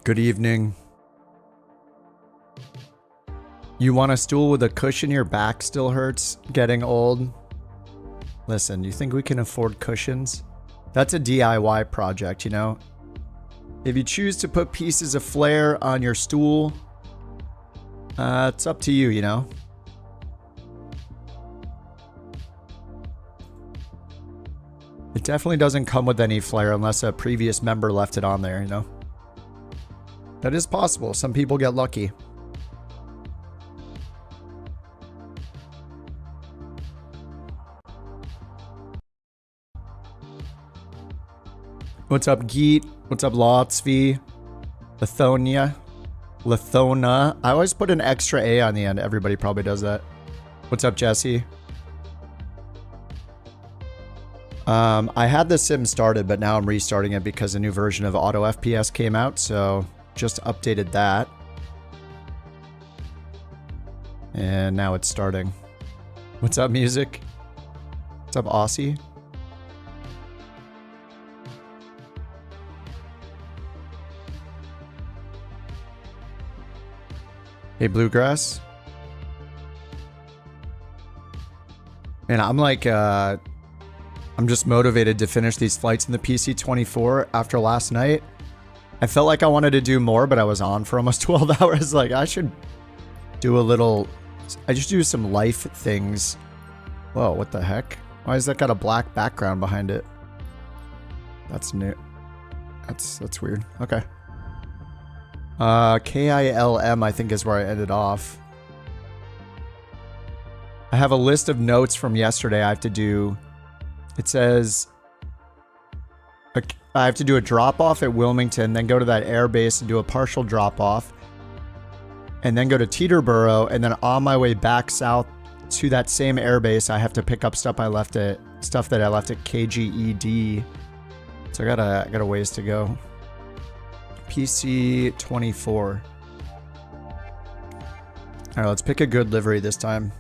Good evening. You want a stool with a cushion? Your back still hurts? Getting old? Listen, you think we can afford cushions? That's a DIY project, you know? If you choose to put pieces of flair on your stool, it's up to you, you know? It definitely doesn't come with any flair unless a previous member left it on there, you know? That is possible. Some people get lucky. What's up, Geet? What's up, Lotsvi? Lithonia? Lithona? I always put an extra A on the end. Everybody probably does that. What's up, Jesse? I had the sim started, but now I'm restarting it because a new version of Auto FPS came out, so just updated that. And now it's starting. What's up, music? What's up, Aussie? Hey, Bluegrass. Man, I'm like, I'm just motivated to finish these flights in the PC-24 after last night. I felt like I wanted to do more, but I was on for almost 12 hours. Like, I should do a little... I just do some life things. Whoa, what the heck? Why has that got a black background behind it? That's new. That's weird. Okay. KILM, I think, is where I ended off. I have a list of notes from yesterday I have to do. It says I have to do a drop-off at Wilmington, then go to that airbase and do a partial drop-off, and then go to Teterboro, and then on my way back south to that same airbase, I have to pick up stuff that I left at KGED. So I got a ways to go. PC-24. All right, let's pick a good livery this time.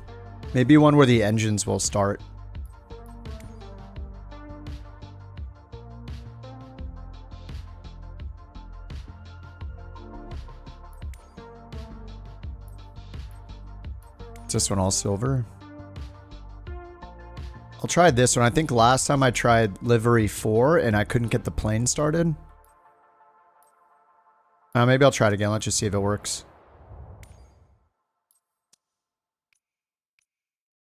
Maybe one where the engines will start. Is this one all silver? I'll try this one. I think last time I tried livery 4 and I couldn't get the plane started. Maybe I'll try it again. Let's just see if it works.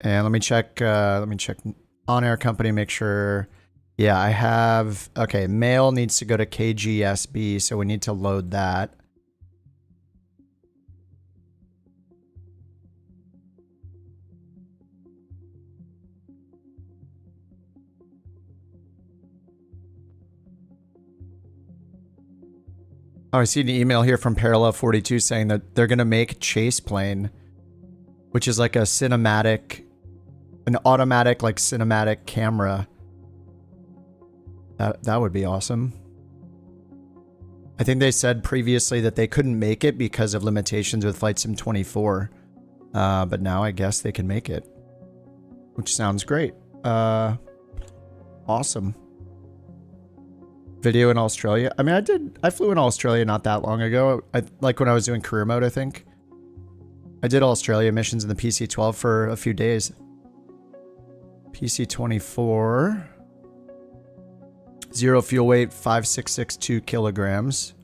And let me check OnAir Company, make sure. Yeah, I have... Okay, mail needs to go to KGSB, so we need to load that. Oh, I see an email here from Parallel 42 saying that they're going to make Chase Plane, which is like a cinematic, an automatic, like cinematic camera. That would be awesome. I think they said previously that they couldn't make it because of limitations with Flight Sim 24. But now I guess they can make it, which sounds great. Awesome. Video in Australia. I mean, I flew in Australia not that long ago. Like when I was doing career mode, I think. I did Australia missions in the PC-12 for a few days. PC-24. 0 fuel weight, 5662 kilograms.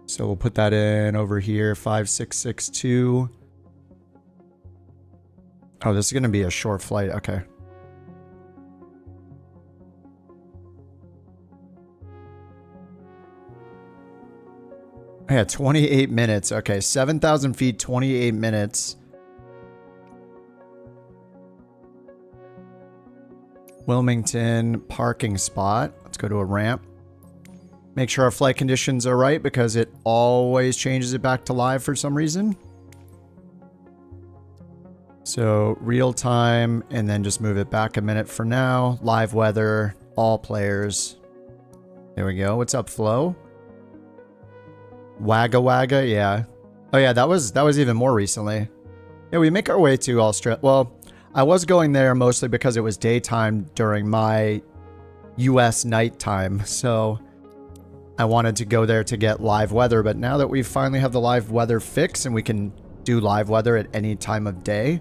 So we'll put that in over here, 5662. Oh, this is going to be a short flight. Okay. Yeah, 28 minutes. Okay, 7,000 feet, 28 minutes. Wilmington parking spot. Let's go to a ramp. Make sure our flight conditions are right because it always changes it back to live for some reason. So real time and then just move it back a minute for now. Live weather, all players. There we go. What's up, Flo? Wagga Wagga, yeah. Oh yeah, that was even more recently. Yeah, we make our way to Australia. Well, I was going there mostly because it was daytime during my US nighttime. So I wanted to go there to get live weather, but now that we finally have the live weather fix and we can do live weather at any time of day,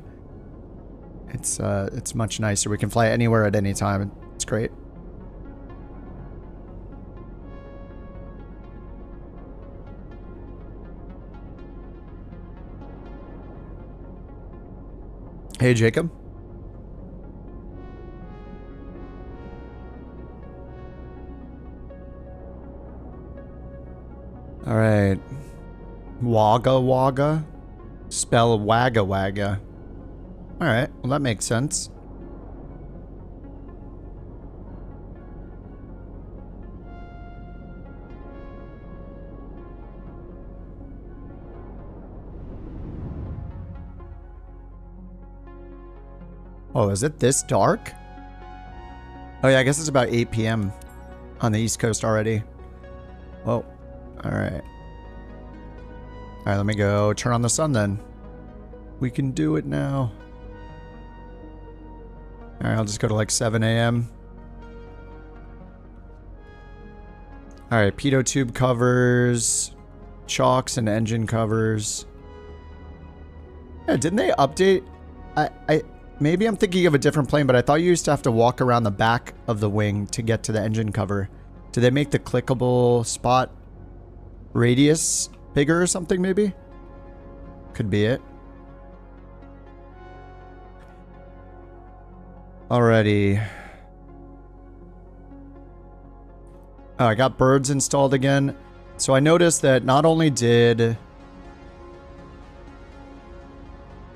it's much nicer. We can fly anywhere at any time. It's great. Hey, Jacob. All right. Wagga Wagga? Spell Wagga Wagga. All right. Well, that makes sense. Oh, is it this dark? Oh yeah, I guess it's about 8 p.m. on the East Coast already. Whoa. Alright. Alright, let me go turn on the sun then. We can do it now. Alright, I'll just go to like 7 a.m. Alright, pitot tube covers, chocks and engine covers. Yeah, didn't they update? Maybe I'm thinking of a different plane, but I thought you used to have to walk around the back of the wing to get to the engine cover. Did they make the clickable spot radius bigger or something, maybe? Could be it. Alrighty. Oh, I got birds installed again. So I noticed that not only did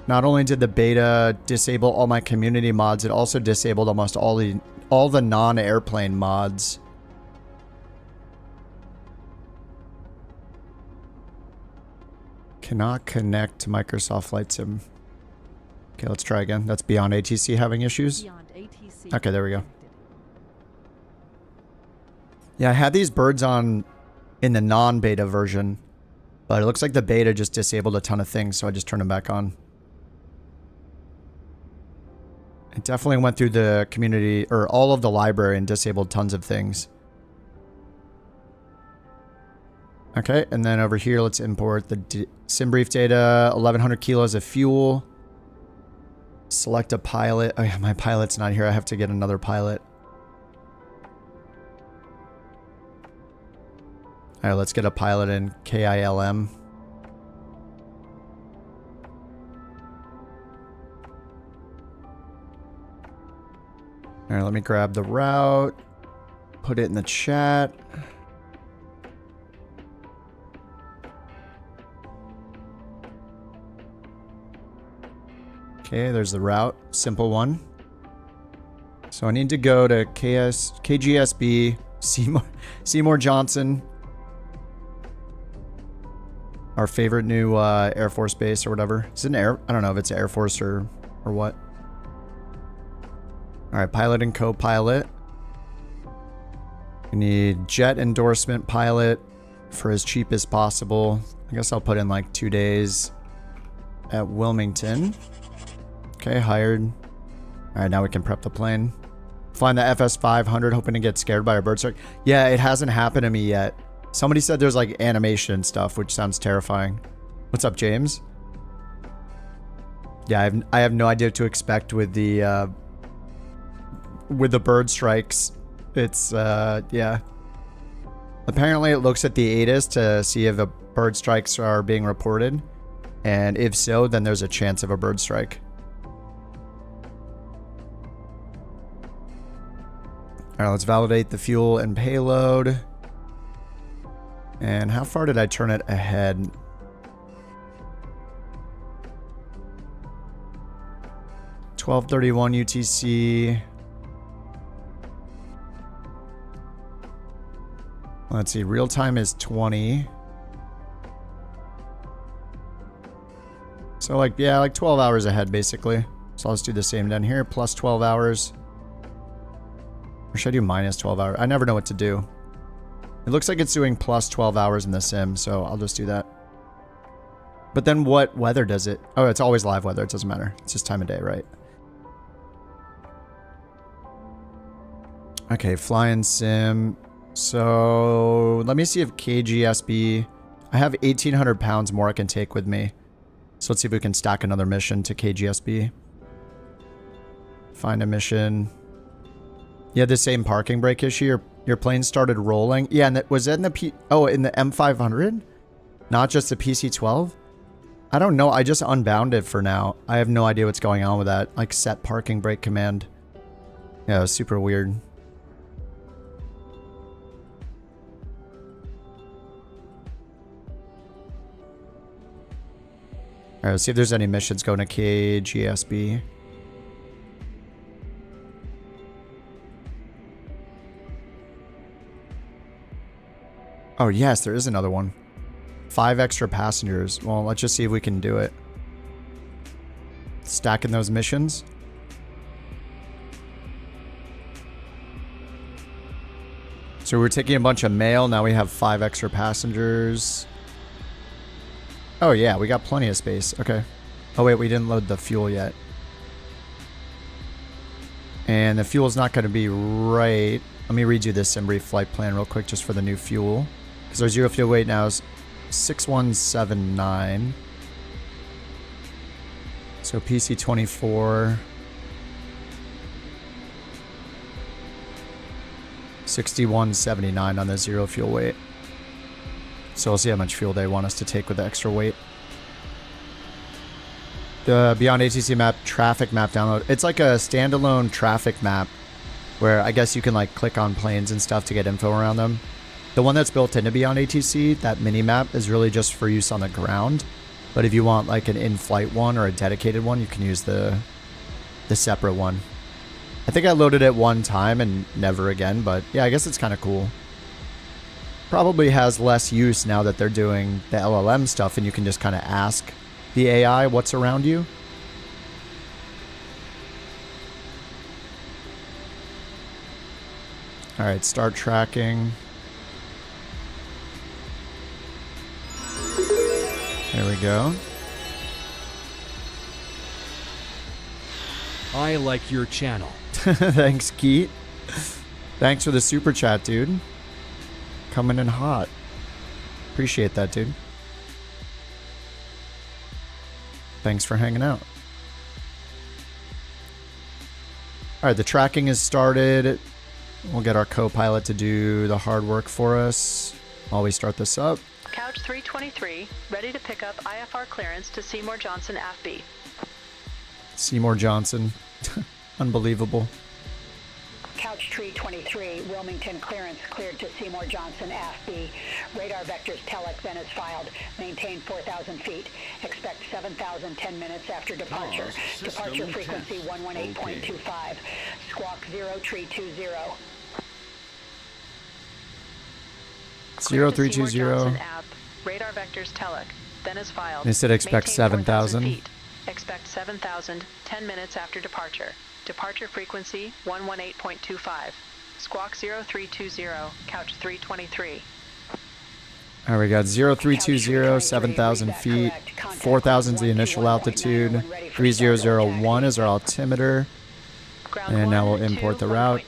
the beta disable all my community mods, it also disabled almost all the non-airplane mods. Cannot connect to Microsoft Flight Sim. Okay, let's try again. That's BeyondATC having issues. Okay, there we go. Yeah, I had these birds on in the non-beta version, but it looks like the beta just disabled a ton of things, so I just turned them back on. It definitely went through the community, or all of the library, and disabled tons of things. Okay, and then over here, let's import the sim brief data, 1,100 kilos of fuel. Select a pilot. Oh yeah, my pilot's not here. I have to get another pilot. Alright, let's get a pilot in KILM. Alright, let me grab the route. Put it in the chat. Okay, there's the route. Simple one. So I need to go to KGSB, Seymour Johnson. Our favorite new Air Force base or whatever. Is it an air? I don't know if it's Air Force or what. Alright, pilot and co-pilot. We need jet endorsement pilot for as cheap as possible. I guess I'll put in like 2 days at Wilmington. Okay, hired. Alright, now we can prep the plane. Flying the FS500, hoping to get scared by a bird strike. Yeah, it hasn't happened to me yet. Somebody said there's like animation stuff, which sounds terrifying. What's up, James? Yeah, I have no idea what to expect with the bird strikes. It's yeah. Apparently it looks at the ATIS to see if bird strikes are being reported, and if so, then there's a chance of a bird strike. Alright, let's validate the fuel and payload. And how far did I turn it ahead? 1231 UTC. Let's see, real time is 20. So like, yeah, like 12 hours ahead basically. So let's do the same down here, plus 12 hours. Or should I do minus 12 hours? I never know what to do. It looks like it's doing plus 12 hours in the sim, so I'll just do that. But then what weather does it? Oh, it's always live weather. It doesn't matter. It's just time of day, right? Okay, flying sim. So let me see if KGSB... I have 1,800 pounds more I can take with me. So let's see if we can stack another mission to KGSB. Find a mission. You had the same parking brake issue. Your plane started rolling. Yeah, and was that in the in the M500? Not just the PC-12? I don't know. I just unbound it for now. I have no idea what's going on with that. Like, set parking brake command. Yeah, it was super weird. Alright, let's see if there's any missions going to KGSB. Oh, yes, there is another one. 5 extra passengers. Well, let's just see if we can do it. Stacking those missions. So we're taking a bunch of mail. Now we have 5 extra passengers. Oh, yeah, we got plenty of space. Okay. Oh, wait, we didn't load the fuel yet. And the fuel's not going to be right. Let me read you this debrief flight plan real quick just for the new fuel. Because our zero fuel weight now is 6179. So PC-24. 6179 on the zero fuel weight. So we'll see how much fuel they want us to take with the extra weight. The BeyondATC map traffic map download. It's like a standalone traffic map where I guess you can like click on planes and stuff to get info around them. The one that's built into BeyondATC, that mini map, is really just for use on the ground. But if you want like an in-flight one or a dedicated one, you can use the separate one. I think I loaded it one time and never again, but yeah, I guess it's kind of cool. Probably has less use now that they're doing the LLM stuff and you can just kind of ask the AI what's around you. All right, start tracking. There we go. I like your channel. Thanks, Keat. Thanks for the super chat, dude. Coming in hot. Appreciate that, dude. Thanks for hanging out. Alright, the tracking is started. We'll get our co-pilot to do the hard work for us while we start this up. Couch 323, ready to pick up IFR clearance to Seymour Johnson AFB. Seymour Johnson. Unbelievable. Couch 323, Wilmington clearance cleared to Seymour Johnson AFB. Radar vectors Telec then is filed. Maintain 4,000 feet. Expect 7,000 10 minutes after departure. Departure frequency 118.25. Squawk 0320. 0320. Radar vectors Telec then is filed. They said expect 7,000. Expect 7,000 10 minutes after departure. Departure frequency 118.25. Squawk 0320, couch 323. Alright, we got 0320, 7,000 feet. 4,000 is the initial altitude. 3001 is our altimeter. And now we'll import the route.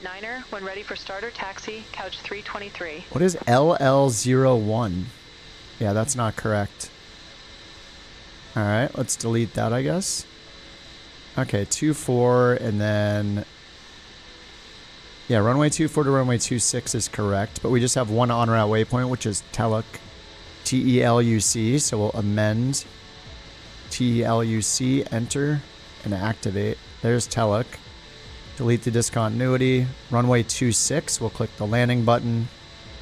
When ready for starter, taxi, couch 323. What is LL01? Yeah, that's not correct. Alright, let's delete that, I guess. Okay, 24, and then... Yeah, runway 24 to runway 26 is correct, but we just have one on-route waypoint, which is Telec, T-E-L-U-C, so we'll amend T-E-L-U-C, enter, and activate. There's Telec. Delete the discontinuity. Runway 26, we'll click the landing button.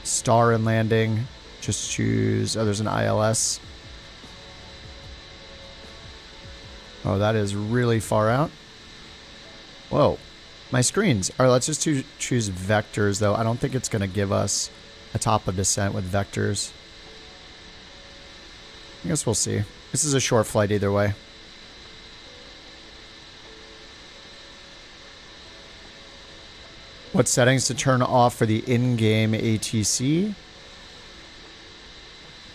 Star and landing. Just choose... Oh, there's an ILS. Oh, that is really far out. Whoa. My screens. All right, let's just choose vectors, though. I don't think it's going to give us a top of descent with vectors. I guess we'll see. This is a short flight either way. What settings to turn off for the in-game ATC?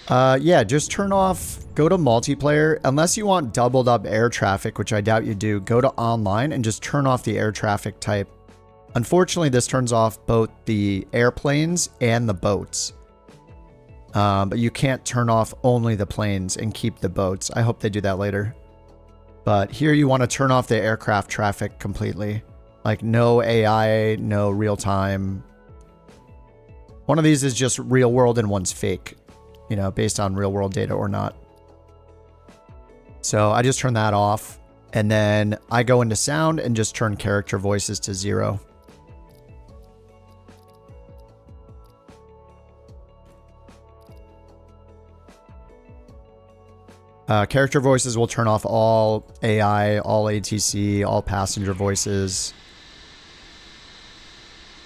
Yeah, just turn off, go to multiplayer. Unless you want doubled up air traffic, which I doubt you do, go to online and just turn off the air traffic type Unfortunately, this turns off both the airplanes and the boats. But you can't turn off only the planes and keep the boats. I hope they do that later. But here you want to turn off the aircraft traffic completely. Like no AI, no real time. One of these is just real world and one's fake, you know, based on real world data or not. So I just turn that off, and then I go into sound and just turn character voices to 0. Character voices will turn off all AI, all ATC, all passenger voices.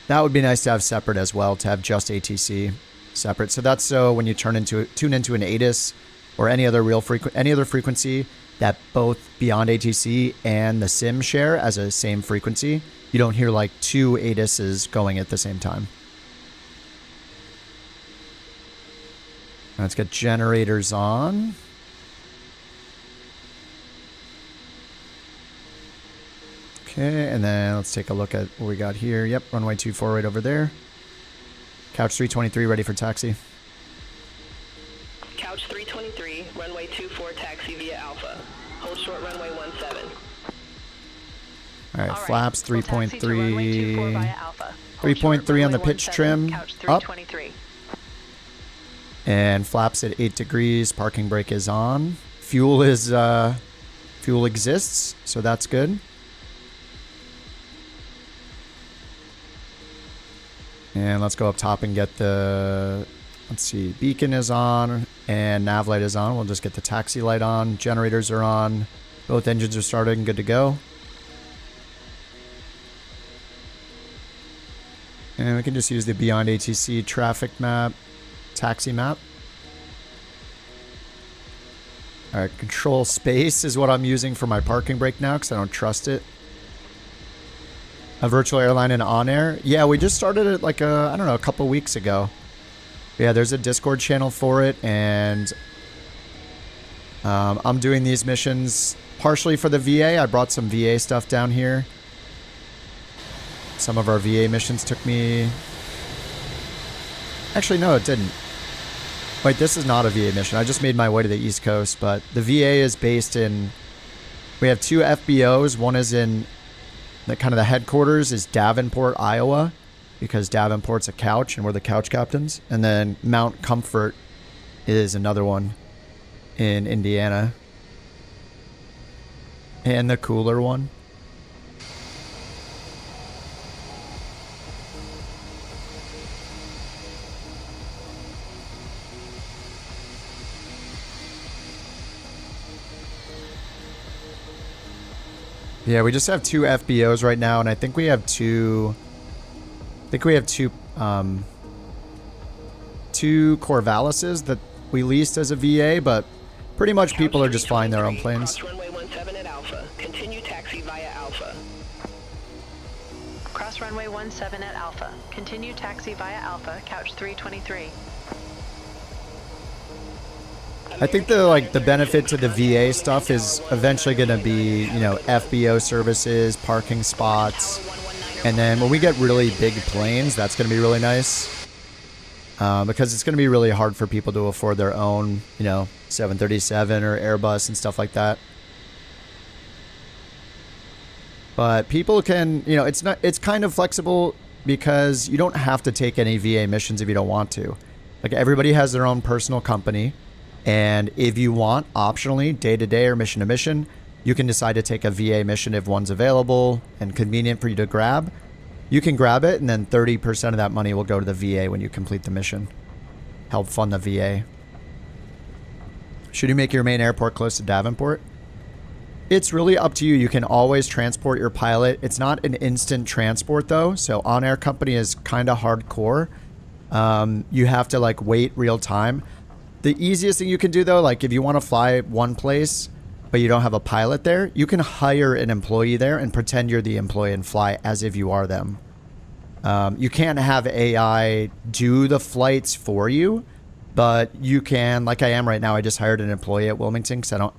That would be nice to have separate as well, to have just ATC separate. So that's so when you tune into an ATIS or any other frequency that both BeyondATC and the sim share as a same frequency, you don't hear like 2 ATISs going at the same time. Let's get generators on. Okay, and then let's take a look at what we got here. Yep, runway 24 right over there. Couch 323 ready for taxi. Couch 323, runway 24 taxi via Alpha. Hold short runway 17. All right, flaps we'll taxi to runway 24 via 3.3. Alpha. Hold short 3.3 on the runway pitch 17, trim Couch up. 323. And flaps at 8 degrees. Parking brake is on. Fuel exists, so that's good. And let's go up top and get the, let's see, beacon is on and nav light is on. We'll just get the taxi light on. Generators are on. Both engines are started and good to go. And we can just use the BeyondATC traffic map, taxi map. All right, control space is what I'm using for my parking brake now because I don't trust it. A virtual airline and OnAir. Yeah, we just started it like I don't know, a couple weeks ago. Yeah, there's a Discord channel for it, and I'm doing these missions partially for the VA. I brought some VA stuff down here. Some of our VA missions took me... Actually, no, it didn't. Wait, this is not a VA mission. I just made my way to the East Coast, but the VA is based in... We have 2 FBOs. One is in... The kind of the headquarters is Davenport, Iowa, because Davenport's a couch and we're the couch captains. And then Mount Comfort is another one in Indiana. And the cooler one. Yeah, we just have 2 FBOs right now, and I think we have two Corvallises that we leased as a VA, but pretty much people are just flying their own planes. Cross runway 17 at Alpha. Continue taxi via Alpha. Cross runway 17 at Alpha. Continue taxi via Alpha, Couch 323. I think the benefit to the VA stuff is eventually going to be, you know, FBO services, parking spots, and then when we get really big planes, that's going to be really nice because it's going to be really hard for people to afford their own, you know, 737 or Airbus and stuff like that. But people can, you know, it's kind of flexible because you don't have to take any VA missions if you don't want to. Like everybody has their own personal company. And if you want, optionally, day-to-day or mission-to-mission, you can decide to take a VA mission if one's available and convenient for you to grab. You can grab it, and then 30% of that money will go to the VA when you complete the mission. Help fund the VA. Should you make your main airport close to Davenport? It's really up to you. You can always transport your pilot. It's not an instant transport, though, so OnAir Company is kind of hardcore. You have to, like, wait real time. The easiest thing you can do, though, like if you want to fly one place, but you don't have a pilot there, you can hire an employee there and pretend you're the employee and fly as if you are them. You can't have AI do the flights for you, but you can, like I am right now, I just hired an employee at Wilmington because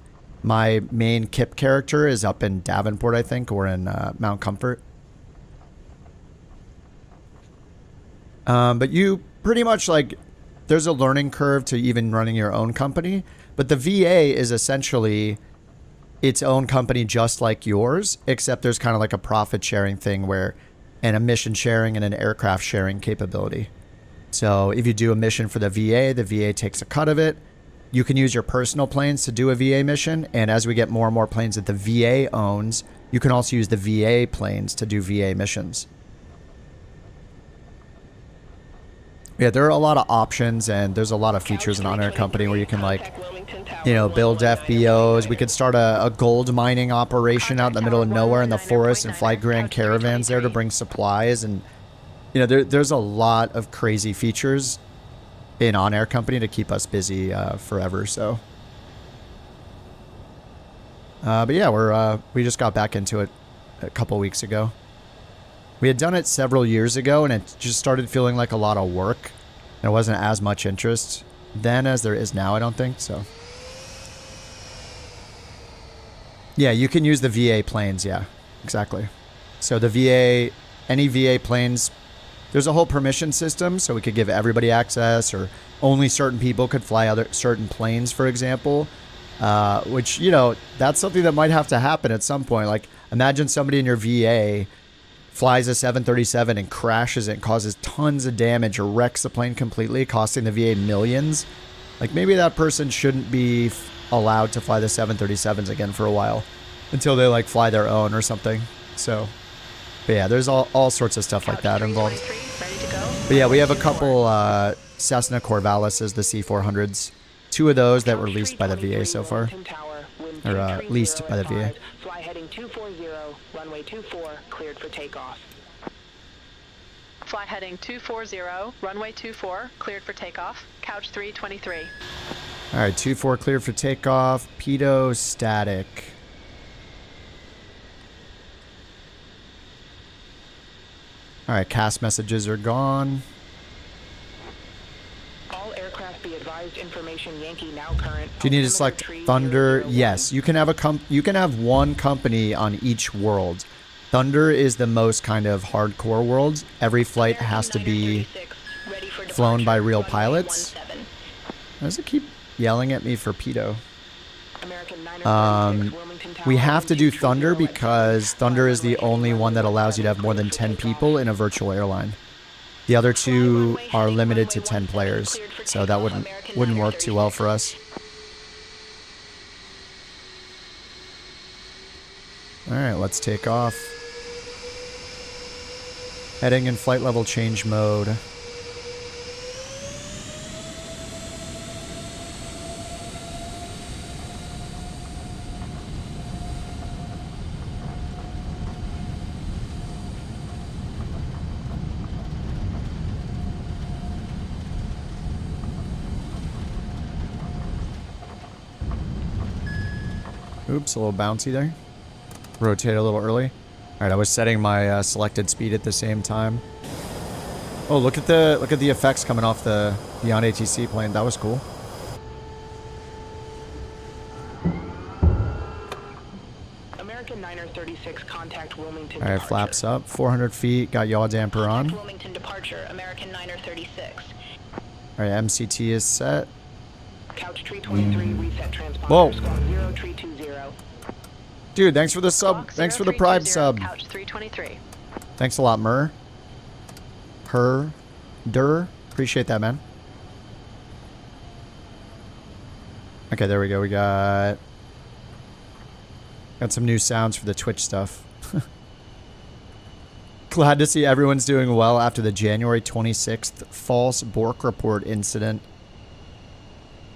my main KIP character is up in Davenport, I think, or in Mount Comfort. But you pretty much like, there's a learning curve to even running your own company. But the VA is essentially its own company just like yours, except there's kind of like a profit sharing thing where an emission sharing and an aircraft sharing capability. So if you do a mission for the VA takes a cut of it. You can use your personal planes to do a VA mission. And as we get more and more planes that the VA owns, you can also use the VA planes to do VA missions. Yeah, there are a lot of options and there's a lot of features in OnAir Company where you can like, you know, build FBOs. We could start a gold mining operation out in the middle of nowhere in the forest and fly grand caravans there to bring supplies. And, you know, there's a lot of crazy features in OnAir Company to keep us busy forever. So, but yeah, we just got back into it a couple weeks ago. We had done it several years ago, and it just started feeling like a lot of work. There wasn't as much interest then as there is now, I don't think, so. Yeah, you can use the VA planes, yeah, exactly. So the VA, any VA planes, there's a whole permission system, so we could give everybody access, or only certain people could fly certain planes, for example. Which, you know, that's something that might have to happen at some point. Like, imagine somebody in your VA flies a 737 and crashes it and causes tons of damage or wrecks the plane completely, costing the VA millions. Like, maybe that person shouldn't be allowed to fly the 737s again for a while until they, like, fly their own or something. So, but yeah, there's all sorts of stuff like that involved. But yeah, we have a couple Cessna Corvallises, the C400s. 2 of those that were leased by the VA so far. Or leased by the VA. Fly heading 240, runway 24, cleared for takeoff. Fly heading 240, runway 24, cleared for takeoff. Couch 323. All right, 24 cleared for takeoff. Pedo static. All right, cast messages are gone. All aircraft be advised information Yankee now current. Do you need to select Thunder? Yes, you can have one company on each world. Thunder is the most kind of hardcore world. Every flight has to be flown by real pilots. Why does it keep yelling at me for pedo? We have to do Thunder because Thunder is the only one that allows you to have more than 10 people in a virtual airline. The other 2 are limited to 10 players, so that wouldn't work too well for us. All right, let's take off. Heading in flight level change mode. Oops, a little bouncy there. Rotate a little early. All right, I was setting my selected speed at the same time. Oh, look at the effects coming off the BeyondATC plane. That was cool. American 9er 36 contact Wilmington. All right, departure. flaps up. 400 feet. Got yaw damper on. Contact Wilmington departure. American 9er 36. All right, MCT is set. Couch tree 23 reset transponder. Whoa. Squawk 0320. Dude, thanks for the sub. Squawk Thanks for the Prime 0320, sub. Couch 323. Thanks a lot, Der. Appreciate that, man. Okay, there we go. We got some new sounds for the Twitch stuff. Glad to see everyone's doing well after the January 26th false bork report incident.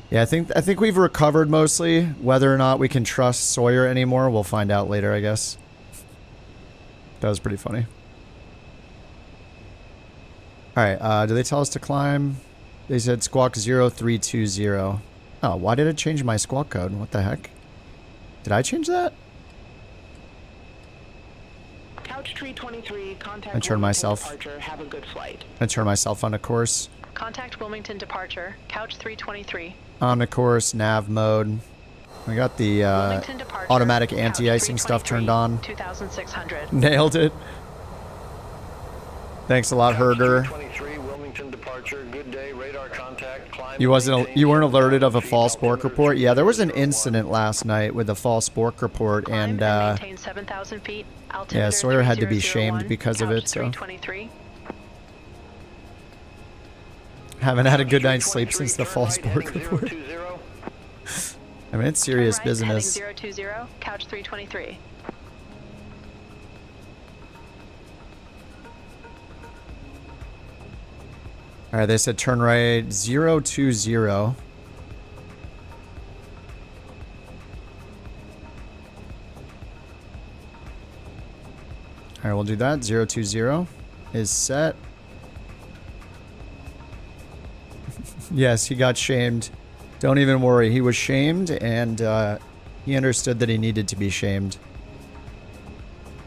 Yeah, I think we've recovered mostly. Whether or not we can trust Sawyer anymore, we'll find out later, I guess. That was pretty funny. Alright, do they tell us to climb? They said squawk 0320. Oh, why did it change my squawk code? What the heck? Did I change that? Couch tree 23, contact I turned myself. departure. Have a good flight. I turned myself on a course. Contact Wilmington departure. Couch 323. On the course, nav mode. We got the Wilmington departure. automatic Couch anti-icing stuff 323, turned on. 2600. Nailed it. Thanks a lot, Herder. departure. Good day. Radar contact. Climb. You weren't alerted of a false bork report? Yeah, there was an incident last night with a false bork report, and maintain 7,000 feet. yeah, Sawyer had to be 3001, shamed because of couch it. So 323. haven't had a good night's sleep since the false bork report. I mean, it's serious Turn right, business. heading 020, couch 323. All right, they said turn right 020. All right, we'll do that. 020 is set. Yes, he got shamed. Don't even worry. He was shamed, and he understood that he needed to be shamed.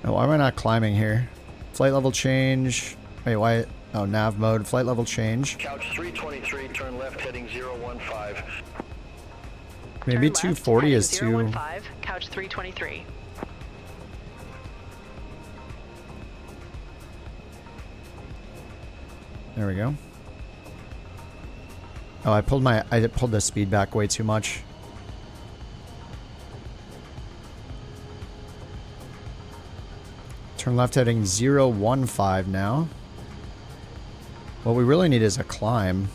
Oh, why am I not climbing here? Flight level change. Wait, why? Oh, nav mode. Flight level change. Couch 323, turn left heading 015. Maybe Turn left, 240 is heading too... 015, couch 323. There we go. Oh, I pulled the speed back way too much. Turn left heading 015 now. What we really need is a climb.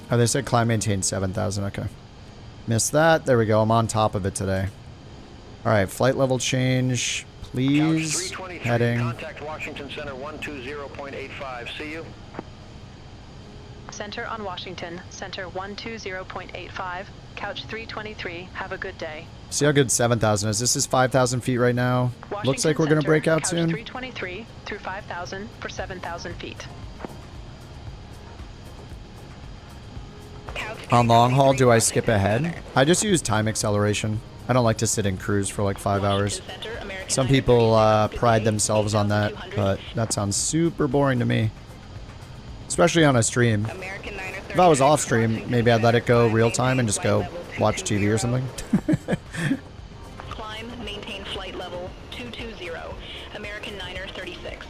Oh, they said climb maintain 7,000. Okay. Missed that. There we go. I'm on top of it today. All right, flight level change, please. Heading. Contact Washington Center 120.85. See you. Center on Washington, center 120.85, couch 323. Have a good day. See how good 7,000 is. This is 5,000 feet right now. Washington Looks like we're going to Center, break out couch soon. 323 through 5,000 for 7,000 feet. On long haul, do I skip ahead? I just use time acceleration. I don't like to sit in cruise for like 5 hours. Some people pride themselves on that, but that sounds super boring to me. Especially on a stream. If I was off stream, maybe I'd let it go real time and just go watch TV or something. Climb, maintain flight level 220, American Niner 36.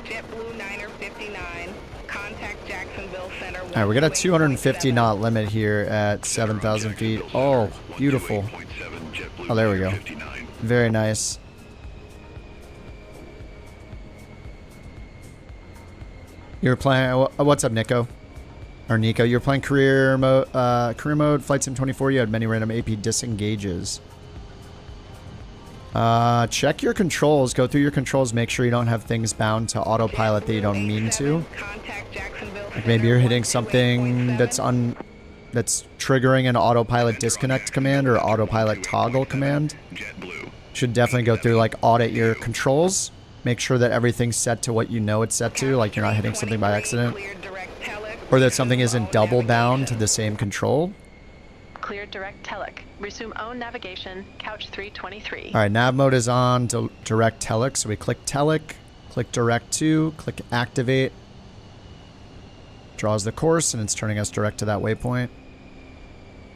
JetBlue Niner 59, contact Jacksonville Center. All right, we got a 250 knot limit here at 7,000 feet. Oh, beautiful. Oh, there we go. Very nice. You're playing. What's up, Nico? Or Nico? You're playing career mode. Flight Sim 24. You had many random AP disengages. Check your controls. Go through your controls. Make sure you don't have things bound to autopilot that you don't mean to. Like maybe you're hitting something that's triggering an autopilot disconnect command or autopilot toggle command. Should definitely go through, like, audit your controls. Make sure that everything's set to what you know it's set to, like you're not hitting something by accident. Or that something isn't double bound to the same control. Cleared direct telec. Resume own navigation, couch 323. Alright, nav mode is on, direct telec. So we click telec, click direct to, click activate. Draws the course, and it's turning us direct to that waypoint.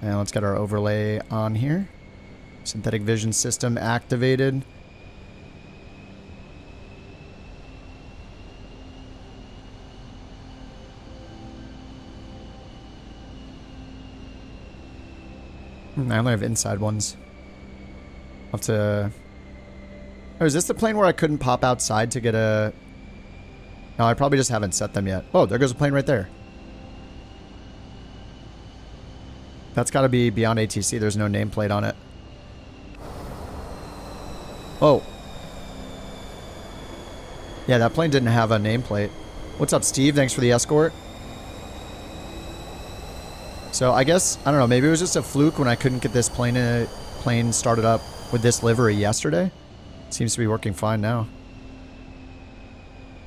And let's get our overlay on here. Synthetic vision system activated. I only have inside ones. I'll have to... Oh, is this the plane where I couldn't pop outside to get a... No, I probably just haven't set them yet. Oh, there goes a plane right there. That's got to be BeyondATC. There's no nameplate on it. Oh. Yeah, that plane didn't have a nameplate. What's up, Steve? Thanks for the escort. So I guess, I don't know, maybe it was just a fluke when I couldn't get this plane started up with this livery yesterday. Seems to be working fine now.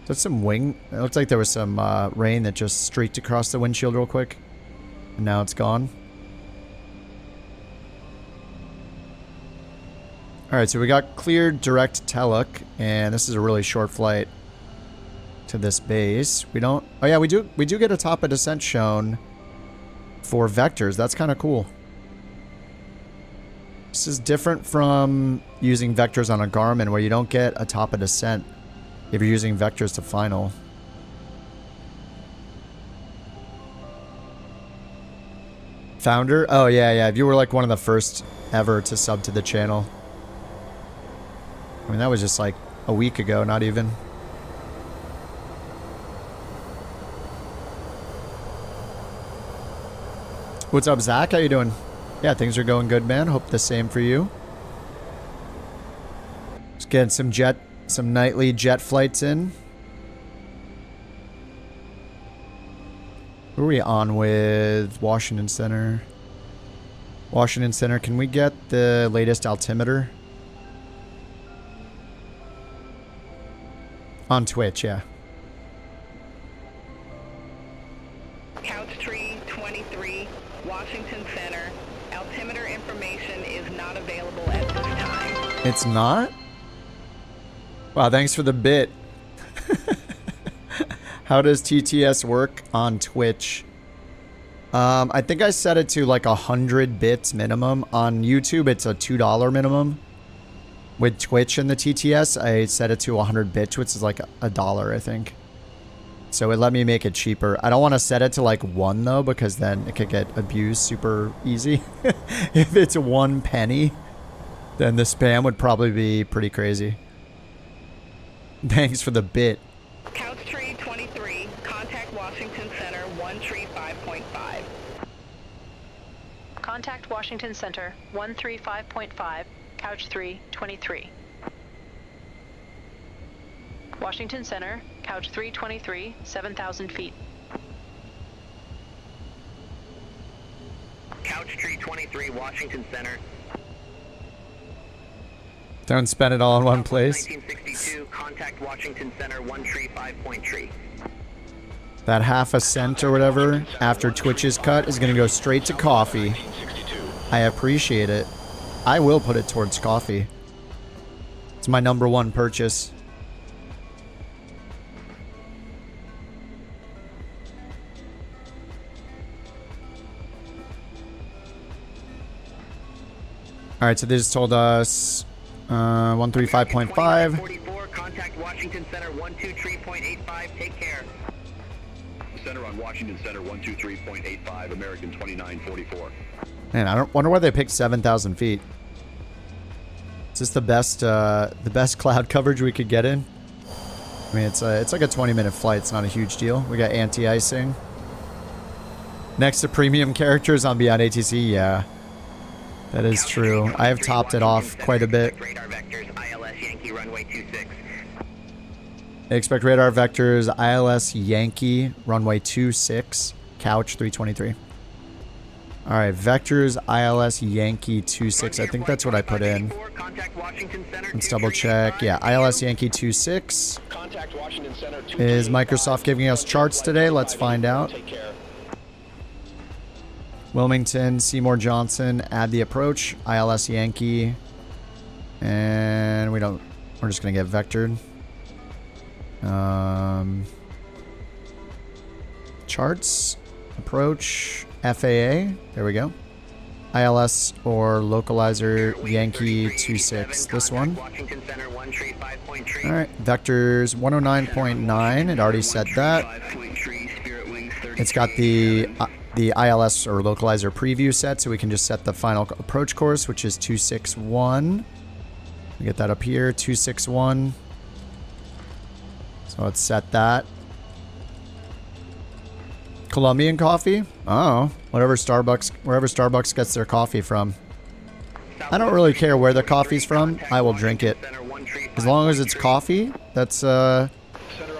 That's some wing. It looks like there was some rain that just streaked across the windshield real quick. And now it's gone. Alright, so we got cleared direct telec, and this is a really short flight to this base. We don't... Oh yeah, we do get a top of descent shown for vectors. That's kind of cool. This is different from using vectors on a Garmin where you don't get a top of descent if you're using vectors to final. Founder? Oh, yeah, yeah. If you were like one of the first ever to sub to the channel. I mean, that was just like a week ago, not even. What's up, Zach? How you doing? Yeah, things are going good, man. Hope the same for you. Just getting some nightly jet flights in. Who are we on with? Washington Center. Washington Center, can we get the latest altimeter? On Twitch, yeah. Couch tree 23, Washington Center. Altimeter information is not available at this time. It's not? Wow, thanks for the bit. How does TTS work on Twitch? I think I set it to like 100 bits minimum. On YouTube, it's a $2 minimum. With Twitch and the TTS, I set it to 100 bits, which is like $1, I think. So it let me make it cheaper. I don't want to set it to like 1 though, because then it could get abused super easy. If it's 1 penny, then the spam would probably be pretty crazy. Thanks for the bit. Couch tree 23, contact Washington Center 135.5. Contact Washington Center 135.5, Couch 323. Washington Center, Couch 323, 7,000 feet. Couch tree 23, Washington Center. Don't spend it all in one place. 1962, contact Washington Center 135.3. That half a cent or whatever after Twitch's cut is going to go straight to coffee. I appreciate it. I will put it towards coffee. It's my #1 purchase. Alright, so they just told us 135.5. 44, contact Washington Center 123.85. Take care. Center on Washington Center 123.85, American 2944. Man, I don't wonder why they picked 7,000 feet. Is this the best cloud coverage we could get in? I mean, it's like a 20-minute flight. It's not a huge deal. We got anti-icing. Next to premium characters on BeyondATC, yeah. That is true. I have topped it off quite a bit. Radar vectors, ILS Yankee runway 26. Expect radar vectors, ILS Yankee, runway 26, couch 323. Alright, vectors, ILS Yankee 26. I think that's what I put in. Let's double check. Yeah, ILS Yankee 26. Is Microsoft giving us charts today? Let's find out. Wilmington, Seymour Johnson, add the approach, ILS Yankee. And we're just going to get vectored. Charts, approach, FAA, there we go. ILS or localizer Yankee 26, this one. Alright, vectors 109.9, it already said that. It's got the ILS or localizer preview set, so we can just set the final approach course, which is 261. We get that up here, 261. So let's set that. Colombian coffee? Oh, wherever Starbucks gets their coffee from. I don't really care where the coffee's from. I will drink it. As long as it's coffee, that's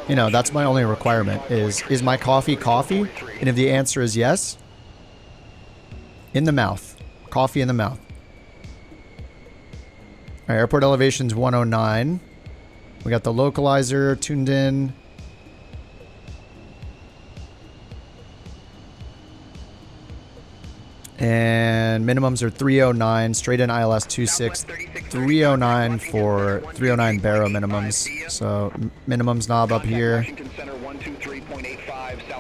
you know, that's my only requirement is my coffee coffee? And if the answer is yes, in the mouth. Coffee in the mouth. All right, airport elevation's 109. We got the localizer tuned in. And minimums are 309, straight in ILS 26, 309 for 309 Barrow minimums. So minimums knob up here.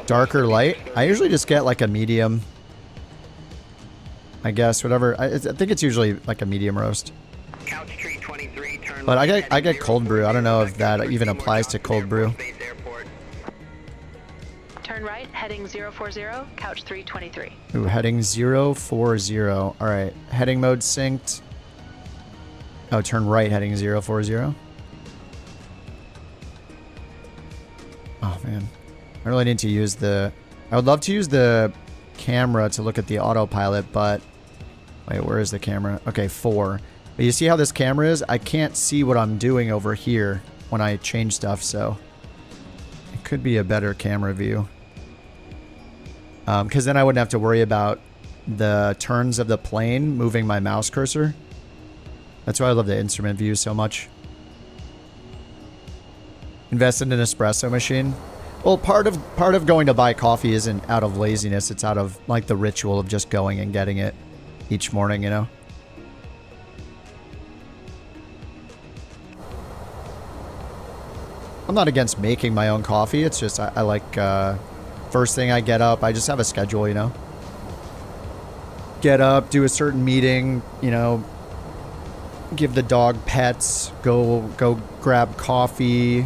Darker light. I usually just get like a medium. I guess, whatever. I think it's usually like a medium roast. Couch tree 23, turn But left, I get heading cold brew. I don't know if 04 that vector even Seymour applies to Johnson cold Air brew. Force Base Airport. Turn right, heading 040, couch 323. Ooh, heading 040. All right, heading mode synced. Oh, turn right, heading 040. Oh man, I really need to use the. I would love to use the camera to look at the autopilot, but wait, where is the camera? Okay, 4. But you see how this camera is? I can't see what I'm doing over here when I change stuff, so it could be a better camera view. Because then I wouldn't have to worry about the turns of the plane moving my mouse cursor. That's why I love the instrument view so much. Invest in an espresso machine. Well, part of going to buy coffee isn't out of laziness. It's out of like the ritual of just going and getting it each morning, you know? I'm not against making my own coffee. It's just I like first thing I get up, I just have a schedule, you know? Get up, do a certain meeting, you know, give the dog pets, go grab coffee,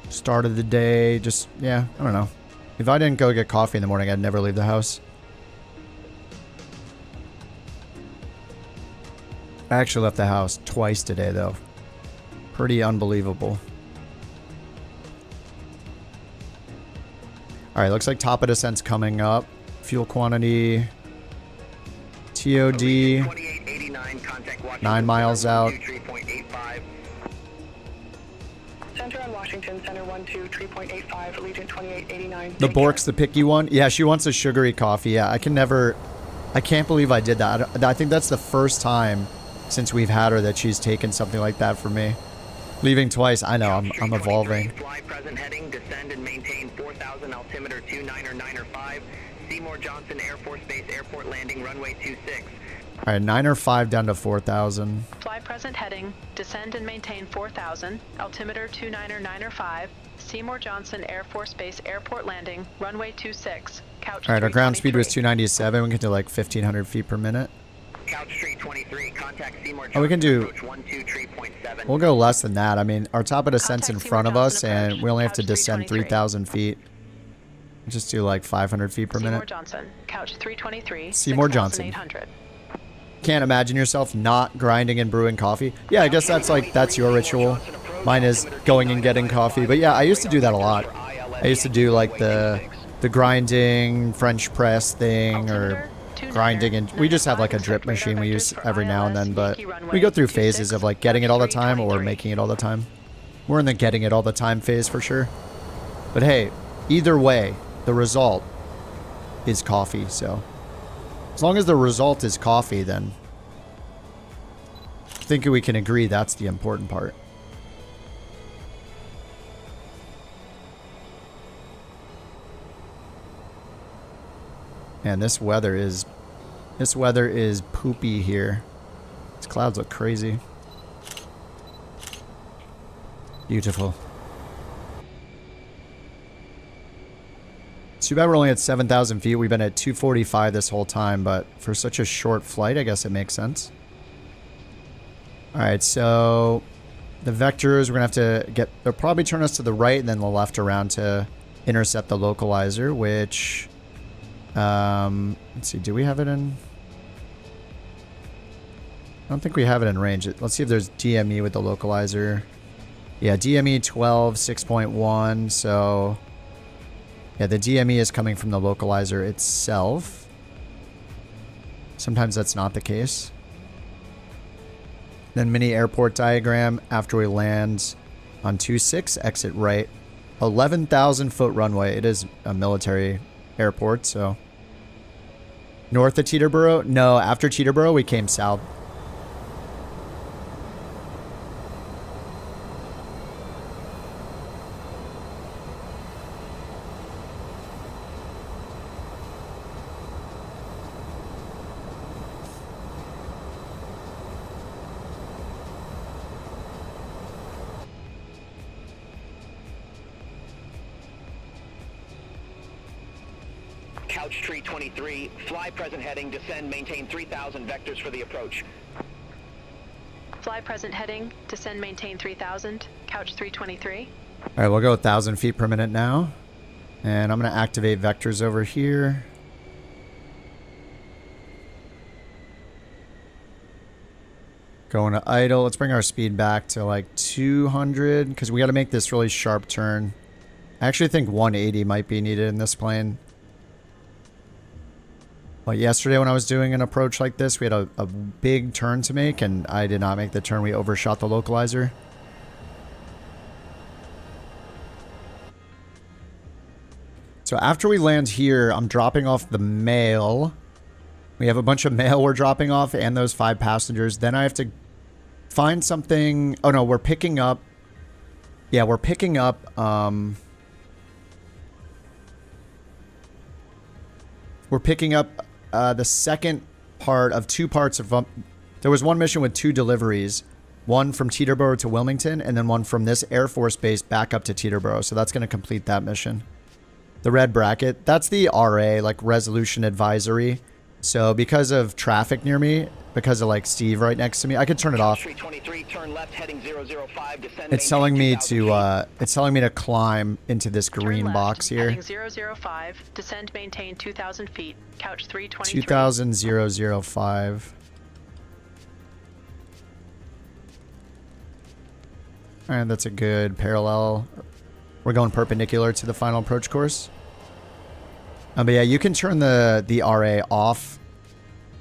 start of the day, just, yeah, I don't know. If I didn't go get coffee in the morning, I'd never leave the house. I actually left the house twice today, though. Pretty unbelievable. Alright, looks like top of descent's coming up. Fuel quantity. TOD. 9 miles out. Center on Washington, Center 123.85, Allegiant 2889. The Bork's the picky one? Yeah, she wants a sugary coffee. Yeah, I can't believe I did that. I think that's the first time since we've had her that she's taken something like that for me. Leaving twice. I know, I'm evolving. Fly present heading, descend and maintain 4,000 altimeter 2995. Seymour Johnson Air Force Base Airport landing runway 26. Alright, 905 down to 4,000. Fly present heading, descend and maintain 4000, altimeter 29905, Seymour Johnson Air Force Base Airport landing, runway 26, couch Alright, our ground speed was 323. 297. We can do like 1,500 feet per minute. Couch tree 23, contact Seymour Oh, we can Johnson, do... approach 123.7. We'll go less than that. I mean, our top of descent's in Contact front of Seymour us, Johnson and approach, we only have to couch descend 323. 3,000 feet. Just do like 500 feet per Seymour minute. Johnson, couch 323, Seymour Johnson. 6,800. Can't imagine yourself not grinding and brewing coffee. Yeah, I guess that's your ritual. Mine is going and getting coffee. But yeah, I used to do that a lot. I used to do like the grinding French press thing, or grinding, and we just have like a drip machine we use every now and then, but we go through phases of like getting it all the time or making it all the time. We're in the getting it all the time phase for sure. But hey, either way, the result is coffee, so as long as the result is coffee, then I think we can agree that's the important part. Man, this weather is poopy here. These clouds look crazy. Beautiful. It's too bad we're only at 7,000 feet. We've been at 245 this whole time, but for such a short flight, I guess it makes sense. Alright, so the vectors, we're going to have to get... They'll probably turn us to the right and then the left around to intercept the localizer, which... let's see, do we have it in... I don't think we have it in range. Let's see if there's DME with the localizer. Yeah, DME 12, 6.1, so... Yeah, the DME is coming from the localizer itself. Sometimes that's not the case. Then mini airport diagram after we land on 26, exit right. 11,000 foot runway. It is a military airport, so... North of Teterboro? No, after Teterboro we came south. Couch tree 23, fly present heading, descend, maintain 3,000 vectors for the approach. Fly present heading, descend, maintain 3000, couch 323. All right, we'll go 1,000 feet per minute now. And I'm going to activate vectors over here. Going to idle. Let's bring our speed back to like 200 because we got to make this really sharp turn. I actually think 180 might be needed in this plane. But yesterday when I was doing an approach like this, we had a big turn to make and I did not make the turn. We overshot the localizer. So after we land here, I'm dropping off the mail. We have a bunch of mail we're dropping off and those 5 passengers. Then I have to find something. Oh no, we're picking up. Yeah, we're picking up. We're picking up the second part of 2 parts of. There was one mission with 2 deliveries. One from Teterboro to Wilmington, and then one from this Air Force base back up to Teterboro. So that's going to complete that mission. The red bracket, that's the RA, like Resolution Advisory. So because of traffic near me, because of like Steve right next to me, I could turn it off. It's telling me to climb into this green box here. Heading 005, descend, maintain 2000 feet, couch 323. 2000 And that's a good parallel. We're going perpendicular to the final approach course. But yeah, you can turn the RA off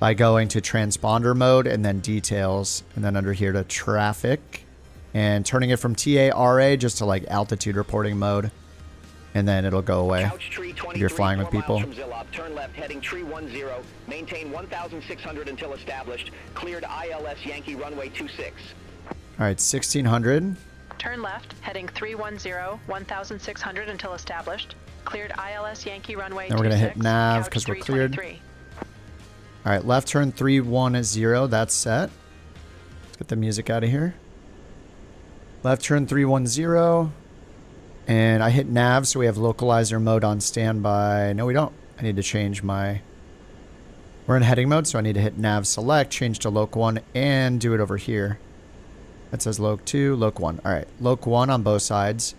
by going to transponder mode and then details, and then under here to traffic, and turning it from TA-RA just to like altitude reporting mode, and then it'll go away if you're flying with people. Turn left, heading tree 10, maintain 1,600 until established. Cleared ILS Yankee runway 26. All right, 1600. Turn left, heading 310, 1,600 until established. Cleared ILS Yankee runway 26. Then we're going to hit nav because we're cleared. All right, left turn 310, that's set. Let's get the music out of here. Left turn 310. And I hit nav, so we have localizer mode on standby. No, we don't. I need to change my... We're in heading mode, so I need to hit nav select, change to loc 1, and do it over here. That says loc 2, loc 1. All right, loc 1 on both sides.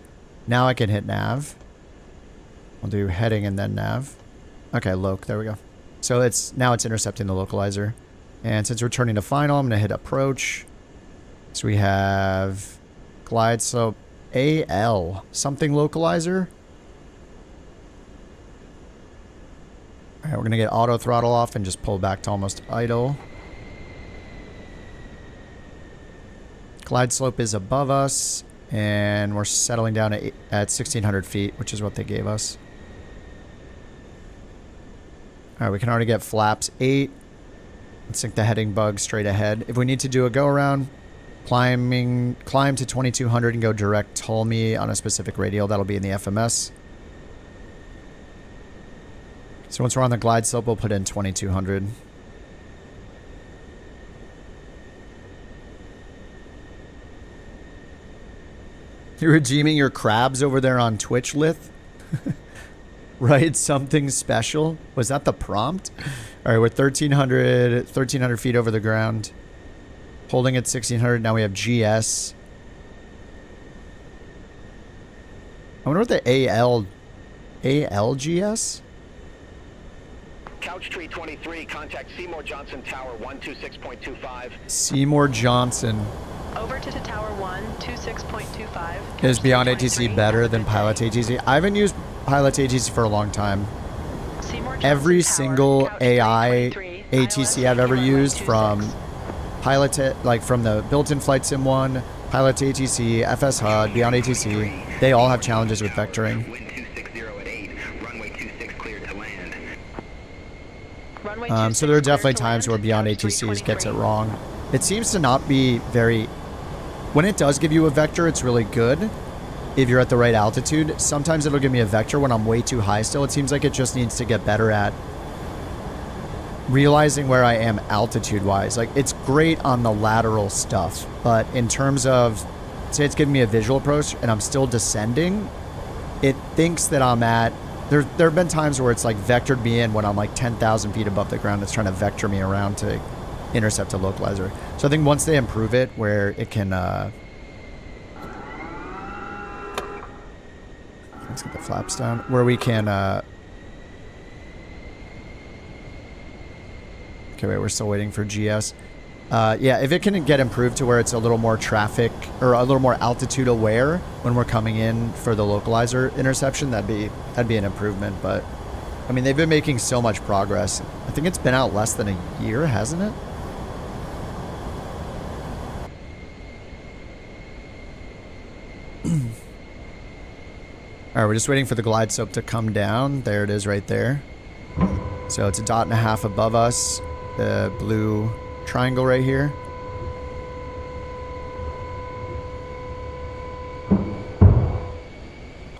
Now I can hit nav. We'll do heading and then nav. Okay, loc, there we go. So now it's intercepting the localizer. And since we're turning to final, I'm going to hit approach. So we have glide slope AL, something localizer. All right, we're going to get auto throttle off and just pull back to almost idle. Glide slope is above us, and we're settling down at 1,600 feet, which is what they gave us. All right, we can already get flaps 8. Let's sync the heading bug straight ahead. If we need to do a go around, climb to 2,200 and go direct toll me on a specific radial. That'll be in the FMS. So once we're on the glide slope, we'll put in 2,200. You're redeeming your crabs over there on Twitch, Lith? Right, something special? Was that the prompt? All right, we're 1,300 feet over the ground. Holding at 1,600. Now we have GS. I wonder what the ALGS? Couch tree 23, contact Seymour Johnson Tower 126.25. Seymour Johnson. Over to Tower 126.25. Is BeyondATC better than PIlatus? I haven't used PIlatus for a long time. Every single AI ATC I've ever used, from Pilot, like from the built-in flight sim 1, PIlatus, FS HUD, BeyondATC, they all have challenges with vectoring. Wind 260 at 8, runway 26 cleared to land. So there are definitely times where BeyondATC gets it wrong. It seems to not be very... When it does give you a vector, it's really good if you're at the right altitude. Sometimes it'll give me a vector when I'm way too high still. It seems like it just needs to get better at realizing where I am altitude-wise. Like, it's great on the lateral stuff, but in terms of, say it's giving me a visual approach and I'm still descending, it thinks that I'm at There have been times where it's like vectored me in when I'm like 10,000 feet above the ground. It's trying to vector me around to intercept a localizer. So I think once they improve it where it can, let's get the flaps down, where we can, okay, wait, we're still waiting for GS. Yeah, if it can get improved to where it's a little more traffic or a little more altitude aware when we're coming in for the localizer interception, that'd be an improvement. But I mean, they've been making so much progress. I think it's been out less than a year, hasn't it? All right, we're just waiting for the glide slope to come down. There it is right there. So it's a 1.5 dots above us, the blue triangle right here.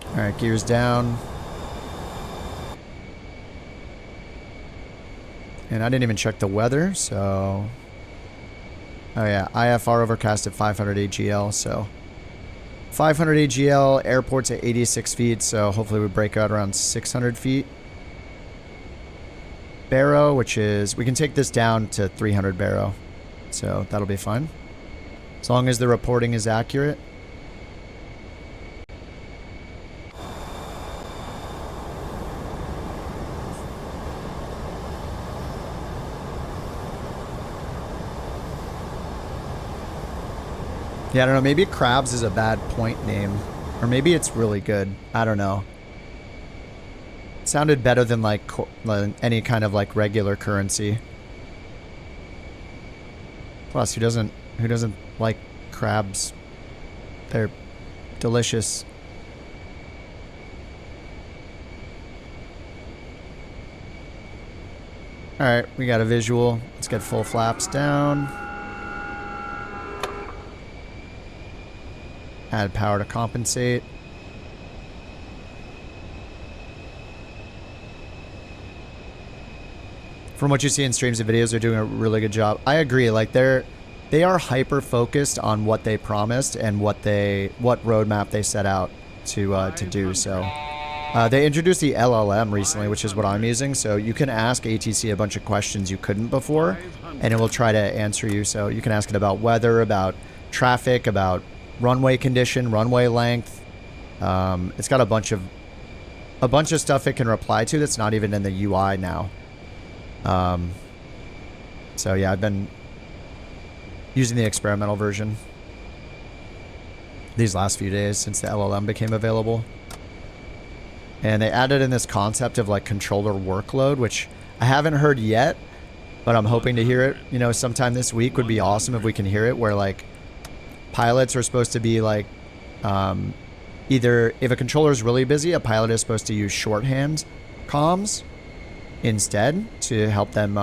All right, gears down. And I didn't even check the weather, so... Oh yeah, IFR overcast at 500 AGL, so... 500 AGL, airport's at 86 feet, so hopefully we break out around 600 feet. Baro, which is... We can take this down to 300 baro, so that'll be fine. As long as the reporting is accurate. Yeah, I don't know. Maybe Crabs is a bad point name. Or maybe it's really good. I don't know. It sounded better than like any kind of like regular currency. Plus, who doesn't like crabs? They're delicious. Alright, we got a visual. Let's get full flaps down. Add power to compensate. From what you see in streams and videos, they're doing a really good job. I agree. Like they are hyper focused on what they promised and what roadmap they set out to do. So they introduced the LLM recently, which is what I'm using. So you can ask ATC a bunch of questions you couldn't before, and it will try to answer you. So you can ask it about weather, about traffic, about runway condition, runway length. It's got a bunch of stuff it can reply to that's not even in the UI now. So yeah, I've been using the experimental version these last few days since the LLM became available. And they added in this concept of like controller workload, which I haven't heard yet, but I'm hoping to hear it, you know, sometime this week. Would be awesome if we can hear it, where like pilots are supposed to be like, either if a controller is really busy, a pilot is supposed to use shorthand comms instead to help them,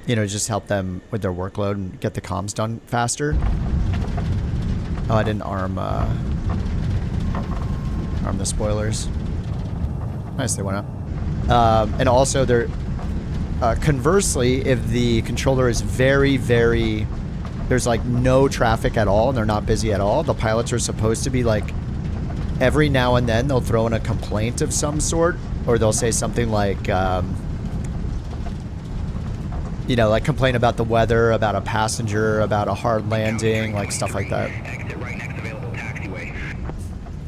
you know, just help them with their workload and get the comms done faster. Oh, I didn't arm the spoilers. Nice, they went up. And also, they're conversely, if the controller is very, very... There's like no traffic at all and they're not busy at all, the pilots are supposed to be like, every now and then they'll throw in a complaint of some sort, or they'll say something like, you know, like complain about the weather, about a passenger, about a hard landing, like stuff like that. Exit right next available taxiway.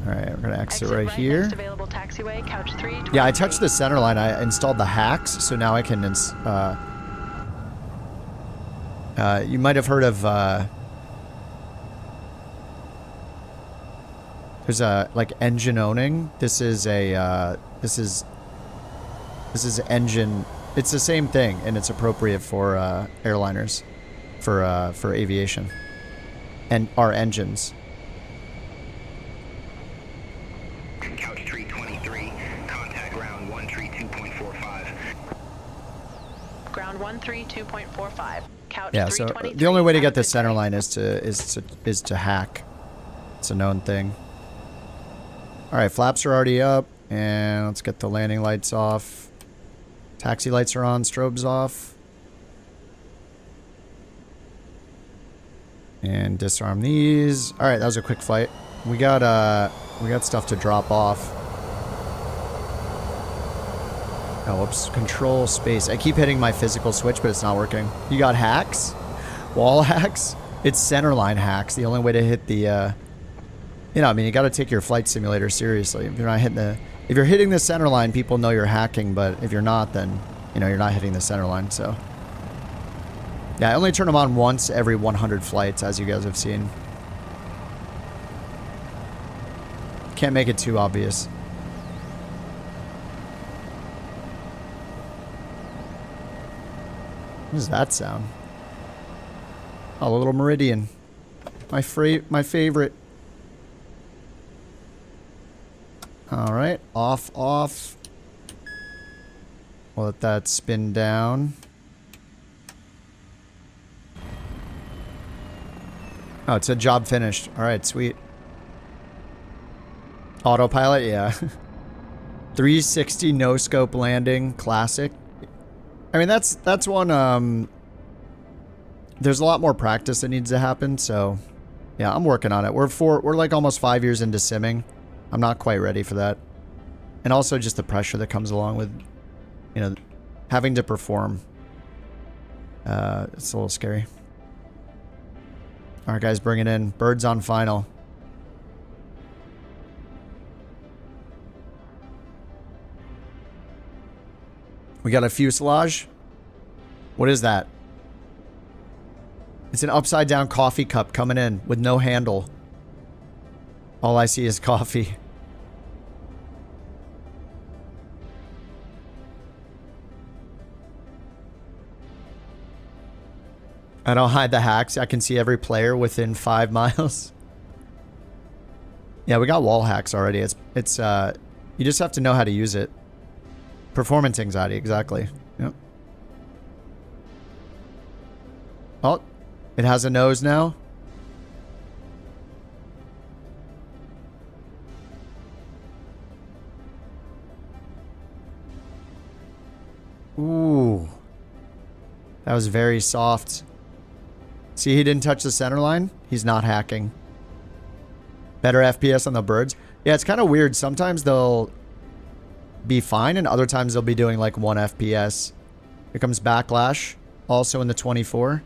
Alright, we're gonna exit right here. Next available taxiway, couch 3. Yeah, I touched the center line. I installed the hacks, so now I can you might have heard of, there's a, like, engine owning. This is a, this is engine, it's the same thing, and it's appropriate for, airliners, for aviation, and our engines. Couch tree 23, contact ground 132.45. Ground 132.45. Couch Yeah, so 323. the only way to get the center line is to hack. It's a known thing. All right, flaps are already up, and let's get the landing lights off. Taxi lights are on, strobes off. And disarm these. All right, that was a quick flight. We got stuff to drop off. Oh, whoops. Control space. I keep hitting my physical switch, but it's not working. You got hacks? Wall hacks? It's centerline hacks. The only way to hit the, you know, I mean, you got to take your flight simulator seriously. If you're not hitting the, if you're hitting the center line, people know you're hacking, but if you're not, then, you know, you're not hitting the center line, so. Yeah, I only turn them on once every 100 flights, as you guys have seen. Can't make it too obvious. What does that sound? Oh, a little Meridian. My favorite. Alright, off. We'll let that spin down. Oh, it said job finished. Alright, sweet. Autopilot, yeah. 360 no scope landing, classic. I mean, that's one, there's a lot more practice that needs to happen, so yeah, I'm working on it. We're like almost 5 years into simming. I'm not quite ready for that. And also just the pressure that comes along with, you know, having to perform. It's a little scary. All right, guys, bring it in. Birds on final. We got a fuselage. What is that? It's an upside down coffee cup coming in with no handle. All I see is coffee. I don't hide the hacks. I can see every player within 5 miles. Yeah, we got wall hacks already. It's you just have to know how to use it. Performance anxiety, exactly. Yep. Oh, it has a nose now. Ooh. That was very soft. See, he didn't touch the center line. He's not hacking. Better FPS on the birds. Yeah, it's kind of weird. Sometimes they'll be fine, and other times they'll be doing like 1 FPS. Here comes Backlash, also in the 24.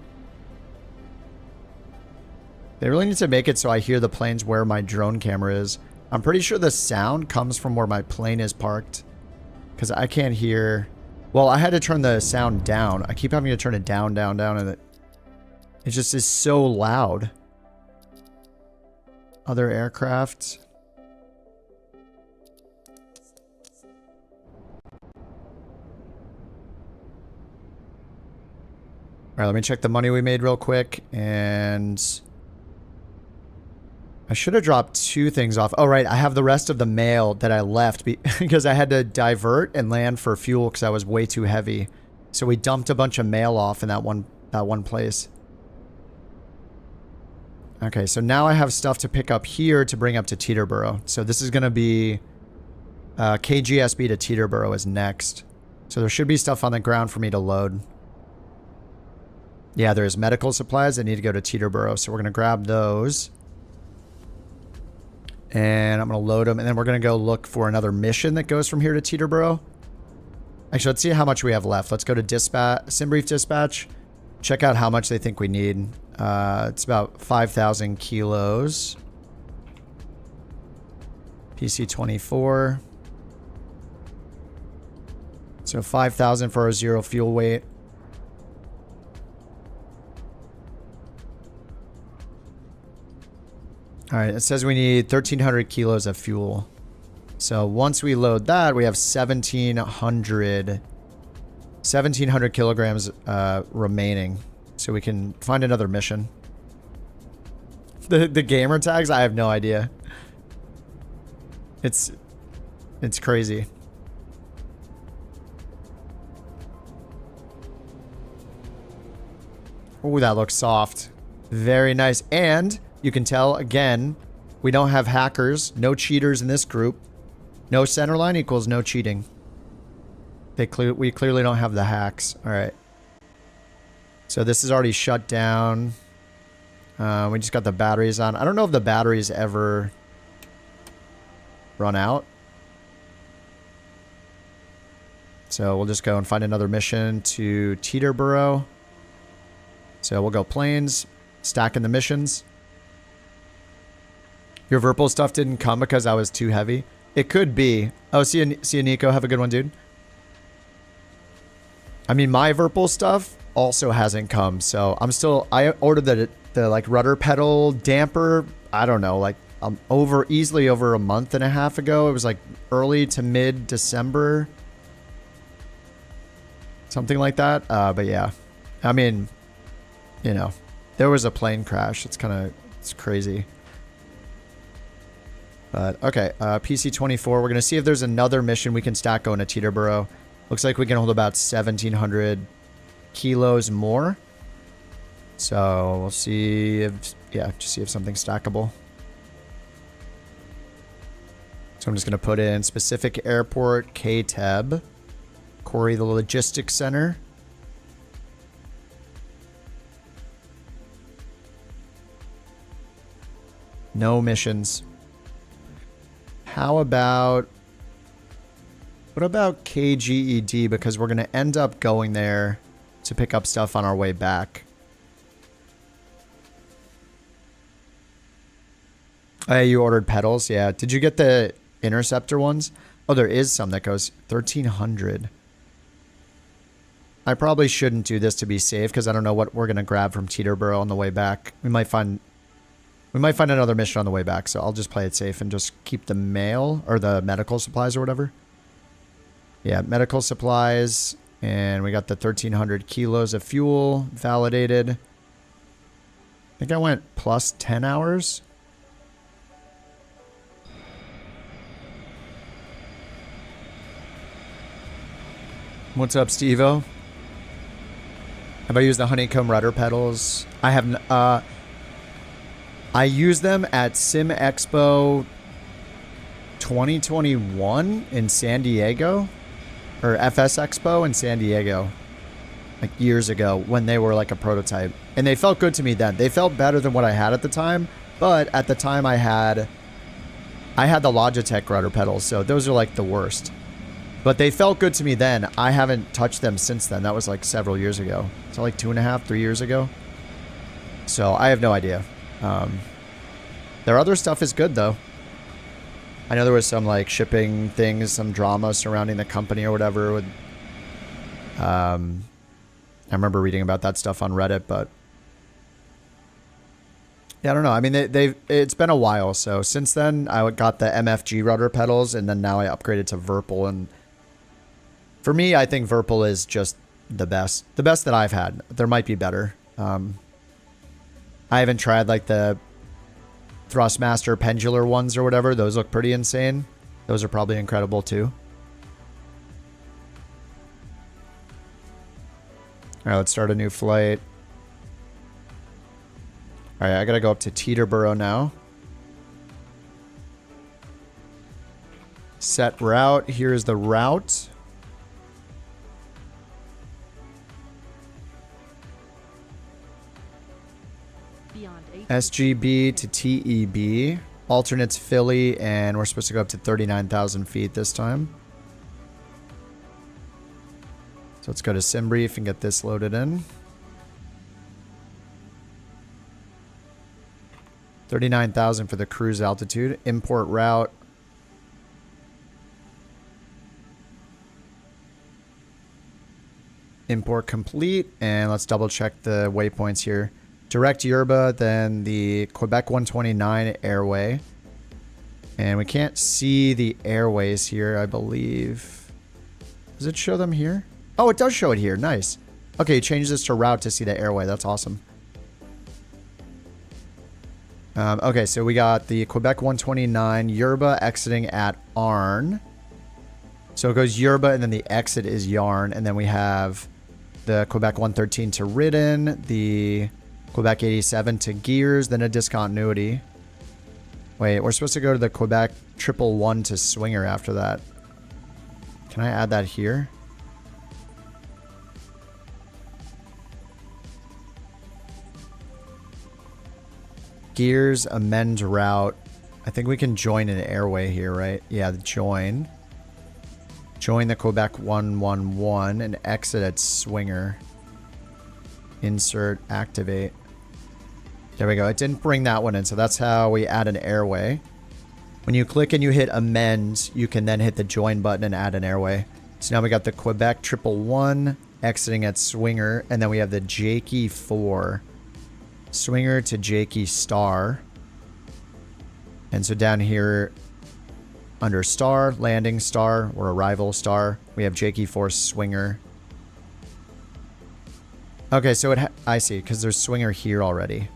They really need to make it so I hear the planes where my drone camera is. I'm pretty sure the sound comes from where my plane is parked, because I can't hear. Well, I had to turn the sound down. I keep having to turn it down, and it just is so loud. Other aircraft. Alright, let me check the money we made real quick, and I should have dropped 2 things off. Oh, right, I have the rest of the mail that I left because I had to divert and land for fuel because I was way too heavy. So we dumped a bunch of mail off in that one place. Okay, so now I have stuff to pick up here to bring up to Teterboro. So this is going to be KGSB to Teterboro is next. So there should be stuff on the ground for me to load. Yeah, there's medical supplies that need to go to Teterboro, so we're going to grab those. And I'm going to load them, and then we're going to go look for another mission that goes from here to Teterboro. Actually, let's see how much we have left. Let's go to dispatch, Simbrief Dispatch. Check out how much they think we need. It's about 5,000 kilos. PC-24. So 5,000 for our 0 fuel weight. Alright, it says we need 1,300 kilos of fuel. So once we load that, we have 1,700 kilograms remaining. So we can find another mission. The gamer tags, I have no idea. It's crazy. Oh, that looks soft. Very nice. And you can tell, again, we don't have hackers. No cheaters in this group. No centerline equals no cheating. We clearly don't have the hacks. All right. So this is already shut down. We just got the batteries on. I don't know if the batteries ever run out. So we'll just go and find another mission to Teterboro. So we'll go planes, stacking the missions. Your Virpal stuff didn't come because I was too heavy. It could be. Oh, see you, Nico. Have a good one, dude. I mean, my Virpal stuff also hasn't come. So I'm still, I ordered the like rudder pedal damper. I don't know, like easily over a month and a half ago. It was like early to mid December. Something like that. But yeah, I mean, you know, there was a plane crash. It's crazy. But okay, PC-24. We're going to see if there's another mission we can stack going to Teterboro. Looks like we can hold about 1,700 kilos more. So we'll see if, yeah, just see if something's stackable. So I'm just going to put in specific airport, KTEB, Corey, the logistics center. No missions. How about, what about KGED? Because we're going to end up going there to pick up stuff on our way back. Oh, you ordered pedals? Yeah. Did you get the Interceptor ones? Oh, there is some that goes 1,300. I probably shouldn't do this to be safe because I don't know what we're going to grab from Teterboro on the way back. We might find another mission on the way back, so I'll just play it safe and just keep the mail or the medical supplies or whatever. Yeah, medical supplies, and we got the 1,300 kilos of fuel validated. I think I went plus 10 hours. What's up, Steve-O? Have I used the honeycomb rudder pedals? I haven't. I used them at Sim Expo 2021 in San Diego, or FS Expo in San Diego, like years ago when they were like a prototype, and they felt good to me then. They felt better than what I had at the time, but at the time I had the Logitech rudder pedals, so those are like the worst. But they felt good to me then. I haven't touched them since then. That was like several years ago. So like 2.5, 3 years ago. So I have no idea. Their other stuff is good though. I know there was some like shipping things, some drama surrounding the company or whatever. With, I remember reading about that stuff on Reddit, but yeah, I don't know. I mean, it's been a while. So since then, I got the MFG rudder pedals, and then now I upgraded to Virpal. And for me, I think Virpal is just the best that I've had. There might be better. I haven't tried like the Thrustmaster pendular ones or whatever. Those look pretty insane. Those are probably incredible too. All right, let's start a new flight. All right, I gotta go up to Teterboro now. Set route. Here is the route. SGB to TEB. Alternates Philly, and we're supposed to go up to 39,000 feet this time. So let's go to Simbrief and get this loaded in. 39,000 for the cruise altitude. Import route. Import complete, and let's double check the waypoints here. Direct Yerba, then the Quebec 129 airway. And we can't see the airways here, I believe. Does it show them here? Oh, it does show it here. Nice. Okay, change this to route to see the airway. That's awesome. Okay, so we got the Quebec 129 Yerba exiting at Arn. So it goes Yerba, and then the exit is Yarn. And then we have the Quebec 113 to Ridden, the Quebec 87 to Gears, then a discontinuity. Wait, we're supposed to go to the Quebec 111 to Swinger after that. Can I add that here? Gears, amend route. I think we can join an airway here, right? Yeah, the join. Join the Quebec 111 and exit at Swinger. Insert, activate. There we go. It didn't bring that one in, so that's how we add an airway. When you click and you hit amend, you can then hit the join button and add an airway. So now we got the Quebec 111 exiting at Swinger, and then we have the Jakey 4. Swinger to Jakey star. And so down here under star, landing star, or arrival star, we have Jakey 4 Swinger. Okay, so I see, because there's Swinger here already.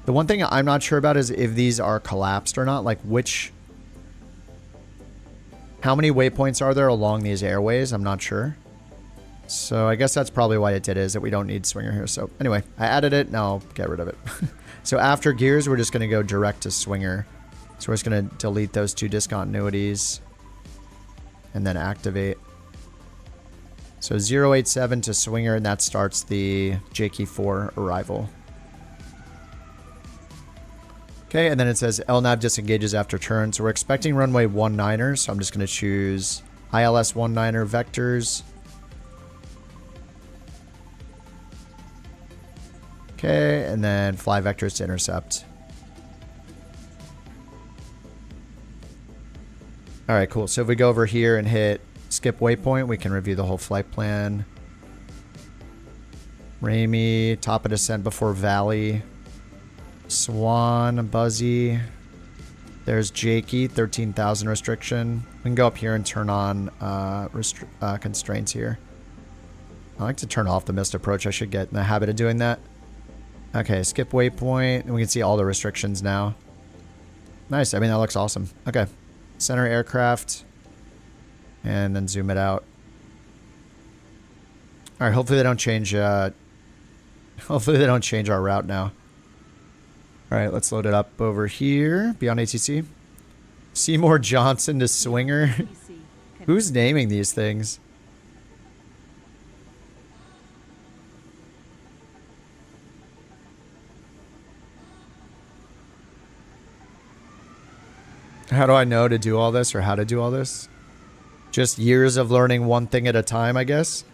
The one thing I'm not sure about is if these are collapsed or not. Like how many waypoints are there along these airways? I'm not sure. So I guess that's probably why it did, is that we don't need Swinger here. So anyway, I added it. Now I'll get rid of it. So after gears, we're just going to go direct to Swinger. So we're just going to delete those 2 discontinuities and then activate. So 087 to Swinger, and that starts the Jakey 4 arrival. Okay, and then it says LNAV disengages after turn. So we're expecting runway 19er. So I'm just going to choose ILS 19er vectors. Okay, and then fly vectors to intercept. All right, cool. So if we go over here and hit skip waypoint, we can review the whole flight plan. Ramey, top of descent before valley. Swan, Buzzy. There's Jakey, 13,000 restriction. We can go up here and turn on constraints here. I like to turn off the missed approach. I should get in the habit of doing that. Okay, skip waypoint, and we can see all the restrictions now. Nice. I mean, that looks awesome. Okay, center aircraft, and then zoom it out. All right. Hopefully they don't change. Hopefully they don't change our route now. All right, let's load it up over here. BeyondATC. Seymour Johnson to Swinger. Who's naming these things? How do I know to do all this, or how to do all this? Just years of learning one thing at a time, I guess.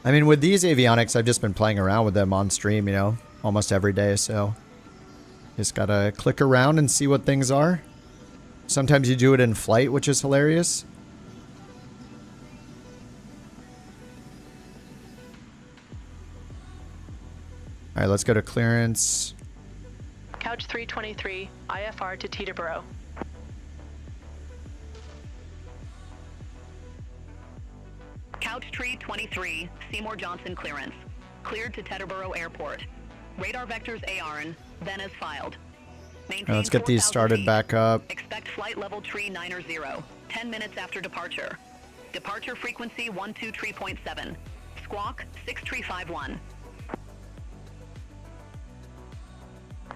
I mean, with these avionics, I've just been playing around with them on stream, you know, almost every day. So just gotta click around and see what things are. Sometimes you do it in flight, which is hilarious. All right, let's go to clearance. Couch 323, IFR to Teterboro. Couch Tree 23, Seymour Johnson clearance. Cleared to Teterboro Airport. Radar vectors ARN, then as filed. Right, let's get these started back up. Expect flight level tree 90, 10 minutes after departure. Departure frequency 123.7. Squawk 6351.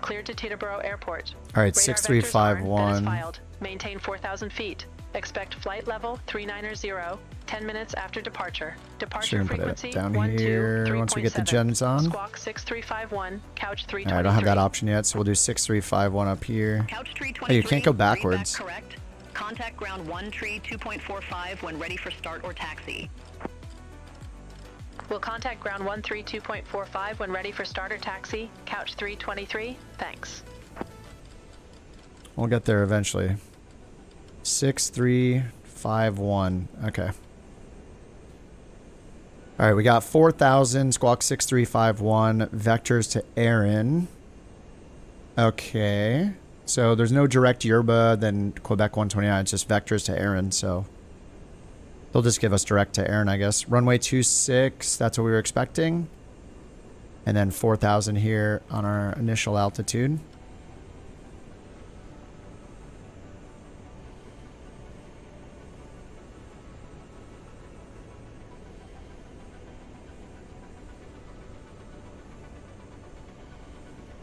Cleared to Teterboro Airport. All right, Radar 6351. vectors are, then as filed. Maintain 4,000 feet. Expect flight level 390, 10 minutes after departure. Departure frequency down here once we get the gens on. Squawk 6351, Couch 323. All right, I don't have that option yet, so we'll do 6351 up here. Couch Tree 23, hey, you can't go backwards. Correct. Contact ground 1 tree 2.45 when ready for start or taxi. We'll contact ground 132.45 when ready for start or taxi. Couch 323, thanks. We'll get there eventually. 6351. Okay. All right, we got 4,000, squawk 6351, vectors to Aaron. Okay. So there's no direct Yerba, then Quebec 129. It's just vectors to Aaron, so they'll just give us direct to Aaron, I guess. Runway 26, that's what we were expecting. And then 4,000 here on our initial altitude.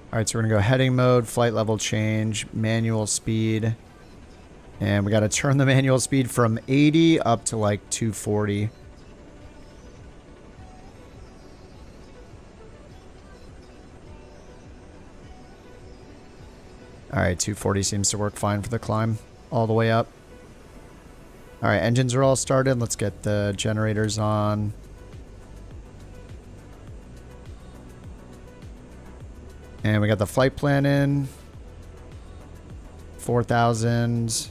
All right, so we're going to go heading mode, flight level change, manual speed. And we got to turn the manual speed from 80 up to like 240. All right, 240 seems to work fine for the climb all the way up. All right, engines are all started. Let's get the generators on. And we got the flight plan in. 4,000.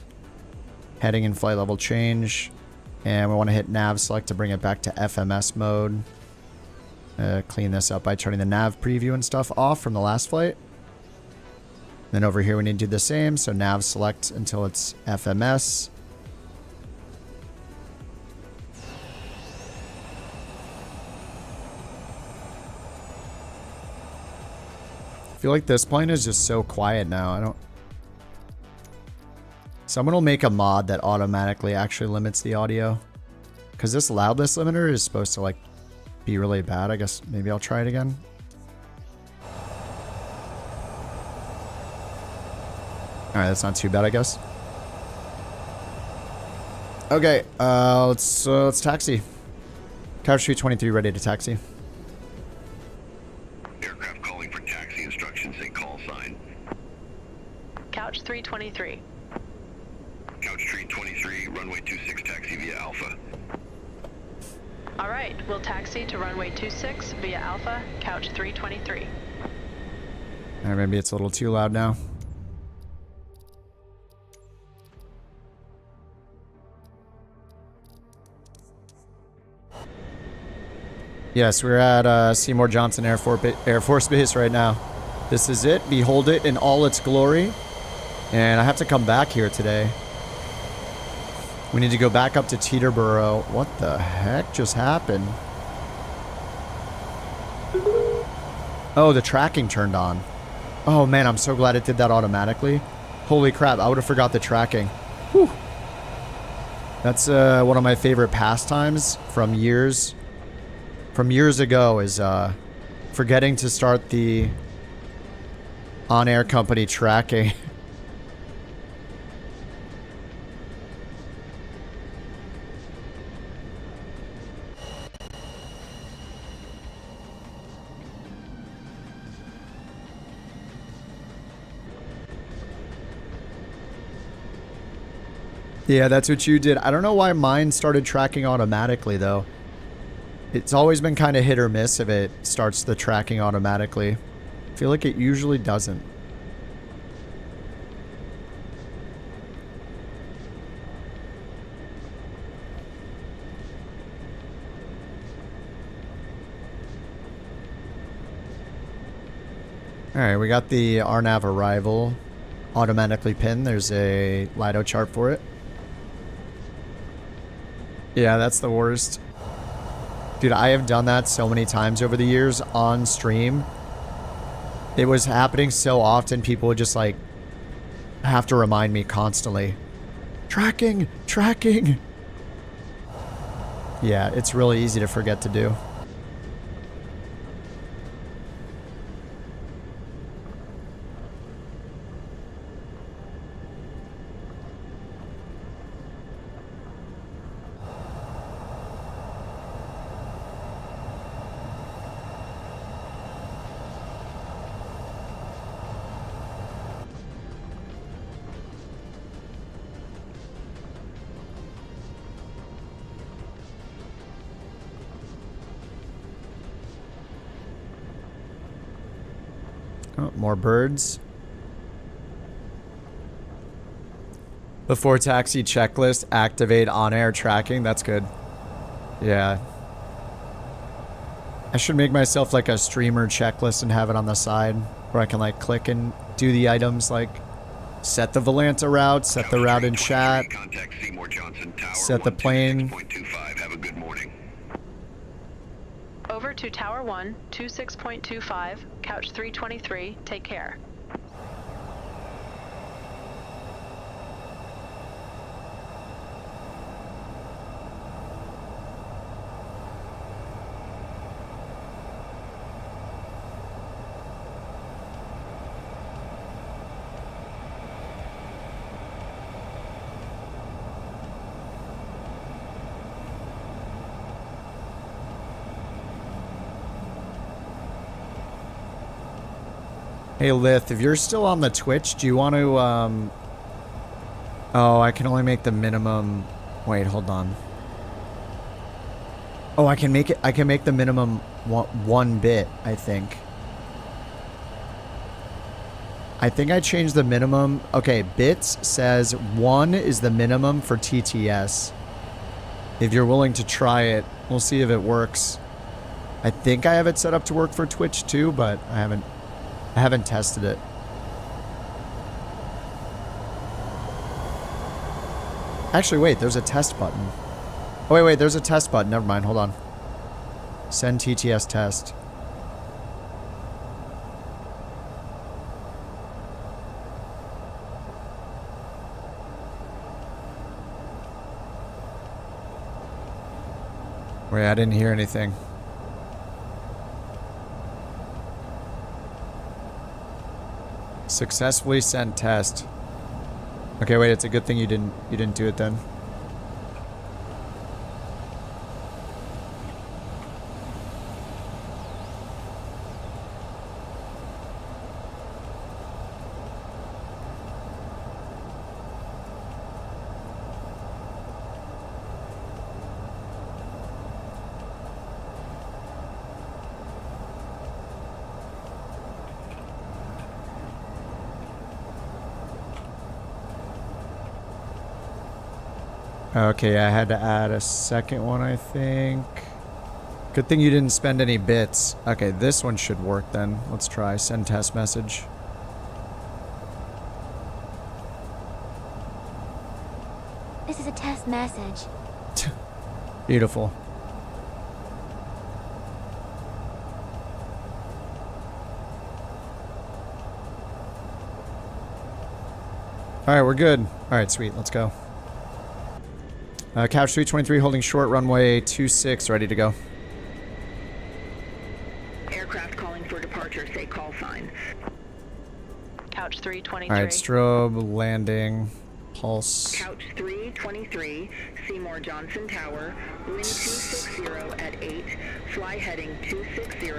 Heading and flight level change. And we want to hit nav select to bring it back to FMS mode. Clean this up by turning the nav preview and stuff off from the last flight. Then over here we need to do the same. So nav select until it's FMS. I feel like this plane is just so quiet now. Someone will make a mod that automatically actually limits the audio. Because this loudness limiter is supposed to like be really bad. I guess maybe I'll try it again. Alright, that's not too bad, I guess. Okay, let's taxi. Couch 323 ready to taxi. Aircraft calling for taxi instructions. Say call sign. Couch 323. Couch 323, runway 26, taxi via Alpha. All right, we'll taxi to runway 26 via Alpha, Couch 323. Alright, maybe it's a little too loud now. Yes, we're at Seymour Johnson Air Force Base right now. This is it. Behold it in all its glory. And I have to come back here today. We need to go back up to Teterboro. What the heck just happened? Oh, the tracking turned on. Oh man, I'm so glad it did that automatically. Holy crap, I would have forgot the tracking. Whew. That's one of my favorite pastimes from years ago is forgetting to start the OnAir Company tracking. Yeah, that's what you did. I don't know why mine started tracking automatically, though. It's always been kind of hit or miss if it starts the tracking automatically. I feel like it usually doesn't. Alright, we got the RNAV arrival automatically pinned. There's a Lido chart for it. Yeah, that's the worst. Dude, I have done that so many times over the years on stream. It was happening so often, people would just like have to remind me constantly. Tracking! Tracking! Yeah, it's really easy to forget to do. Oh, more birds. Before taxi checklist, activate on-air tracking. That's good. Yeah. I should make myself like a streamer checklist and have it on the side where I can like click and do the items like set the Volanta route, set the route in chat, set the plane. Have a good morning. Over to Tower 1, 26.25, Couch 323, take care. Hey Lith, if you're still on the Twitch, do you want to, oh, I can only make the minimum Wait, hold on. Oh, I can make it. I can make the minimum one bit, I think. I think I changed the minimum. Okay, bits says 1 is the minimum for TTS. If you're willing to try it, we'll see if it works. I think I have it set up to work for Twitch too, but I haven't tested it. Actually, wait, there's a test button. Oh, wait, there's a test button. Never mind, hold on. Send TTS test. Wait, I didn't hear anything. Successfully sent test. Okay, wait, it's a good thing you didn't do it then. Okay, I had to add a second one, I think. Good thing you didn't spend any bits. Okay, this one should work then. Let's try. Send test message. This is a test message. Beautiful. Alright, we're good. Alright, sweet. Let's go. Couch 323 holding short, runway 26, ready to go. Aircraft calling for departure, say call sign. Couch 323. Alright, strobe, landing, pulse. Couch 323, Seymour Johnson Tower, wind 260 at 8, fly heading 260,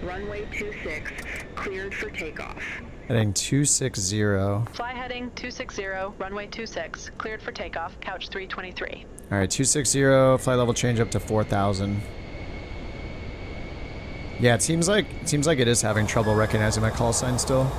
runway 26, cleared for takeoff. Heading 260. Fly heading 260, runway 26, cleared for takeoff, couch 323. Alright, 260, flight level change up to 4,000. Yeah, it seems like it is having trouble recognizing my call sign still.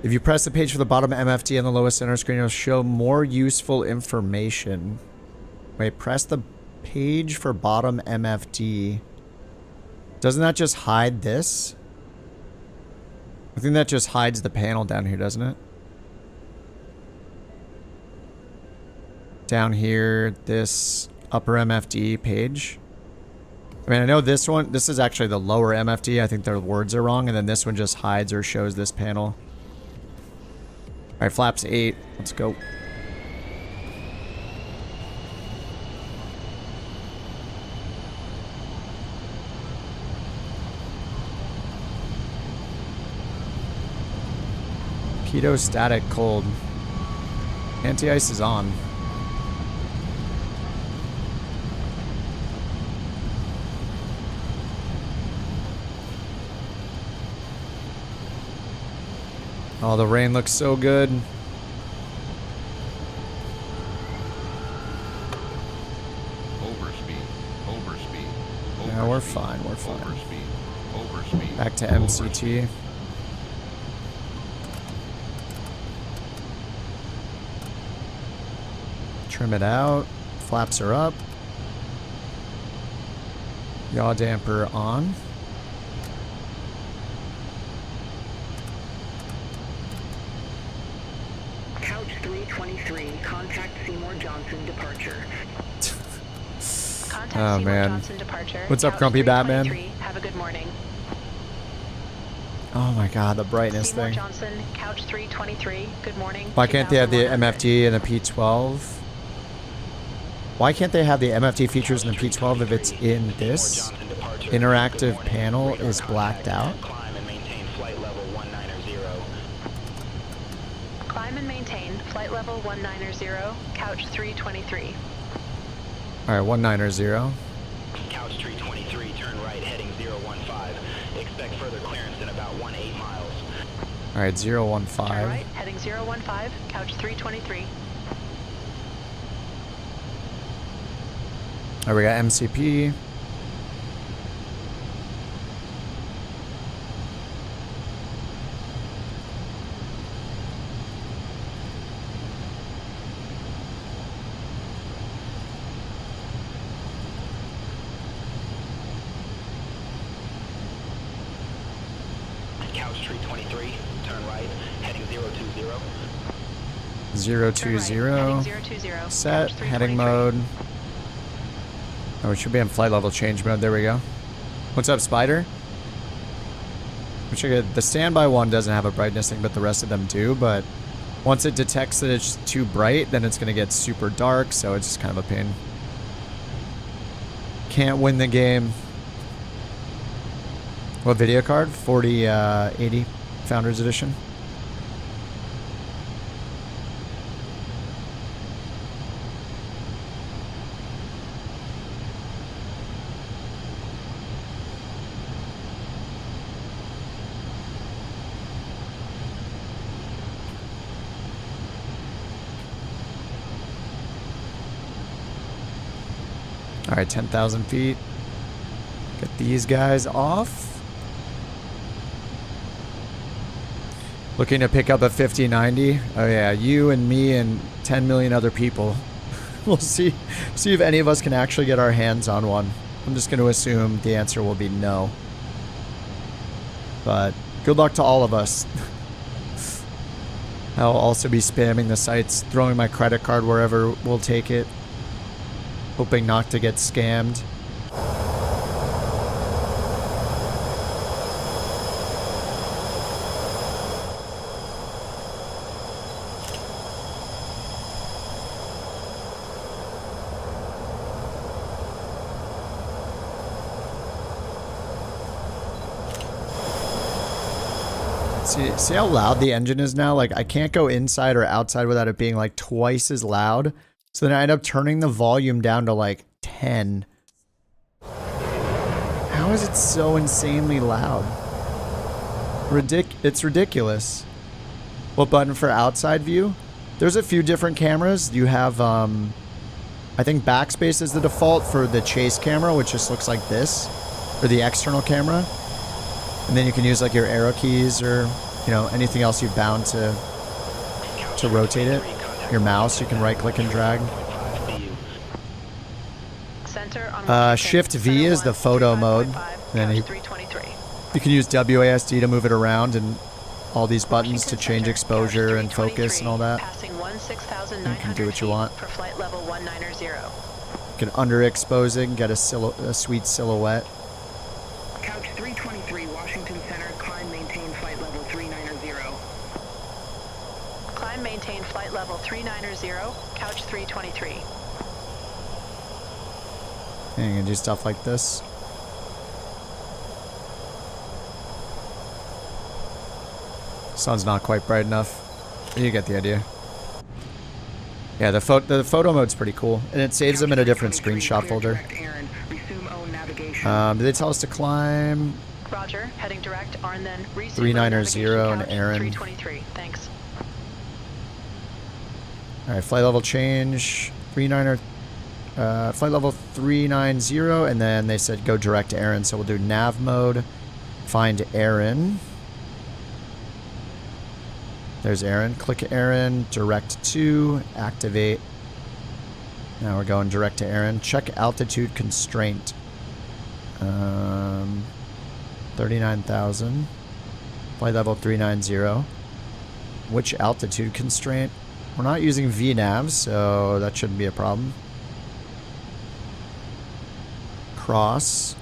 If you press the page for the bottom MFD on the lowest center screen, it'll show more useful information. Wait, press the page for bottom MFD. Doesn't that just hide this? I think that just hides the panel down here, doesn't it? Down here, this upper MFD page. I mean, I know this one, this is actually the lower MFD. I think their words are wrong. And then this one just hides or shows this panel. All right, flaps 8. Let's go. Keto static cold. Anti-ice is on. Oh, the rain looks so good. Overspeed. Yeah, we're fine. We're fine. Overspeed. Back to MCT. Trim it out. Flaps are up. Yaw damper on. Couch 323, contact Seymour Johnson departure. Contact Oh, Seymour man. Johnson departure. What's up, couch Grumpy Batman? 323. Have a good morning. Oh my god, the brightness Seymour thing. Johnson, couch 323. Good morning. Why can't they have the 2100. MFD and the P12? Why can't they have the MFT features in the P12 if it's in this? Interactive panel is blacked out. Climb and maintain flight level 190. Climb and maintain flight level 190, couch 323. All right, 190. Couch 323, turn right, heading 015. Expect further clearance in about 18 miles. All right, 015. Turn right, heading 015, couch 323. All right, we got MCP. Couch 323, turn right, heading 020. 020. Set, heading mode. Oh, we should be in flight level change mode. There we go. What's up, Spider? The standby one doesn't have a brightness thing, but the rest of them do. But once it detects that it's too bright, then it's going to get super dark, so it's just kind of a pain. Can't win the game. What video card? 4080 Founders Edition. All right, 10,000 feet. Get these guys off. Looking to pick up a 5090. Oh yeah, you and me and 10 million other people. We'll see if any of us can actually get our hands on one. I'm just going to assume the answer will be no. But good luck to all of us. I'll also be spamming the sites, throwing my credit card wherever we'll take it. Hoping not to get scammed. See how loud the engine is now? Like, I can't go inside or outside without it being like twice as loud. So then I end up turning the volume down to like 10. How is it so insanely loud? It's ridiculous. What button for outside view? There's a few different cameras. You have, I think backspace is the default for the chase camera, which just looks like this, or the external camera. And then you can use like your arrow keys or, you know, anything else you've bound to rotate it. Your mouse, you can right click and drag. Shift V is the photo mode. And then you can use WASD to move it around, and all these buttons to change exposure and focus and all that. You can do what you want. You can underexpose it and get a sweet silhouette. Couch 323, Washington Center, climb, maintain flight level 390. Climb, maintain flight level 390, couch 323. And you can do stuff like this. Sun's not quite bright enough. You get the idea. Yeah, the photo mode's pretty cool, and it saves them in a different screenshot folder. Did they tell us to climb? Roger, heading direct, and then 390 and Aaron. 323. Thanks. All right, flight level change. Flight level 390, and then they said go direct to Aaron, so we'll do nav mode. Find Aaron. There's Aaron. Click Aaron. Direct to. Activate. Now we're going direct to Aaron. Check altitude constraint. 39,000. Flight level 390. Which altitude constraint? We're not using VNAV, so that shouldn't be a problem. Cross.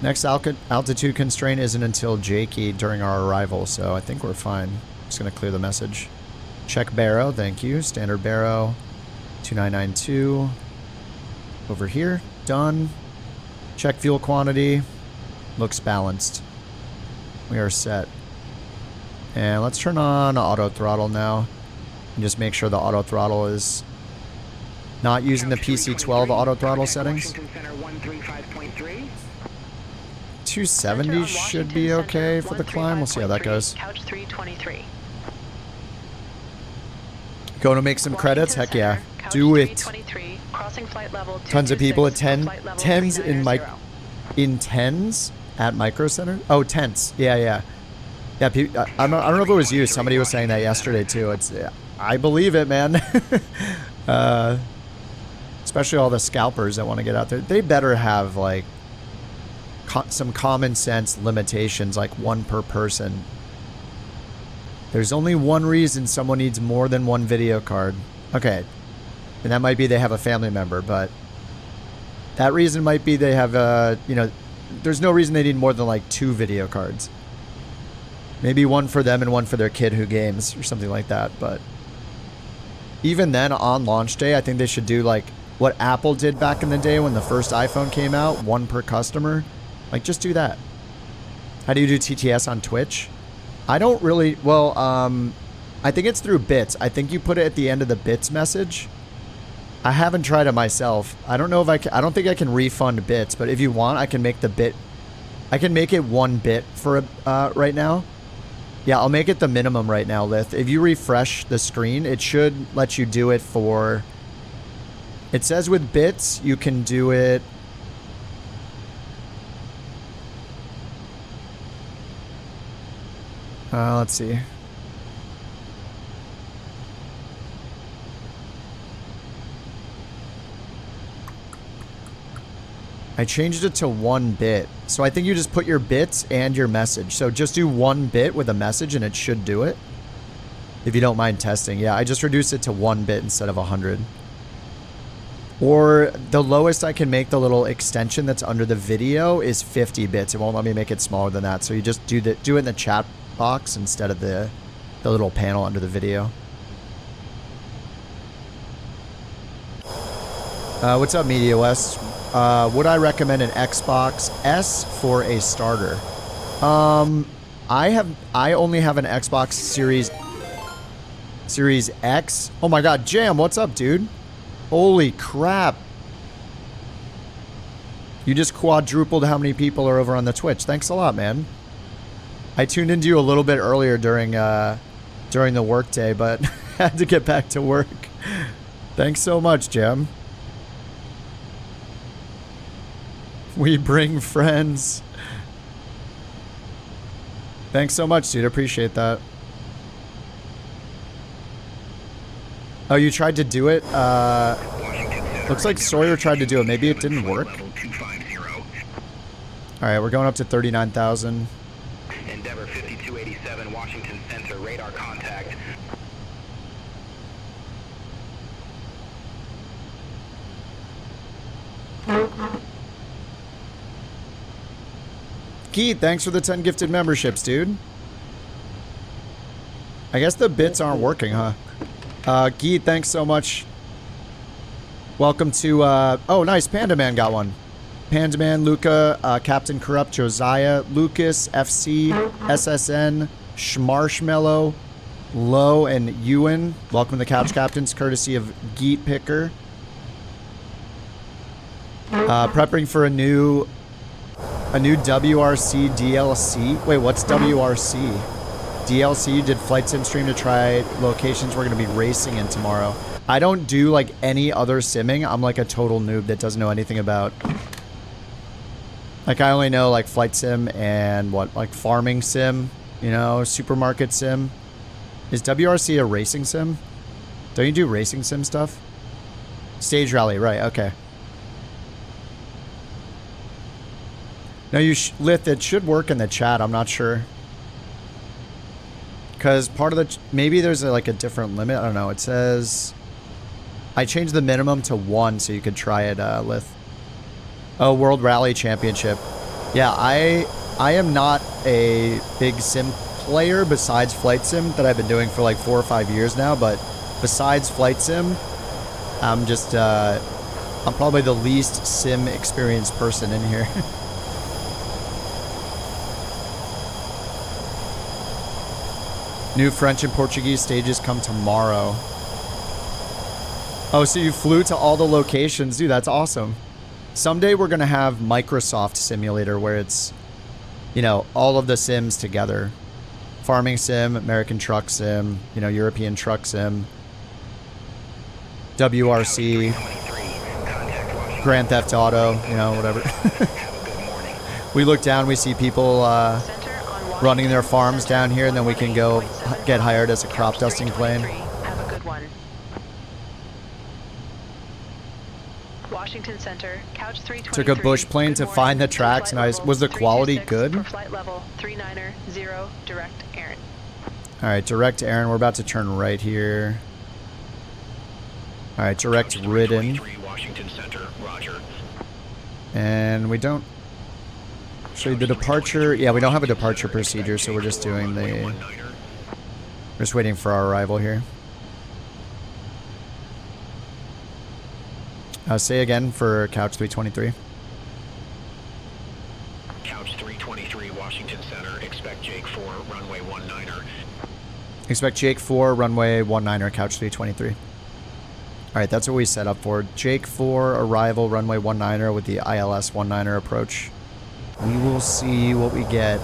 Next altitude constraint isn't until J key during our arrival, so I think we're fine. Just gonna clear the message. Check Barrow, thank you. Standard Barrow, 2992. Over here, done. Check fuel quantity. Looks balanced. We are set. And let's turn on auto throttle now. And just make sure the auto throttle is not using the PC-12 auto throttle settings. 270 should be okay for the climb. We'll see how that goes. Couch 323. Going to make some credits? Heck yeah. Do it. Crossing flight level Tons of people at 226, 10s in flight in 10s at Micro Center. Oh, tents. Yeah, yeah. Yeah, I don't know if it was you. Somebody was saying that yesterday too. I believe it, man. Especially all the scalpers that want to get out there. They better have like some common sense limitations, like one per person. There's only one reason someone needs more than one video card. Okay. And that might be they have a family member, but that reason might be they have you know, there's no reason they need more than like 2 video cards. Maybe one for them and one for their kid who games or something like that. But even then, on launch day, I think they should do like what Apple did back in the day when the first iPhone came out, 1 per customer. Like, just do that. How do you do TTS on Twitch? I don't really, well, I think it's through bits. I think you put it at the end of the bits message. I haven't tried it myself. I don't know if I don't think I can refund bits, but if you want, I can make the bit, I can make it 1 bit for right now. Yeah, I'll make it the minimum right now, Lith. If you refresh the screen, it should let you do it for, it says with bits, you can do it. Let's see. I changed it to 1 bit. So I think you just put your bits and your message. So just do 1 bit with a message and it should do it. If you don't mind testing. Yeah, I just reduced it to 1 bit instead of 100. Or the lowest I can make the little extension that's under the video is 50 bits. It won't let me make it smaller than that. So you just do it in the chat box instead of the little panel under the video. What's up, Media West? Would I recommend an Xbox S for a starter? I only have an Xbox Series X. Oh my god, Jam, what's up, dude? Holy crap. You just quadrupled how many people are over on the Twitch. Thanks a lot, man. I tuned into you a little bit earlier during the workday, but had to get back to work. Thanks so much, Jam. We bring friends. Thanks so much, dude. Appreciate that. Oh, you tried to do it? Looks like Sawyer tried to do it. Maybe it didn't work. Alright, we're going up to 39,000. Endeavor 5287, Washington Center, radar contact. Keith, thanks for the 10 gifted memberships, dude. I guess the bits aren't working, huh? Keith, thanks so much. Welcome to, oh, nice. Panda Man got one. Panda Man, Luca, Captain Corrupt, Josiah, Lucas, FC, SSN, Schmarshmallow, Low, and Ewan. Welcome to the Couch Captains, courtesy of Geet Picker. Prepping for a new WRC DLC. Wait, what's WRC? DLC did flight sim stream to try locations we're going to be racing in tomorrow. I don't do like any other simming. I'm like a total noob that doesn't know anything about. Like I only know like flight sim and what, like farming sim, you know, supermarket sim. Is WRC a racing sim? Don't you do racing sim stuff? Stage rally, right? Okay. No, Lith, it should work in the chat. I'm not sure. Because part of the... Maybe there's like a different limit. I don't know. It says... I changed the minimum to 1 so you could try it, Lith. Oh, World Rally Championship. Yeah, I am not a big sim player besides Flight Sim that I've been doing for like 4 or 5 years now, but besides Flight Sim, I'm just, I'm probably the least sim experienced person in here. New French and Portuguese stages come tomorrow. Oh, so you flew to all the locations. Dude, that's awesome. Someday we're going to have Microsoft Simulator where it's, you know, all of the sims together. Farming sim, American truck sim, you know, European truck sim, WRC, Grand Theft Auto, you know, whatever. We look down, we see people running their farms down here, and then we can go get hired as a crop dusting plane. Have a good one. Washington Center, couch 323. Took a bush plane to find the tracks, and was the quality good? For flight level 390, direct Aaron. All right, direct Aaron. We're about to turn right here. All right, direct Ridden. Washington Center, roger. And we don't... Actually, the departure... Yeah, we don't have a departure procedure, so we're just doing the... We're just waiting for our arrival here. Say again for couch 323. Couch 323, Washington Center. Expect Jake 4, runway 19er. Expect Jake 4, runway 19er, couch 323. Alright, that's what we set up for. Jake 4, arrival, runway 19er with the ILS 19er approach. We will see what we get.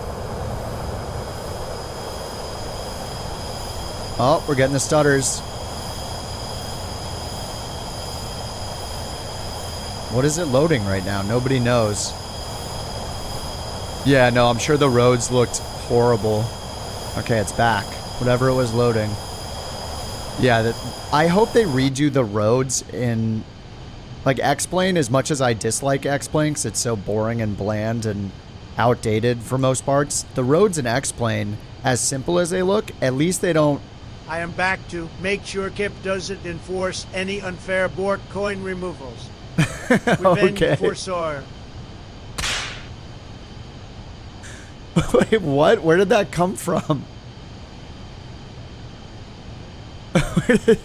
Oh, we're getting the stutters. What is it loading right now? Nobody knows. Yeah, no, I'm sure the roads looked horrible. Okay, it's back. Whatever it was loading. Yeah, I hope they redo the roads in... Like, X-Plane, as much as I dislike X-Plane because it's so boring and bland and outdated for most parts, the roads in X-Plane, as simple as they look, at least they don't... I am back to make sure Kip doesn't enforce any unfair BorkCoin removals. Okay. For Sawyer. Wait, what? Where did that come from? Where did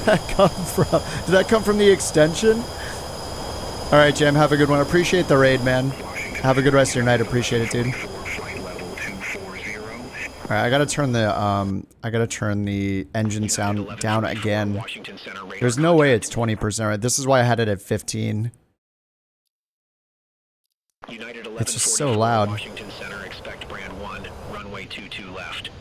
that come from? Did that come from the extension? All right, Jam, have a good one. Appreciate the raid, man. Have a good rest of your night. Appreciate it, dude. All right, I gotta turn the engine sound down again. There's no way it's 20%. Right? This is why I had it at 15. It's just so loud. Washington Center, expect brand 1, runway 22 left.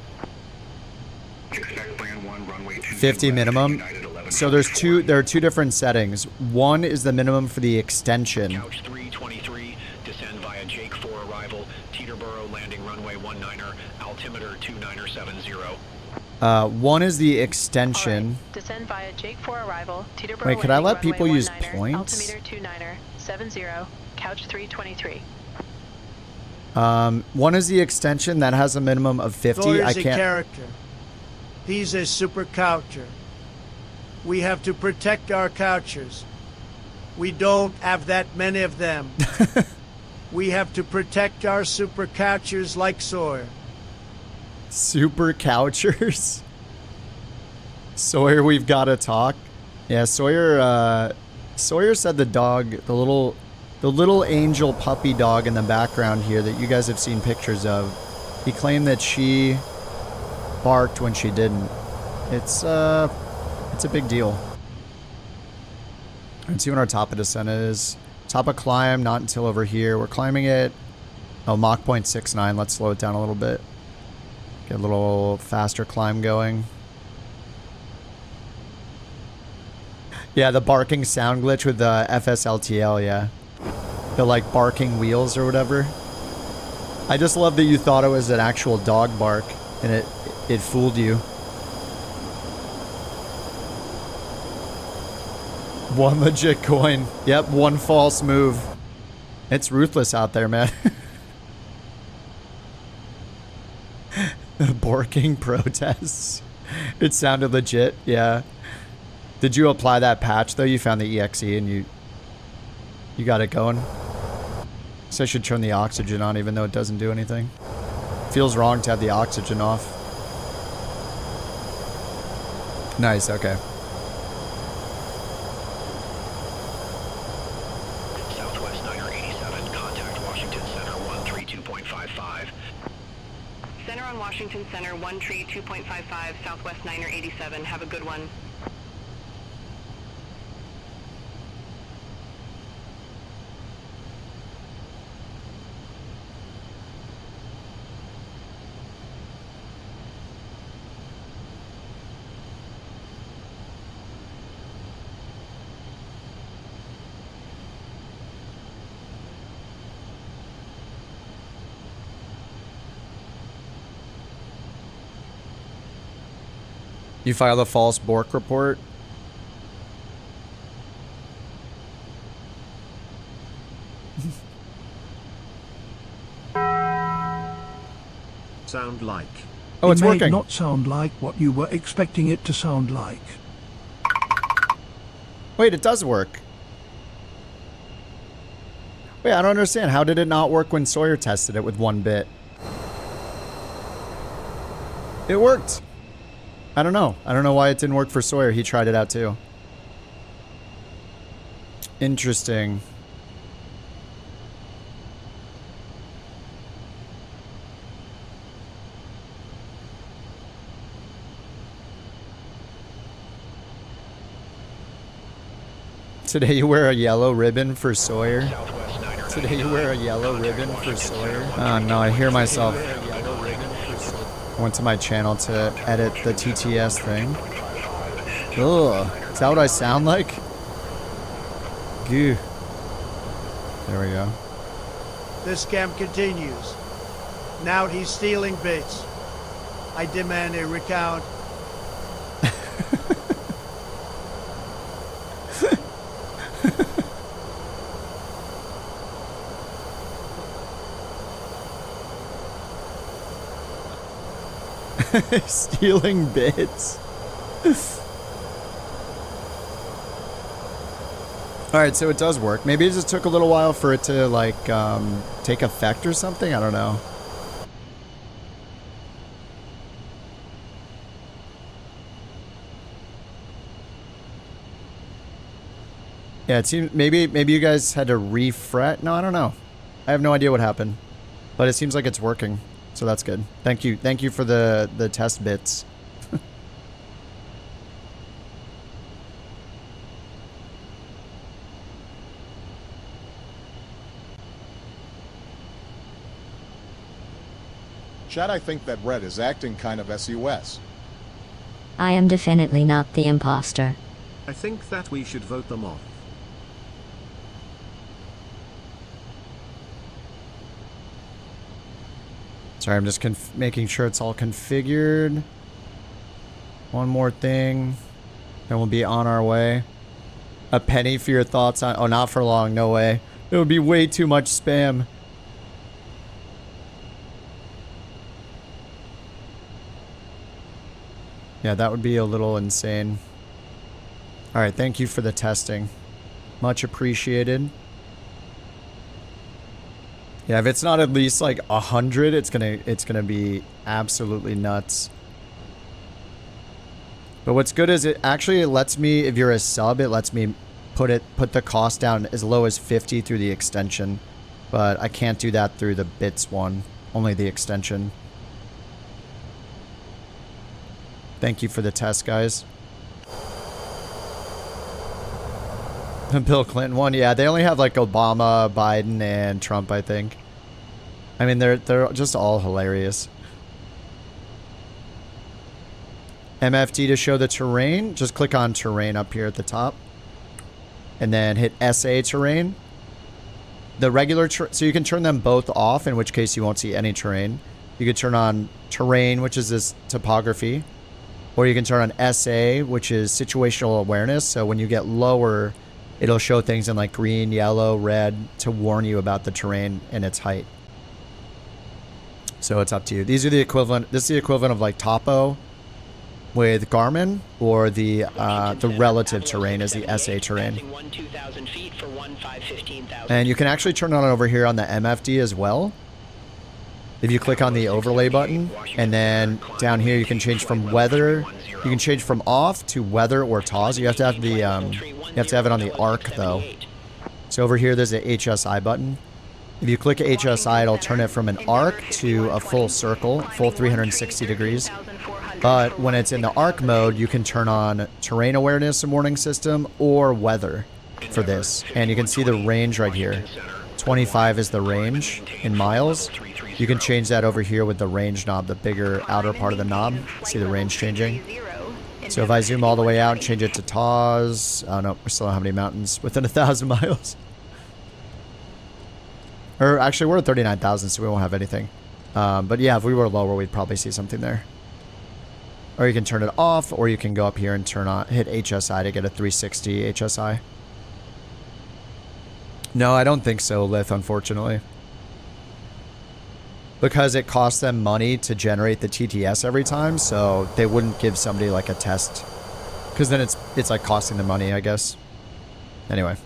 Expect brand 1, runway 22 50 minimum. So there are two different settings. One is the minimum for the extension. Couch 323, descend via Jake 4 arrival, Teterboro landing runway 19er, altimeter 2970. One is the extension. Right. Descend via Jake 4 arrival, Teterboro. Wait, could I let runway people use 19er, points? Altimeter 2970, couch 323. One is the extension that has a minimum of 50. Sawyer's I can't. A character. He's a super coucher. We have to protect our couchers. We don't have that many of them. We have to protect our super couchers like Sawyer. Super couchers? Sawyer, we've got to talk. Yeah, Sawyer said the dog, the little angel puppy dog in the background here that you guys have seen pictures of, he claimed that she barked when she didn't. It's a big deal. Let's see what our top of descent is. Top of climb, not until over here. We're climbing it. Oh, Mach 0.69. Let's slow it down a little bit. Get a little faster climb going. Yeah, the barking sound glitch with the FSLTL, yeah. The, like, barking wheels or whatever. I just love that you thought it was an actual dog bark, and it fooled you. One legit coin. Yep, one false move. It's ruthless out there, man. Borking protests. It sounded legit, yeah. Did you apply that patch, though? You found the EXE and you got it going? So I should turn the oxygen on even though it doesn't do anything. Feels wrong to have the oxygen off. Nice, okay. Southwest 987, contact Washington Center 132.55. Center on Washington Center, 132.55, Southwest 987. Have a good one. You filed a false bork report? Sound like. Oh, it's it may working. Not sound like what you were expecting it to sound like. Wait, it does work. Wait, I don't understand. How did it not work when Sawyer tested it with 1 bit? It worked. I don't know. I don't know why it didn't work for Sawyer. He tried it out too. Interesting. Today you wear a yellow ribbon for Sawyer. Today you wear a yellow ribbon for Sawyer. Oh no, I hear myself. I went to my channel to edit the TTS thing. Ugh. Is that what I sound like? Goo. There we go. This scam continues. Now he's stealing bits. I demand a recount. Stealing bits. Alright, so it does work. Maybe it just took a little while for it to, like, take effect or something? I don't know. Yeah, it seems maybe you guys had to refret. No, I don't know. I have no idea what happened. But it seems like it's working. So that's good. Thank you. Thank you for the test bits. Chad, I think that Red is acting kind of SUS. I am definitely not the imposter. I think that we should vote them off. Sorry, I'm just making sure it's all configured. One more thing. Then we'll be on our way. A penny for your thoughts on... Oh, not for long. No way. It would be way too much spam. Yeah, that would be a little insane. Alright, thank you for the testing. Much appreciated. Yeah, if it's not at least like 100, it's gonna be absolutely nuts. But what's good is it actually lets me, if you're a sub, it lets me put the cost down as low as 50 through the extension. But I can't do that through the bits one, only the extension. Thank you for the test, guys. The Bill Clinton one, yeah, they only have like Obama, Biden, and Trump, I think. I mean, they're just all hilarious. MFT to show the terrain. Just click on terrain up here at the top, and then hit SA terrain. The regular, so you can turn them both off, in which case you won't see any terrain. You could turn on terrain, which is this topography, or you can turn on SA, which is situational awareness. So when you get lower, it'll show things in like green, yellow, red to warn you about the terrain and its height. So it's up to you. These are the equivalent. This is the equivalent of like topo with Garmin, or the relative terrain is the SA terrain. And you can actually turn on over here on the MFD as well. if you click on the overlay button, and then down here you can change from weather, you can change from off to weather or TAWS. You have to have the, you have to have it on the arc though. So over here there's a HSI button. If you click HSI, it'll turn it from an arc to a full circle, full 360 degrees. But when it's in the arc mode, you can turn on terrain awareness and warning system or weather for this. And you can see the range right here. 25 is the range in miles. You can change that over here with the range knob, the bigger outer part of the knob. See the range changing. So if I zoom all the way out and change it to TAWS, oh no, we still don't have any mountains within 1,000 miles. Or actually, we're at 39,000, so we won't have anything. But yeah, if we were lower, we'd probably see something there. Or you can turn it off, or you can go up here and turn on, hit HSI to get a 360 HSI. No, I don't think so, Lith, unfortunately. Because it costs them money to generate the TTS every time, so they wouldn't give somebody like a test. Because then it's like costing them money, I guess. Anyway.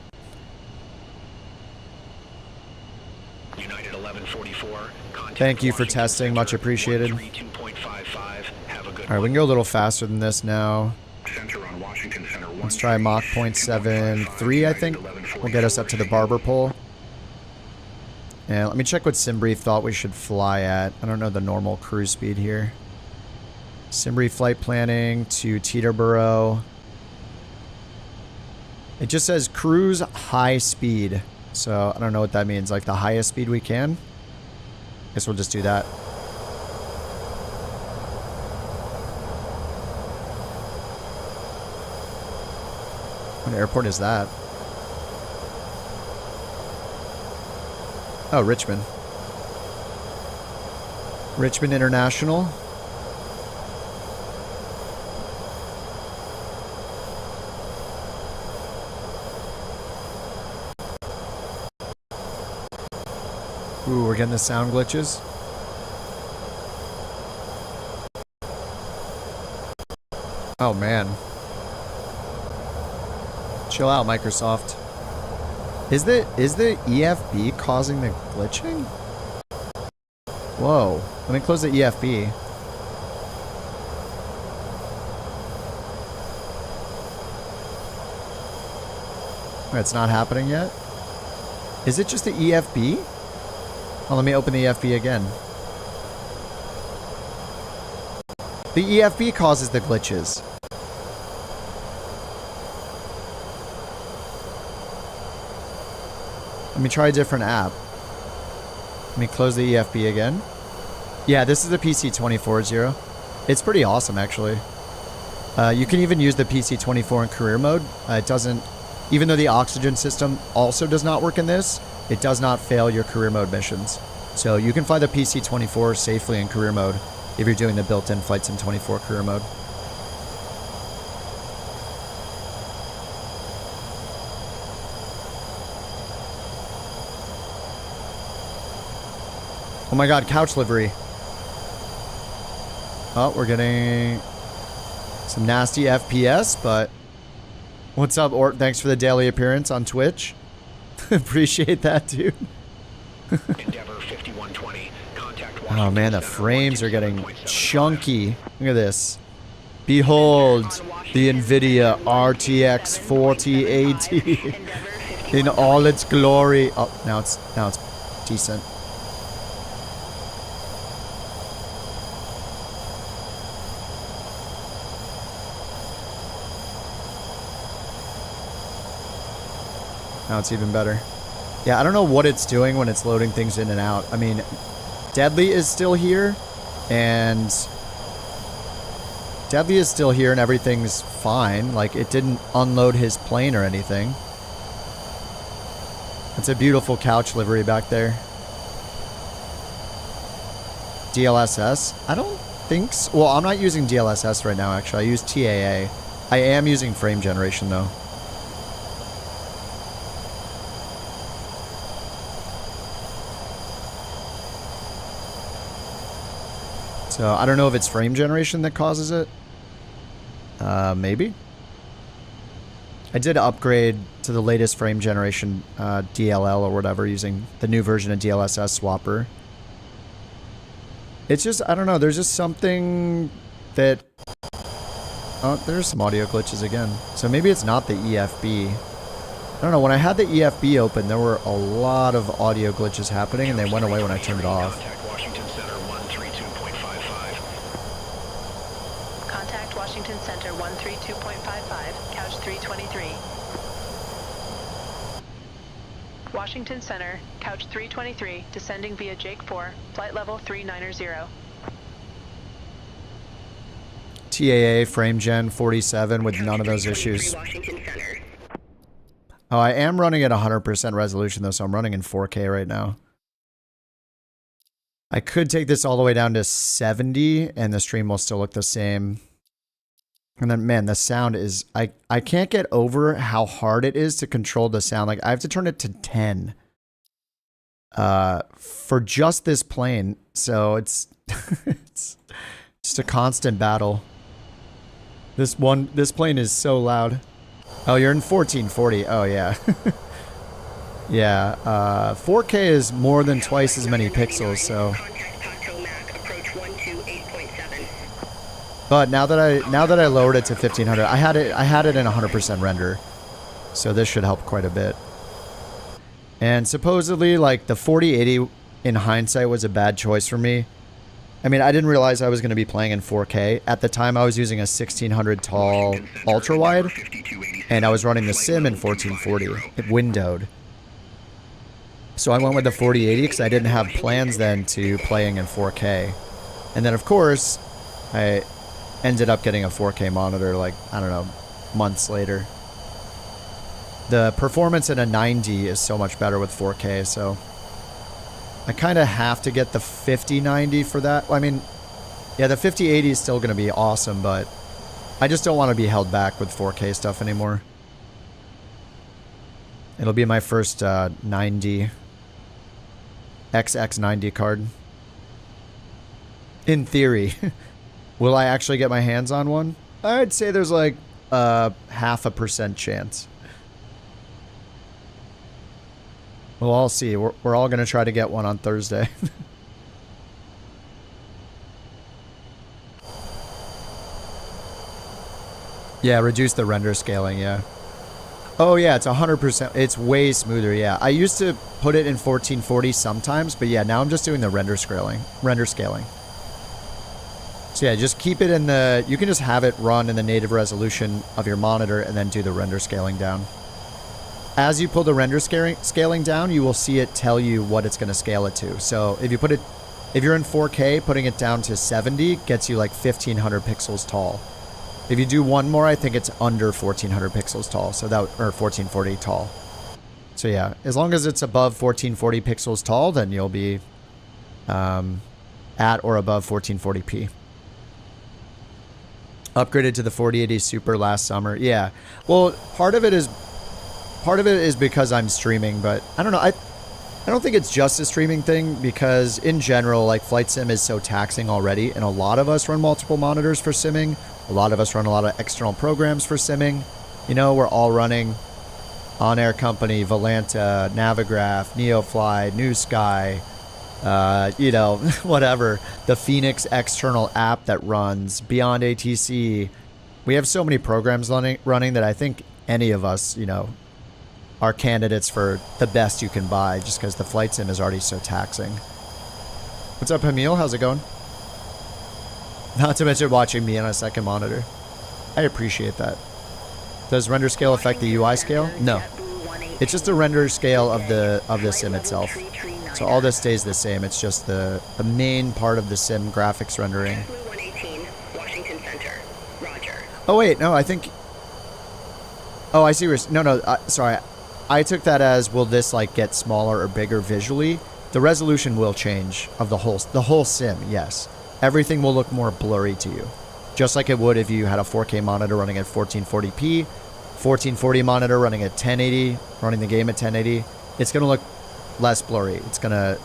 Thank you for testing, much appreciated. Alright, we can go a little faster than this now. Let's try Mach 0.73, I think. Will get us up to the barber pole. And let me check what Simbrief thought we should fly at. I don't know the normal cruise speed here. Simbrief flight planning to Teterboro. It just says cruise high speed. So I don't know what that means. Like the highest speed we can? Guess we'll just do that. What airport is that? Oh, Richmond. Richmond International. Ooh, we're getting the sound glitches. Oh, man. Chill out, Microsoft. Is the EFB causing the glitching? Whoa. Let me close the EFB. Wait, it's not happening yet? Is it just the EFB? Oh, let me open the EFB again. The EFB causes the glitches. Let me try a different app. Let me close the EFB again. Yeah, this is the PC-24 It's pretty awesome, actually. You can even use the PC-24 in career mode. It doesn't... Even though the oxygen system also does not work in this, it does not fail your career mode missions. So you can fly the PC-24 safely in career mode if you're doing the built-in Flight Sim 24 career mode. Oh my god, couch livery. Oh, we're getting some nasty FPS, but what's up, Ort? Thanks for the daily appearance on Twitch. Appreciate that, dude. Oh man, the frames are getting chunky. Look at this. Behold the NVIDIA RTX 4080 in all its glory. Oh, now it's decent. Now it's even better. Yeah, I don't know what it's doing when it's loading things in and out. I mean, Deadly is still here, and everything's fine. Like, it didn't unload his plane or anything. It's a beautiful couch livery back there. DLSS? I don't think so. Well, I'm not using DLSS right now, actually. I use TAA. I am using frame generation, though. So, I don't know if it's frame generation that causes it. Maybe. I did upgrade to the latest frame generation DLL or whatever using the new version of DLSS Swapper. It's just, I don't know, there's just something that... Oh, there's some audio glitches again. So maybe it's not the EFB. I don't know, when I had the EFB open, there were a lot of audio glitches happening, and they went away when I turned it off. Contact Washington Center 132.55, couch 323. Washington Center, couch 323, descending via Jake 4, flight level 39er0. TAA frame gen 47 with none of those issues. Oh, I am running at 100% resolution though, so I'm running in 4K right now. I could take this all the way down to 70 and the stream will still look the same. And then, man, the sound is... I can't get over how hard it is to control the sound. Like, I have to turn it to 10 for just this plane. So it's it's just a constant battle. This plane is so loud. Oh, you're in 1440. Oh, yeah. Yeah, 4K is more than twice as many pixels, so... But now that I lowered it to 1500, I had it in 100% render, so this should help quite a bit. And supposedly, like, the 4080 in hindsight was a bad choice for me. I mean, I didn't realize I was going to be playing in 4K. At the time, I was using a 1600 tall ultra wide, and I was running the sim in 1440. It windowed. So I went with the 4080 because I didn't have plans then to playing in 4K. And then, of course, I ended up getting a 4K monitor, like, I don't know, months later. The performance in a 90 is so much better with 4K, so I kind of have to get the 5090 for that. I mean, yeah, the 5080 is still going to be awesome, but I just don't want to be held back with 4K stuff anymore. It'll be my first 90 XX90 card. In theory. Will I actually get my hands on one? I'd say there's like a 0.5% chance. We'll all see. We're all going to try to get one on Thursday. Yeah, reduce the render scaling, yeah. Oh yeah, it's 100%. It's way smoother, yeah. I used to put it in 1440 sometimes, but yeah, now I'm just doing the render scaling. So yeah, just keep it in the... You can just have it run in the native resolution of your monitor and then do the render scaling down. As you pull the render scaling down, you will see it tell you what it's going to scale it to. So if you put it... If you're in 4K, putting it down to 70 gets you like 1500 pixels tall. If you do one more, I think it's under 1400 pixels tall. So that... Or 1440 tall. So yeah, as long as it's above 1440 pixels tall, then you'll be at or above 1440p. Upgraded to the 4080 Super last summer. Yeah. Well, part of it is because I'm streaming, but I don't know. I don't think it's just a streaming thing because in general, like flight sim is so taxing already, and a lot of us run multiple monitors for simming. A lot of us run a lot of external programs for simming. You know, we're all running OnAir Company, Volanta, Navigraph, NeoFly, New Sky, you know, whatever. The Phoenix external app that runs, BeyondATC. We have so many programs running that I think any of us, you know, are candidates for the best you can buy just because the flight sim is already so taxing. What's up, Emil? How's it going? Not to mention watching me on a second monitor. I appreciate that. Does render scale affect the UI scale? No. It's just the render scale of the sim itself. So all this stays the same. It's just the main part of the sim graphics rendering. Oh wait, no, I think... Oh, I see. Sorry. I took that as, will this like get smaller or bigger visually? The resolution will change of the whole sim, yes. Everything will look more blurry to you. Just like it would if you had a 4K monitor running at 1440p, 1440 monitor running at 1080, running the game at 1080. It's going to look less blurry. It's going to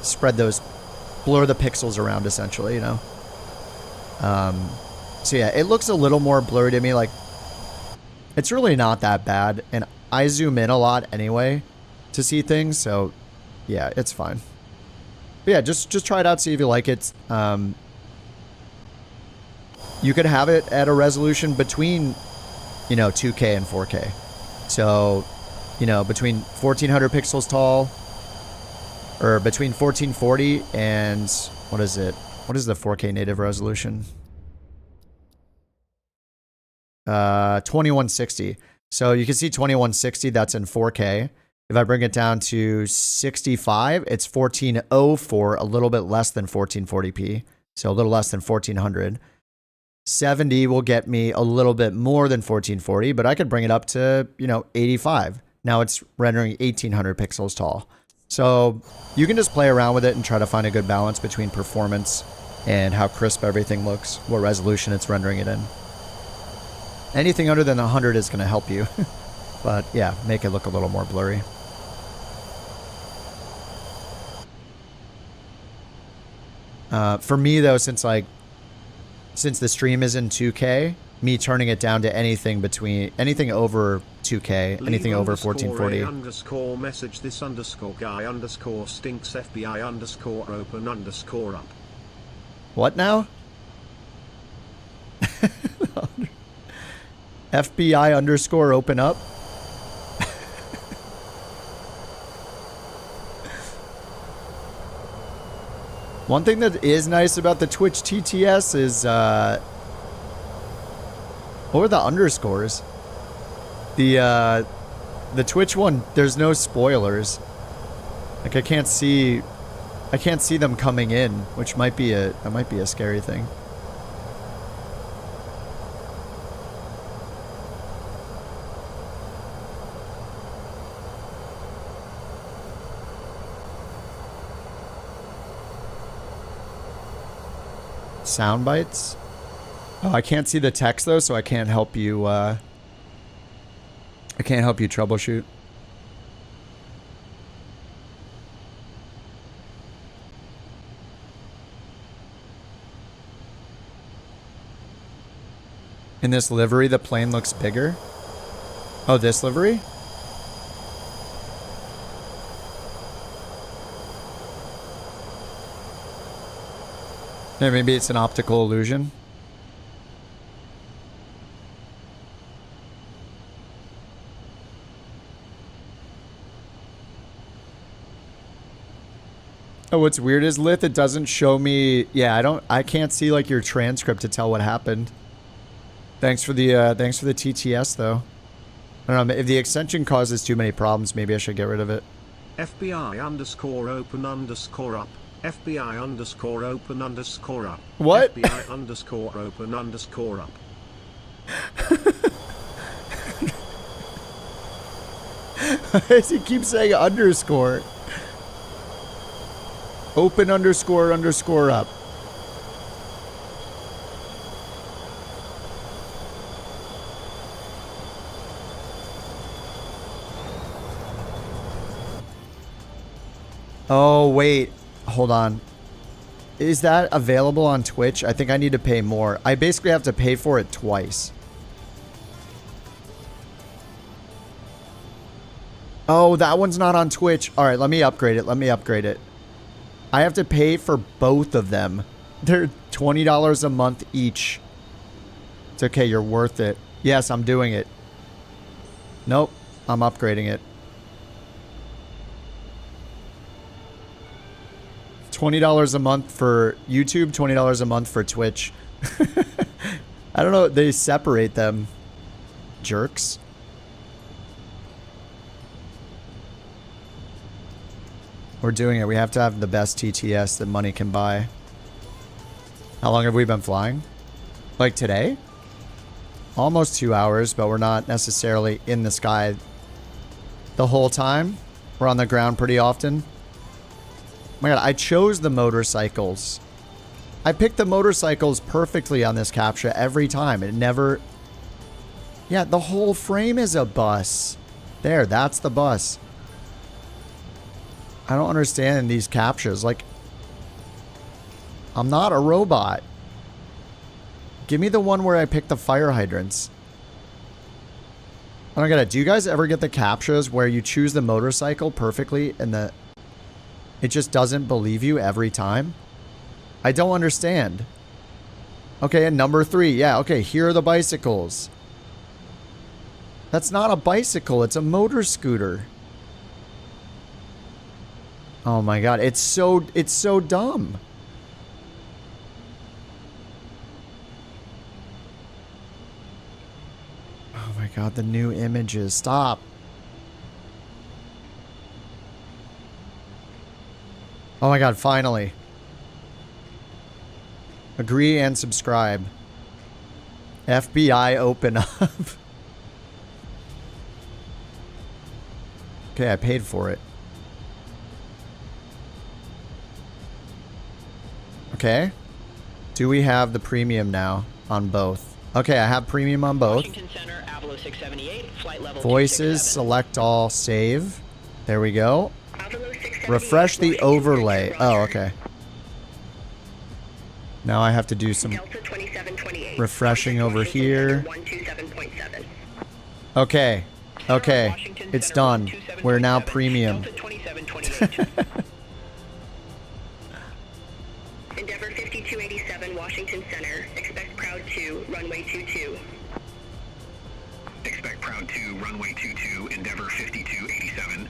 blur the pixels around essentially, you know? So yeah, it looks a little more blurry to me. Like, it's really not that bad. And I zoom in a lot anyway to see things. So yeah, it's fine. But yeah, just try it out, see if you like it. you could have it at a resolution between, you know, 2K and 4K. So, you know, between 1400 pixels tall, or between 1440 and, what is it? What is the 4K native resolution? 2160. So you can see 2160, that's in 4K. If I bring it down to 65, it's 1404, a little bit less than 1440p. So a little less than 1400. 70 will get me a little bit more than 1440, but I could bring it up to, you know, 85. Now it's rendering 1800 pixels tall. So you can just play around with it and try to find a good balance between performance and how crisp everything looks, what resolution it's rendering it in. Anything under than 100 is going to help you. But yeah, make it look a little more blurry. For me though, since the stream is in 2K, me turning it down to anything over 2K, anything over 1440. Underscore message this underscore guy underscore stinks FBI underscore open underscore up. What now? FBI underscore open up? One thing that is nice about the Twitch TTS is, what were the underscores? The Twitch one, there's no spoilers. Like I can't see them coming in, which might be a scary thing. Sound bites? Oh, I can't see the text though, so I can't help you. I can't help you troubleshoot. In this livery, the plane looks bigger. Oh, this livery? Yeah, maybe it's an optical illusion. Oh, what's weird is Lith, it doesn't show me. Yeah, I can't see like your transcript to tell what happened. Thanks for the TTS though. I don't know, if the extension causes too many problems, maybe I should get rid of it. FBI underscore open underscore up. FBI underscore open underscore up. What? FBI underscore open underscore up. Why does he keep saying underscore? Open underscore underscore up. Oh, wait. Hold on. Is that available on Twitch? I think I need to pay more. I basically have to pay for it twice. Oh, that one's not on Twitch. All right, let me upgrade it. Let me upgrade it. I have to pay for both of them. They're $20 a month each. It's okay. You're worth it. Yes, I'm doing it. Nope. I'm upgrading it. $20 a month for YouTube, $20 a month for Twitch. I don't know. They separate them. Jerks. We're doing it. We have to have the best TTS that money can buy. How long have we been flying? Like today? Almost 2 hours, but we're not necessarily in the sky the whole time. We're on the ground pretty often. Oh my god, I chose the motorcycles. I picked the motorcycles perfectly on this capture every time. It never... Yeah, the whole frame is a bus. There, that's the bus. I don't understand these captures. Like, I'm not a robot. Give me the one where I pick the fire hydrants. I don't get it. Do you guys ever get the captures where you choose the motorcycle perfectly and it just doesn't believe you every time? I don't understand. Okay, and number 3. Yeah, okay, here are the bicycles. That's not a bicycle, it's a motor scooter. Oh my god, it's so dumb. Oh my god, the new images. Stop. Oh my god, finally. Agree and subscribe. FBI open up. Okay, I paid for it. Okay. Do we have the premium now on both? Okay, I have premium on both. Washington Center, Avalo 678, flight level Voices, 267. select all, save. There we go. Refresh the overlay. Oh, okay. Now I have to do some refreshing over here. Okay. Okay. It's done. We're now premium. Endeavor 5287, Washington Center. Expect Proud 2, runway 22. Expect Proud 2, runway 22, Endeavor 5287.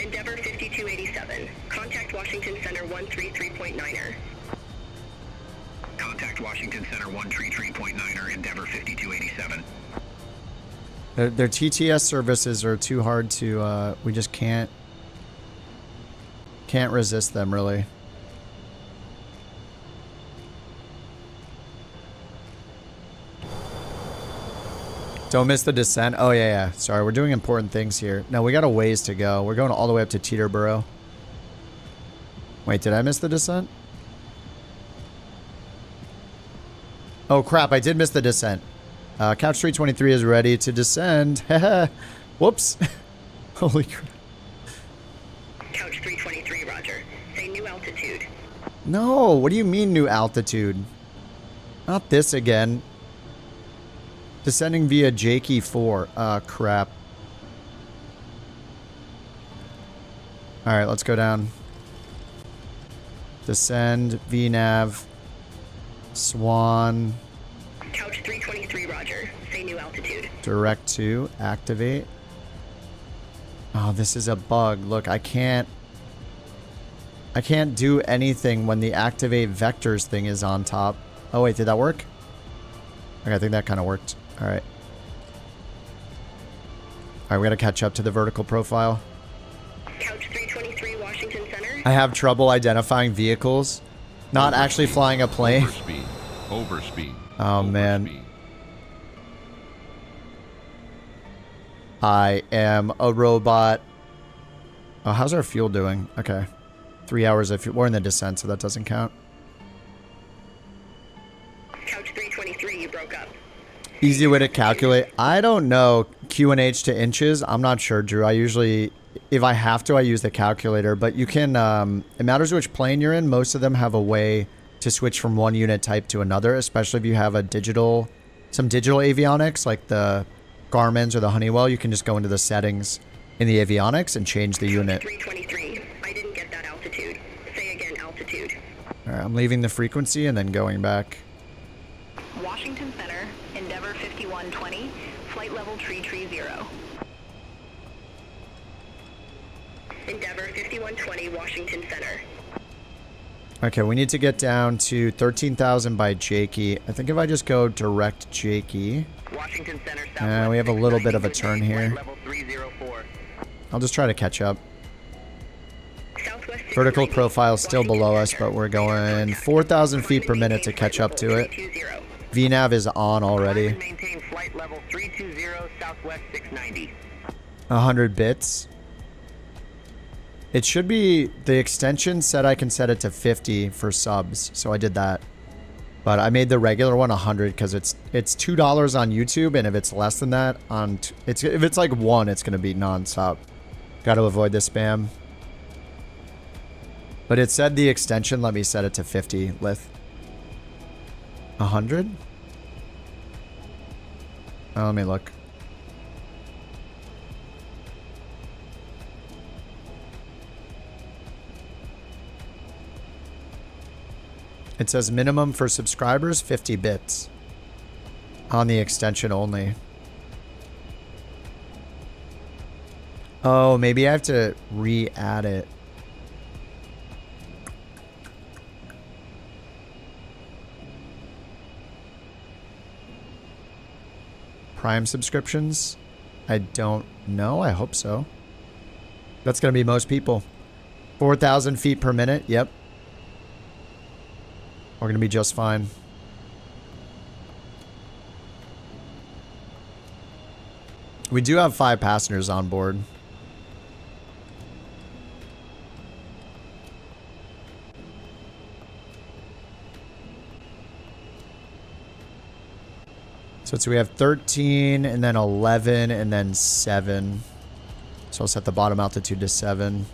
Endeavor 5287. Contact Washington Center 133.9er. Contact Washington Center 133.9er, Endeavor 5287. Their TTS services are too hard to, we just can't resist them, really. Don't miss the descent. Oh, yeah. Sorry, we're doing important things here. No, we got a ways to go. We're going all the way up to Teterboro. Wait, did I miss the descent? Oh, crap. I did miss the descent. Couch 323 is ready to descend. Whoops. Holy crap. Couch 323, roger. Say new altitude. No, what do you mean new altitude? Not this again. Descending via Jakey 4. Crap. Alright, let's go down. Descend, VNav, Swan. Couch 323, roger. Say new altitude. Direct to, activate. Oh, this is a bug. Look, I can't do anything when the activate vectors thing is on top. Oh, wait, did that work? Okay, I think that kind of worked. Alright. Alright, we gotta catch up to the vertical profile. Couch 323, Washington Center. I have trouble identifying vehicles. Not actually flying a plane. Overspeed. Overspeed. Oh, man. I am a robot. Oh, how's our fuel doing? Okay. 3 hours of fuel. We're in the descent, so that doesn't count. Couch 323, you broke up. Easy way to calculate. I don't know QNH to inches. I'm not sure, Drew. I usually, if I have to, I use the calculator. But you can, it matters which plane you're in. Most of them have a way to switch from one unit type to another, especially if you have a digital, some digital avionics like the Garmin's or the Honeywell. You can just go into the settings in the avionics and change the unit. 323, I didn't get that altitude. Say again, altitude. All right, I'm leaving the frequency and then going back. Washington Center, Endeavor 5120, flight level tree 30. Endeavor 5120, Washington Center. Okay, we need to get down to 13,000 by Jakey. I think if I just go direct Jakey. Washington Center, We have a little bit of a turn here. level 304. I'll just try to catch up. Vertical profile is still below us, but we're going 4,000 feet per minute to catch up to it. VNav is on already. Maintain flight level 320, Southwest 690. 100 bits. It should be, the extension said I can set it to 50 for subs, so I did that. But I made the regular one 100 because it's $2 on YouTube, and if it's less than that on if it's like 1, it's gonna be non-stop. Got to avoid the spam. But it said the extension let me set it to 50. Lith. 100? Oh, let me look. It says minimum for subscribers, 50 bits. On the extension only. Oh, maybe I have to re-add it. Prime subscriptions? I don't know. I hope so. That's going to be most people. 4,000 feet per minute. Yep. We're going to be just fine. We do have 5 passengers on board. So we have 13 and then 11 and then 7. So I'll set the bottom altitude to 7.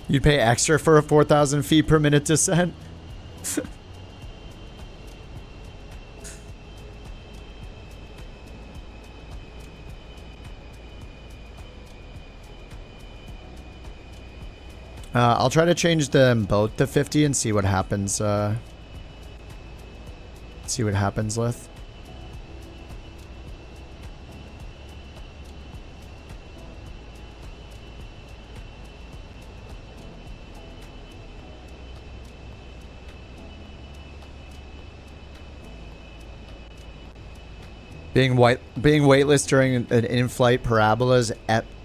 You'd pay extra for a 4,000 feet per minute descent? I'll try to change them both to 50 and see what happens. See what happens, Lith. Being weightless during an in-flight parabola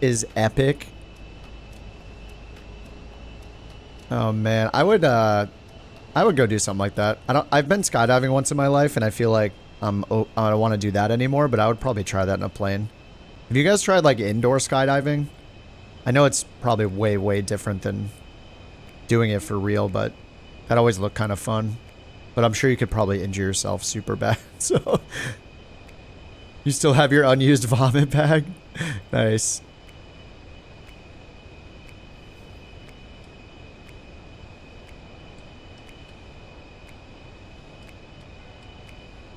is epic. Oh man, I would go do something like that. I've been skydiving once in my life, and I feel like I don't want to do that anymore. But I would probably try that in a plane. Have you guys tried like indoor skydiving? I know it's probably way different than doing it for real, but that always looked kind of fun. But I'm sure you could probably injure yourself super bad. So you still have your unused vomit bag? Nice.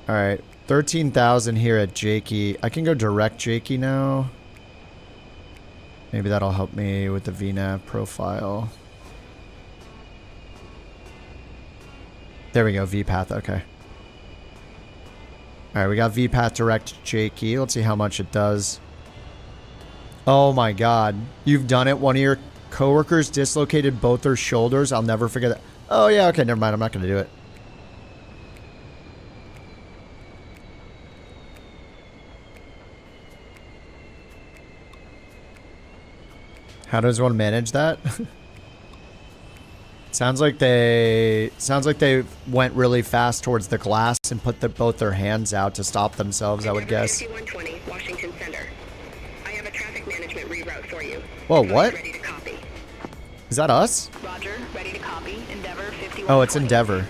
All right, 13,000 here at Jakey. I can go direct Jakey now. Maybe that'll help me with the VNAV profile. There we go, VPath, okay. All right, we got VPath direct Jakey. Let's see how much it does. Oh my God, you've done it. One of your coworkers dislocated both their shoulders. I'll never forget that. Oh yeah, okay, never mind. I'm not gonna do it. How does one manage that? Sounds like they went really fast towards the glass and put both their hands out to stop themselves, I would guess. 5120, Washington Center. I have a traffic management reroute for you. Whoa, what? Ready to copy. Is that us? Roger, ready to copy. Endeavor 5120. Oh, it's Endeavor.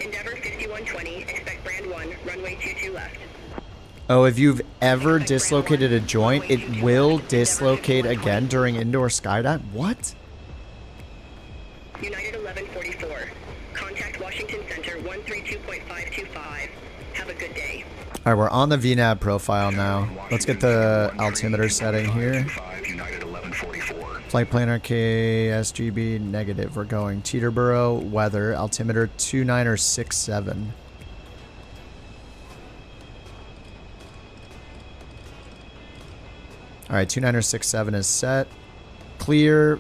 Endeavor 5120, expect brand 1, runway 22 left. Oh, if you've ever dislocated a joint, it will dislocate again during indoor skydive? What? United 1144. Contact Washington Center 132.525. Have a good day. All right, we're on the VNAV profile now. Let's get the altimeter setting here. Flight planner KSGB negative. We're going Teterboro, weather, altimeter 2967. All right, 2967 is set. Clear.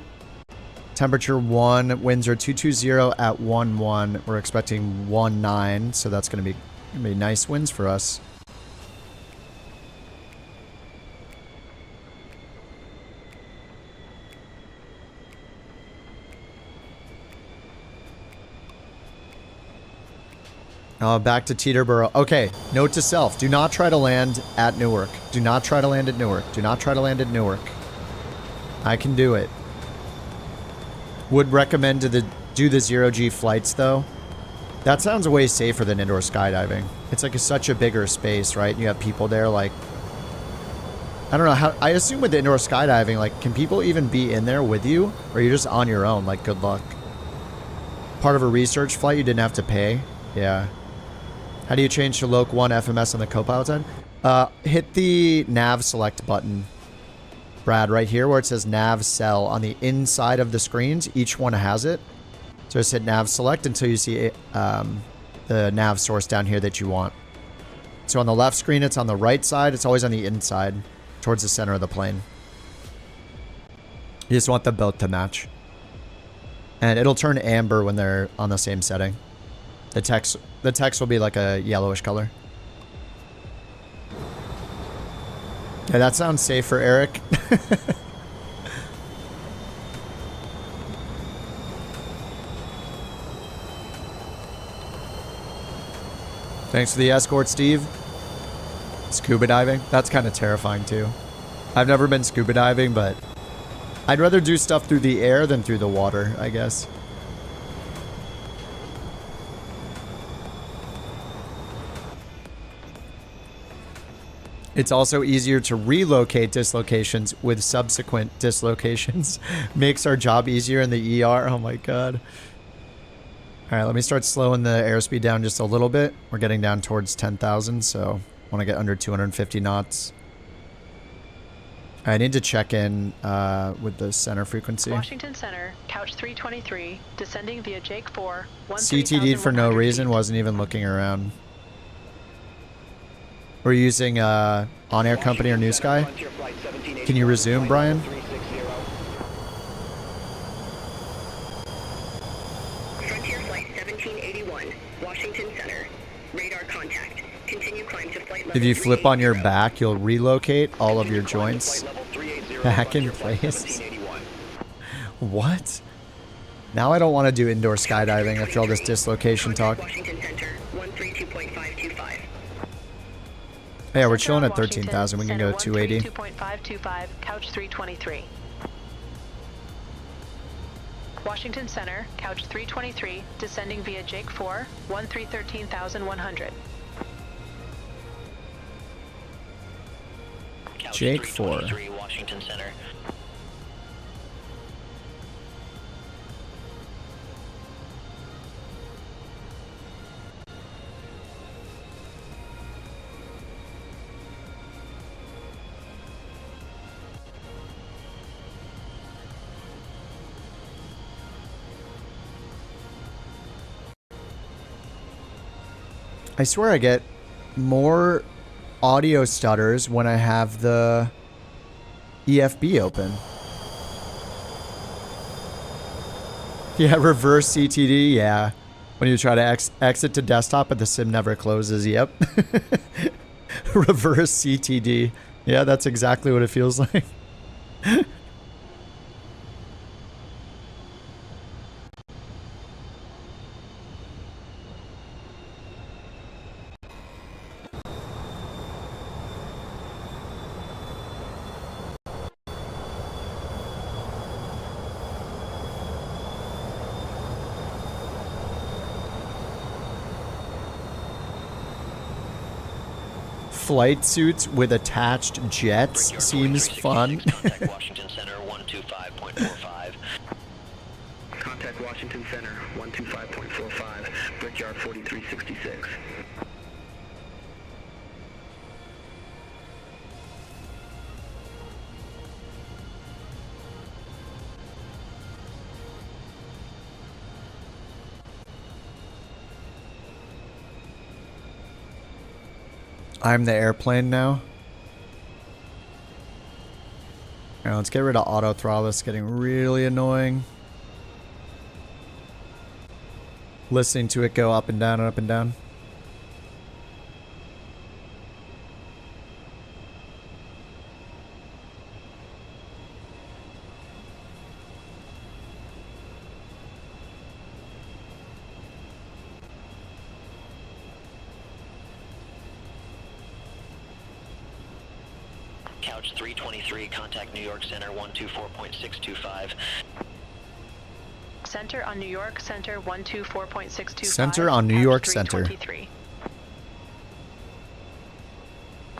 Temperature 1. Winds are 220 at 11. We're expecting 19, so that's gonna be nice winds for us. Back to Teterboro. Okay, note to self. Do not try to land at Newark. Do not try to land at Newark. Do not try to land at Newark. I can do it. Would recommend do the 0G flights, though. That sounds way safer than indoor skydiving. It's like such a bigger space, right? You have people there, like... I don't know how... I assume with indoor skydiving, like, can people even be in there with you? Or are you just on your own? Like, good luck. part of a research flight, you didn't have to pay. Yeah. How do you change to Loc 1 FMS on the Copilot side? Hit the nav select button, Brad, right here where it says nav cell on the inside of the screens. Each one has it. So just hit nav select until you see the nav source down here that you want. So on the left screen, it's on the right side. It's always on the inside towards the center of the plane. You just want them both to match. And it'll turn amber when they're on the same setting. The text will be like a yellowish color. Yeah, that sounds safer, Eric. Thanks for the escort, Steve. Scuba diving? That's kind of terrifying, too. I've never been scuba diving, but I'd rather do stuff through the air than through the water, I guess. It's also easier to relocate dislocations with subsequent dislocations. Makes our job easier in the ER. Oh my god. Alright, let me start slowing the airspeed down just a little bit. We're getting down towards 10,000, so I want to get under 250 knots. I need to check in with the center frequency. Washington Center, couch 323, descending via Jake 4, CTD'd for no reason, wasn't even looking around. We're using OnAir Company or New Sky. Can you resume, Brian? Frontier Flight 1781, Washington Center. Radar contact. Continue climb to flight level. If you flip on your back, you'll relocate all of your joints back in place. What? Now I don't want to do indoor skydiving after all this dislocation talk. Washington Center, 132.525. Yeah, we're chilling at 13,000. We can go to 280. 2.525, couch 323. Washington Center, couch 323, descending via Jake 4, 1313,100. Jake 4. Washington Center. I swear I get more audio stutters when I have the EFB open. Yeah, reverse CTD, yeah. When you try to exit to desktop but the sim never closes, yep. Reverse CTD. Yeah, that's exactly what it feels like. Flight suits with attached jets seems fun. Contact Washington Center 125.45. Contact Washington Center 125.45. Brickyard 4366. I'm the airplane now. Alright, let's get rid of auto throttle. It's getting really annoying. Listening to it go up and down and up and down. Couch 323, contact New York Center 124.625. Center on New York Center 124.625. Center on New York Center.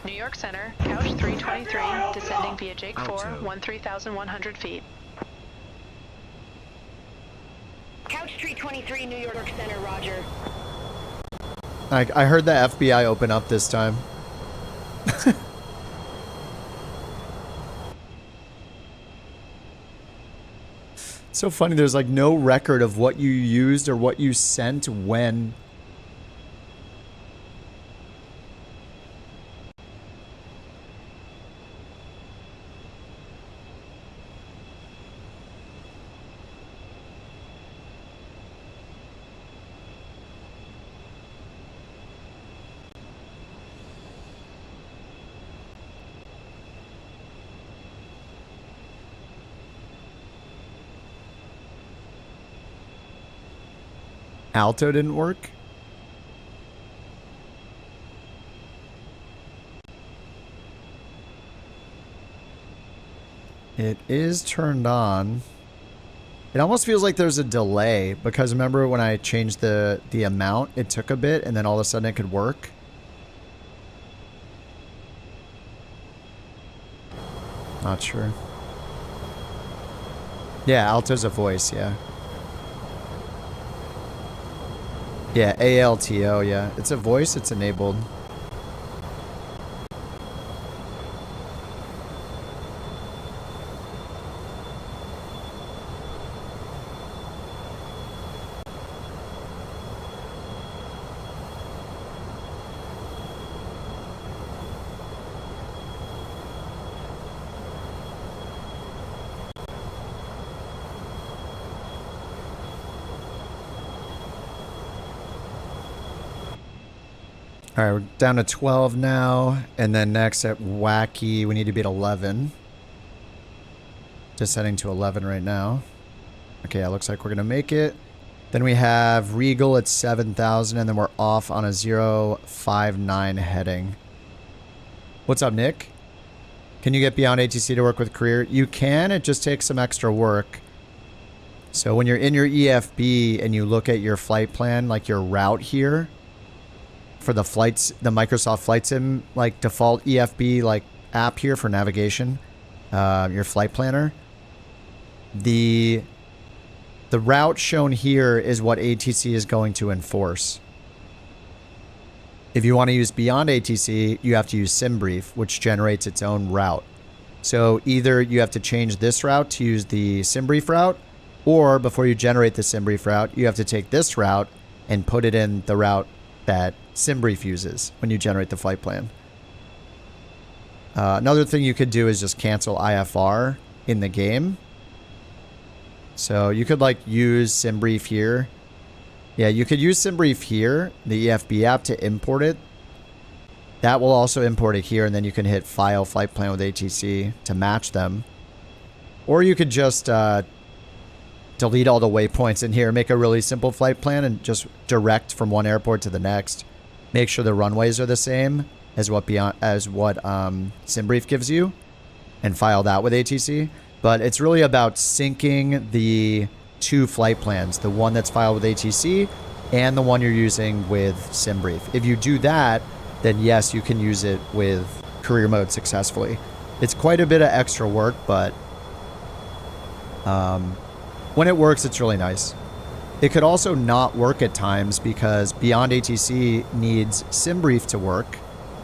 New York Center, couch 323, descending via Jake 4, 13,100 feet. Couch 323. 323 New York Center, roger. I heard the FBI open up this time. It's so funny. There's like no record of what you used or what you sent when. Alto didn't work? It is turned on. It almost feels like there's a delay because remember when I changed the amount, it took a bit and then all of a sudden it could work. Not sure. Yeah, Alto's a voice, yeah. Yeah, ALTO, yeah. It's a voice, it's enabled. All right, we're down to 12 now. And then next at Wacky, we need to be at 11. Just heading to 11 right now. Okay, it looks like we're going to make it. Then we have Regal at 7,000, and then we're off on a 059 heading. What's up, Nick? Can you get BeyondATC to work with Career? You can, it just takes some extra work. So when you're in your EFB and you look at your flight plan, like your route here, for the flights, the Microsoft Flight Sim, like default EFB like app here for navigation, your flight planner, the route shown here is what ATC is going to enforce. If you want to use BeyondATC, you have to use SimBrief, which generates its own route. So either you have to change this route to use the SimBrief route, or before you generate the SimBrief route, you have to take this route and put it in the route that SimBrief uses when you generate the flight plan. Another thing you could do is just cancel IFR in the game. So you could like use SimBrief here. Yeah, you could use SimBrief here, the EFB app, to import it. That will also import it here, and then you can hit File Flight Plan with ATC to match them. Or you could just delete all the waypoints in here, make a really simple flight plan, and just direct from one airport to the next. Make sure the runways are the same as what SimBrief gives you, and file that with ATC. But it's really about syncing the two flight plans, the one that's filed with ATC and the one you're using with SimBrief. If you do that, then yes, you can use it with career mode successfully. It's quite a bit of extra work, but when it works, it's really nice. It could also not work at times because BeyondATC needs SimBrief to work.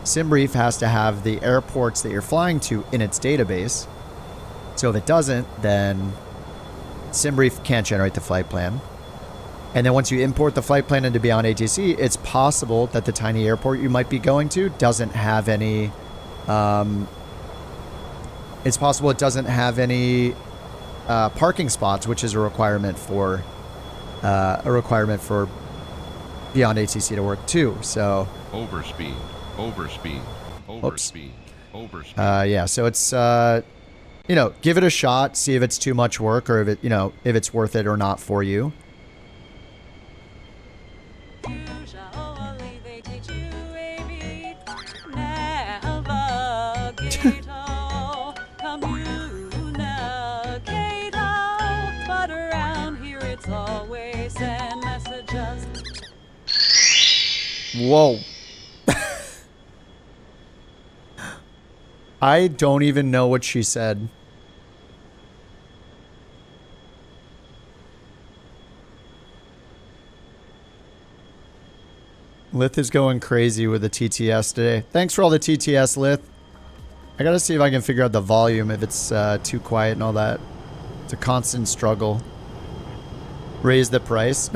SimBrief has to have the airports that you're flying to in its database. So if it doesn't, then SimBrief can't generate the flight plan. And then once you import the flight plan into BeyondATC, it's possible that the tiny airport you might be going to doesn't have any... it's possible it doesn't have any parking spots, which is a requirement for BeyondATC to work too. So overspeed. Yeah, so it's you know, give it a shot, see if it's too much work or if it, you know, if it's worth it or not for you. Whoa. I don't even know what she said. Lith is going crazy with the TTS today. Thanks for all the TTS, Lith. I gotta see if I can figure out the volume, if it's too quiet and all that. It's a constant struggle. Raise the price.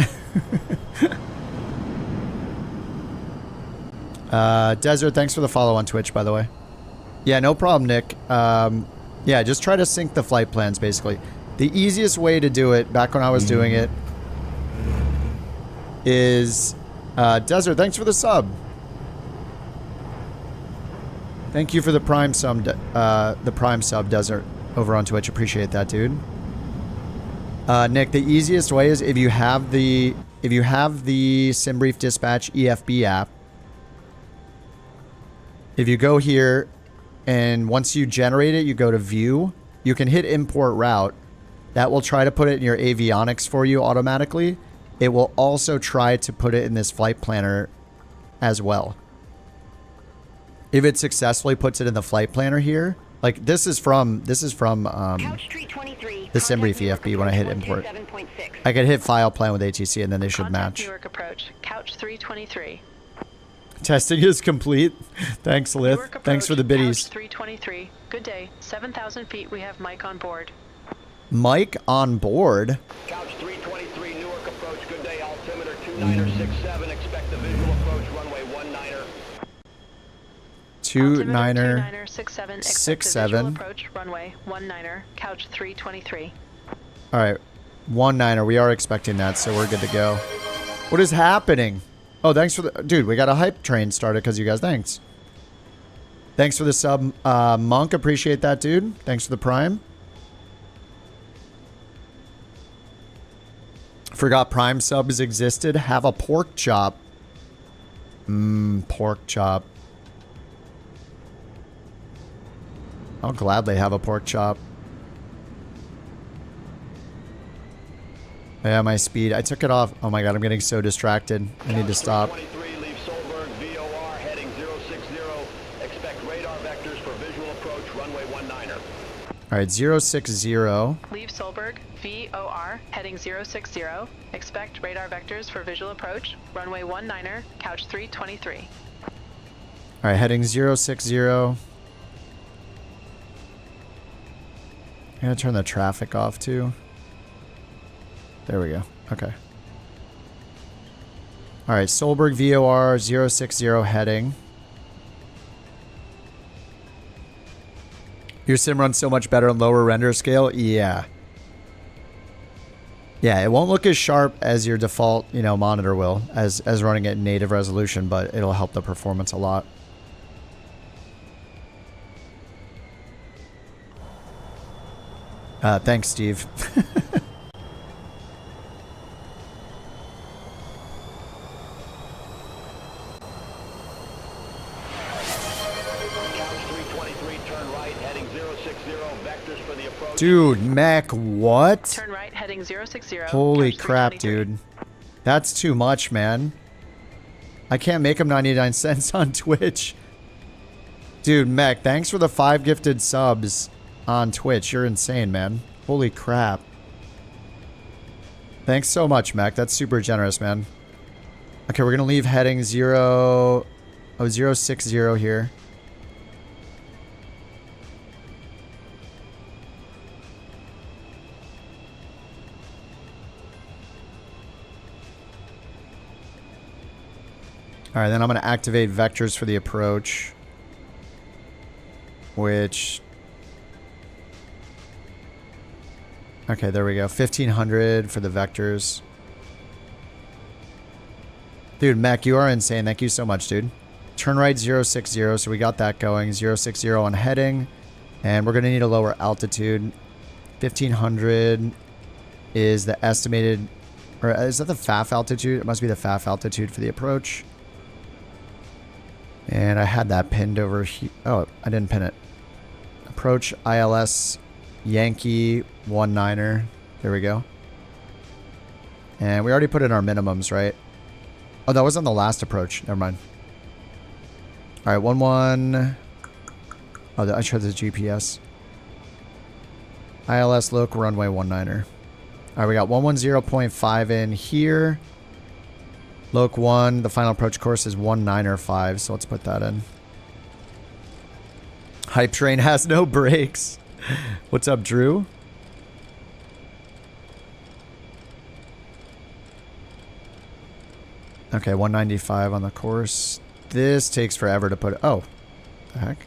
Desert, thanks for the follow on Twitch, by the way. Yeah, no problem, Nick. Yeah, just try to sync the flight plans, basically. The easiest way to do it, back when I was doing it, is... Desert, thanks for the sub. Thank you for the prime sub, Desert, over on Twitch. Appreciate that, dude. Nick, the easiest way is if you have the SimBrief Dispatch EFB app. If you go here, and once you generate it, you go to View. You can hit Import Route. That will try to put it in your avionics for you automatically. It will also try to put it in this flight planner as well. If it successfully puts it in the flight planner here, like this is from the SimBrief EFB when I hit import. I could hit file plan with ATC and then they should match. Newark approach, couch 323. Testing is complete. Thanks, Lith. Thanks for the biddies. Couch 323. Good day. 7,000 feet. We have Mike on board. Mike on board? Couch 323, Newark approach. Good day. Altimeter 2967. Expect the visual approach. Runway 19er. 29er 67. Approach. Runway 19er. Couch 323. All right. 19er. We are expecting that, so we're good to go. What is happening? Oh, thanks for the... Dude, we got a hype train started because you guys... Thanks. Thanks for the sub, Monk. Appreciate that, dude. Thanks for the prime. Forgot prime subs existed. Have a pork chop. Pork chop. I'll gladly have a pork chop. Yeah, my speed. I took it off. Oh my god, I'm getting so distracted. I need to stop. Alright, 060. Leave Solberg, VOR, heading 060. Expect radar vectors for visual approach. Runway 19er, couch 323. Alright, heading 060. I'm gonna turn the traffic off too. There we go. Okay. Alright, Solberg VOR 060 heading. Your sim runs so much better on lower render scale? Yeah. Yeah, it won't look as sharp as your default, you know, monitor will, as running at native resolution, but it'll help the performance a lot. Thanks, Steve. Dude, mech, what? Turn right, heading 060. Holy crap, dude. That's too much, man. I can't make him 99 cents on Twitch. Dude, mech, thanks for the 5 gifted subs on Twitch. You're insane, man. Holy crap. Thanks so much, mech. That's super generous, man. Okay, we're gonna leave heading 060 here. All right, then I'm going to activate vectors for the approach, which... Okay, there we go. 1500 for the vectors. Dude, Mech, you are insane. Thank you so much, dude. Turn right 060, so we got that going. 060 on heading, and we're going to need a lower altitude. 1500 is the estimated... Or is that the FAF altitude? It must be the FAF altitude for the approach. And I had that pinned over here. Oh, I didn't pin it. Approach ILS Yankee 19er. There we go. And we already put in our minimums, right? Oh, that was on the last approach. Never mind. All right, 11. Oh, I showed the GPS. ILS local runway 19er. All right, we got 110.5 in here. Loc 1, the final approach course is 195, so let's put that in. Hype train has no brakes. What's up, Drew? Okay, 195 on the course. This takes forever to put... Oh, the heck?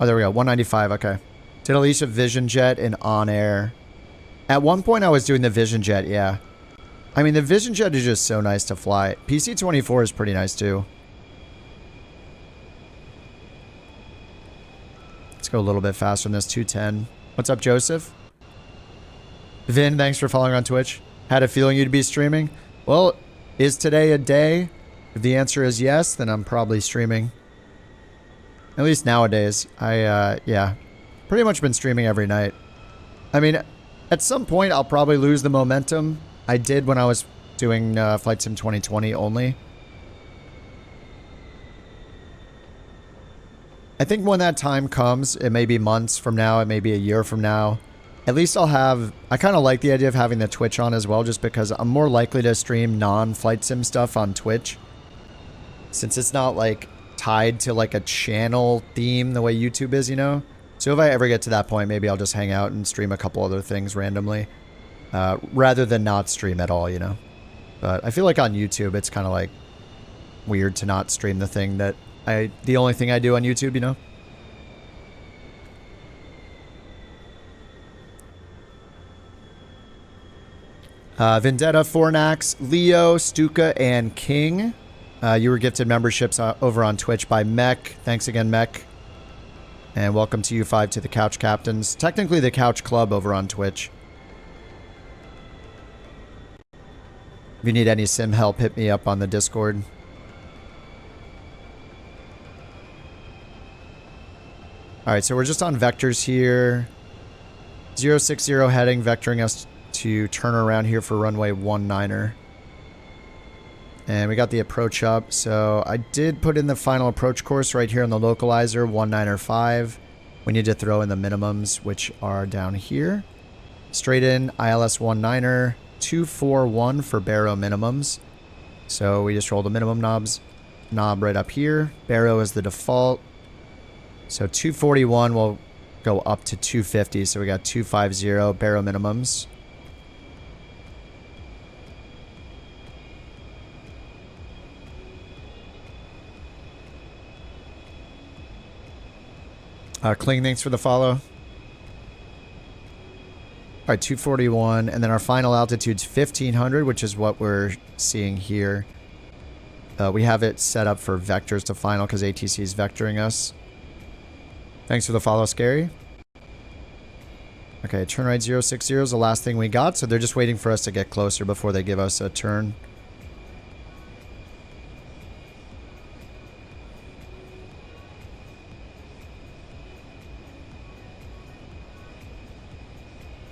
Oh, there we go. 195, okay. Did Alicia Vision Jet and OnAir. At one point, I was doing the Vision Jet, yeah. I mean, the Vision Jet is just so nice to fly. PC-24 is pretty nice, too. Let's go a little bit faster than this, 210. What's up, Joseph? Vin, thanks for following on Twitch. Had a feeling you'd be streaming. Well, is today a day? If the answer is yes, then I'm probably streaming. At least nowadays. Yeah. Pretty much been streaming every night. I mean, at some point, I'll probably lose the momentum. I did when I was doing Flight Sim 2020 only. I think when that time comes, it may be months from now, it may be a year from now. At least I'll have... I kind of like the idea of having the Twitch on as well, just because I'm more likely to stream non-Flight Sim stuff on Twitch. Since it's not, like, tied to, like, a channel theme the way YouTube is, you know? So if I ever get to that point, maybe I'll just hang out and stream a couple other things randomly. Rather than not stream at all, you know? But I feel like on YouTube, it's kind of, like, weird to not stream the thing that the only thing I do on YouTube, you know? Vendetta, Fornax, Leo, Stuka, and King. You were gifted memberships over on Twitch by Mech. Thanks again, Mech. And welcome to you 5 to the Couch Captains. Technically the Couch Club over on Twitch. If you need any sim help, hit me up on the Discord. Alright, so we're just on vectors here. 060 heading, vectoring us to turn around here for runway 19er. And we got the approach up. So I did put in the final approach course right here on the localizer, 195. We need to throw in the minimums, which are down here. Straight in, ILS 19er, 241 for Barrow minimums. So we just roll the minimum knob right up here. Barrow is the default. So 241 will go up to 250. So we got 250 Barrow minimums. Kling, thanks for the follow. All right, 241. And then our final altitude's 1500, which is what we're seeing here. We have it set up for vectors to final because ATC is vectoring us. Thanks for the follow, Scary. Okay, turn right 060 is the last thing we got, so they're just waiting for us to get closer before they give us a turn.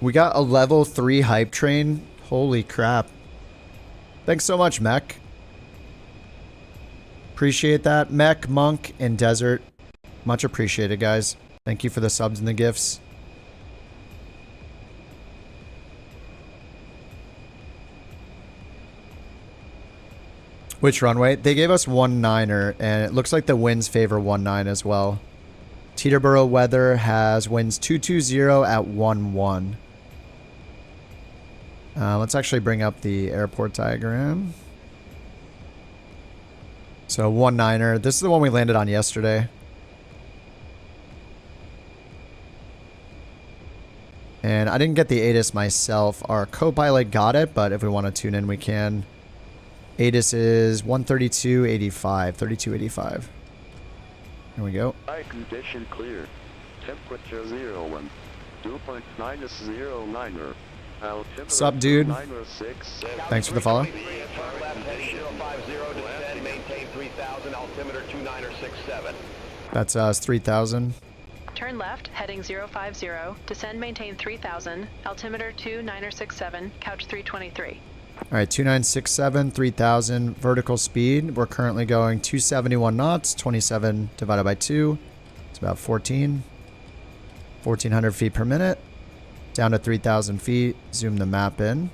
We got a level 3 hype train. Holy crap. Thanks so much, Mech. Appreciate that. Mech, Monk, and Desert. Much appreciated, guys. Thank you for the subs and the gifts. Which runway? They gave us 19er, and it looks like the winds favor 19 as well. Teterboro weather has winds 220 at 11. Let's actually bring up the airport diagram. So 19er. This is the one we landed on yesterday. And I didn't get the ATIS myself. Our co-pilot got it, but if we want to tune in, we can. ATIS is 132.85. 32.85. Here we go. High condition clear. Temperature 01. 2.-09er. Sup, dude? Thanks for the follow. That's us, 3000. Turn left, heading 050. Descend, maintain 3000. Altimeter 2967, couch 323. Alright, 2967, 3000. Vertical speed. We're currently going 271 knots, 27 divided by 2. It's about 1400 feet per minute. Down to 3,000 feet. Zoom the map in.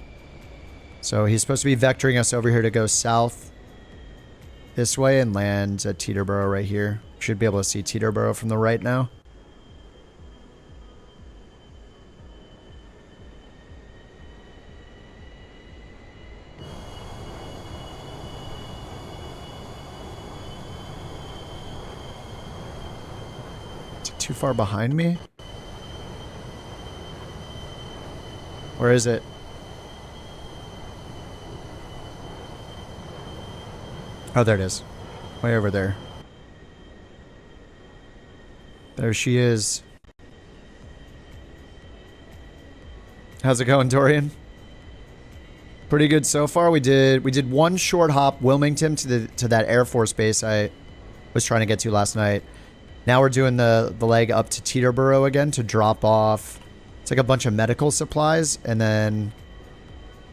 So he's supposed to be vectoring us over here to go south this way and land at Teterboro right here. Should be able to see Teterboro from the right now. Is it too far behind me? Where is it? Oh, there it is. Way over there. There she is. How's it going, Dorian? Pretty good so far. We did one short hop Wilmington to that Air Force base I was trying to get to last night. Now we're doing the leg up to Teterboro again to drop off. It's like a bunch of medical supplies, and then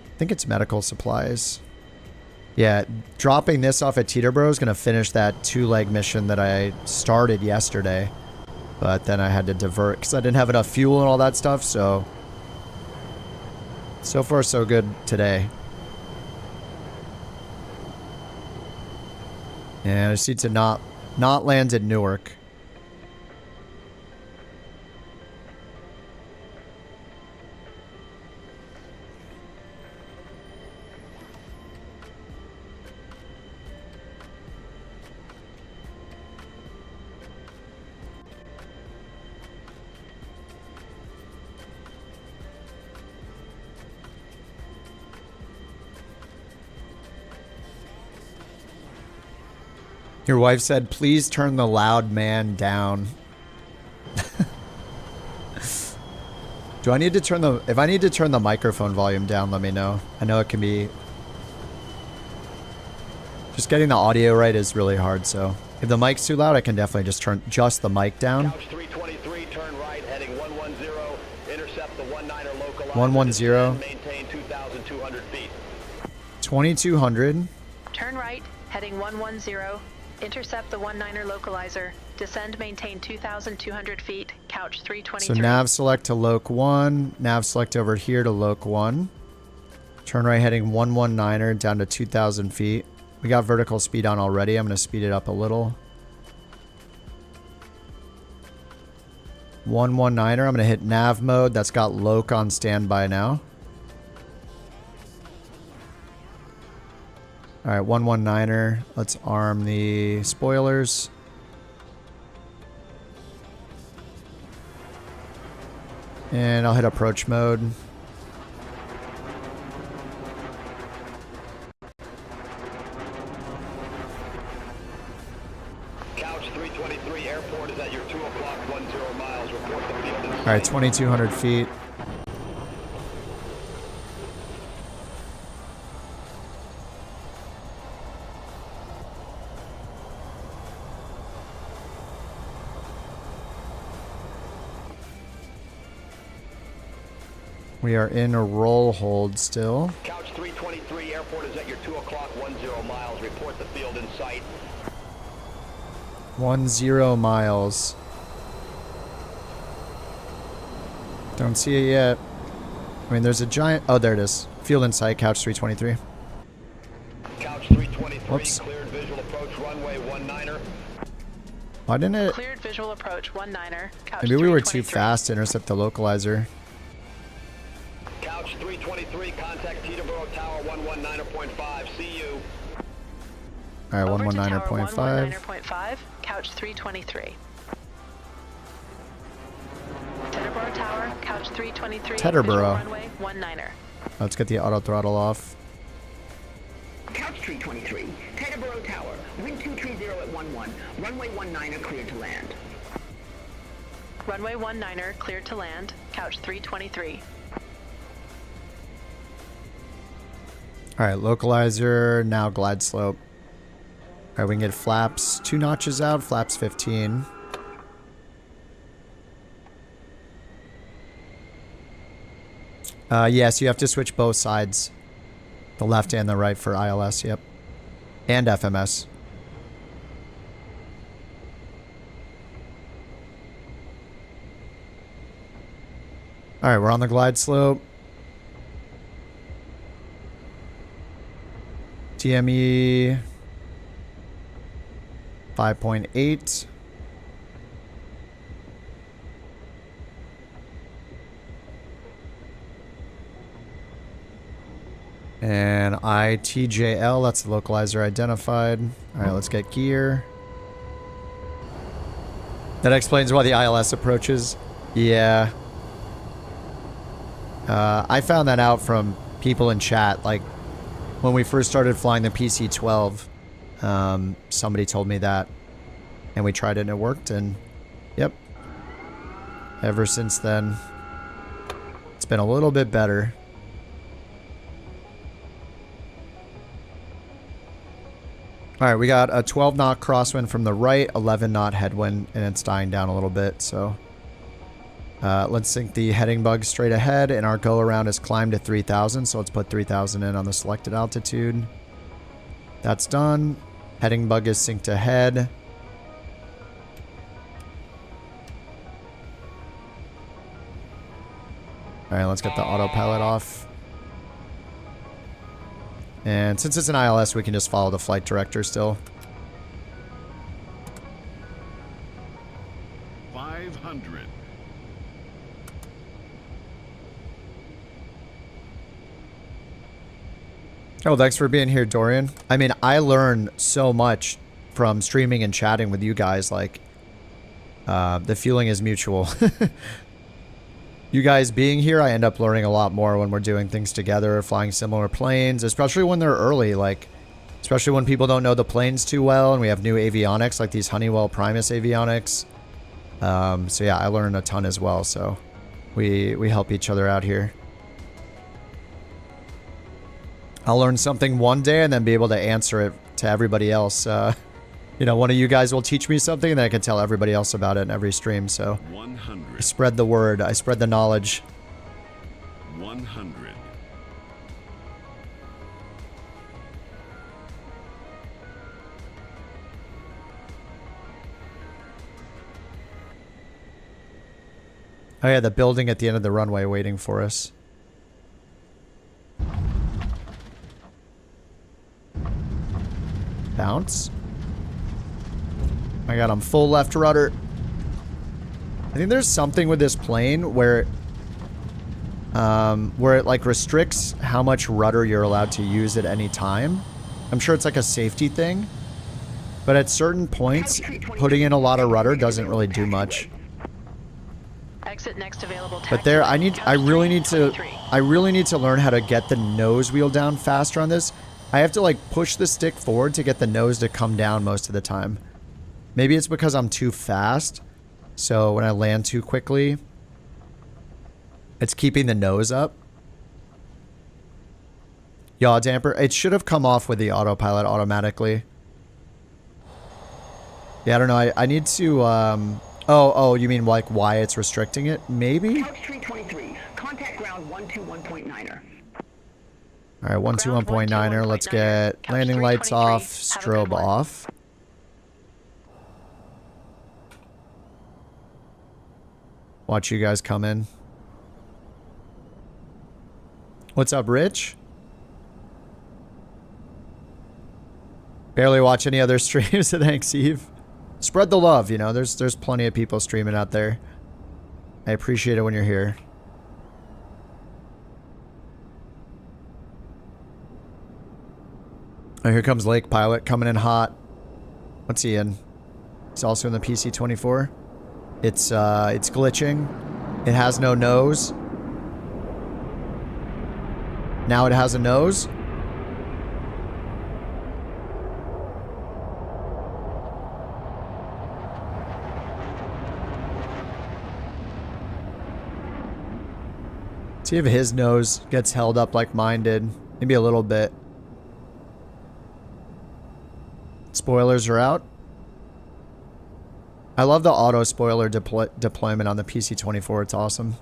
I think it's medical supplies. Yeah, dropping this off at Teterboro is going to finish that 2-leg mission that I started yesterday. But then I had to divert because I didn't have enough fuel and all that stuff, so far so good today. And I just need to not land at Newark. Your wife said, please turn the loud man down. Do I need to turn the... If I need to turn the microphone volume down, let me know. I know it can be... Just getting the audio right is really hard, so... If the mic's too loud, I can definitely just turn just the mic down. Couch 323, turn right, heading 110. Intercept the 19er localizer. 110. Maintain 2,200 feet. 2,200. Turn right, heading 110. Intercept the 19er localizer. Descend, maintain 2,200 feet. Couch 323. So nav select to loc 1. Nav select over here to loc 1. Turn right heading 119er down to 2,000 feet. We got vertical speed on already. I'm going to speed it up a little. 119er. I'm going to hit nav mode. That's got loc on standby now. All right, 119er. Let's arm the spoilers. And I'll hit approach mode. Couch 323, airport is at your 2 o'clock, 10 miles. Report the field in sight. All right, 2,200 feet. We are in a roll hold still. Couch 323, airport is at your 2 o'clock, 10 miles. Report the field in sight. 10 miles. Don't see it yet. I mean, there's a giant... Oh, there it is. Field in sight, couch 323. Couch 323, Whoops. cleared visual approach runway 19er. Why didn't it... Cleared visual approach 19er. Couch Maybe we were too 323. fast to intercept the localizer. Couch 323, contact Teterboro Tower 119.5. See you. All right, Over to tower 119.5. 119.5, couch 323. Teterboro Tower, couch 323. Teterboro. visual Runway 19er. Let's get the auto throttle off. Couch 323, Teterboro Tower, wind 230 at 11, runway 19er cleared to land. Runway 19er cleared to land, couch 323. All right, localizer, now glide slope. All right, we can get flaps 2 notches out, flaps 15. Yes, you have to switch both sides. The left and the right for ILS, yep. And FMS. All right, we're on the glide slope. TME 5.8. And ITJL, that's the localizer identified. All right, let's get gear. That explains why the ILS approaches. Yeah. I found that out from people in chat. Like, when we first started flying the PC-12, somebody told me that. And we tried it and it worked, and yep. Ever since then, it's been a little bit better. All right, we got a 12 knot crosswind from the right, 11 knot headwind, and it's dying down a little bit. So let's sync the heading bug straight ahead, and our go around is climbed to 3,000. So let's put 3,000 in on the selected altitude. That's done. Heading bug is synced ahead. All right, let's get the autopilot off. And since it's an ILS, we can just follow the flight director still. 500. Oh, thanks for being here, Dorian. I mean, I learn so much from streaming and chatting with you guys. Like, the feeling is mutual. You guys being here, I end up learning a lot more when we're doing things together, flying similar planes, especially when they're early, like, especially when people don't know the planes too well and we have new avionics, like these Honeywell Primus avionics. So yeah, I learn a ton as well, so we help each other out here. I'll learn something one day and then be able to answer it to everybody else. You know, one of you guys will teach me something and then I can tell everybody else about it in every stream, so 100. I spread the word, I spread the knowledge. 100. Oh yeah, the building at the end of the runway waiting for us. Bounce. I got him full left rudder. I think there's something with this plane where it like restricts how much rudder you're allowed to use at any time. I'm sure it's like a safety thing, but at certain points, putting in a lot of rudder doesn't really do much. Exit next available. But there, I really need to learn how to get the nose wheel down faster on this. I have to like push the stick forward to get the nose to come down most of the time. Maybe it's because I'm too fast. So when I land too quickly, it's keeping the nose up. Yaw damper. It should have come off with the autopilot automatically. Yeah, I don't know. I need to... Oh, you mean like why it's restricting it? Maybe? Couch 323. Contact ground 121.9er. All right, 121.9er. Let's get landing lights off, strobe off. Watch you guys come in. What's up, Rich? Barely watch any other streams, so thanks, Eve. Spread the love, you know. There's plenty of people streaming out there. I appreciate it when you're here. Oh, here comes Lake Pilot coming in hot. What's he in? He's also in the PC-24. It's glitching. It has no nose. Now it has a nose. See if his nose gets held up like mine did. Maybe a little bit. Spoilers are out. I love the auto spoiler deployment on the PC-24. It's awesome.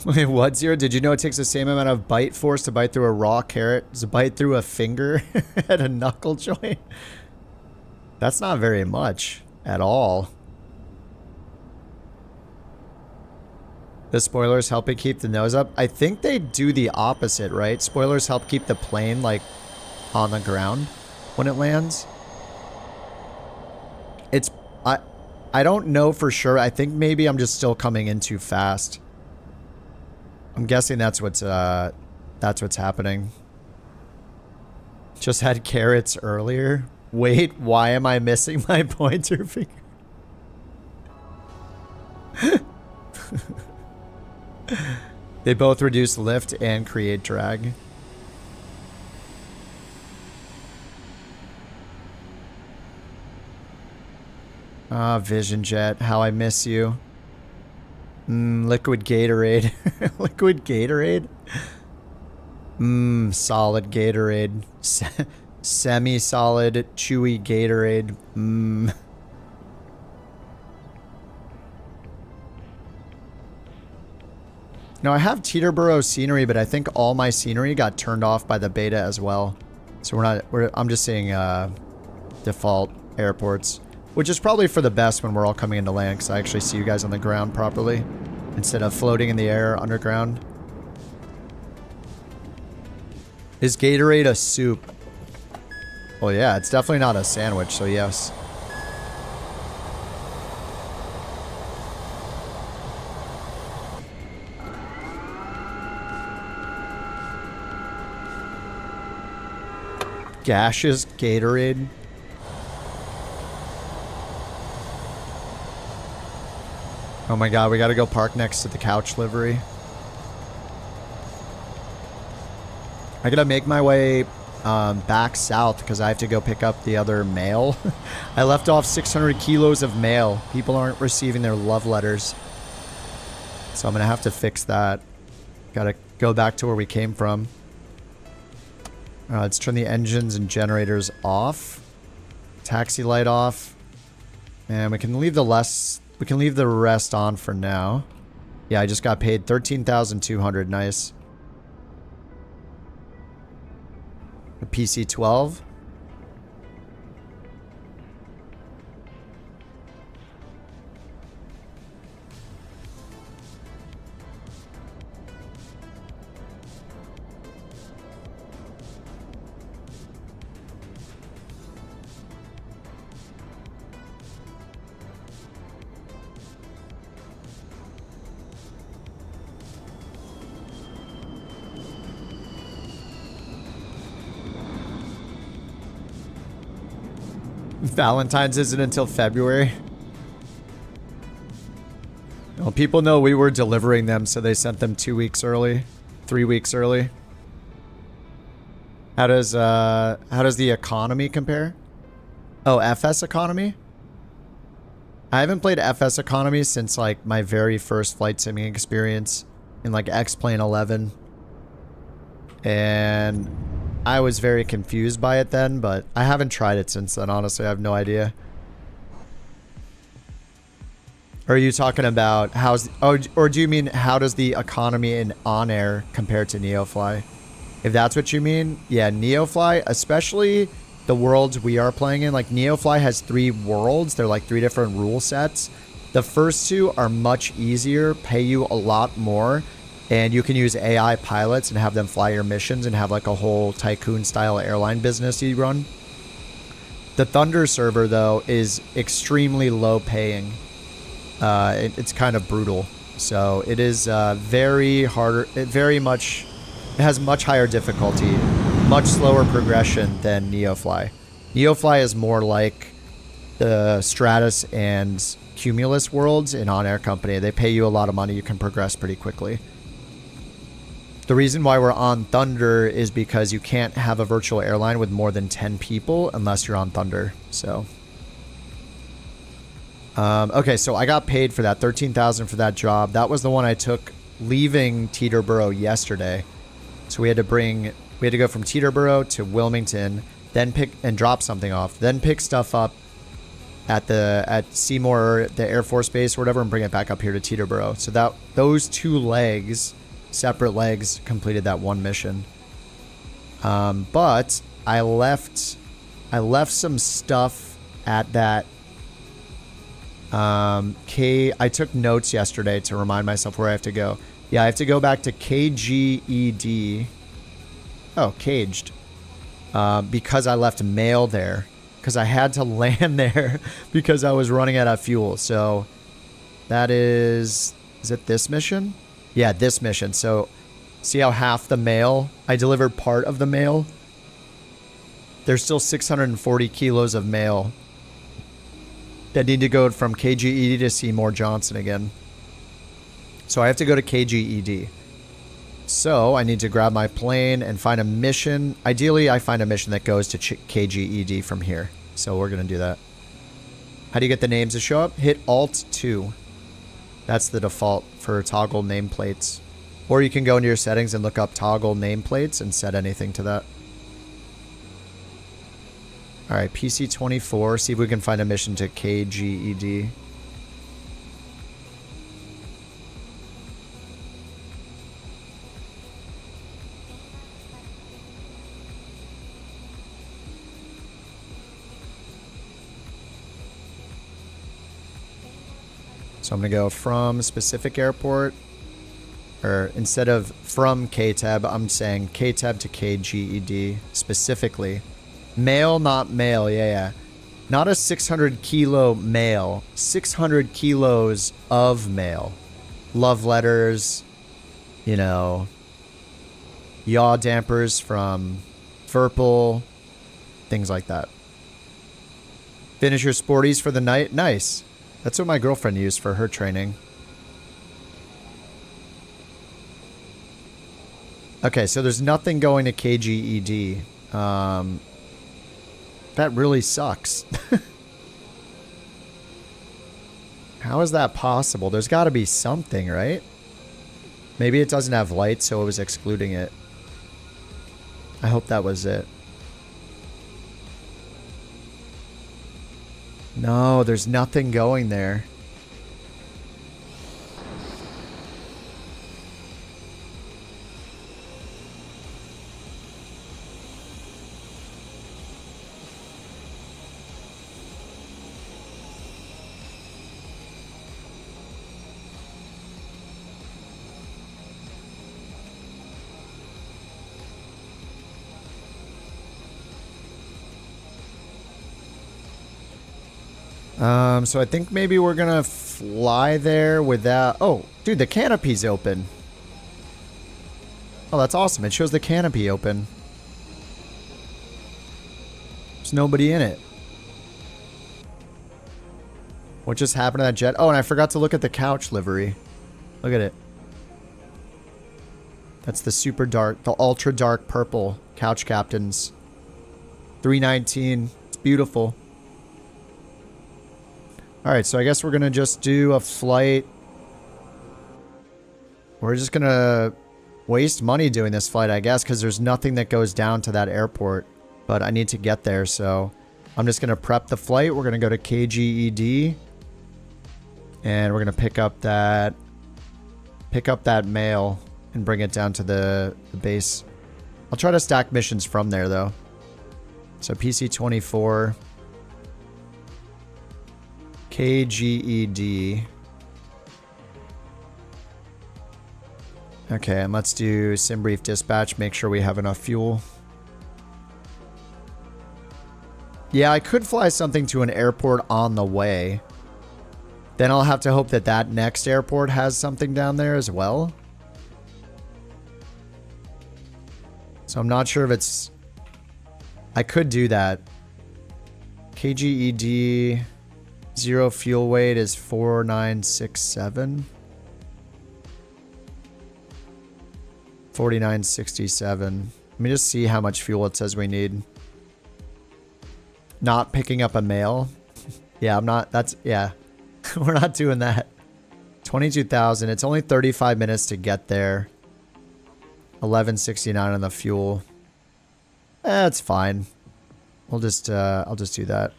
Wait, what, Zero? Did you know it takes the same amount of bite force to bite through a raw carrot as to bite through a finger at a knuckle joint? That's not very much at all. The spoilers help it keep the nose up. I think they do the opposite, right? Spoilers help keep the plane like on the ground when it lands. It's I don't know for sure. I think maybe I'm just still coming in too fast. I'm guessing that's what's happening. Just had carrots earlier. Wait, why am I missing my pointer finger? They both reduce lift and create drag. Ah, Vision Jet, how I miss you. Liquid Gatorade. Liquid Gatorade? Solid Gatorade. Semi-solid, chewy Gatorade. No, I have Teterboro scenery, but I think all my scenery got turned off by the beta as well. So I'm just seeing default airports, which is probably for the best when we're all coming into land, because I actually see you guys on the ground properly instead of floating in the air underground. Is Gatorade a soup? Well, yeah, it's definitely not a sandwich, so yes. Gaseous Gatorade. Oh my god, we gotta go park next to the couch livery. I gotta make my way back south because I have to go pick up the other mail. I left off 600 kilos of mail. People aren't receiving their love letters. So I'm gonna have to fix that. Gotta go back to where we came from. Let's turn the engines and generators off. Taxi light off. And we can leave the rest on for now. Yeah, I just got paid 13,200. Nice. The PC-12. Valentine's isn't until February. Well, people know we were delivering them, so they sent them 2 weeks early, 3 weeks early. How does the economy compare? Oh, FS economy? I haven't played FS economy since like my very first flight simming experience in like X-Plane 11. And I was very confused by it then, but I haven't tried it since then, honestly. I have no idea. Are you talking about or do you mean how does the economy in OnAir compare to Neofly? If that's what you mean, yeah, Neofly, especially the worlds we are playing in, like Neofly has 3 worlds. They're like 3 different rule sets. The first 2 are much easier, pay you a lot more, and you can use AI pilots and have them fly your missions and have like a whole tycoon-style airline business you run. The Thunder server, though, is extremely low-paying. It's kind of brutal. So it is very harder. It has much higher difficulty, much slower progression than Neofly. Neofly is more like the Stratus and Cumulus worlds in OnAir Company. They pay you a lot of money. You can progress pretty quickly. The reason why we're on Thunder is because you can't have a virtual airline with more than 10 people unless you're on Thunder. So, okay, so I got paid for that, 13,000 for that job. That was the one I took leaving Teterboro yesterday. So we had to go from Teterboro to Wilmington, then pick and drop something off, then pick stuff up at Seymour, the Air Force Base or whatever, and bring it back up here to Teterboro. So those 2 legs, separate legs, completed that one mission. But I left some stuff at that I took notes yesterday to remind myself where I have to go. Yeah, I have to go back to KGED. Oh, caged. Because I left mail there. Because I had to land there because I was running out of fuel. So that is it this mission? Yeah, this mission. So see how half the mail, I delivered part of the mail? There's still 640 kilos of mail that need to go from KGED to Seymour Johnson again. So I have to go to KGED. So I need to grab my plane and find a mission. Ideally, I find a mission that goes to KGED from here. So we're going to do that. How do you get the names to show up? Hit Alt 2. That's the default for toggle nameplates. Or you can go into your settings and look up toggle nameplates and set anything to that. All right, PC-24. See if we can find a mission to KGED. So I'm going to go from specific airport, or instead of from KTAB, I'm saying KTAB to KGED specifically. Mail, not mail. Yeah. Not a 600 kilo mail. 600 kilos of mail. Love letters, you know, yaw dampers from Furple, things like that. Finish your sporties for the night. Nice. That's what my girlfriend used for her training. Okay, so there's nothing going to KGED. That really sucks. How is that possible? There's got to be something, right? Maybe it doesn't have lights, so it was excluding it. I hope that was it. No, there's nothing going there. So I think maybe we're gonna fly there without... Oh, dude, the canopy's open. Oh, that's awesome. It shows the canopy open. There's nobody in it. What just happened to that jet? Oh, and I forgot to look at the couch livery. Look at it. That's the super dark, the ultra dark purple couch captains. 319. It's beautiful. Alright, so I guess we're going to just do a flight. We're just going to waste money doing this flight, I guess, because there's nothing that goes down to that airport. But I need to get there, so I'm just going to prep the flight. We're going to go to KGED. And we're going to pick up that mail and bring it down to the base. I'll try to stack missions from there, though. So PC-24... KGED. Okay, and let's do sim brief dispatch. Make sure we have enough fuel. Yeah, I could fly something to an airport on the way. Then I'll have to hope that that next airport has something down there as well. So I'm not sure if it's... I could do that. KGED... Zero fuel weight is 4967. 4967. Let me just see how much fuel it says we need. Not picking up a mail. Yeah, I'm not. That's, yeah. We're not doing that. 22,000. It's only 35 minutes to get there. 1169 on the fuel. That's fine. We'll just, I'll just do that.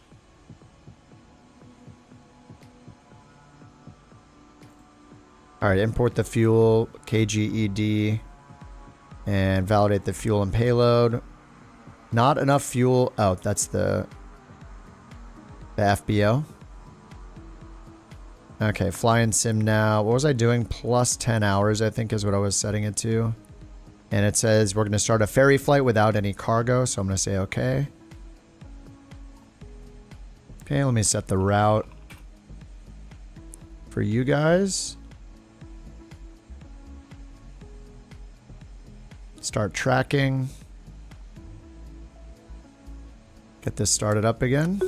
Alright, import the fuel, KGED, and validate the fuel and payload. Not enough fuel. Oh, that's the FBO. Okay, fly in sim now. What was I doing? Plus 10 hours, I think is what I was setting it to. And it says we're going to start a ferry flight without any cargo, so I'm going to say okay. Okay, let me set the route for you guys. Start tracking. Get this started up again.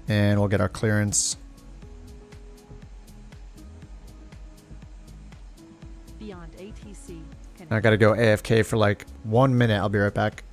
And we'll get our clearance. BeyondATC. I gotta go AFK for like 1 minute. I'll be right back.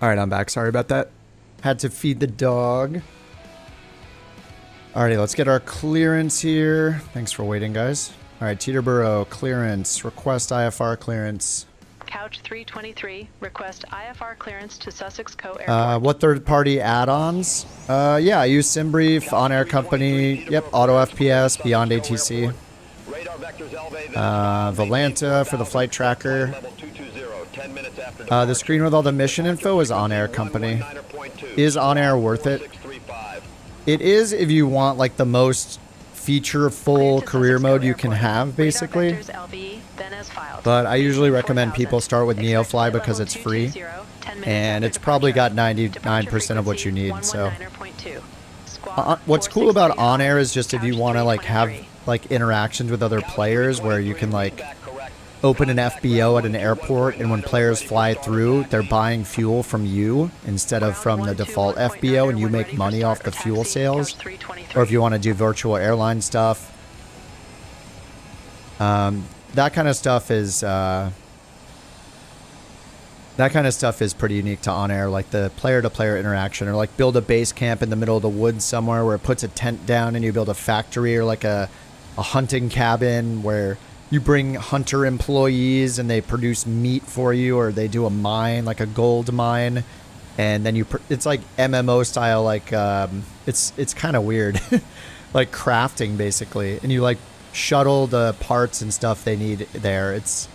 All right, I'm back. Sorry about that. Had to feed the dog. Alrighty, let's get our clearance here. Thanks for waiting, guys. All right, Teterboro, clearance. Request IFR clearance. Couch 323, request IFR clearance to Sussex Co. Airport. What third-party add-ons? Yeah, I use SimBrief, OnAir Company, yep, Auto FPS, BeyondATC. Volanta for the flight tracker. The screen with all the mission info is OnAir Company. Is OnAir worth it? It is if you want like the most feature-full career mode you can have, basically. But I usually recommend people start with NeoFly because it's free, and it's probably got 99% of what you need. So, what's cool about OnAir is just if you want to like have like interactions with other players, where you can like open an FBO at an airport, and when players fly through, they're buying fuel from you instead of from the default FBO, and you make money off the fuel sales. Or if you want to do virtual airline stuff, that kind of stuff is pretty unique to OnAir, like the player-to-player interaction, or like build a base camp in the middle of the woods somewhere where it puts a tent down, and you build a factory, or like a hunting cabin where you bring hunter employees and they produce meat for you, or they do a mine, like a gold mine, and then it's like MMO style, like it's kind of weird, like crafting basically, and you like shuttle the parts and stuff they need there. It's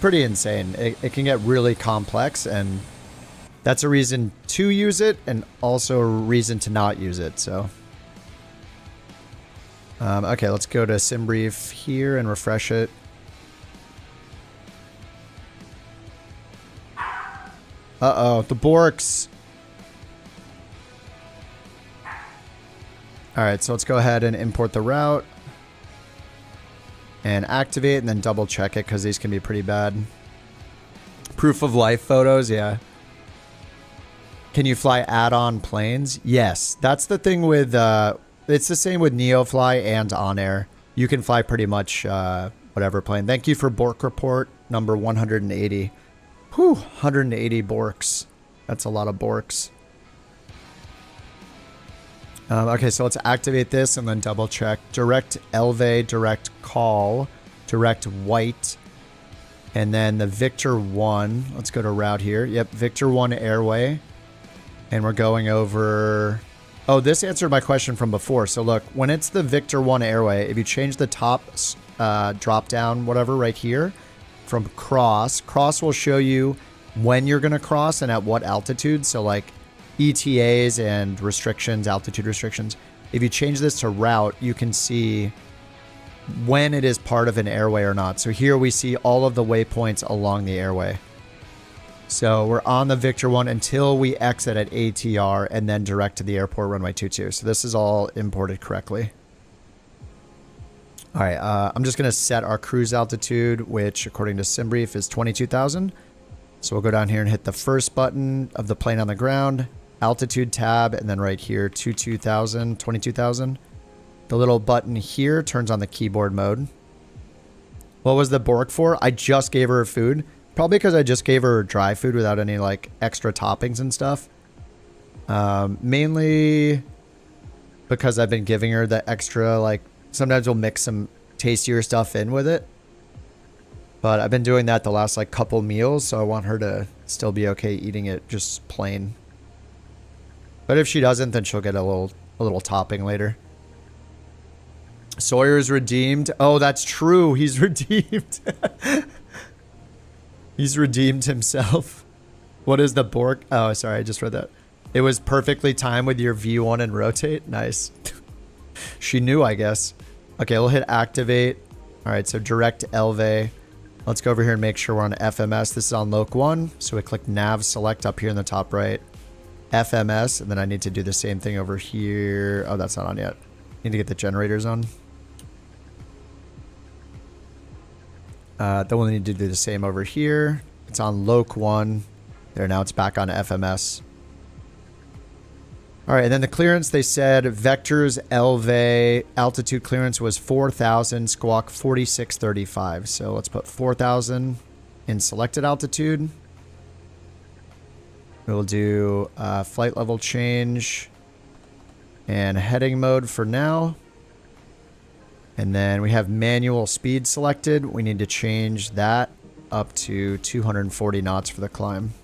pretty insane. It can get really complex, and that's a reason to use it, and also a reason to not use it. So. Okay, let's go to SimBrief here and refresh it. Uh-oh, the borks. Alright, so let's go ahead and import the route. And activate, and then double check it, because these can be pretty bad. Proof of life photos, yeah. Can you fly add-on planes? Yes, that's the thing with... it's the same with NeoFly and OnAir. You can fly pretty much whatever plane. Thank you for Bork report number 180. Whew, 180 borks. That's a lot of borks. Okay, so let's activate this and then double check. Direct LV, direct call, direct white, and then the Victor 1. Let's go to route here. Yep, Victor 1 airway. And we're going over... Oh, this answered my question from before. So look, when it's the Victor 1 airway, if you change the top drop down, whatever, right here, from cross will show you when you're going to cross and at what altitude. So like ETAs and restrictions, altitude restrictions. If you change this to route, you can see when it is part of an airway or not. So here we see all of the waypoints along the airway. So we're on the Victor 1 until we exit at ATR and then direct to the airport runway 22. So this is all imported correctly. All right, I'm just going to set our cruise altitude, which according to SimBrief is 22,000. So we'll go down here and hit the first button of the plane on the ground, altitude tab, and then right here, 22,000. The little button here turns on the keyboard mode. What was the bork for? I just gave her food. Probably because I just gave her dry food without any like extra toppings and stuff. Mainly because I've been giving her the extra, like sometimes we'll mix some tastier stuff in with it. But I've been doing that the last like couple meals, so I want her to still be okay eating it just plain. But if she doesn't, then she'll get a little topping later. Sawyer's redeemed. Oh, that's true. He's redeemed. He's redeemed himself. What is the bork? Oh, sorry, I just read that. It was perfectly timed with your V1 and rotate. Nice. She knew, I guess. Okay, we'll hit activate. All right, so direct LV. Let's go over here and make sure we're on FMS. This is on Loc 1. So we click nav select up here in the top right. FMS, and then I need to do the same thing over here. Oh, that's not on yet. Need to get the generators on. Then we'll need to do the same over here. It's on Loc 1. There, now it's back on FMS. All right, and then the clearance, they said vectors LV altitude clearance was 4,000, squawk 4635. So let's put 4,000 in selected altitude. We'll do flight level change and heading mode for now. And then we have manual speed selected. We need to change that up to 240 knots for the climb.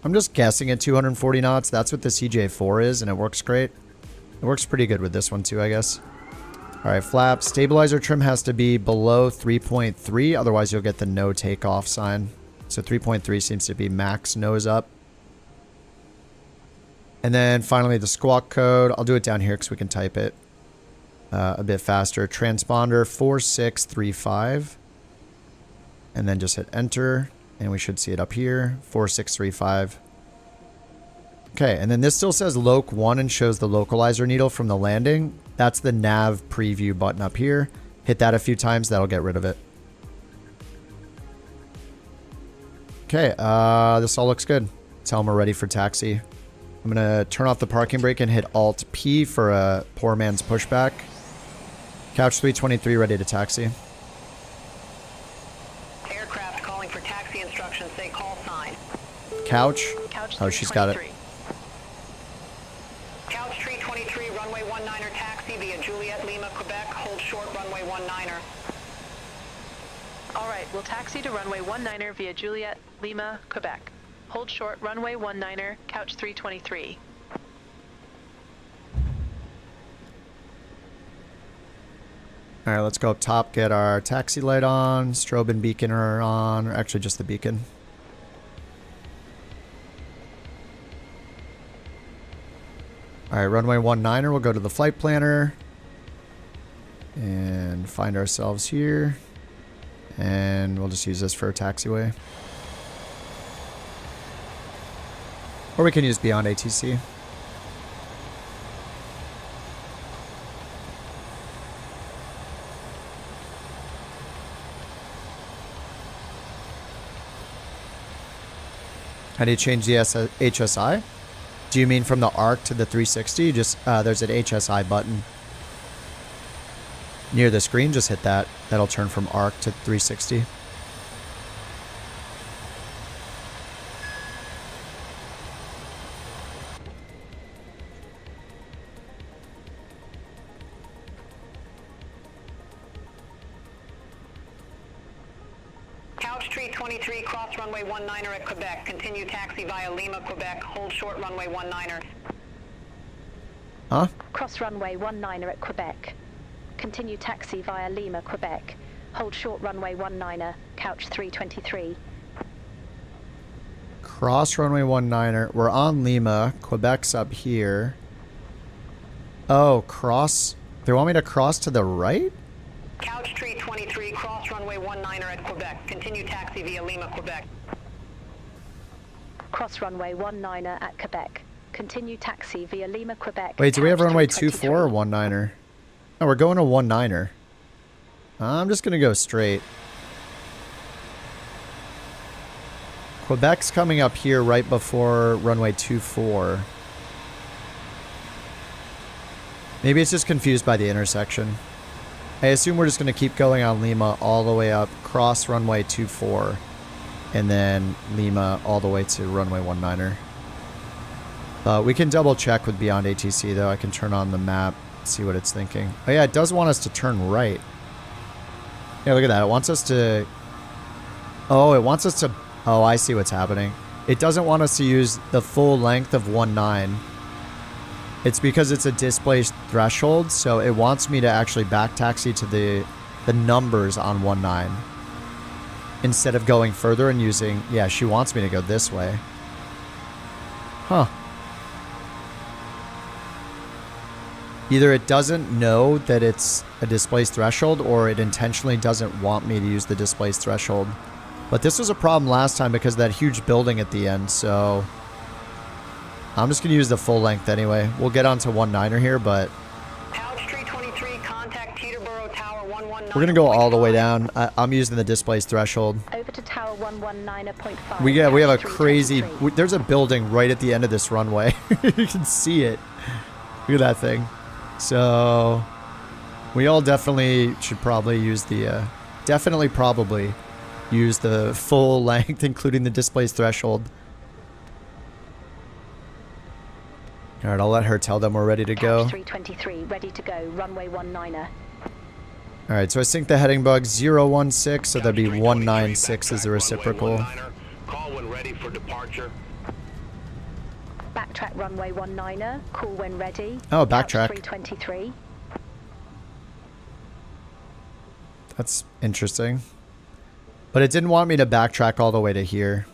I'm just guessing at 240 knots. That's what the CJ4 is, and it works great. It works pretty good with this one too, I guess. All right, flap. Stabilizer trim has to be below 3.3, otherwise you'll get the no takeoff sign. So 3.3 seems to be max nose up. And then finally the squawk code. I'll do it down here because we can type it a bit faster. Transponder 4635. And then just hit enter. And we should see it up here. 4635. Okay, and then this still says loc 1 and shows the localizer needle from the landing. That's the nav preview button up here. Hit that a few times, that'll get rid of it. Okay, this all looks good. Tell them we're ready for taxi. I'm gonna turn off the parking brake and hit Alt P for a poor man's pushback. Couch 323 ready to taxi. Aircraft calling for taxi instructions. Say call sign. Couch. Oh, she's got it. Couch 323, runway 19er taxi via Juliet Lima, Quebec. Hold short, runway 19er. All right, we'll taxi to runway 19er via Juliet Lima, Quebec. Hold short, runway 19er, couch 323. All right, let's go up top, get our taxi light on, strobe and beacon are on, or actually just the beacon. All right, runway 19er, we'll go to the flight planner and find ourselves here. And we'll just use this for a taxiway. Or we can use BeyondATC. How do you change the HSI? Do you mean from the ARC to the 360? Just there's an HSI button near the screen. Just hit that. That'll turn from ARC to 360. Couch 323, cross runway 19er at Quebec. Continue taxi via Lima, Quebec. Hold short, runway 19er. Huh? Cross runway 19er at Quebec. Continue taxi via Lima, Quebec. Hold short runway 19er, couch 323. Cross runway 19er. We're on Lima. Quebec's up here. Oh, cross. They want me to cross to the right? Couch 323, cross runway 19er at Quebec. Continue taxi via Lima, Quebec. Cross runway 19er at Quebec. Continue taxi via Lima, Quebec. Wait, do we have couch runway 323. 24 or 19er? No, we're going to 19er. I'm just going to go straight. Quebec's coming up here right before runway 24. Maybe it's just confused by the intersection. I assume we're just going to keep going on Lima all the way up, cross runway 24, and then Lima all the way to runway 19er. We can double check with BeyondATC though. I can turn on the map, see what it's thinking. Oh yeah, it does want us to turn right. Yeah, look at that. It wants us to... Oh, it wants us to... Oh, I see what's happening. It doesn't want us to use the full length of 19. It's because it's a displaced threshold, so it wants me to actually back taxi to the numbers on 19. Instead of going further and using... Yeah, she wants me to go this way. Huh. Either it doesn't know that it's a displaced threshold, or it intentionally doesn't want me to use the displaced threshold. But this was a problem last time because of that huge building at the end, so... I'm just going to use the full length anyway. We'll get onto 19er here, but... Couch 323, contact Teterboro Tower 119. We're going to go all the way down. I'm using the displaced throreshold. Over to tower 119.5. We have a crazy... There's a building right at the end of this runway. You can see it. Look at that thing. So... We all definitely should probably use the... probably use the full length, including the displaced threshold. All right, I'll let her tell them we're ready to go. Couch 323, ready to go, runway 19er. All right, so I sync the heading bug 016, so that'd be 196 as the reciprocal. Call when ready for departure. Backtrack runway 19er, call when ready. Oh, backtrack. Couch 323. That's interesting. But it didn't want me to backtrack all the way to here.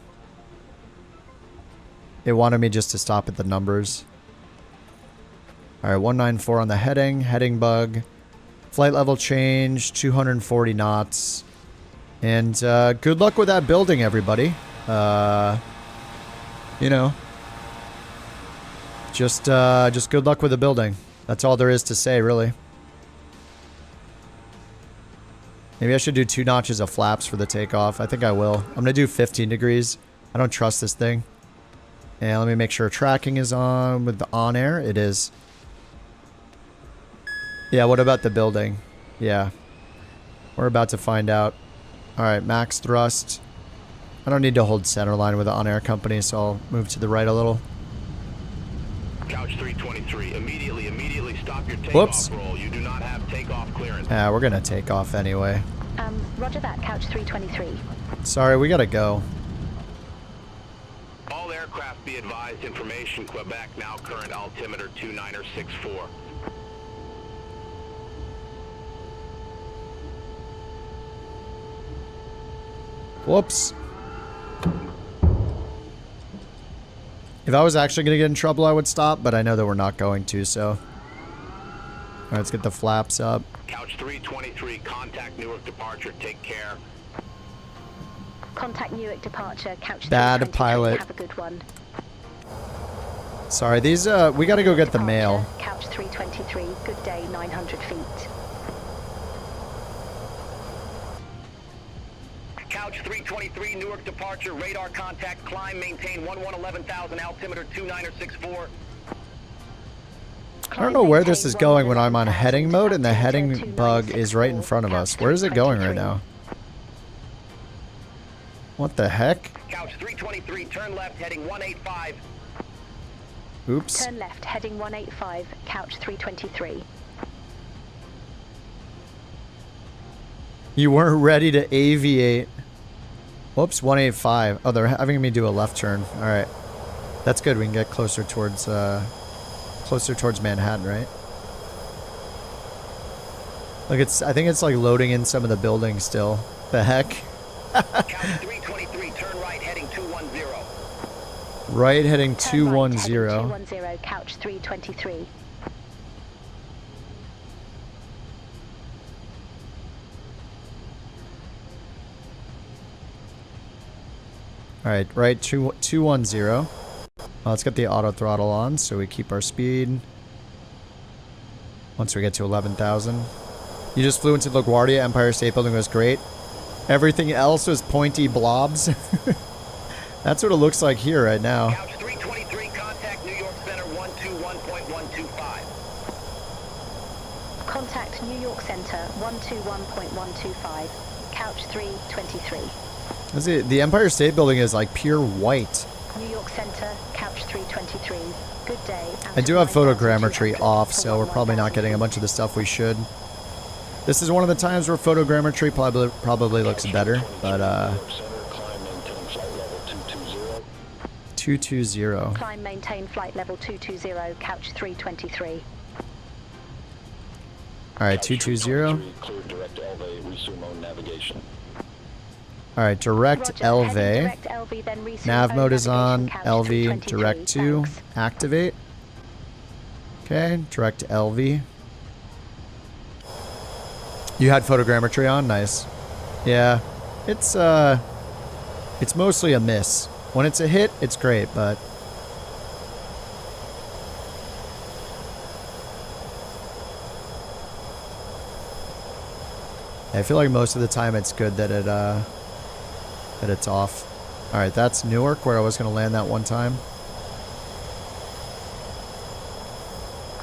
It wanted me just to stop at the numbers. All right, 194 on the heading bug. Flight level change, 240 knots. And good luck with that building, everybody. You know, just good luck with the building. That's all there is to say, really. Maybe I should do 2 notches of flaps for the takeoff. I think I will. I'm gonna do 15 degrees. I don't trust this thing. And let me make sure tracking is on with the OnAir. It is. Yeah, what about the building? Yeah. We're about to find out. Alright, max thrust. I don't need to hold center line with the OnAir Company, so I'll move to the right a little. Couch 323, immediately stop your takeoff Whoops. roll. You do not have takeoff clearance. Yeah, we're gonna take off anyway. Roger that, Couch 323. Sorry, we gotta go. All aircraft be advised, information Quebec, now current altimeter 2964. Whoops. If I was actually going to get in trouble, I would stop, but I know that we're not going to, so. Alright, let's get the flaps up. Couch 323, contact Newark departure, take care. Contact Newark departure, Couch 323. Bad pilot. Have a good one. Sorry, these, we gotta go get the mail. Couch 323, good day, 900 feet. Couch 323, Newark departure, radar contact, climb, maintain 11,000, altimeter 2964. I don't know where this is going when I'm on heading mode and the heading bug is right in front of us. Where is it going right now? What the heck? Couch 323, turn left, heading 185. Oops. Turn left, heading 185, Couch 323. You weren't ready to aviate. Whoops, 185. Oh, they're having me do a left turn. Alright. That's good. We can get closer towards Manhattan, right? Look, I think it's like loading in some of the buildings still. The heck? Couch 323, turn right, heading 210. Right, heading Turn right, 210. heading 210, Couch 323. Alright, right, 210. Well, let's get the auto throttle on so we keep our speed. Once we get to 11,000. You just flew into LaGuardia. Empire State Building was great. Everything else was pointy blobs. That's what it looks like here right now. Couch 323, contact New York Center 121.125. Contact New York Center 121.125, Couch 323. The Empire State Building is like pure white. New York Center, Couch 323. Good day. I do have photogrammetry off, so we're probably not getting a bunch of the stuff we should. This is one of the times where photogrammetry probably looks better, but 220. Climb, maintain flight level 220, Couch 323. Alright, 220. Clear direct LV, resume on navigation. Alright, direct Roger, LV. direct LV, then resume Nav mode is on. navigation, Couch LV 323, direct to thanks. activate. Okay, direct LV. You had photogrammetry on? Nice. Yeah. It's mostly a miss. When it's a hit, it's great, but I feel like most of the time it's good that it's off. All right, that's Newark, where I was going to land that one time.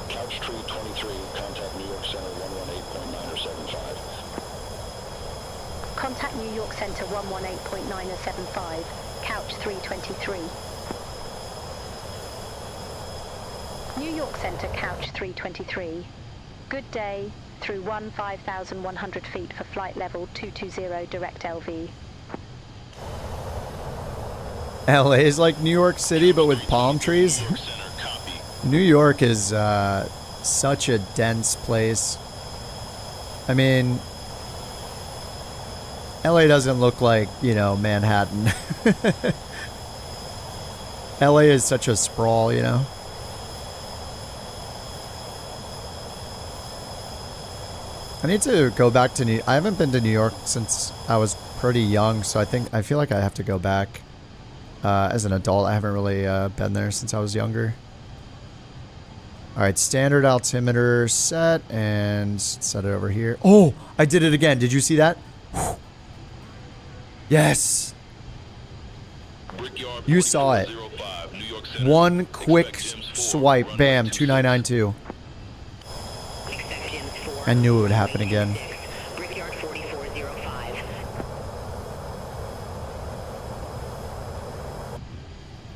Couch 323, contact New York Center 118.975. Contact New York Center 118.975, Couch 323. New York Center, Couch 323. Good day, through 5,100 feet for flight level 220, direct LV. LA is like New York City, but with palm trees. New York is such a dense place. I mean, LA doesn't look like, you know, Manhattan. LA is such a sprawl, you know. I need to go back to I haven't been to New York since I was pretty young, so I feel like I have to go back as an adult. I haven't really been there since I was younger. All right, standard altimeter set and set it over here. Oh, I did it again. Did you see that? Yes. You saw it. One quick swipe, bam, 2992. I knew it would happen again.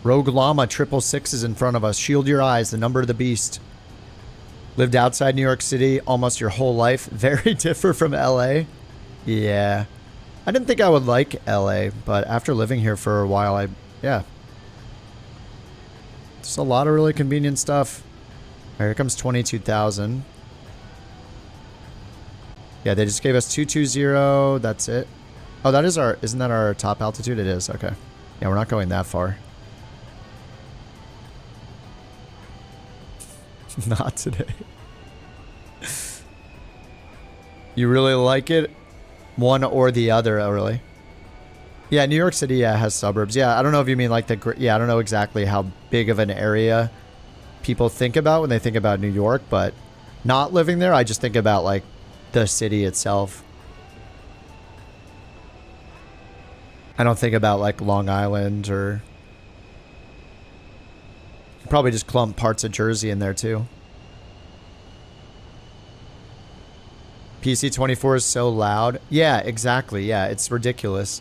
Rogue Llama 666 is in front of us. Shield your eyes, the number of the beast. Lived outside New York City almost your whole life. Very different from LA. Yeah. I didn't think I would like LA, but after living here for a while, yeah. Just a lot of really convenient stuff. All right, here comes 22,000. Yeah, they just gave us 220. That's it. Oh, that is isn't that our top altitude? It is. Okay. Yeah, we're not going that far. Not today. You really like it? One or the other, oh really? Yeah, New York City has suburbs. Yeah, I don't know if you mean like I don't know exactly how big of an area people think about when they think about New York, but not living there, I just think about like the city itself. I don't think about like Long Island or probably just clump parts of Jersey in there too. PC-24 is so loud. Yeah, exactly. Yeah, it's ridiculous.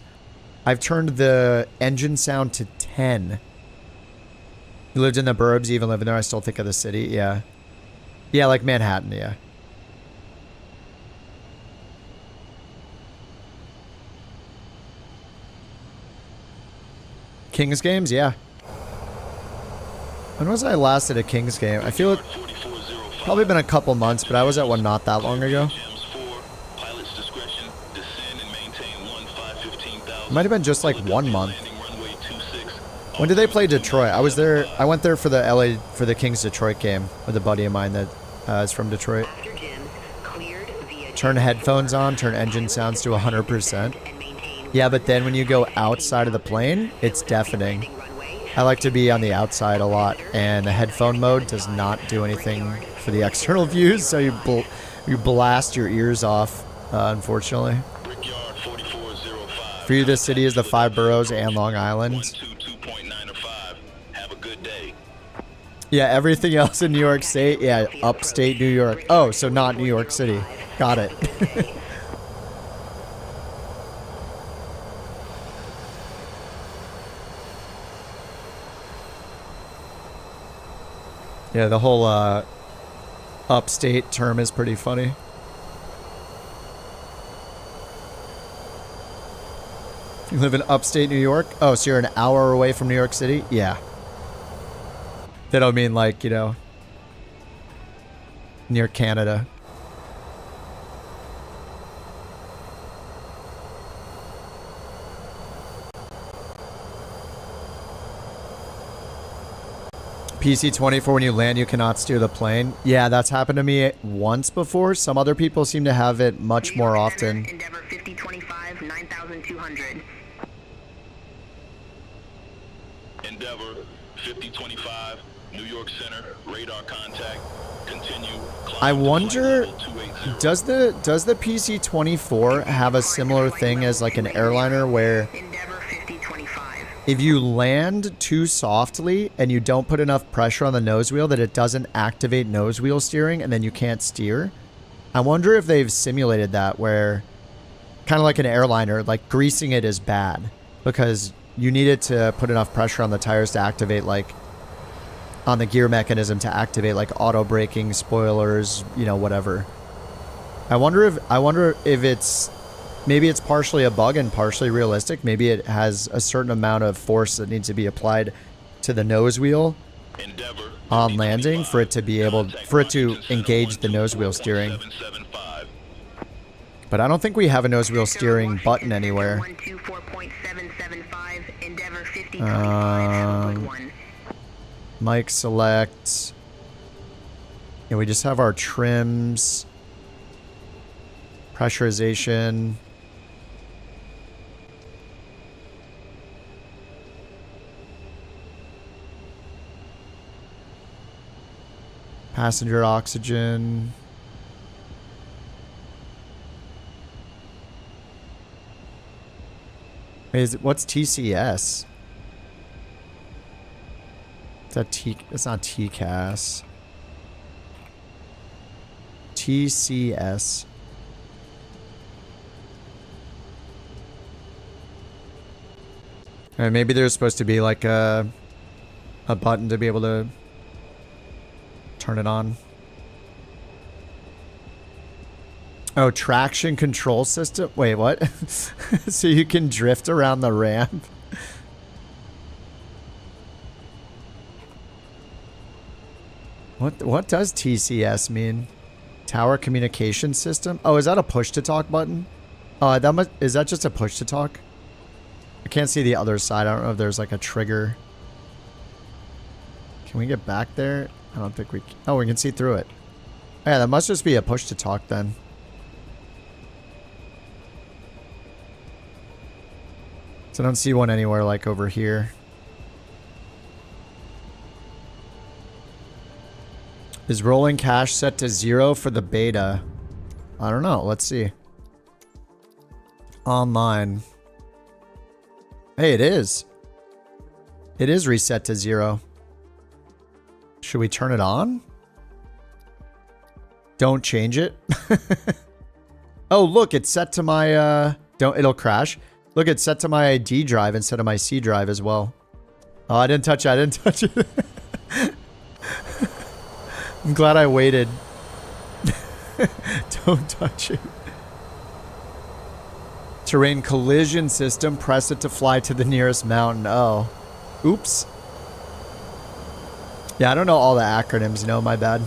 I've turned the engine sound to 10. You lived in the burbs, even living there, I still think of the city. Yeah. Yeah, like Manhattan, yeah. Kings games, yeah. When was I last at a Kings game? I feel it's probably been a couple months, but I was at one not that long ago. It might have been just like 1 month. When did they play Detroit? I was there. I went there for the Kings Detroit game with a buddy of mine that is from Detroit. Turn headphones on, turn engine sounds to 100%. Yeah, but then when you go outside of the plane, it's deafening. I like to be on the outside a lot, and the headphone mode does not do anything for the external views, so you blast your ears off, unfortunately. For you, this city is the 5 boroughs and Long Island. Yeah, everything else in New York State, yeah, upstate New York. Oh, so not New York City. Got it. Yeah, the whole upstate term is pretty funny. You live in upstate New York? Oh, so you're an hour away from New York City? Yeah. They don't mean like, you know, near Canada. PC-24, when you land, you cannot steer the plane. Yeah, that's happened to me once before. Some other people seem to have it much more often. Endeavor 5025, 9200. Endeavor 5025, New York Center, radar contact. Continue. I wonder, does the PC-24 have a similar thing as like an airliner where if you land too softly and you don't put enough pressure on the nose wheel that it doesn't activate nose wheel steering and then you can't steer? I wonder if they've simulated that where kind of like an airliner, like greasing it is bad because you needed to put enough pressure on the tires to activate like on the gear mechanism to activate like auto braking, spoilers, you know, whatever. I wonder if it's maybe it's partially a bug and partially realistic. Maybe it has a certain amount of force that needs to be applied to the nose wheel on landing for it to be able to engage the nose wheel steering. But I don't think we have a nose wheel steering button anywhere. Mic select. Yeah, we just have our trims. Pressurization. Passenger oxygen. What's TCS? Is that T? It's not TCAS. TCS. And maybe there's supposed to be like a button to be able to turn it on. Oh, traction control system? Wait, what? So you can drift around the ramp? What does TCS mean? Tower communication system? Oh, is that a push to talk button? Oh, is that just a push to talk? I can't see the other side. I don't know if there's like a trigger. Can we get back there? I don't think we can. Oh, we can see through it. Yeah, that must just be a push to talk then. So I don't see one anywhere like over here. Is rolling cache set to 0 for the beta? I don't know. Let's see. Online. Hey, it is. It is reset to 0. Should we turn it on? Don't change it. Oh, look, it's set to my, it'll crash. Look, it's set to my D drive instead of my C drive as well. Oh, I didn't touch it. I didn't touch it. I'm glad I waited. Don't touch it. Terrain collision system. Press it to fly to the nearest mountain. Oh. Oops. Yeah, I don't know all the acronyms. No, my bad.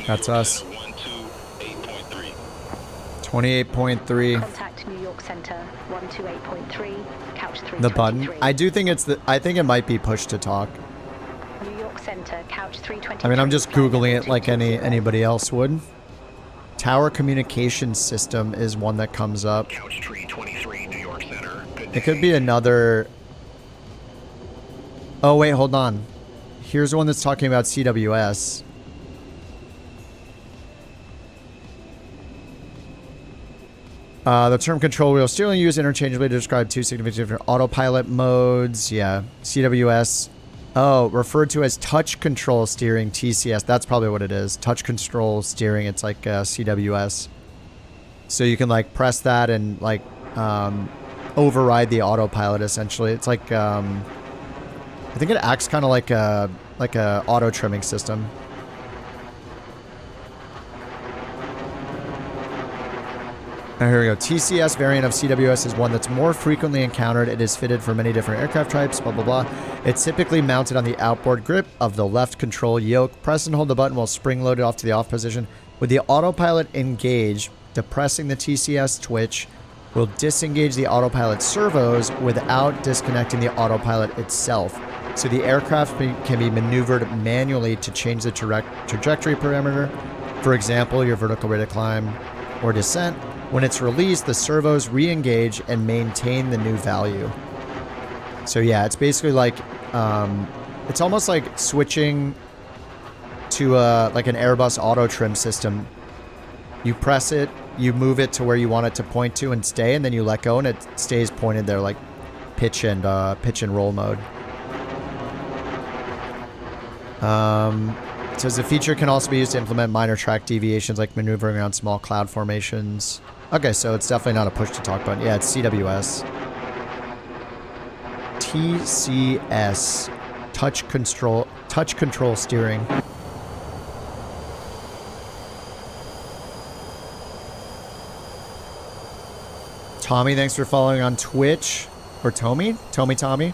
That's us. 28.3. Contact New York Center 128.3, couch 323. The button. I do think it's the. I think it might be push to talk. New York Center couch 323. I mean, I'm just googling it like anybody else would. Tower communication system is one that comes up. Couch 323, New York Center. It could be another. Oh wait, hold on. Here's one that's talking about CWS. The term control wheel steering used interchangeably to describe two significant different autopilot modes. Yeah, CWS. Oh, referred to as touch control steering, TCS. That's probably what it is. Touch control steering. It's like CWS. So you can like press that and like override the autopilot. Essentially, it's like I think it acts kind of like a auto trimming system. Now here we go. TCS variant of CWS is one that's more frequently encountered. It is fitted for many different aircraft types, blah, blah, blah. It's typically mounted on the outboard grip of the left control yoke. Press and hold the button while spring-loaded off to the off position. With the autopilot engaged, depressing the TCS twitch will disengage the autopilot servos without disconnecting the autopilot itself. So the aircraft can be maneuvered manually to change the trajectory parameter. For example, your vertical rate of climb or descent. When it's released, the servos re-engage and maintain the new value. So yeah, it's basically like, it's almost like switching to like an Airbus auto trim system. You press it, you move it to where you want it to point to and stay, and then you let go and it stays pointed there, like pitch and roll mode. It says the feature can also be used to implement minor track deviations like maneuvering around small cloud formations. Okay, so it's definitely not a push to talk button. Yeah, it's CWS. TCS. Touch control steering. Tommy, thanks for following on Twitch. Or Tommy? Tommy?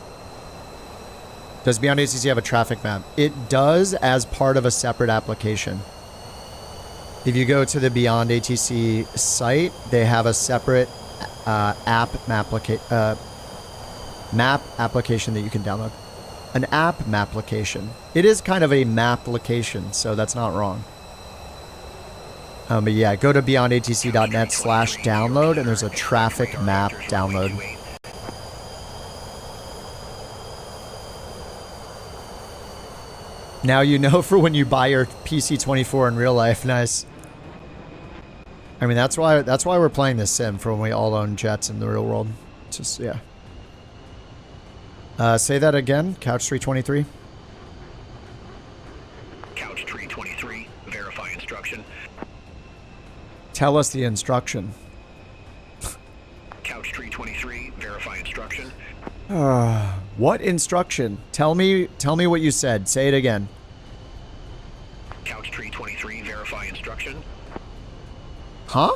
Does BeyondATC have a traffic map? It does as part of a separate application. If you go to the BeyondATC site, they have a separate map application that you can download. An app application. It is kind of a map application, so that's not wrong. But yeah, go to beyondatc.net/download, and there's a traffic map download. Now you know for when you buy your PC-24 in real life. Nice. I mean, that's why we're playing this sim, for when we all own jets in the real world. It's just, yeah. Say that again, Couch 323. Couch 323, verify instruction. Tell us the instruction. Couch 323, verify instruction. What instruction? Tell me what you said. Say it again. Couch 323, verify instruction. Huh?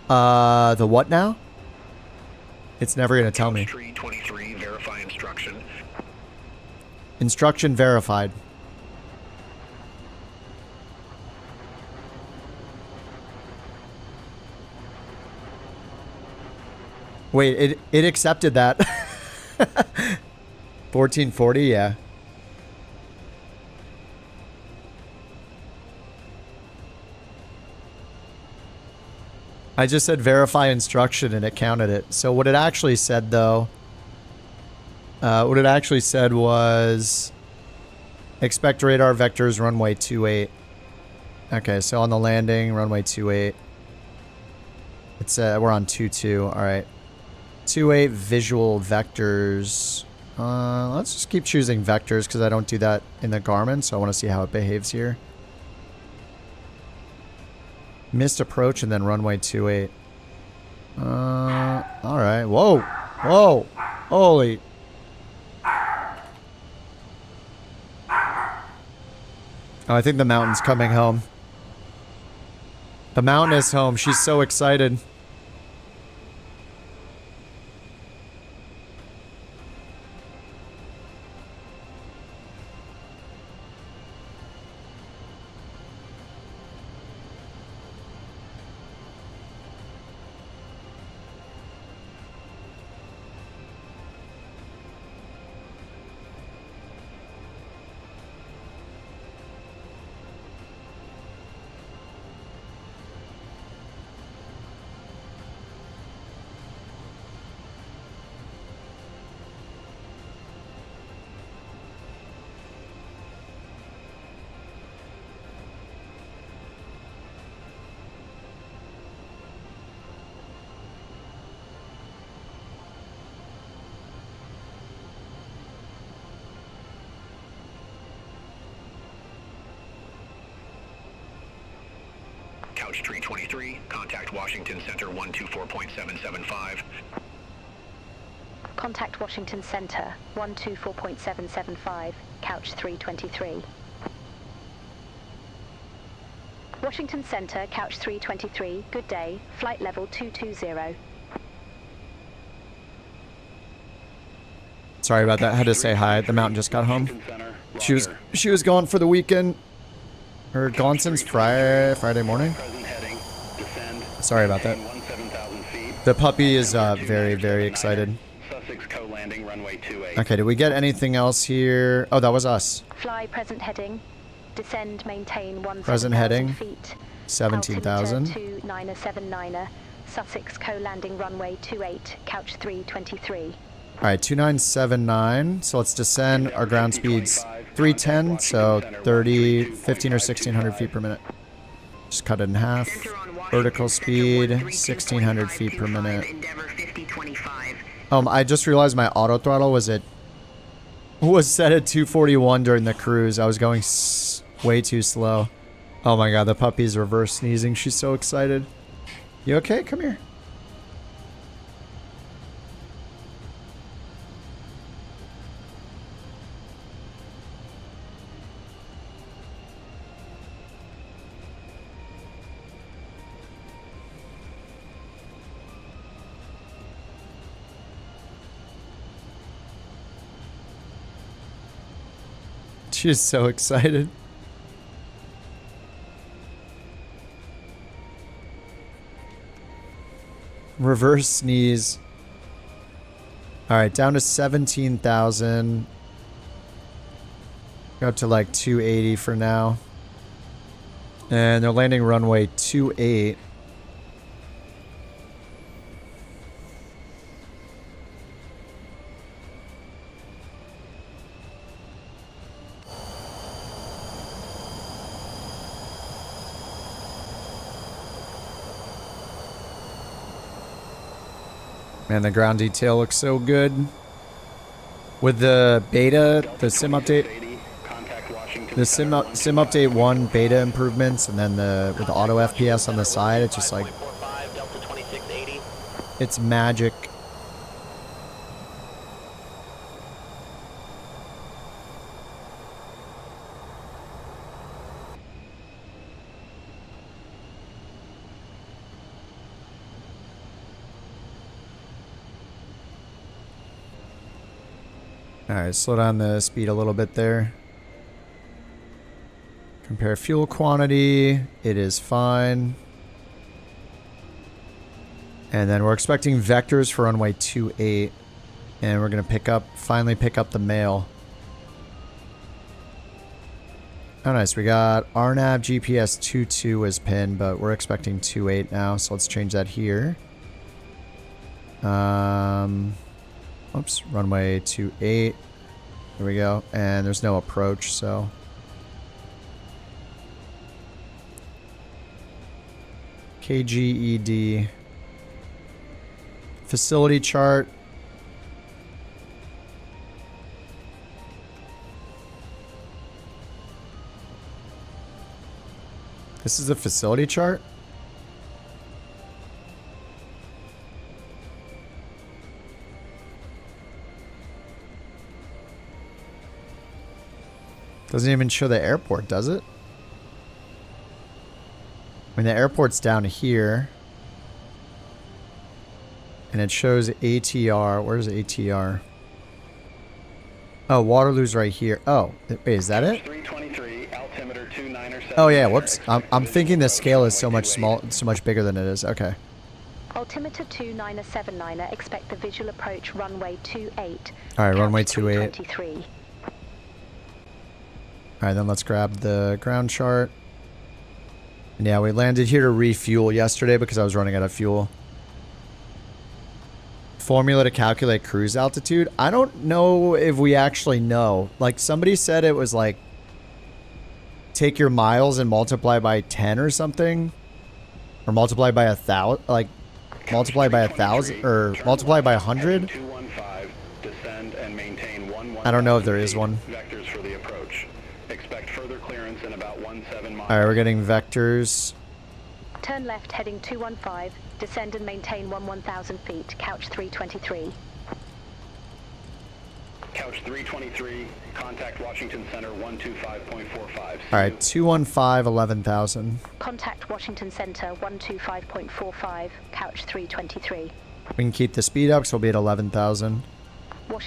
The what now? It's never gonna tell me. 323, verify instruction. Instruction verified. Wait, it accepted that. 1440, yeah. I just said verify instruction and it counted it. So what it actually said though, was expect radar vectors runway 28. Okay, so on the landing, runway 28. It's we're on 22. All right. 28 visual vectors. Let's just keep choosing vectors because I don't do that in the Garmin, so I want to see how it behaves here. Missed approach and then runway 28. All right. Whoa. Whoa. Holy. Oh, I think the mountain's coming home. The mountain is home. She's so excited. Couch 323, contact Washington Center 124.775. Contact Washington Center 124.775, Couch 323. Washington Center, Couch 323, good day, flight level 220. Sorry about that. I had to say hi. The mountain just got home. She was gone for the weekend. Or gone since Friday morning. Sorry about that. The puppy is very, very excited. Okay, did we get anything else here? Oh, that was us. Fly present heading. Descend, maintain 1,000 present heading. feet. 17,000. 2979er. Sussex co-landing runway 28, Couch 323. All right, 2979. So let's descend. Our ground speed's 310, so 30, 15 or 1600 feet per minute. Just cut it in half. Vertical speed, 1600 feet per minute. I just realized my auto throttle was set at 241 during the cruise. I was going way too slow. Oh my god, the puppy's reverse sneezing. She's so excited. You okay? Come here. She's so excited. Reverse sneeze. All right, down to 17,000. Go up to like 280 for now. And they're landing runway 28. Man, the ground detail looks so good. With the beta, the sim update, the sim update 1 beta improvements, and then with the auto FPS on the side, it's just like, it's magic. Alright, slow down the speed a little bit there. Compare fuel quantity. It is fine. And then we're expecting vectors for runway 28. And we're going to finally pick up the mail. Oh, nice. We got RNAV GPS 22 as pinned, but we're expecting 28 now. So let's change that here. Oops, runway 28. There we go. And there's no approach, so. KGED. Facility chart. This is a facility chart? Doesn't even show the airport, does it? I mean, the airport's down here. And it shows ATR. Where's ATR? Oh, Waterloo's right here. Oh, wait, is that it? Oh yeah, whoops. I'm thinking the scale is so much bigger than it is. Okay. Altimeter 2979er, expect the visual approach runway 28. All right, runway 28. 23. All right, then let's grab the ground chart. And yeah, we landed here to refuel yesterday because I was running out of fuel. Formula to calculate cruise altitude. I don't know if we actually know. Like, somebody said it was like, take your miles and multiply by 10 or something. Or multiply by 1,000. Like, multiply by 1,000 or multiply by 100. I don't know if there is one. Alright, we're getting vectors. Turn left heading 215, descend and maintain 1,000 feet, couch 323. Couch 323, contact Washington Center 125.45. Alright, 215, 11,000. Contact Washington Center 125.45, couch 323. We can keep the speed up, so we'll be at 11,000.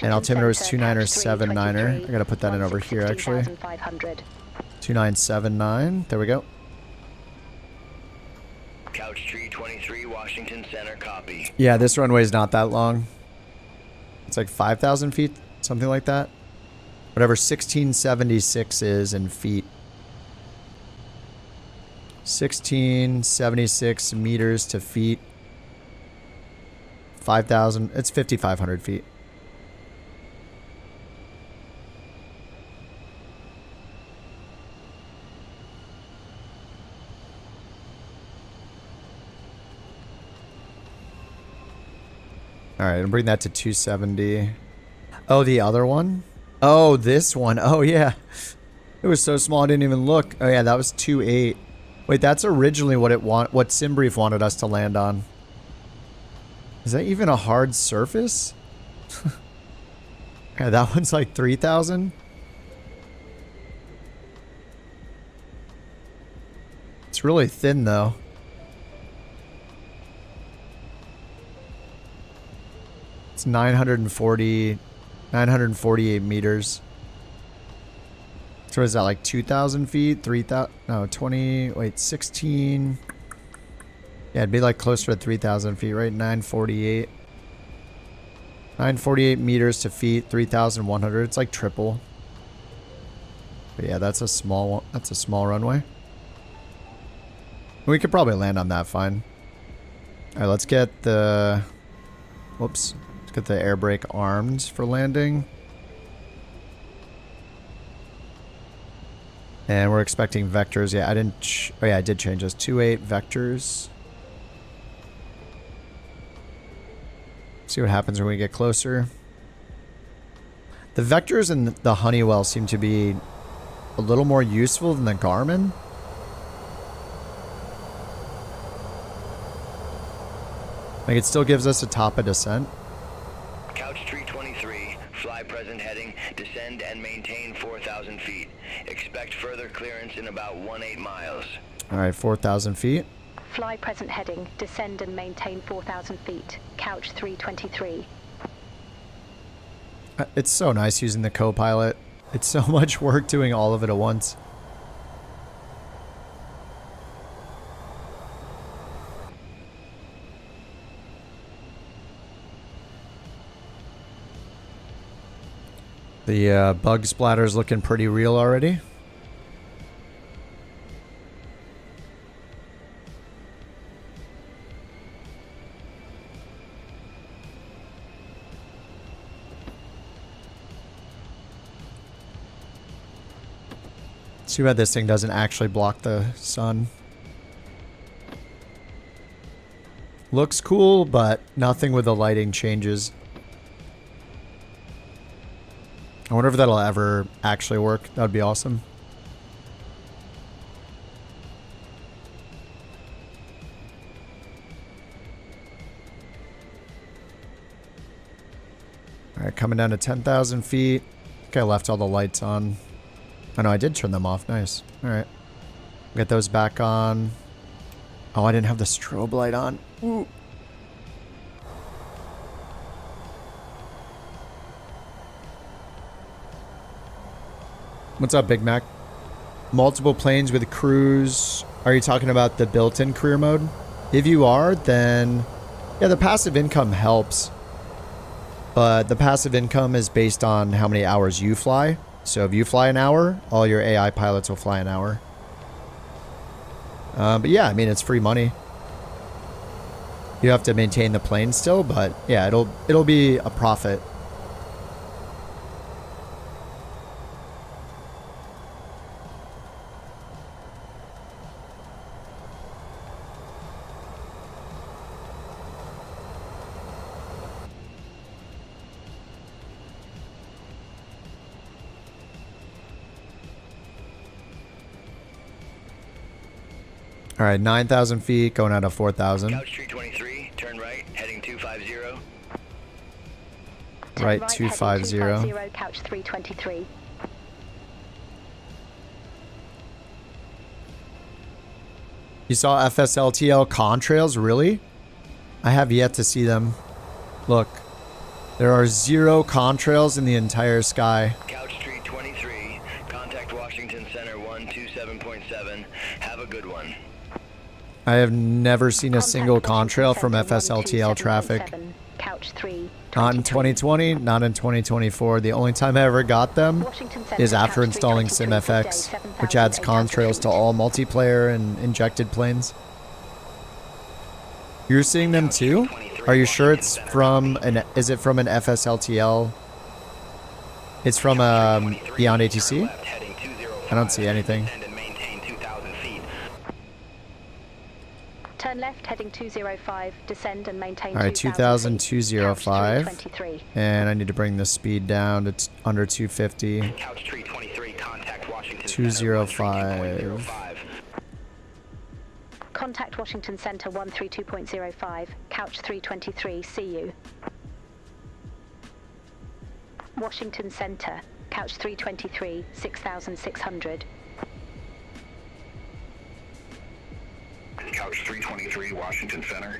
And altimeter is 2979er. I gotta put that in over here, actually. 2979. There we go. Couch 323, Washington Center, copy. Yeah, this runway is not that long. It's like 5,000 feet, something like that. Whatever 1676 is in feet. 1676 meters to feet. 5,000. It's 5,500 feet. Alright, I'll bring that to 270. Oh, the other one? Oh, this one. Oh, yeah. It was so small I didn't even look. Oh, yeah, that was 2.8. Wait, that's originally what SimBrief wanted us to land on. Is that even a hard surface? Yeah, that one's like 3,000. It's really thin, though. It's 948 meters. So is that like 2,000 feet? 3,000? No, 20. Wait, 16. Yeah, it'd be like closer to 3,000 feet, right? 948. 948 meters to feet, 3,100. It's like triple. But yeah, that's a small one. That's a small runway. We could probably land on that fine. All right, let's get the... Whoops. Let's get the air brake armed for landing. And we're expecting vectors. Yeah, I didn't... Oh yeah, I did change those. 2.8 vectors. See what happens when we get closer. The vectors in the Honeywell seem to be a little more useful than the Garmin. Like, it still gives us a top of descent. Couch 323, fly present heading, descend and maintain 4,000 feet. Expect further clearance in about 18 miles. Alright, 4,000 feet. Fly present heading, descend and maintain 4,000 feet. Couch 323. It's so nice using the co-pilot. It's so much work doing all of it at once. The bug splatter's looking pretty real already. Too bad this thing doesn't actually block the sun. Looks cool, but nothing with the lighting changes. I wonder if that'll ever actually work. That would be awesome. Alright, coming down to 10,000 feet. I think I left all the lights on. Oh no, I did turn them off. Nice. Alright. Get those back on. Oh, I didn't have the strobe light on. Ooh. What's up, Big Mac? Multiple planes with cruise. Are you talking about the built-in career mode? If you are, then yeah, the passive income helps. But the passive income is based on how many hours you fly. So if you fly an hour, all your AI pilots will fly an hour. But yeah, I mean, it's free money. You have to maintain the plane still, but yeah, it'll be a profit. All right, 9,000 feet, going out of 4,000. Couch 323, turn right, heading 250. Right, 250. Couch 323. You saw FSLTL contrails, really? I have yet to see them. Look, there are 0 contrails in the entire sky. Couch 323, contact Washington Center 127.7. Have a good one. I have never seen a single contrail from FSLTL traffic. Not in 2020, not in 2024. The only time I ever got them is after installing SimFX, which adds contrails to all multiplayer and injected planes. You're seeing them too? Are you sure it's from an... Is it from an FSLTL? It's from BeyondATC? I don't see anything. Turn left, heading 205, descend and maintain. All right, 2,205. And I need to bring the speed down to under 250. Couch 323, contact Washington 205. Contact Washington Center 132.05, Couch 323, see you. Washington Center, Couch 323, 6,600. Couch 323, Washington Center.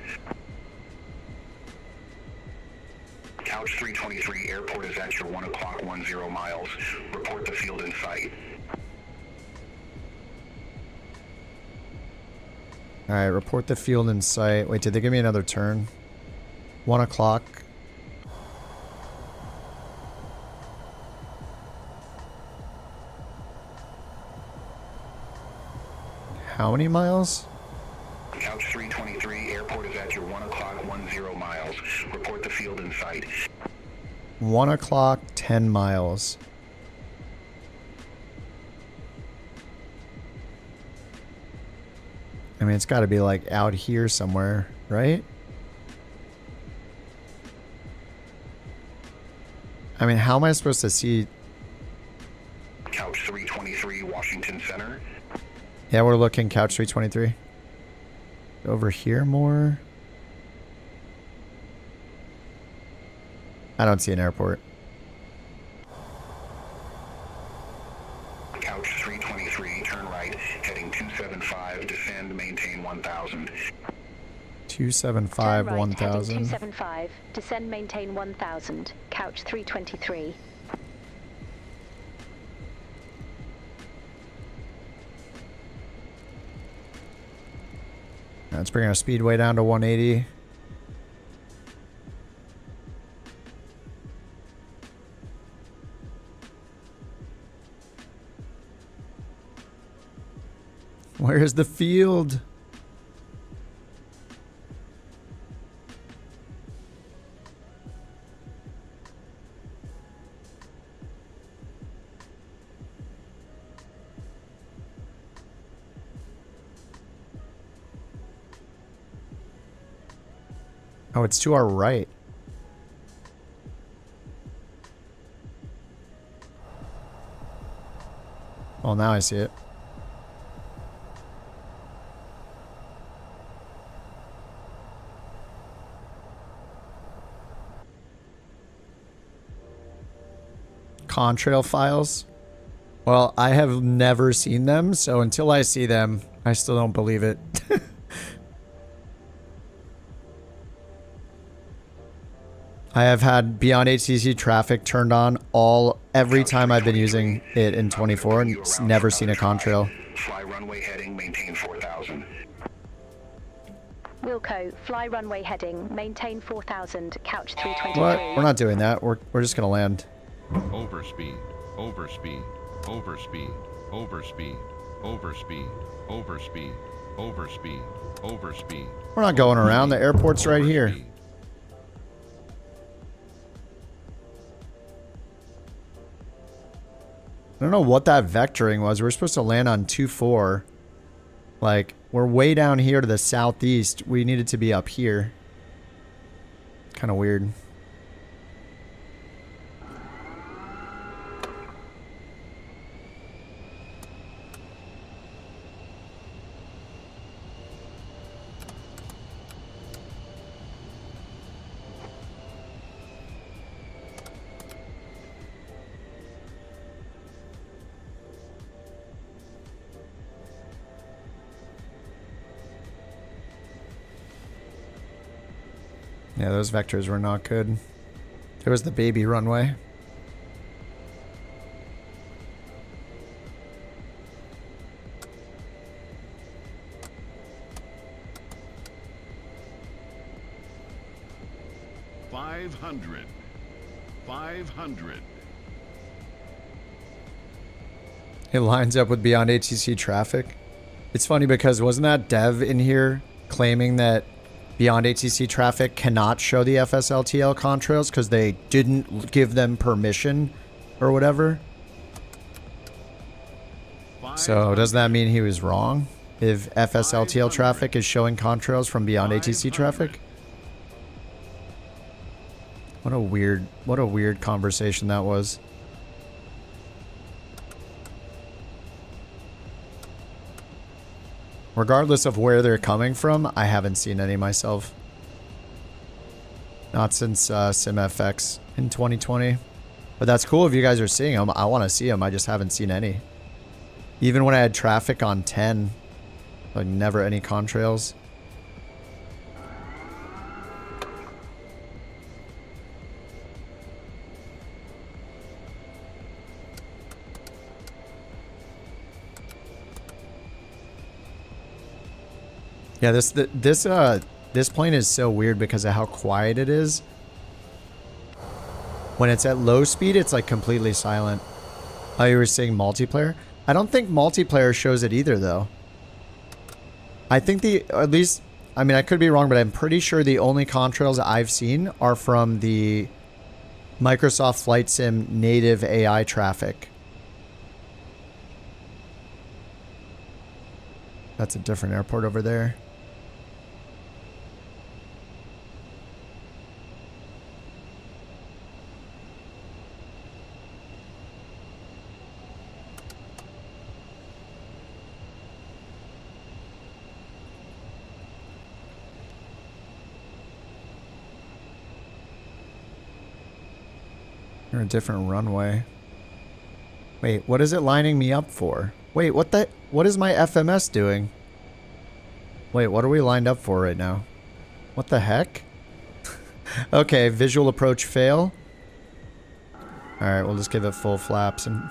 Couch 323, airport is at your 1 o'clock 10 miles. Report the field in sight. Alright, report the field in sight. Wait, did they give me another turn? 1 o'clock. How many miles? Couch 323, airport is at your 1 o'clock, 10 miles. Report the field in sight. 1 o'clock, 10 miles. I mean, it's got to be like out here somewhere, right? I mean, how am I supposed to see? Couch 323, Washington Center. Yeah, we're looking couch 323. Over here more. I don't see an airport. Couch 323, turn right, heading 275, descend, maintain 1000. 275, Turn right, 1000. heading 275, descend, maintain 1000, couch 323. Let's bring our speedway down to 180. Where is the field? Oh, it's to our right. Well, now I see it. Contrail files. Well, I have never seen them, so until I see them, I still don't believe it. I have had BeyondATC traffic turned on every time I've been using it in 24 and never seen a contrail. Fly runway heading, maintain 4000. Wilco, fly runway heading, maintain 4000, couch 323. What? We're not doing that. We're just gonna land. Overspeed, overspeed, overspeed, overspeed, overspeed, overspeed, overspeed, overspeed. We're not going around. The airport's right here. I don't know what that vectoring was. We're supposed to land on 2-4. Like, we're way down here to the southeast. We needed to be up here. Kind of weird. Yeah, those vectors were not good. There was the baby runway. $500. It lines up with BeyondATC traffic. It's funny because wasn't that dev in here claiming that BeyondATC traffic cannot show the FSLTL contrails because they didn't give them permission or whatever? So does that mean he was wrong? If FSLTL traffic is showing contrails from BeyondATC traffic? What a weird conversation that was. Regardless of where they're coming from, I haven't seen any myself. Not since SimFX in 2020. But that's cool if you guys are seeing them. I want to see them. I just haven't seen any. Even when I had traffic on 10, like never any contrails. Yeah, this plane is so weird because of how quiet it is. When it's at low speed, it's like completely silent. Oh, you were saying multiplayer? I don't think multiplayer shows it either, though. I think at least, I mean, I could be wrong, but I'm pretty sure the only contrails I've seen are from the Microsoft Flight Sim native AI traffic. That's a different airport over there. Or a different runway. Wait, what is it lining me up for? Wait, what is my FMS doing? Wait, what are we lined up for right now? What the heck? Okay, visual approach fail. Alright, we'll just give it full flaps and...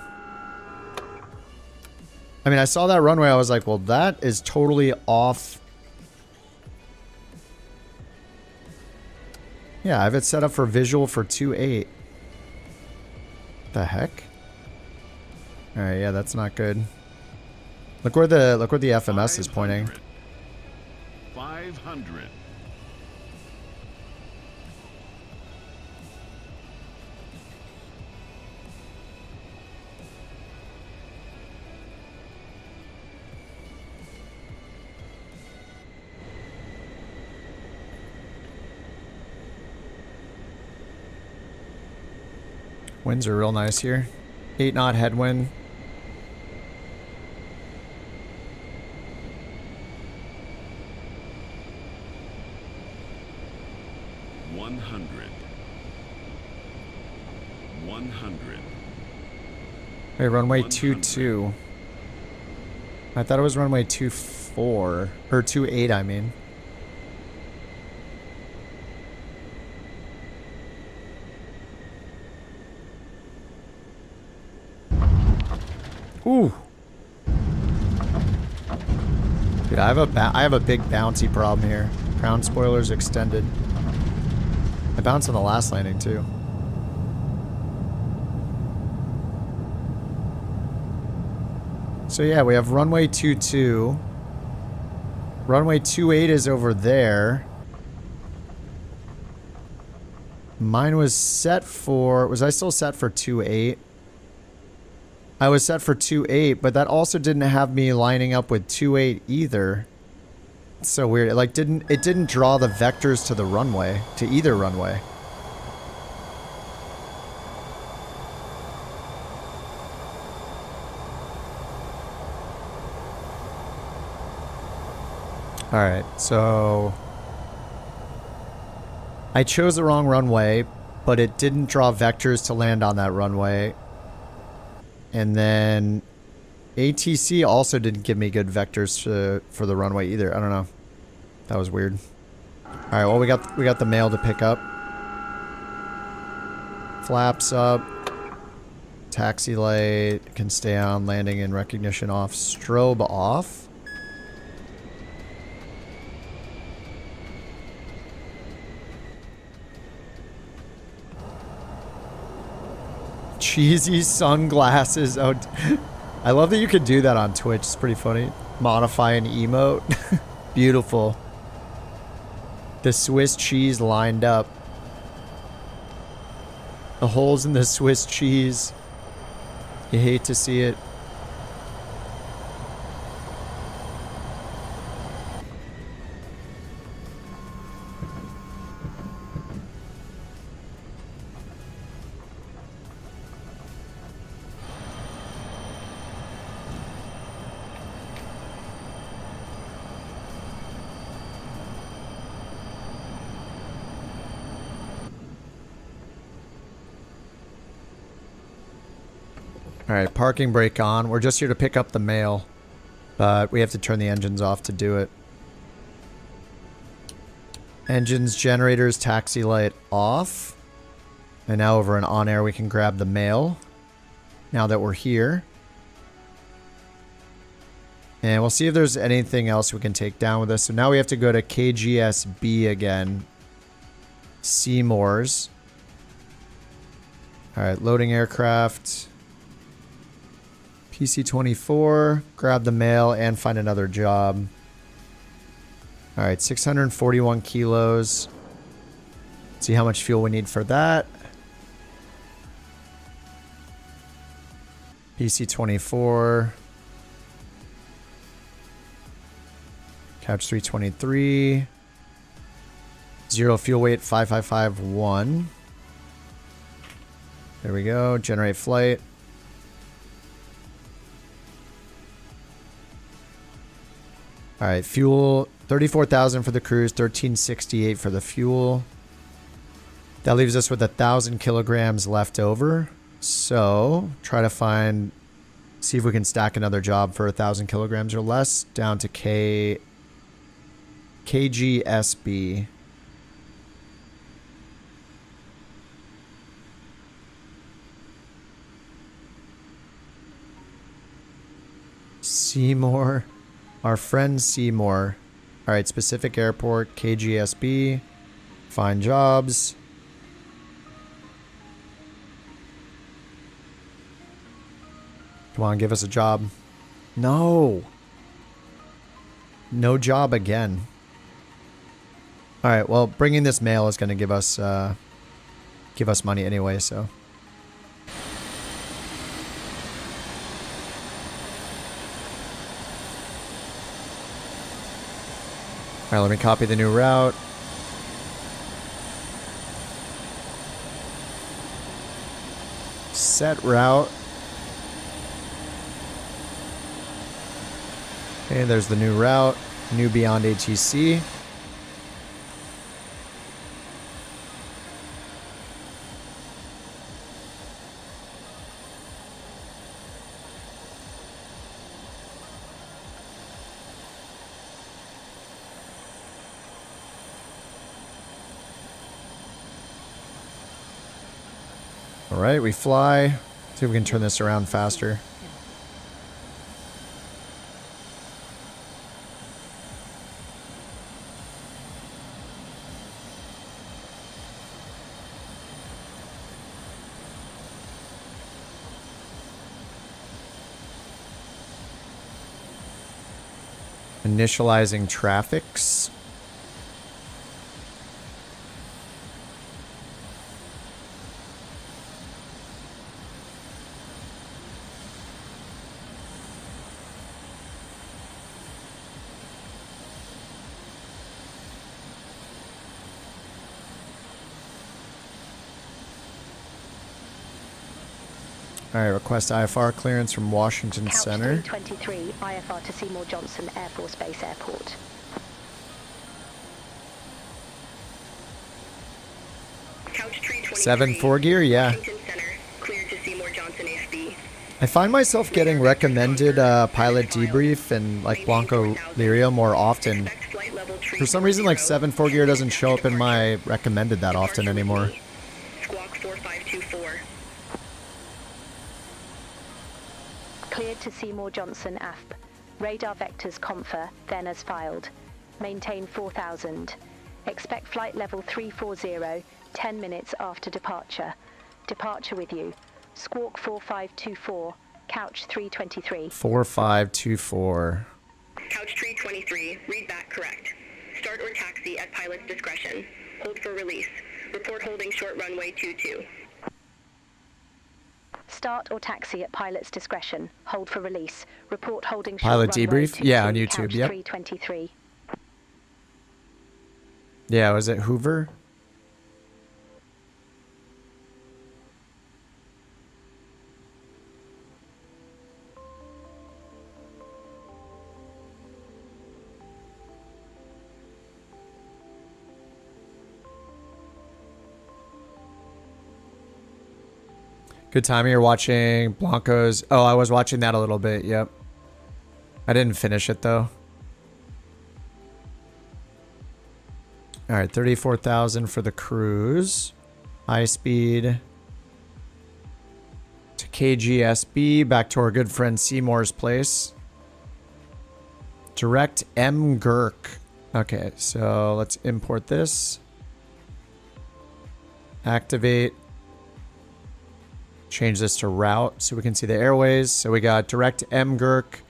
I mean, I saw that runway, I was like, well, that is totally off. Yeah, I have it set up for visual for 2.8. The heck? Alright, yeah, that's not good. Look where the FMS is pointing. 500. Winds are real nice here. 8 knot headwind. Hey, runway 22. I thought it was runway 24 or 28. I mean. Ooh. Dude, I have a big bouncy problem here. Crown spoilers extended. I bounced on the last landing too. So yeah, we have runway 22. Runway 28 is over there. Mine was set for... Was I still set for 28? I was set for 28, but that also didn't have me lining up with 28 either. It's so weird. It like didn't draw the vectors to the runway, to either runway. All right, so I chose the wrong runway, but it didn't draw vectors to land on that runway. And then ATC also didn't give me good vectors for the runway either. I don't know. That was weird. All right, well, we got the mail to pick up. Flaps up. Taxi light can stay on, landing and recognition off, strobe off. Cheesy sunglasses. Oh, I love that you could do that on Twitch. It's pretty funny. Modify an emote. Beautiful. The Swiss cheese lined up. The holes in the Swiss cheese. You hate to see it. Alright, parking brake on. We're just here to pick up the mail. But we have to turn the engines off to do it. Engines, generators, taxi light off. And now over in OnAir we can grab the mail. Now that we're here. And we'll see if there's anything else we can take down with this. So now we have to go to KGSB again. Seymour's. All right, loading aircraft. PC-24. Grab the mail and find another job. All right, 641 kilos. See how much fuel we need for that. PC-24. Couch 323. Zero fuel weight 5551. There we go. Generate flight. All right, fuel 34,000 for the cruise, 1368 for the fuel. That leaves us with 1,000 kilograms left over. So try to see if we can stack another job for 1,000 kilograms or less down to KGSB. Seymour. Our friend Seymour. All right, specific airport, KGSB. Find jobs. Come on, give us a job. No. No job again. All right, well, bringing this mail is going to give us money anyway, so. All right, let me copy the new route. Set route. Okay, there's the new route. New BeyondATC. All right, we fly. See if we can turn this around faster. Initializing traffics. All right, request IFR clearance from Washington Center. 23 IFR to Seymour Johnson Air Force Base Airport. Couch 323. 7 gear, yeah. Washington Center, cleared to Seymour Johnson AFB. I find myself getting recommended pilot debrief and like Blanco Lirio more often. For some reason, like 7 gear doesn't show up in my recommended that often anymore. Squawk 4524. Cleared to Seymour Johnson AFB. Radar vectors confer, then as filed. Maintain 4000. Expect flight level 340, 10 minutes after departure. Departure with you. Squawk 4524, couch 323. 4524. Couch 323, read back correct. Start or taxi at pilot's discretion. Hold for release. Report holding short runway 22. Start or taxi at pilot's discretion. Hold for release. Report holding short Pilot runway debrief? 22, Yeah, on YouTube, couch yep. 323. Yeah, was it Hoover? Good time you're watching Blanco's. Oh, I was watching that a little bit. Yep. I didn't finish it though. All right, 34,000 for the cruise. High speed to KGSB, back to our good friend Seymour's place. Direct mgurk. Okay, so let's import this. Activate. Change this to route so we can see the airways. So we got direct mgurk,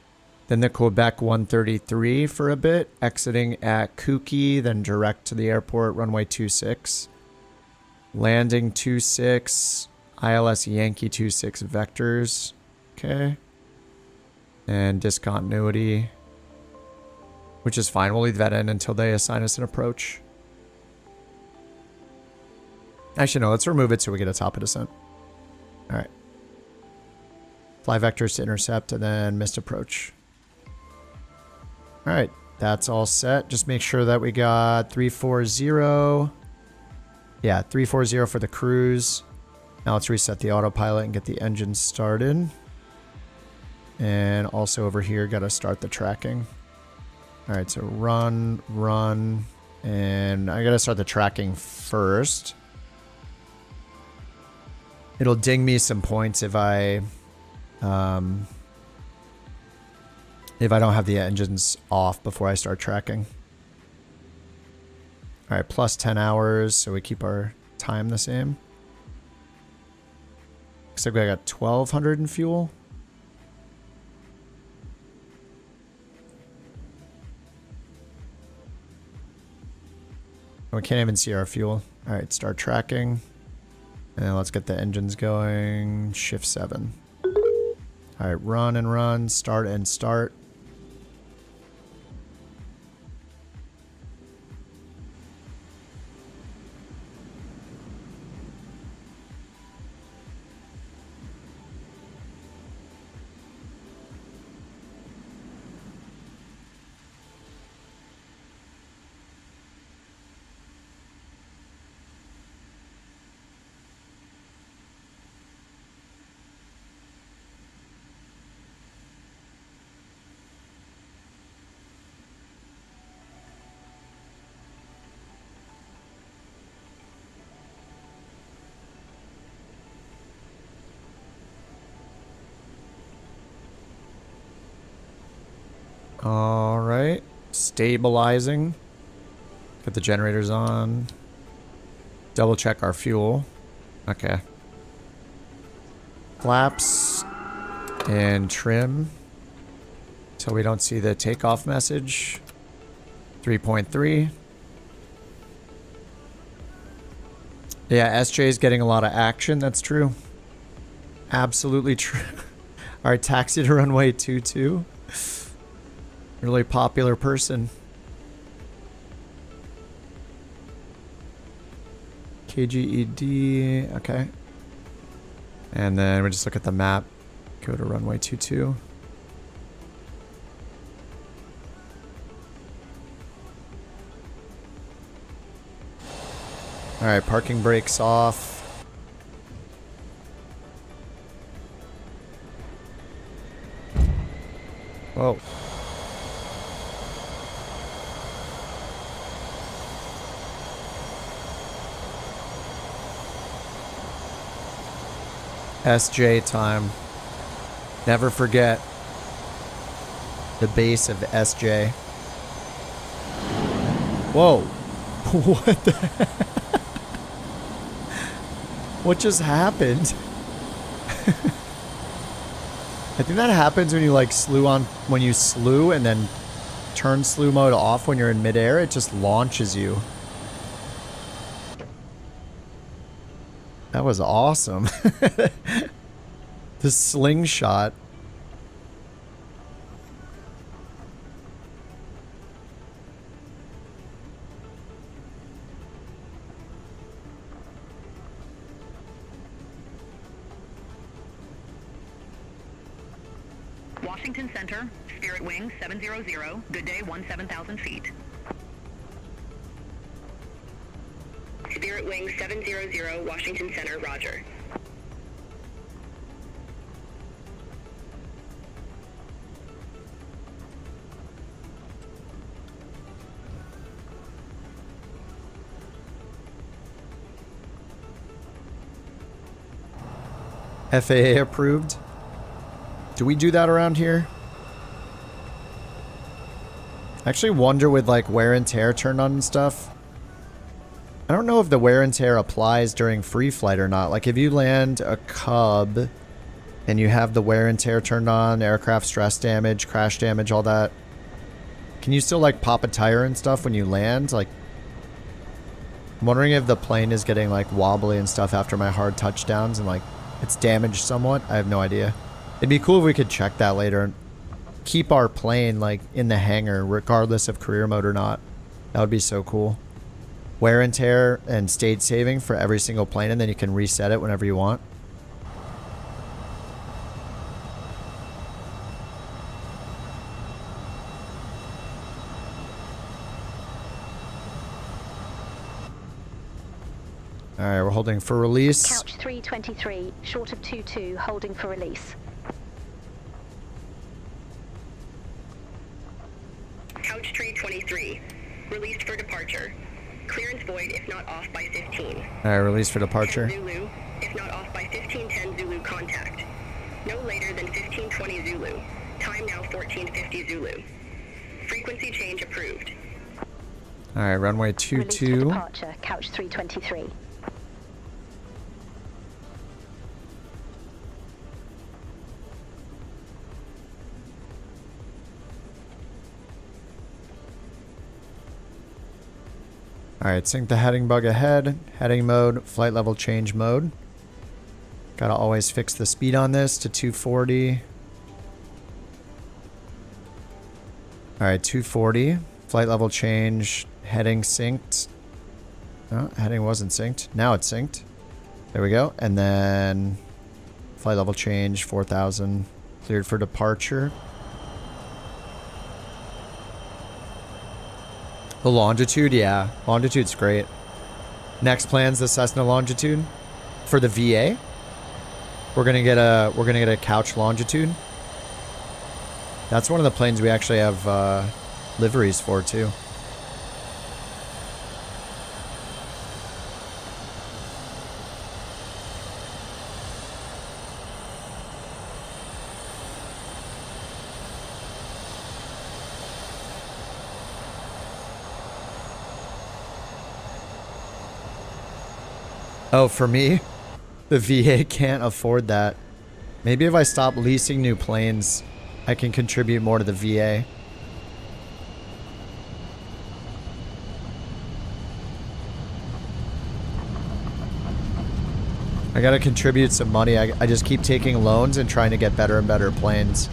then the Quebec 133 for a bit, exiting at Kooky, then direct to the airport, runway 26. Landing 26, ILS Yankee 26 vectors. Okay. And discontinuity, which is fine. We'll leave that in until they assign us an approach. Actually, no, let's remove it so we get a top of descent. All right. Fly vectors to intercept and then missed approach. All right, that's all set. Just make sure that we got 340. Yeah, 340 for the cruise. Now let's reset the autopilot and get the engine started. And also over here, got to start the tracking. All right, so run, and I got to start the tracking first. It'll ding me some points if I don't have the engines off before I start tracking. All right, plus 10 hours, so we keep our time the same. Looks like I got 1,200 in fuel. We can't even see our fuel. All right, start tracking. And then let's get the engines going. Shift 7. All right, run and run, start and start. All right, stabilizing. Get the generators on. Double check our fuel. Okay. Flaps and trim till we don't see the takeoff message. 3.3. Yeah, SJ is getting a lot of action. That's true. Absolutely true. All right, taxi to runway 22. Really popular person. KGED, okay. And then we just look at the map. Go to runway 22. All right, parking brakes off. Whoa. SJ time. Never forget the base of SJ. Whoa. What the heck? What just happened? I think that happens when you like when you slew and then turn slew mode off when you're in midair. It just launches you. That was awesome. The slingshot. Washington Center, Spirit Wing 700, good day 17,000 feet. Spirit Wing 700, Washington Center, roger. FAA approved. Do we do that around here? I actually wonder with like wear and tear turned on and stuff. I don't know if the wear and tear applies during free flight or not. Like if you land a Cub and you have the wear and tear turned on, aircraft stress damage, crash damage, all that, can you still like pop a tire and stuff when you land? Like, I'm wondering if the plane is getting like wobbly and stuff after my hard touchdowns and like it's damaged somewhat. I have no idea. It'd be cool if we could check that later and keep our plane like in the hangar regardless of career mode or not. That would be so cool. Wear and tear and state saving for every single plane, and then you can reset it whenever you want. Alright, we're holding for release. Couch 323, short of 22, holding for release. Couch 323, released for departure. Clearance void if not off by 15. Alright, release for departure. Zulu, if not off by 1510 Zulu contact. No later than 1520 Zulu. Time now 1450 Zulu. Frequency change approved. Alright, runway 22. Release for departure, couch 323. Alright, sync the heading bug ahead. Heading mode, flight level change mode. Gotta always fix the speed on this to 240. Alright, 240. Flight level change, heading synced. Oh, heading wasn't synced. Now it's synced. There we go. And then flight level change, 4,000. Cleared for departure. The longitude, yeah. Longitude's great. Next plan's the Cessna longitude. For the VA, we're gonna get a couch longitude. That's one of the planes we actually have liveries for too. Oh, for me, the VA can't afford that. Maybe if I stop leasing new planes, I can contribute more to the VA. I gotta contribute some money. I just keep taking loans and trying to get better and better planes.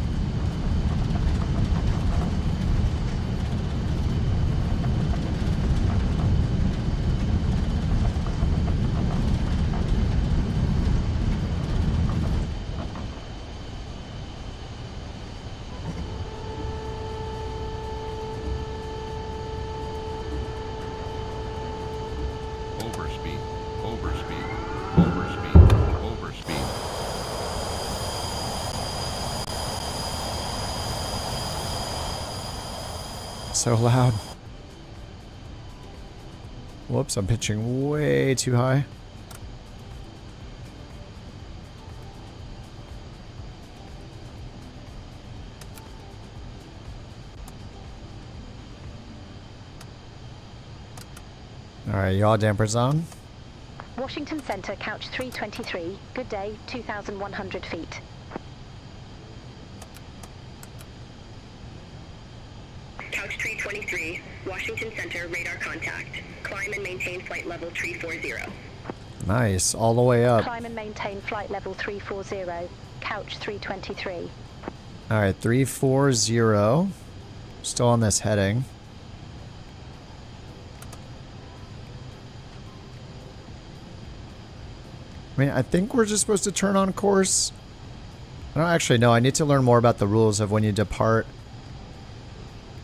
So loud. Whoops, I'm pitching way too high. Alright, yaw dampers on. Washington Center, couch 323. Good day, 2,100 feet. Couch 323, Washington Center, radar contact. Climb and maintain flight level 340. Nice, all the way up. Climb and maintain flight level 340. Couch 323. Alright, 340. Still on this heading. I mean, I think we're just supposed to turn on course. I don't actually know. I need to learn more about the rules of when you depart.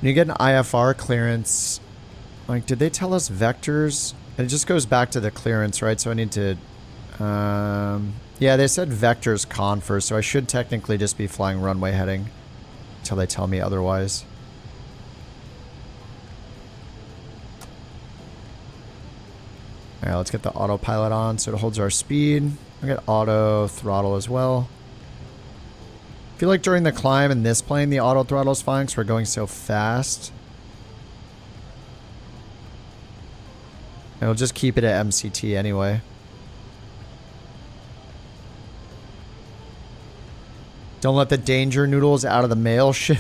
When you get an IFR clearance, like, did they tell us vectors? It just goes back to the clearance, right? So I need to, yeah, they said vectors confer, so I should technically just be flying runway heading until they tell me otherwise. Alright, let's get the autopilot on so it holds our speed. I got auto throttle as well. I feel like during the climb in this plane, the auto throttle is fine because we're going so fast. I'll just keep it at MCT anyway. Don't let the danger noodles out of the mail ship.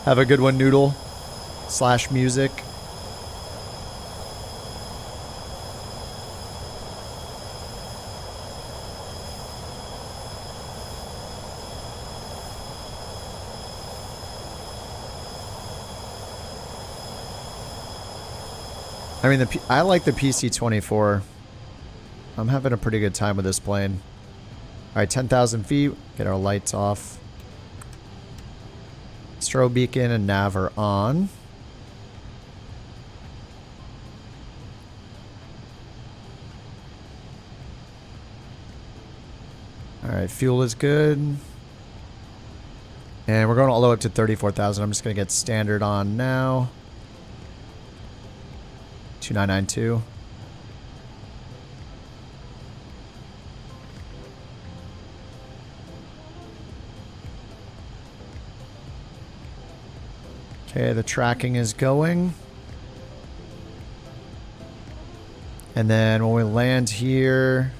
Have a good one, Noodle. / music. I mean, I like the PC-24. I'm having a pretty good time with this plane. All right, 10,000 feet. Get our lights off. Strobe beacon and nav are on. All right, fuel is good. And we're going all the way up to 34,000. I'm just going to get standard on now. 2992. Okay, the tracking is going. And then when we land here,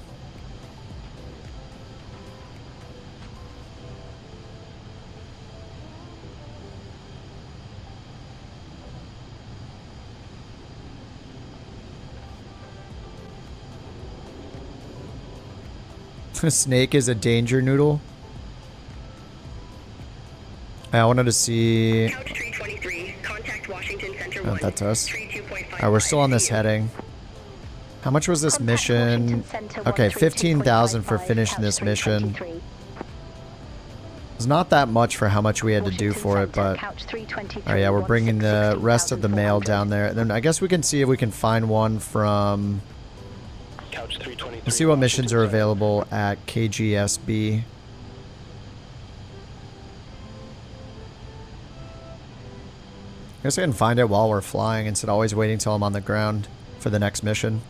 Snake is a danger noodle. I wanted to see. Couch 323, contact Washington Center 1. Oh, that's us. Alright, we're still on this heading. How much was this mission? Okay, 15,000 for finishing this mission. It's not that much for how much we had to do for it, but oh yeah, we're bringing the rest of the mail down there. And then I guess we can see if we can find one from. Let's see what missions are available at KGSB. I guess I can find it while we're flying instead of always waiting till I'm on the ground for the next mission.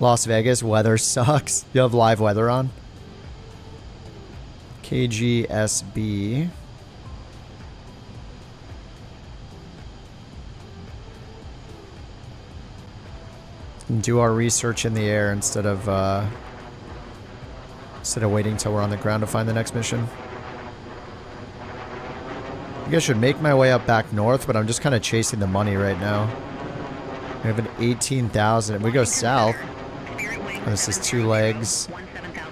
Las Vegas, weather sucks. You have live weather on? KGSB. Do our research in the air instead of waiting till we're on the ground to find the next mission. I think I should make my way up back north, but I'm just kind of chasing the money right now. We have an 18,000. If we go south, oh, this is 2 legs.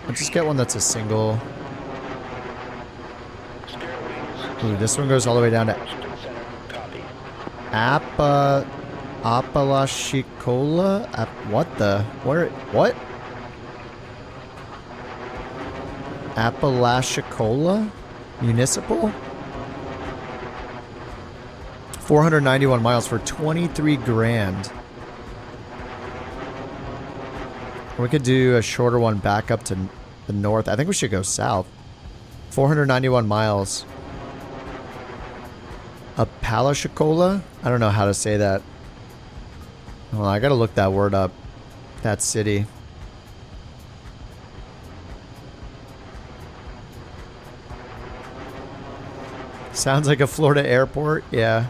I'll just get one that's a single. Ooh, this one goes all the way down to Apalachicola? What the? Where? What? Apalachicola? Municipal? 491 miles for 23 grand. We could do a shorter one back up to the north. I think we should go south. 491 miles. Apalachicola? I don't know how to say that. Well, I gotta look that word up. That city. Sounds like a Florida airport, yeah.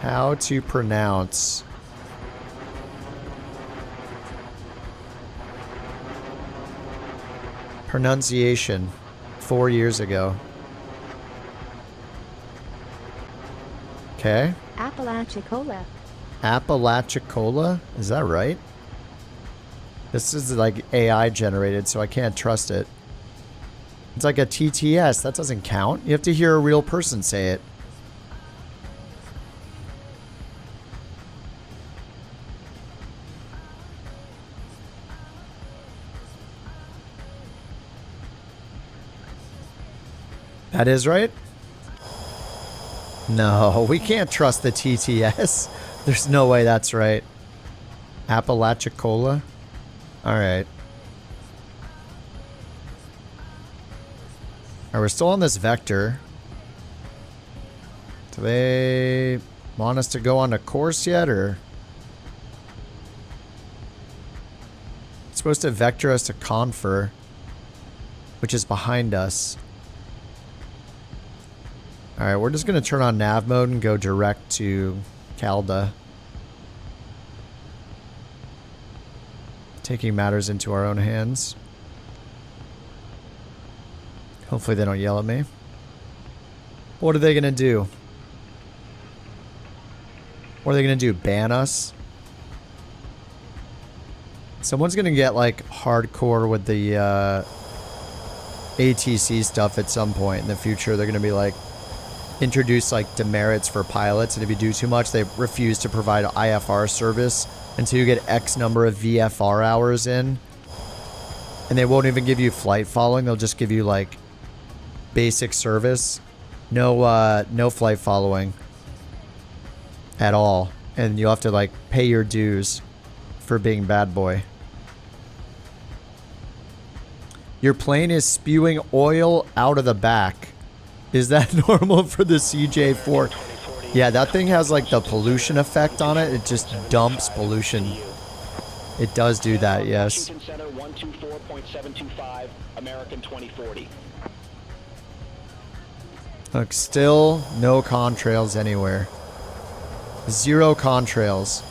How to pronounce. Pronunciation. 4 years ago. Okay. Apalachicola. Apalachicola? Is that right? This is like AI generated, so I can't trust it. It's like a TTS. That doesn't count. You have to hear a real person say it. That is right? No, we can't trust the TTS. There's no way that's right. Apalachicola? Alright. Alright, we're still on this vector. Do they want us to go on a course yet, or? It's supposed to vector us to Confer, which is behind us. Alright, we're just going to turn on nav mode and go direct to Calda. Taking matters into our own hands. Hopefully they don't yell at me. What are they going to do? What are they going to do? Ban us? Someone's going to get like hardcore with the ATC stuff at some point in the future. They're going to be like, introduce like demerits for pilots, and if you do too much, they refuse to provide IFR service until you get X number of VFR hours in. And they won't even give you flight following. They'll just give you like basic service. No flight following at all. And you'll have to like pay your dues for being bad boy. Your plane is spewing oil out of the back. Is that normal for the CJ4? Yeah, that thing has like the pollution effect on it. It just dumps pollution. It does do that, yes. Washington Center 124.725, American 2040. Look, still no contrails anywhere. 0 contrails.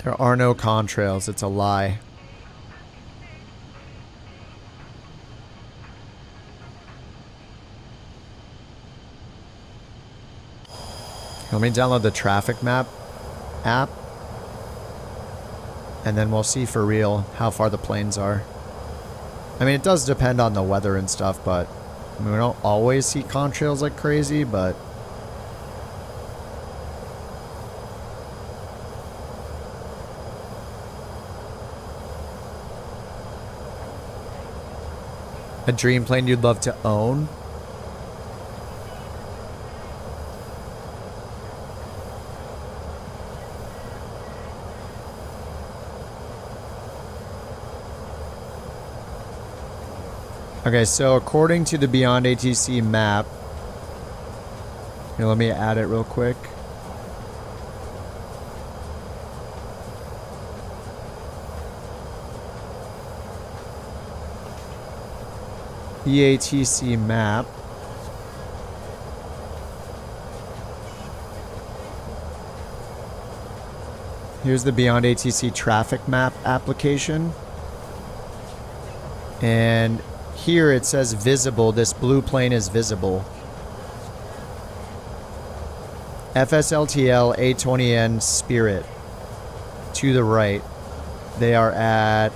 There are no contrails. It's a lie. Let me download the traffic map app. And then we'll see for real how far the planes are. I mean, it does depend on the weather and stuff, but I mean, we don't always see contrails like crazy, but a dream plane you'd love to own? Okay, so according to the BeyondATC map, here, let me add it real quick. BATC map. Here's the BeyondATC traffic map application. And here it says visible. This blue plane is visible. FSLTL A20N Spirit. To the right. They are at...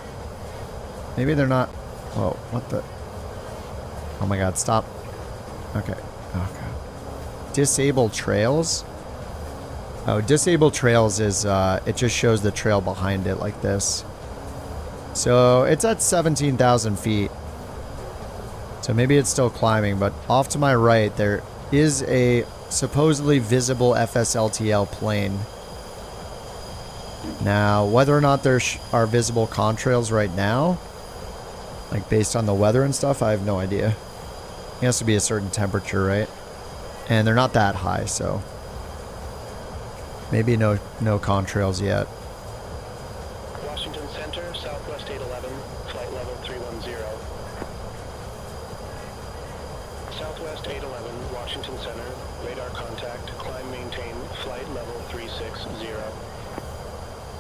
Maybe they're not... Whoa, what the... Oh my god, stop. Okay. Okay. Disable trails? Oh, disable trails is, it just shows the trail behind it like this. So, it's at 17,000 feet. So maybe it's still climbing, but off to my right, there is a supposedly visible FSLTL plane. Now, whether or not there are visible contrails right now, like based on the weather and stuff, I have no idea. It has to be a certain temperature, right? And they're not that high, so maybe no contrails yet. Washington Center, Southwest 811, flight level 310. Southwest 811, Washington Center, radar contact, climb maintain, flight level 360.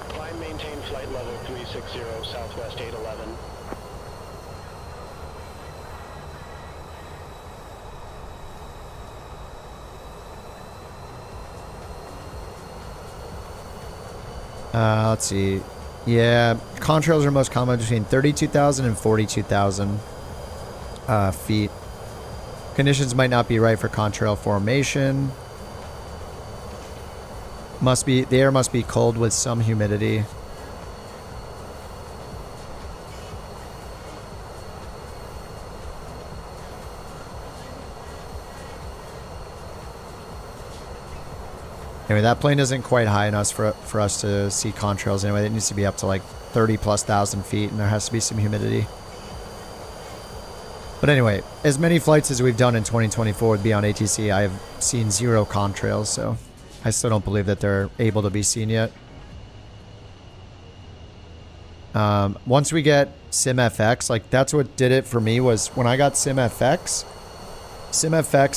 Climb maintain, flight level 360, Southwest 811. Let's see. Yeah, contrails are most common between 32,000 and 42,000 feet. Conditions might not be right for contrail formation. The air must be cold with some humidity. Anyway, that plane isn't quite high enough for us to see contrails anyway. It needs to be up to like 30,000+ feet, and there has to be some humidity. But anyway, as many flights as we've done in 2024 with BeyondATC, I have seen 0 contrails, so I still don't believe that they're able to be seen yet. Once we get SimFX, like that's what did it for me, was when I got SimFX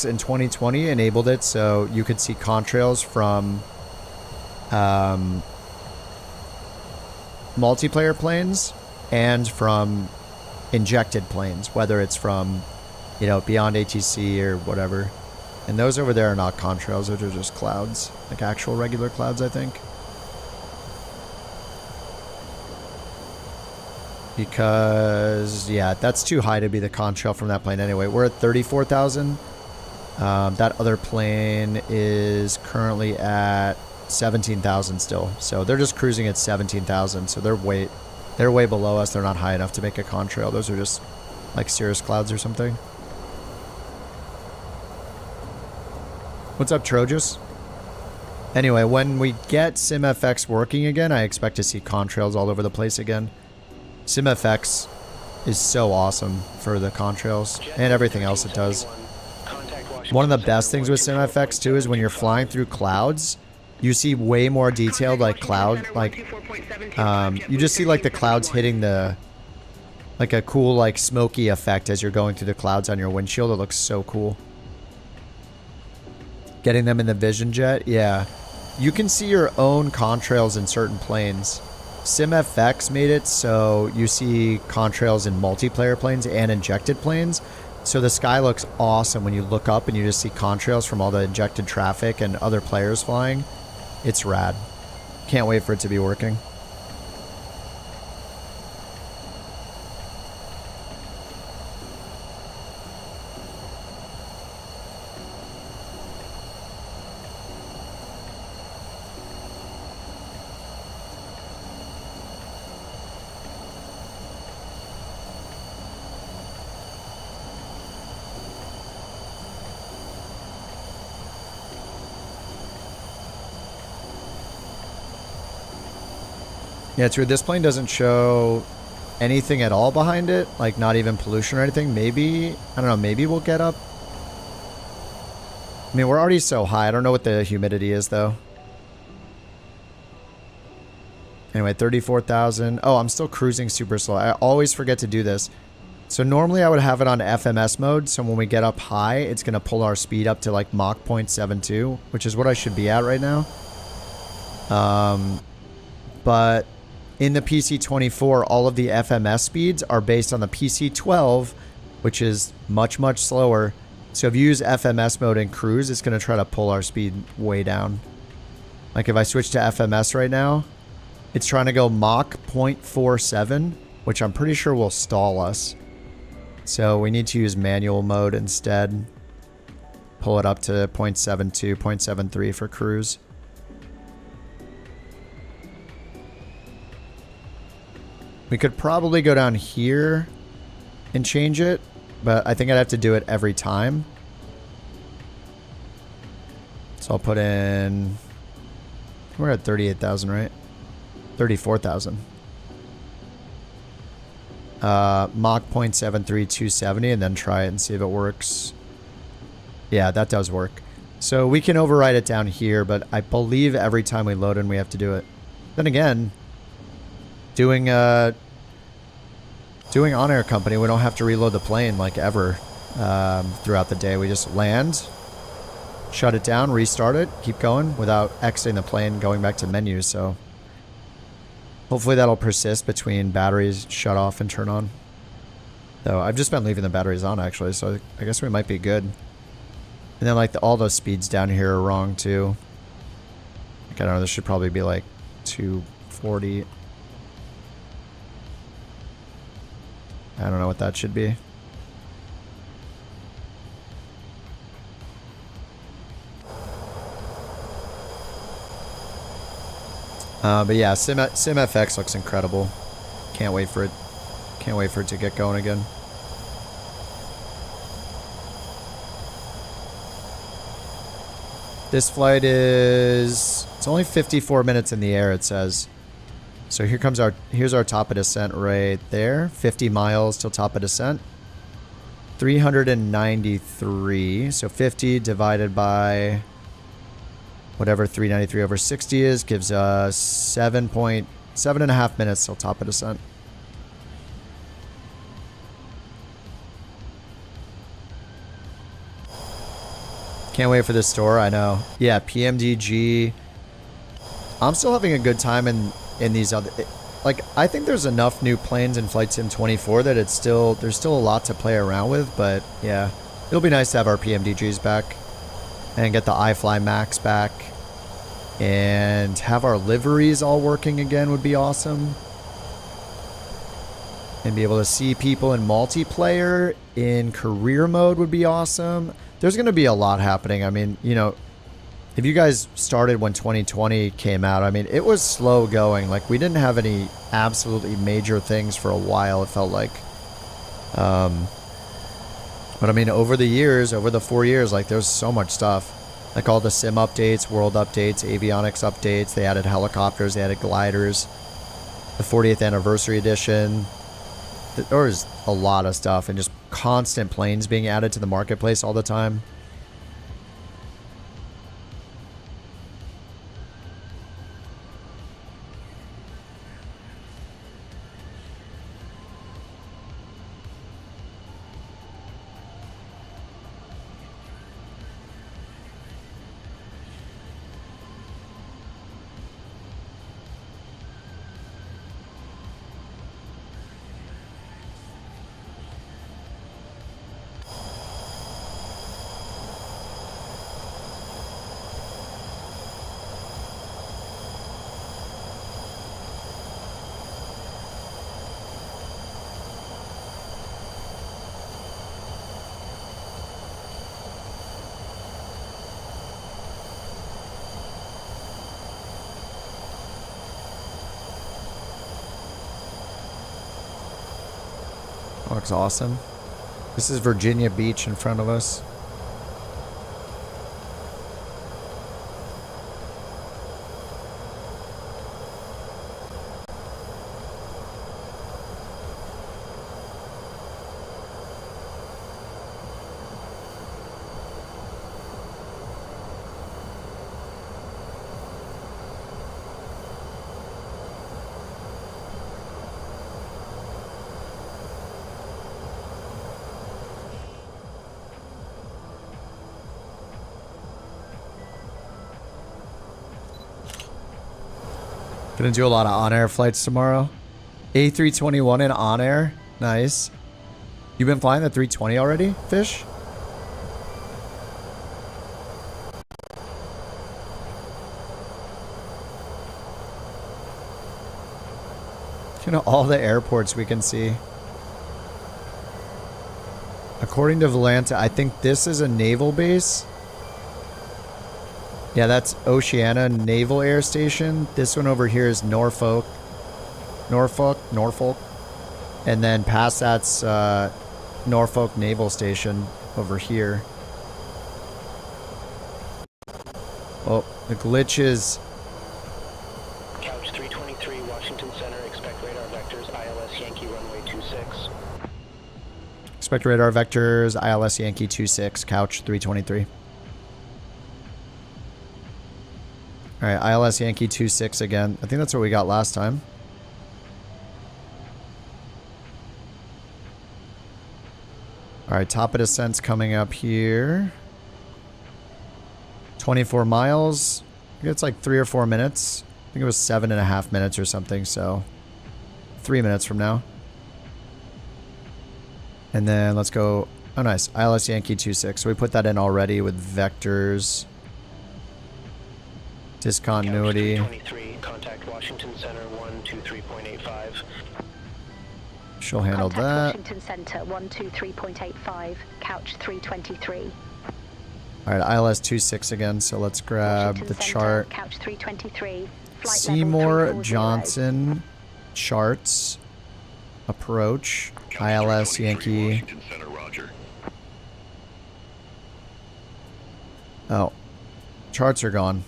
in 2020 enabled it so you could see contrails from multiplayer planes and from injected planes, whether it's from, you know, BeyondATC or whatever. And those over there are not contrails, those are just clouds, like actual regular clouds, I think. Because, yeah, that's too high to be the contrail from that plane anyway. We're at 34,000. That other plane is currently at 17,000 still. So they're just cruising at 17,000. So they're way below us. They're not high enough to make a contrail. Those are just like cirrus clouds or something. What's up, Trojas? Anyway, when we get SimFX working again, I expect to see contrails all over the place again. SimFX is so awesome for the contrails and everything else it does. One of the best things with SimFX too is when you're flying through clouds, you see way more detailed like cloud, like you just see like the clouds hitting the, like a cool like smoky effect as you're going through the clouds on your windshield. It looks so cool. Getting them in the Vision Jet, yeah. You can see your own contrails in certain planes. SimFX made it so you see contrails in multiplayer planes and injected planes. So the sky looks awesome when you look up and you just see contrails from all the injected traffic and other players flying. It's rad. Can't wait for it to be working. Yeah, it's weird. This plane doesn't show anything at all behind it. Like, not even pollution or anything. Maybe, I don't know, maybe we'll get up. I mean, we're already so high. I don't know what the humidity is, though. Anyway, 34,000. Oh, I'm still cruising super slow. I always forget to do this. So normally I would have it on FMS mode. So when we get up high, it's going to pull our speed up to like Mach 0.72, which is what I should be at right now. But in the PC-24, all of the FMS speeds are based on the PC-12, which is much, much slower. So if you use FMS mode and cruise, it's going to try to pull our speed way down. Like if I switch to FMS right now, it's trying to go Mach 0.47, which I'm pretty sure will stall us. So we need to use manual mode instead. Pull it up to 0.72, 0.73 for cruise. We could probably go down here and change it, but I think I'd have to do it every time. So I'll put in, we're at 38,000, right? 34,000. Mach 0.73, 270, and then try it and see if it works. Yeah, that does work. So we can override it down here, but I believe every time we load in, we have to do it. Then again, doing OnAir Company, we don't have to reload the plane like ever throughout the day. We just land, shut it down, restart it, keep going without exiting the plane, going back to menus. So hopefully that'll persist between batteries shut off and turn on. Though I've just been leaving the batteries on actually, so I guess we might be good. And then like all those speeds down here are wrong too. Like, I don't know, this should probably be like 240. I don't know what that should be. But yeah, SimFX looks incredible. Can't wait for it. Can't wait for it to get going again. This flight is, it's only 54 minutes in the air, it says. So here's our top of descent right there. 50 miles till top of descent. 393. So 50 divided by whatever 393 over 60 is gives us 7.5 minutes till top of descent. Can't wait for this store. I know. Yeah, PMDG. I'm still having a good time in these other. Like, I think there's enough new planes in Flight Sim 24 that there's still a lot to play around with. But yeah, it'll be nice to have our PMDGs back and get the iFly Max back and have our liveries all working again would be awesome. And be able to see people in multiplayer in career mode would be awesome. There's going to be a lot happening. I mean, you know, if you guys started when 2020 came out, I mean, it was slow going. Like, we didn't have any absolutely major things for a while, it felt like. But I mean, over the years, over the 4 years, like, there's so much stuff. Like all the sim updates, world updates, avionics updates. They added helicopters, they added gliders. The 40th anniversary edition. There was a lot of stuff and just constant planes being added to the marketplace all the time. Looks awesome. This is Virginia Beach in front of us. Gonna do a lot of on-air flights tomorrow. A321 and on-air. Nice. You've been flying the 320 already, Fish? You know, all the airports we can see. According to Volanta, I think this is a naval base. Yeah, that's Oceana Naval Air Station. This one over here is Norfolk. And then past that's Norfolk Naval Station over here. Oh, the glitch is... Couch 323, Washington Center, expect radar vectors, ILS Yankee runway 26. Expect radar vectors, ILS Yankee 26, Couch 323. Alright, ILS Yankee 26 again. I think that's what we got last time. Alright, top of descent's coming up here. 24 miles. I think it's like 3 or 4 minutes. I think it was 7.5 minutes or something, so 3 minutes from now. And then let's go. Oh, nice. ILS Yankee 26. So we put that in already with vectors. Discontinuity. 23, contact Washington Center 123.85. She'll handle that. Washington Center 123.85, couch 323. All right, ILS 26 again. So let's grab Washington the Center, chart. Couch 323. Flight Seymour level 340. Johnson charts. Approach. ILS Yankee. Oh, charts are gone.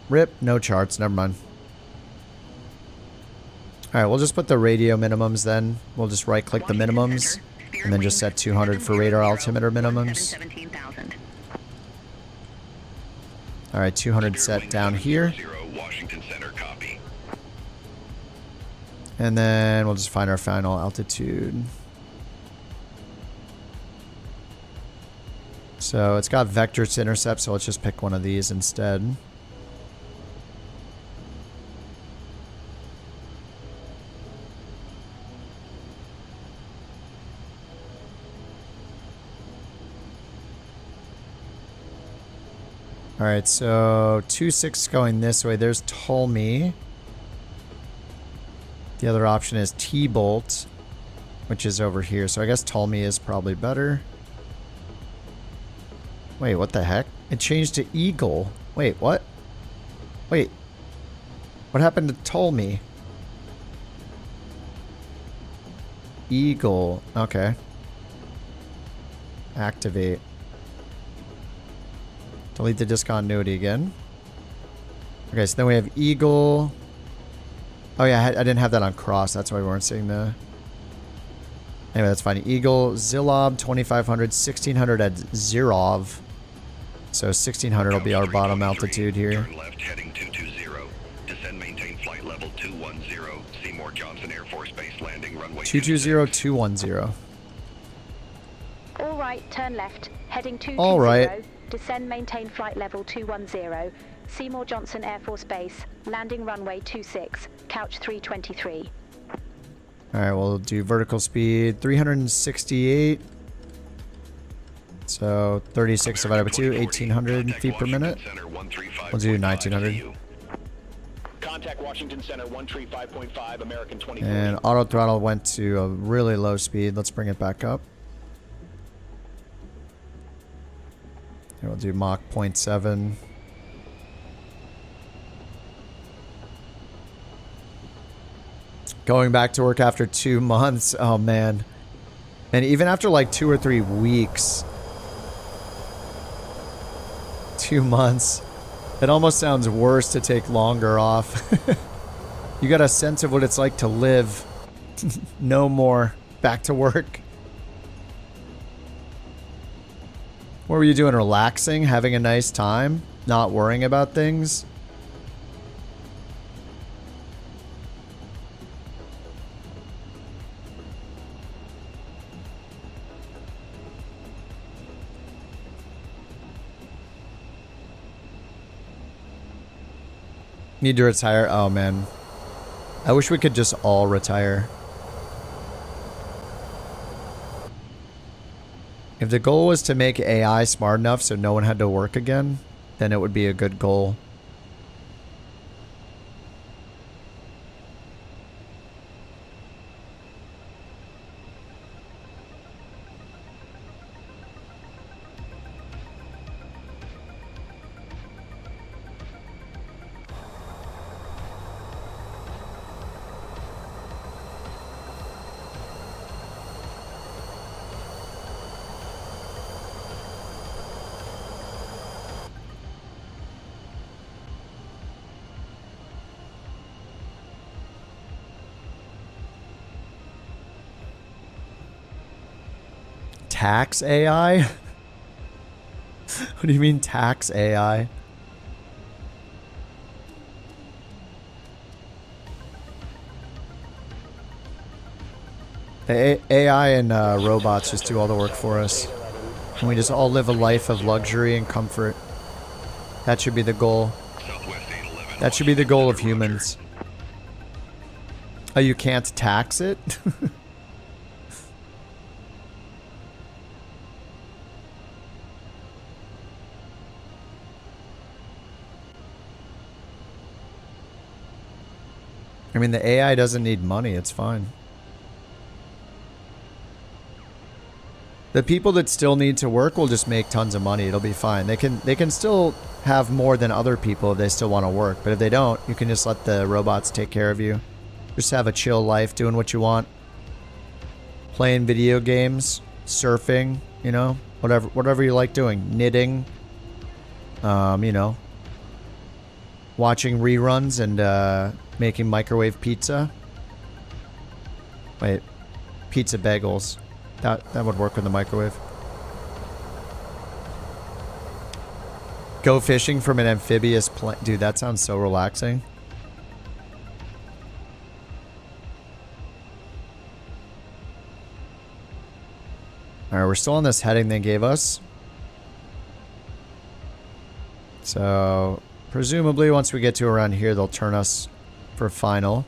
Rip, no charts, never mind. Alright, we'll just put the radio minimums then. We'll just right click the minimums. And then just set 200 for radar altimeter minimums. Alright, 200 set down here. And then we'll just find our final altitude. So it's got vectors to intercept, so let's just pick one of these instead. Alright, so 26 going this way. There's Ptolemy. The other option is T-Bolt, which is over here. So I guess Ptolemy is probably better. Wait, what the heck? It changed to Eagle. Wait, what? Wait. What happened to Ptolemy? Eagle. Okay. Activate. Delete the discontinuity again. Okay, so then we have Eagle. Oh yeah, I didn't have that on cross. That's why we weren't seeing the... Anyway, that's fine. Eagle, Zilob, 2500, 1600 at Zirov. So 1600 will be our bottom altitude here. Turn left, heading 220. Descend, maintain flight level 210. Seymour Johnson Air Force Base landing runway 220, 210. All right, turn left, heading 220. All right. Descend, maintain flight level 210. Seymour Johnson Air Force Base, landing runway 26, couch 323. Alright, we'll do vertical speed 368. So 36 divided by 2, 1800 feet per minute. We'll do 1900. Contact Washington Center 135.5, American 24. And auto throttle went to a really low speed. Let's bring it back up. And we'll do Mach 0.7. Going back to work after 2 months. Oh, man. And even after like 2 or 3 weeks. 2 months. It almost sounds worse to take longer off. You got a sense of what it's like to live. No more. Back to work. What were you doing? Relaxing? Having a nice time? Not worrying about things? Need to retire? Oh, man. I wish we could just all retire. If the goal was to make AI smart enough so no one had to work again, then it would be a good goal. Tax AI? What do you mean tax AI? The AI and robots just do all the work for us. And we just all live a life of luxury and comfort. That should be the goal. That should be the goal of humans. Oh, you can't tax it? I mean, the AI doesn't need money. It's fine. The people that still need to work will just make tons of money. It'll be fine. They can still have more than other people if they still want to work. But if they don't, you can just let the robots take care of you. Just have a chill life, doing what you want. Playing video games, surfing, you know, whatever you like doing. Knitting, you know, watching reruns and making microwave pizza. Wait, pizza bagels. That would work with the microwave. Go fishing from an amphibious plane. Dude, that sounds so relaxing. Alright, we're still on this heading they gave us. So, presumably once we get to around here, they'll turn us for final.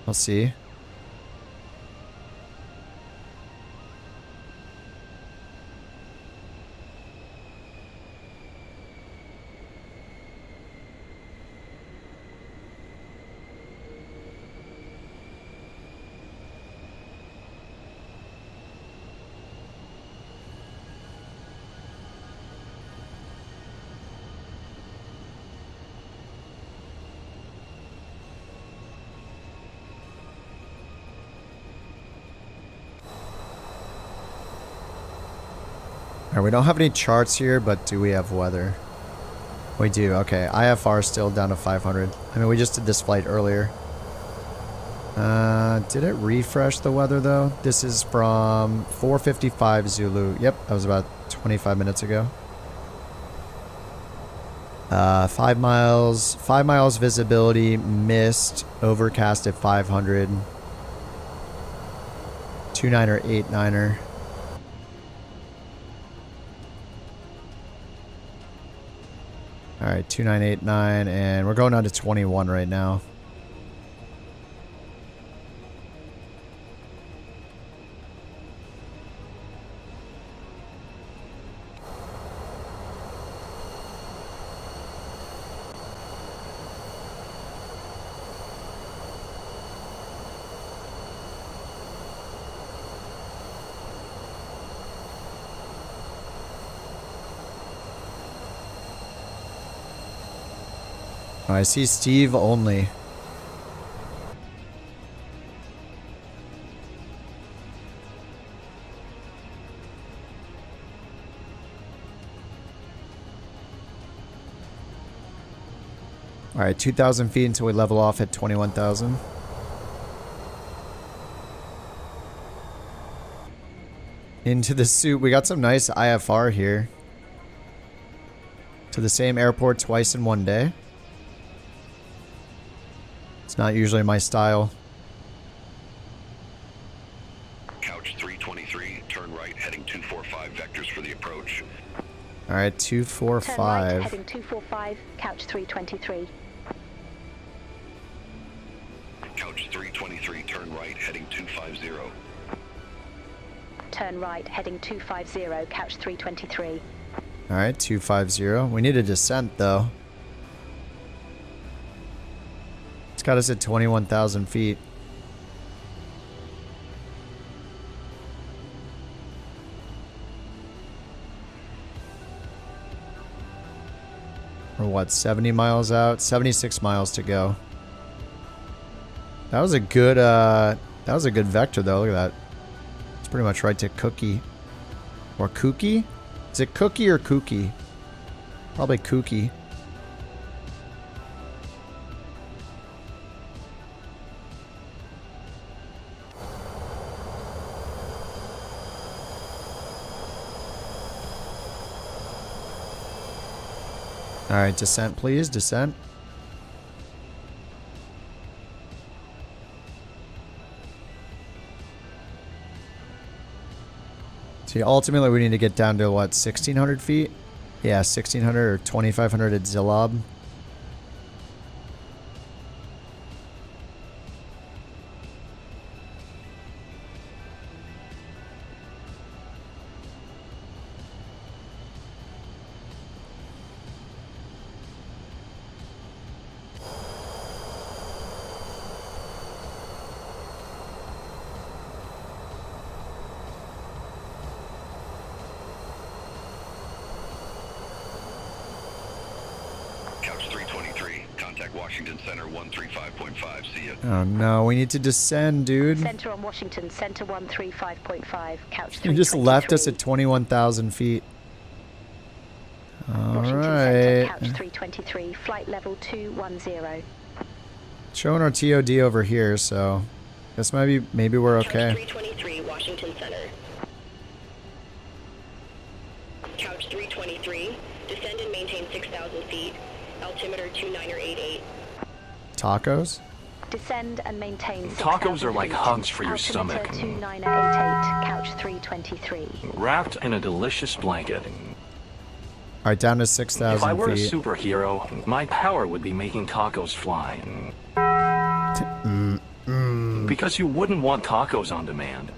We'll see. Alright, we don't have any charts here, but do we have weather? We do, okay. IFR still down to 500. I mean, we just did this flight earlier. Did it refresh the weather, though? This is from 4:55 Zulu. Yep, that was about 25 minutes ago. 5 miles. 5 miles visibility, mist, overcast at 500. 29er, 89er. Alright, 2989, and we're going down to 21 right now. I see Steve only. Alright, 2,000 feet until we level off at 21,000. Into the suit. We got some nice IFR here. To the same airport twice in one day. It's not usually my style. Couch 323, turn right, heading 245, vectors for the approach. Alright, 245. Turn right, heading 245, couch 323. Couch 323, turn right, heading 250. Turn right, heading 250, couch 323. Alright, 250. We need a descent, though. It's got us at 21,000 feet. Or what, 70 miles out? 76 miles to go. That was a good vector, though. Look at that. It's pretty much right to Cookie. Or Kooky? Is it Cookie or Kooky? Probably Kooky. Alright, descent please, descent. See, ultimately we need to get down to what, 1,600 feet? Yeah, 1,600 or 2,500 at Zillob. Washington Center 135.5, see ya. Oh no, we need to descend, dude. Center on Washington, Center 135.5, couch 323. You just left us at 21,000 feet. Alright. Couch 323, flight level 210. Showing our TOD over here, so guess maybe we're okay. Couch 323, Washington Center. Couch 323, descend and maintain 6,000 feet, altimeter 2988. Tacos? Descend and maintain 6,000 Tacos are like feet. hugs for your Altimeter stomach. 2988, couch 323. Wrapped in a delicious blanket. All right, down to 6,000 If I were a feet. superhero, my power would be making tacos fly. Because you wouldn't want tacos on demand.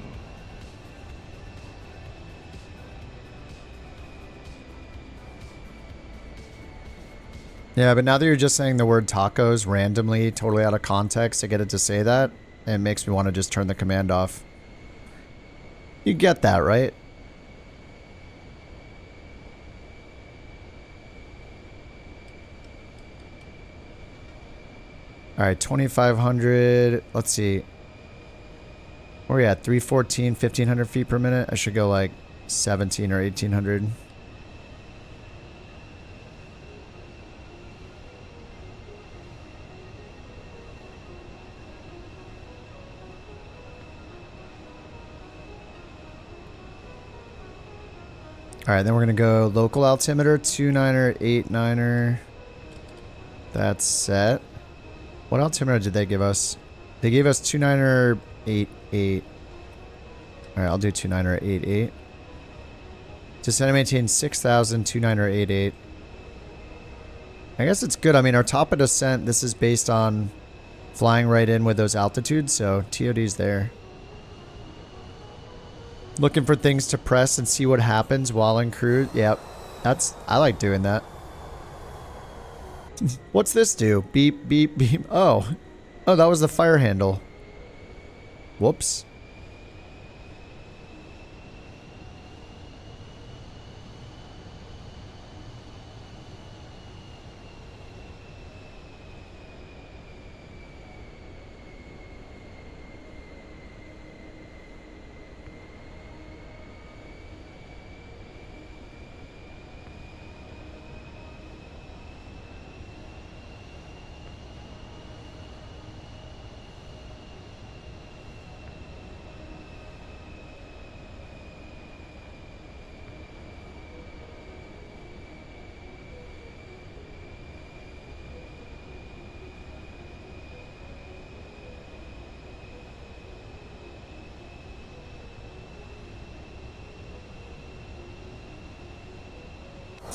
Yeah, but now that you're just saying the word tacos randomly, totally out of context to get it to say that, it makes me want to just turn the command off. You get that, right? All right, 2,500. Let's see. Where are we at? 314, 1,500 feet per minute? I should go like 17 or 1,800. All right, then we're going to go local altimeter, 29er, 89er. That's set. What altimeter did they give us? They gave us 29er, 88. All right, I'll do 29er, 88. Descend and maintain 6,000, 29er, 88. I guess it's good. I mean, our top of descent, this is based on flying right in with those altitudes, so TOD's there. Looking for things to press and see what happens while in cruise. Yep. I like doing that. What's this do? Beep, beep, beep. Oh. Oh, that was the fire handle. Whoops.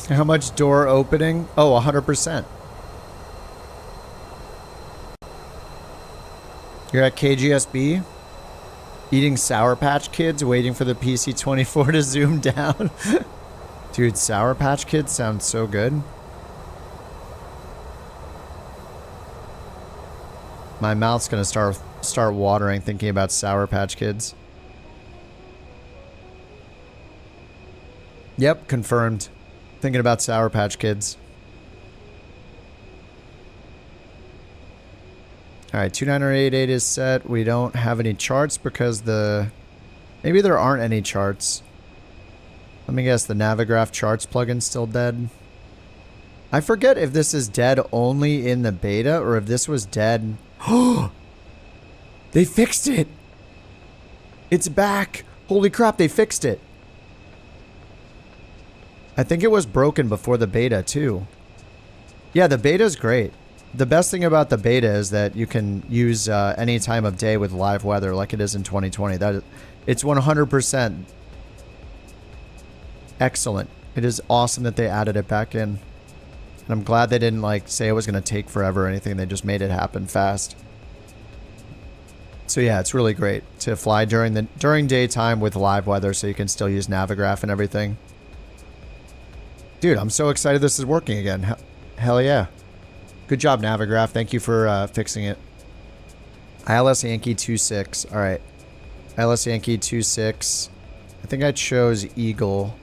How much door opening? Oh, 100%. You're at KGSB? Eating Sour Patch Kids, waiting for the PC-24 to zoom down? Dude, Sour Patch Kids sounds so good. My mouth's gonna start watering thinking about Sour Patch Kids. Yep, confirmed. Thinking about Sour Patch Kids. Alright, 2988 is set. We don't have any charts because maybe there aren't any charts. Let me guess, the Navigraph charts plugin's still dead. I forget if this is dead only in the beta or if this was dead. They fixed it! It's back! Holy crap, they fixed it! I think it was broken before the beta too. Yeah, the beta's great. The best thing about the beta is that you can use any time of day with live weather like it is in 2020. It's 100% excellent. It is awesome that they added it back in. And I'm glad they didn't like say it was going to take forever or anything. They just made it happen fast. So yeah, it's really great to fly during daytime with live weather so you can still use Navigraph and everything. Dude, I'm so excited this is working again. Hell yeah. Good job, Navigraph. Thank you for fixing it. ILS Yankee 26. All right. ILS Yankee 26. I think I chose Eagle.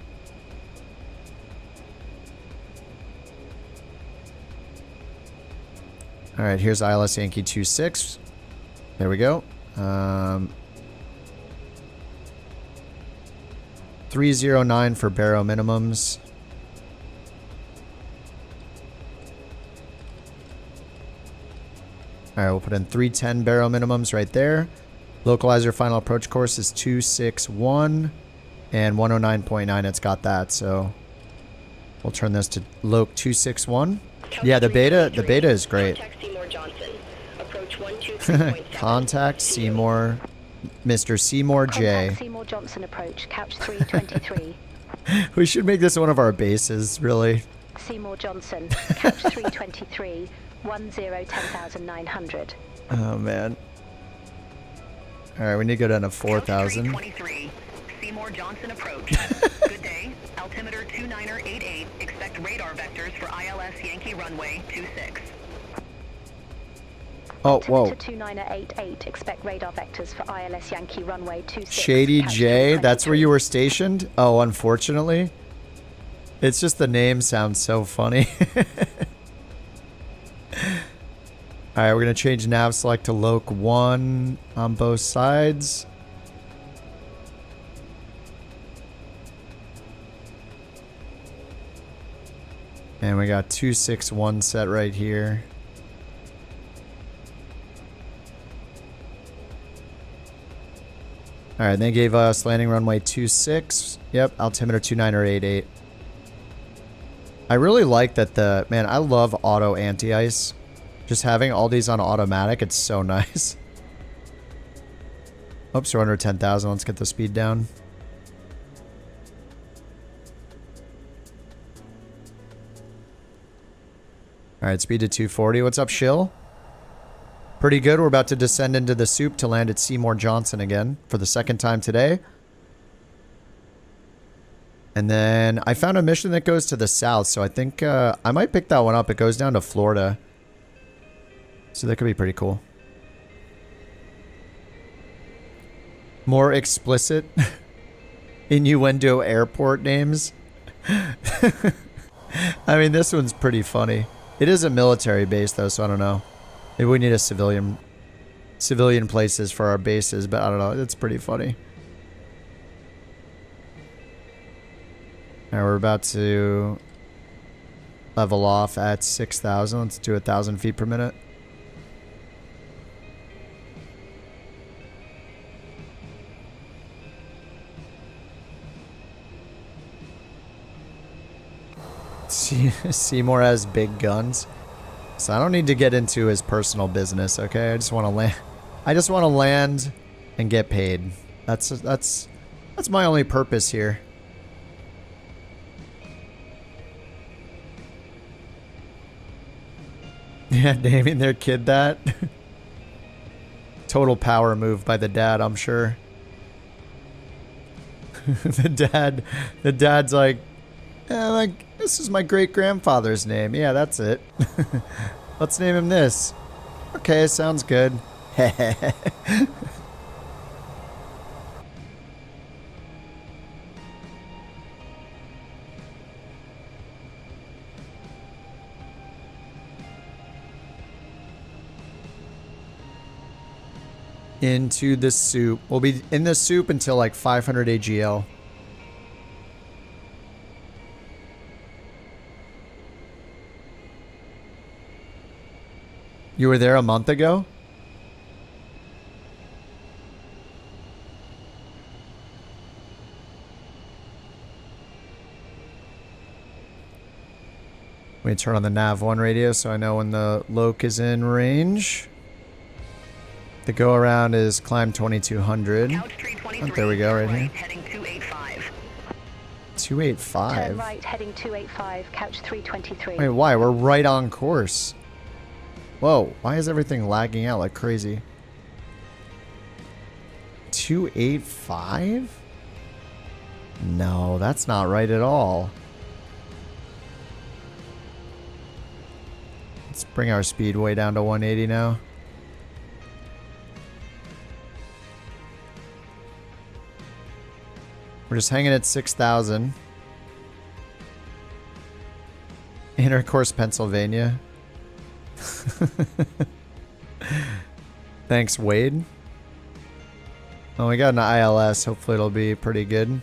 All right, here's ILS Yankee 26. There we go. 309 for baro minimums. All right, we'll put in 310 baro minimums right there. Localizer final approach course is 261 and 109.9. It's got that, so we'll turn this to loc 261. Yeah, the beta is great. Contact Seymour, Mr. Seymour J. Contact Seymour Johnson approach, couch 323. We should make this one of our bases, really. Seymour Johnson, couch 323, 10,900. Oh, man. All right, we need to go down to 4,000. Seymour Johnson approach. Good day. Altimeter 29er88. Expect radar vectors for ILS Yankee runway 26. Oh, whoa. Altimeter 29er88. Expect radar vectors for ILS Yankee runway 26. Shady J, that's where you were stationed? Oh, unfortunately. It's just the name sounds so funny. Alright, we're going to change nav select to loc 1 on both sides. And we got 261 set right here. Alright, they gave us landing runway 26. Yep, altimeter 29er88. I really like that man, I love auto anti-ice. Just having all these on automatic, it's so nice. Oops, we're under 10,000. Let's get the speed down. Alright, speed to 240. What's up, Shill? Pretty good. We're about to descend into the soup to land at Seymour Johnson again for the second time today. And then I found a mission that goes to the south, so I think I might pick that one up. It goes down to Florida. So that could be pretty cool. More explicit innuendo airport names. I mean, this one's pretty funny. It is a military base, though, so I don't know. Maybe we need a civilian places for our bases, but I don't know. It's pretty funny. Alright, we're about to level off at 6,000. Let's do 1,000 feet per minute. Seymour has big guns. So I don't need to get into his personal business, okay? I just want to land. I just want to land and get paid. That's my only purpose here. Yeah, naming their kid that. Total power move by the dad, I'm sure. the dad's like, this is my great-grandfather's name. Yeah, that's it. Let's name him this. Okay, sounds good. Into the soup. We'll be in the soup until like 500 AGL. You were there a month ago? Let me turn on the nav1 radio so I know when the loc is in range. The go around is climb 2200. Oh, there we go, right here. 285. Turn right, heading 285, couch 323. Wait, why? We're right on course. Whoa, why is everything lagging out like crazy? 285? No, that's not right at all. Let's bring our speed way down to 180 now. We're just hanging at 6,000. Intercourse, Pennsylvania. Thanks, Wade. Oh, we got an ILS. Hopefully it'll be pretty good.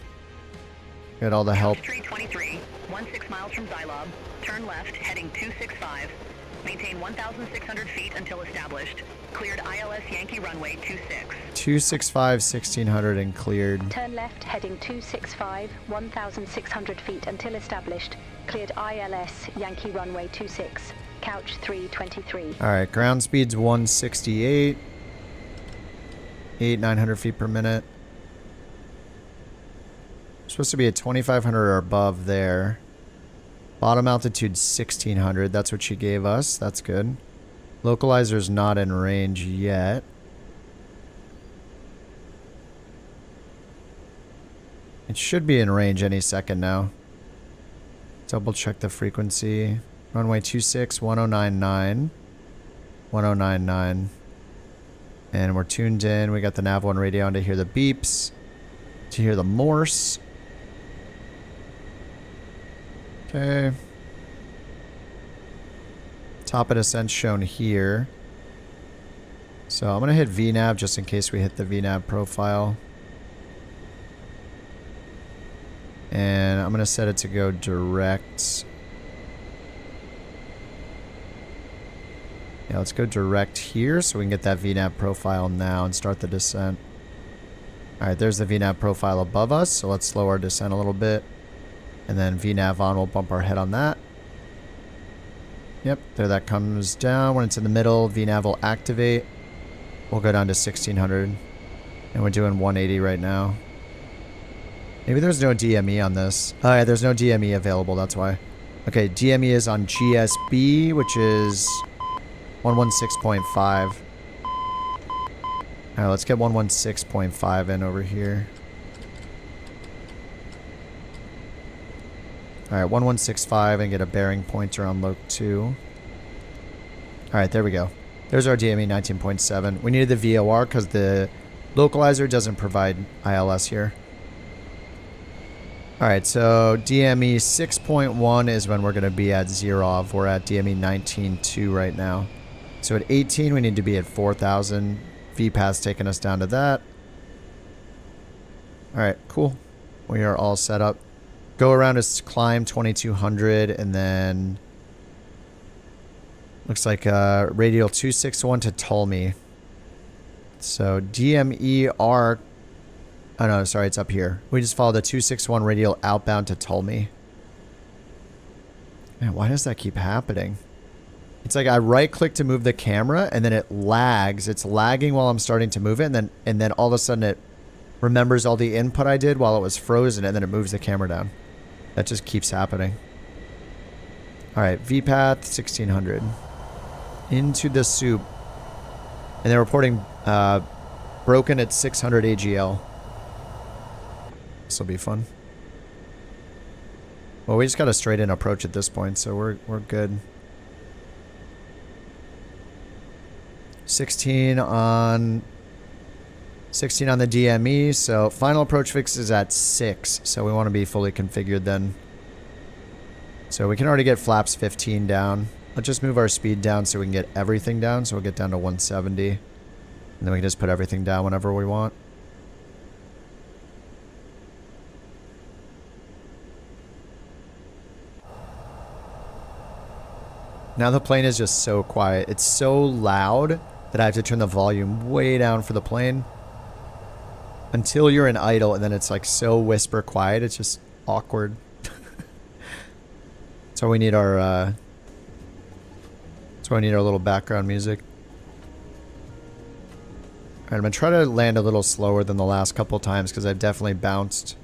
Get all the help. 323, 16 miles from Xylob. Turn left, heading 265. Maintain 1,600 feet until established. Cleared ILS Yankee runway 26. 265, 1600 and cleared. Turn left, heading 265, 1,600 feet until established. Cleared ILS Yankee runway 26. Couch 323. All right, ground speed's 168. 900 feet per minute. Supposed to be at 2,500 or above there. Bottom altitude 1,600. That's what she gave us. That's good. Localizer's not in range yet. It should be in range any second now. Double check the frequency. Runway 26, 1099. 1099. And we're tuned in. We got the nav 1 radio on to hear the beeps. To hear the Morse. Okay. Top of descent shown here. So I'm going to hit VNAV just in case we hit the VNAV profile. And I'm going to set it to go direct. Yeah, let's go direct here so we can get that VNAV profile now and start the descent. Alright, there's the VNAV profile above us, so let's slow our descent a little bit. And then VNAV on, we'll bump our head on that. Yep, there that comes down. When it's in the middle, VNAV will activate. We'll go down to 1600. And we're doing 180 right now. Maybe there's no DME on this. Oh yeah, there's no DME available, that's why. Okay, DME is on GSB, which is 116.5. Alright, let's get 116.5 in over here. Alright, 1165 and get a bearing pointer on Loc 2. Alright, there we go. There's our DME 19.7. We needed the VOR because the localizer doesn't provide ILS here. Alright, so DME 6.1 is when we're going to be at Zerov. We're at DME 19.2 right now. So at 18, we need to be at 4,000. VPAT's taking us down to that. Alright, cool. We are all set up. Go around to climb 2,200 and then looks like radial 261 to Ptolemy. So DMER. Oh no, sorry, it's up here. We just follow the 261 radial outbound to Ptolemy. Man, why does that keep happening? It's like I right click to move the camera and then it lags. It's lagging while I'm starting to move it and then all of a sudden it remembers all the input I did while it was frozen and then it moves the camera down. That just keeps happening. Alright, VPAT 1600. Into the soup. And they're reporting broken at 600 AGL. This will be fun. Well, we just got a straight in approach at this point, so we're good. 16 on the DME, so final approach fix is at 6, so we want to be fully configured then. So we can already get flaps 15 down. Let's just move our speed down so we can get everything down, so we'll get down to 170. And then we can just put everything down whenever we want. Now the plane is just so quiet. It's so loud that I have to turn the volume way down for the plane. Until you're in idle, and then it's like so whisper quiet, it's just awkward. So we need our little background music. Alright, I'm gonna try to land a little slower than the last couple times because I've definitely bounced.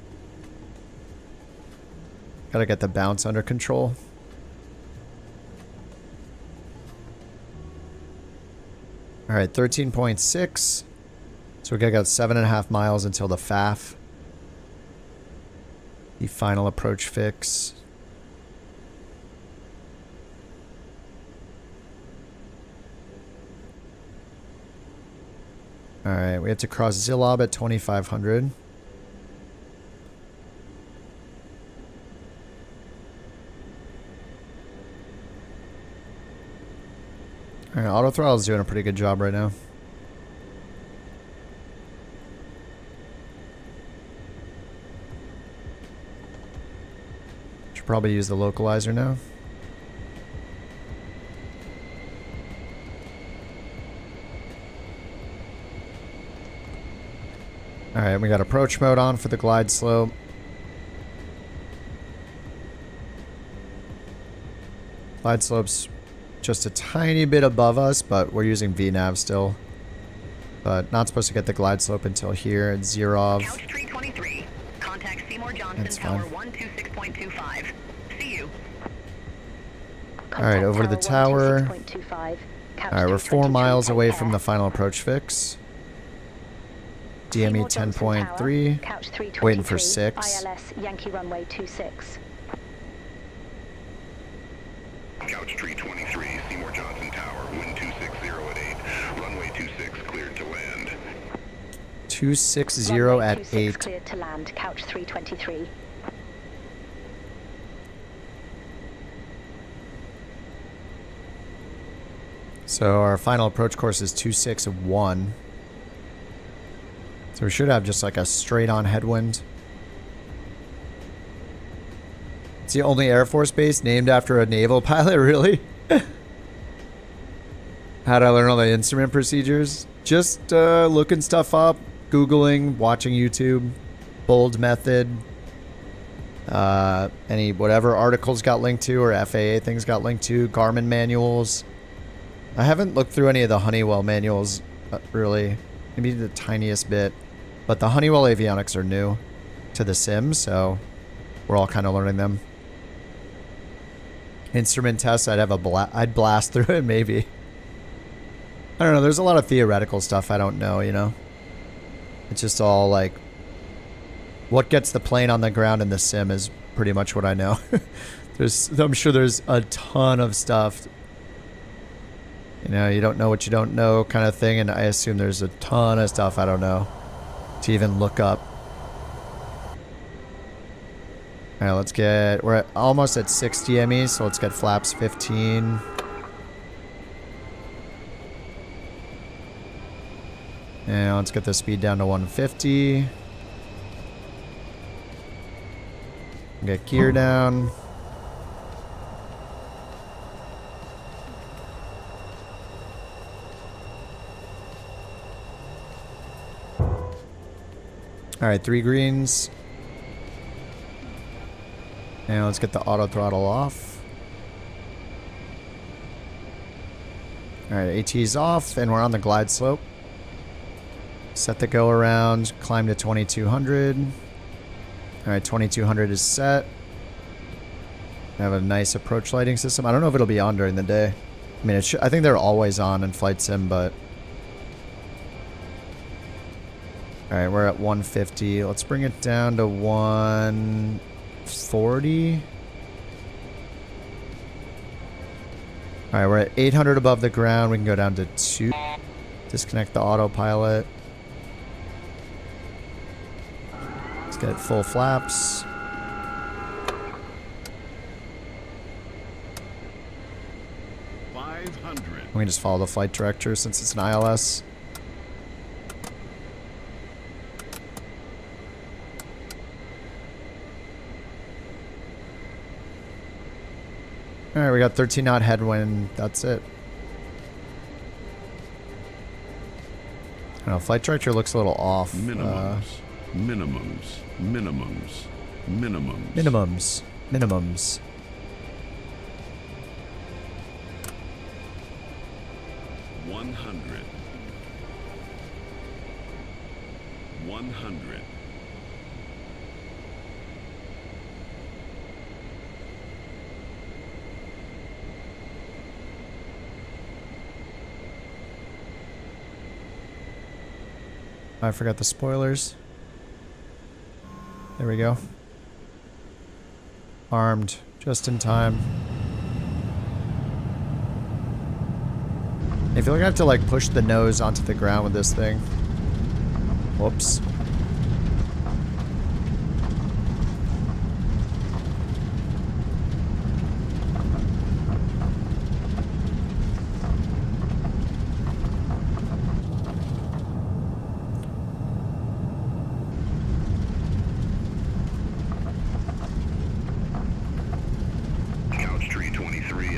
Gotta get the bounce under control. Alright, 13.6. So we got 7.5 miles until the FAF. The final approach fix. Alright, we have to cross Zilob at 2,500. Alright, auto throttle is doing a pretty good job right now. Should probably use the localizer now. Alright, we got approach mode on for the glide slope. Glide slope's just a tiny bit above us, but we're using VNav still. But not supposed to get the glide slope until here at Zerov. Couch 323. Contact Seymour Johnson That's Tower fine. 126.25. See you. Alright, over to the tower. 126.25. Alright, we're 4 miles away from the final approach fix. DME 10.3. Waiting for 6. ILS Yankee runway 26. Couch 323, Seymour Johnson Tower, wind 260 at 8, runway 26 cleared to land. 260 Runway at 26 8. cleared to land, couch 323. So our final approach course is 261. So we should have just like a straight on headwind. It's the only Air Force base named after a naval pilot, really? How'd I learn all the instrument procedures? Just looking stuff up, Googling, watching YouTube, bold method, any whatever articles got linked to or FAA things got linked to, Garmin manuals. I haven't looked through any of the Honeywell manuals, really. Maybe the tiniest bit. But the Honeywell avionics are new to the sim, so we're all kind of learning them. Instrument tests, I'd blast through it, maybe. I don't know, there's a lot of theoretical stuff I don't know, you know? It's just all like, what gets the plane on the ground in the sim is pretty much what I know. I'm sure there's a ton of stuff. You know, you don't know what you don't know kind of thing, and I assume there's a ton of stuff I don't know to even look up. Alright, let's get... We're almost at 6 DME, so let's get flaps 15. And let's get the speed down to 150. Get gear down. Alright, 3 greens. And let's get the auto throttle off. Alright, AT's off, and we're on the glide slope. Set the go around, climb to 2200. Alright, 2200 is set. I have a nice approach lighting system. I don't know if it'll be on during the day. I mean, I think they're always on in Flight Sim, but... Alright, we're at 150. Let's bring it down to 140. Alright, we're at 800 above the ground. We can go down to 2. Disconnect the autopilot. Let's get full flaps. We can just follow the flight director since it's an ILS. Alright, we got 13 knot headwind. That's it. I don't know, flight director looks a little off. Minimums. Minimums. Minimums. Minimums. Minimums. Minimums. $100. I forgot the spoilers. There we go. Armed, just in time. I feel like I have to like push the nose onto the ground with this thing. Whoops.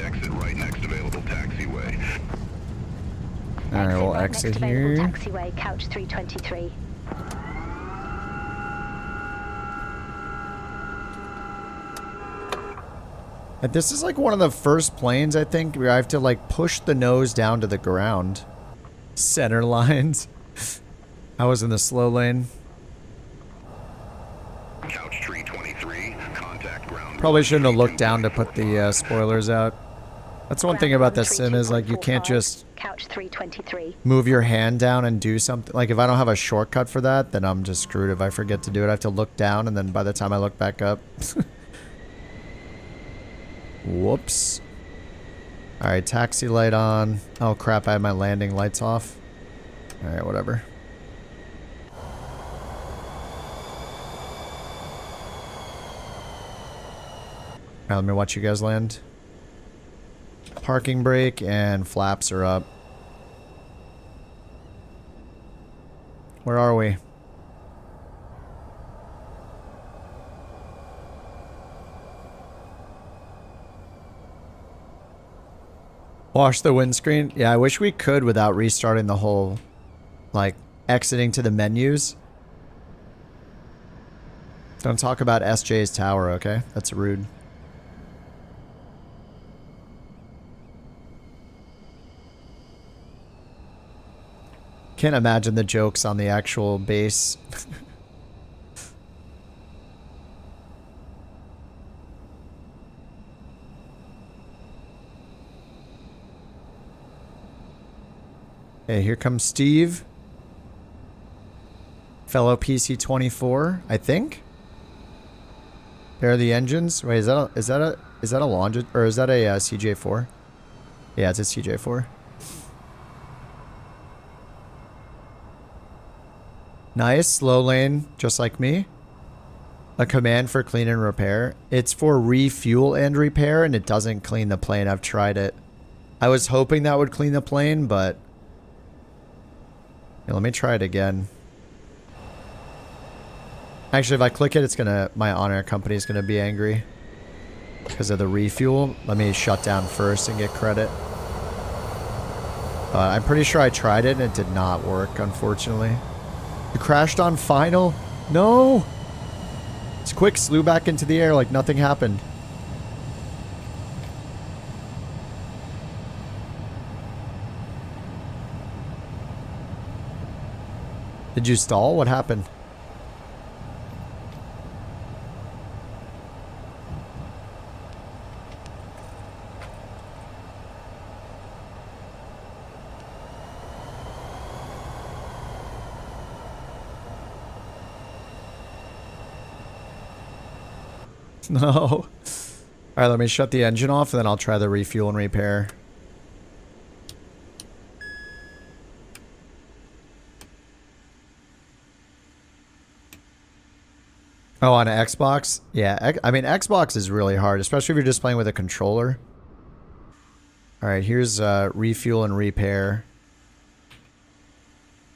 Exit right exit next available here. taxiway, couch 323. And this is like one of the first planes, I think, where I have to like push the nose down to the ground. Center lines. I was in the slow lane. Couch tree 23, contact ground. Probably shouldn't have looked down to put the spoilers out. That's one thing about this sim is like you can't just Couch 323. move your hand down and do something. Like if I don't have a shortcut for that, then I'm just screwed. If I forget to do it, I have to look down, and then by the time I look back up. Whoops. Alright, taxi light on. Oh crap, I had my landing lights off. Alright, whatever. Alright, let me watch you guys land. Parking brake and flaps are up. Where are we? Wash the windscreen? Yeah, I wish we could without restarting the whole, like, exiting to the menus. Don't talk about SJ's tower, okay? That's rude. Can't imagine the jokes on the actual base. Okay, here comes Steve. Fellow PC-24, I think. There are the engines. Wait, is that a Longi, or is that a CJ4? Yeah, it's a CJ4. Nice, slow lane, just like me. A command for clean and repair. It's for refuel and repair, and it doesn't clean the plane. I've tried it. I was hoping that would clean the plane, but... Here, let me try it again. Actually, if I click it, it's gonna... My OnAir Company is gonna be angry. Because of the refuel. Let me shut down first and get credit. I'm pretty sure I tried it, and it did not work, unfortunately. You crashed on final? No! It's quick, slew back into the air like nothing happened. Did you stall? What happened? No. Alright, let me shut the engine off and then I'll try the refuel and repair. Oh, on an Xbox? Yeah, I mean, Xbox is really hard, especially if you're just playing with a controller. Alright, here's refuel and repair.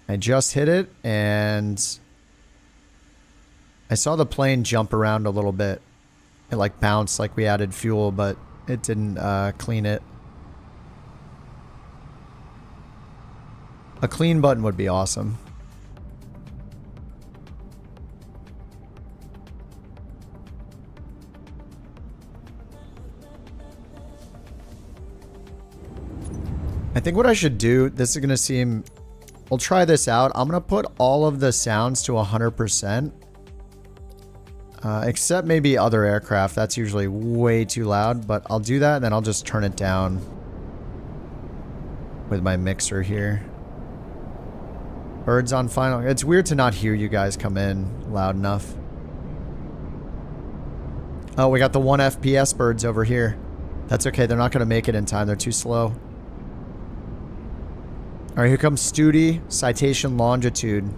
I just hit it, and I saw the plane jump around a little bit. It like bounced like we added fuel, but it didn't clean it. A clean button would be awesome. I think what I should do, this is going to seem... We'll try this out. I'm going to put all of the sounds to 100%. Except maybe other aircraft. That's usually way too loud, but I'll do that and then I'll just turn it down with my mixer here. Birds on final. It's weird to not hear you guys come in loud enough. Oh, we got the 1 FPS birds over here. That's okay. They're not going to make it in time. They're too slow. Alright, here comes Studi. Citation longitude.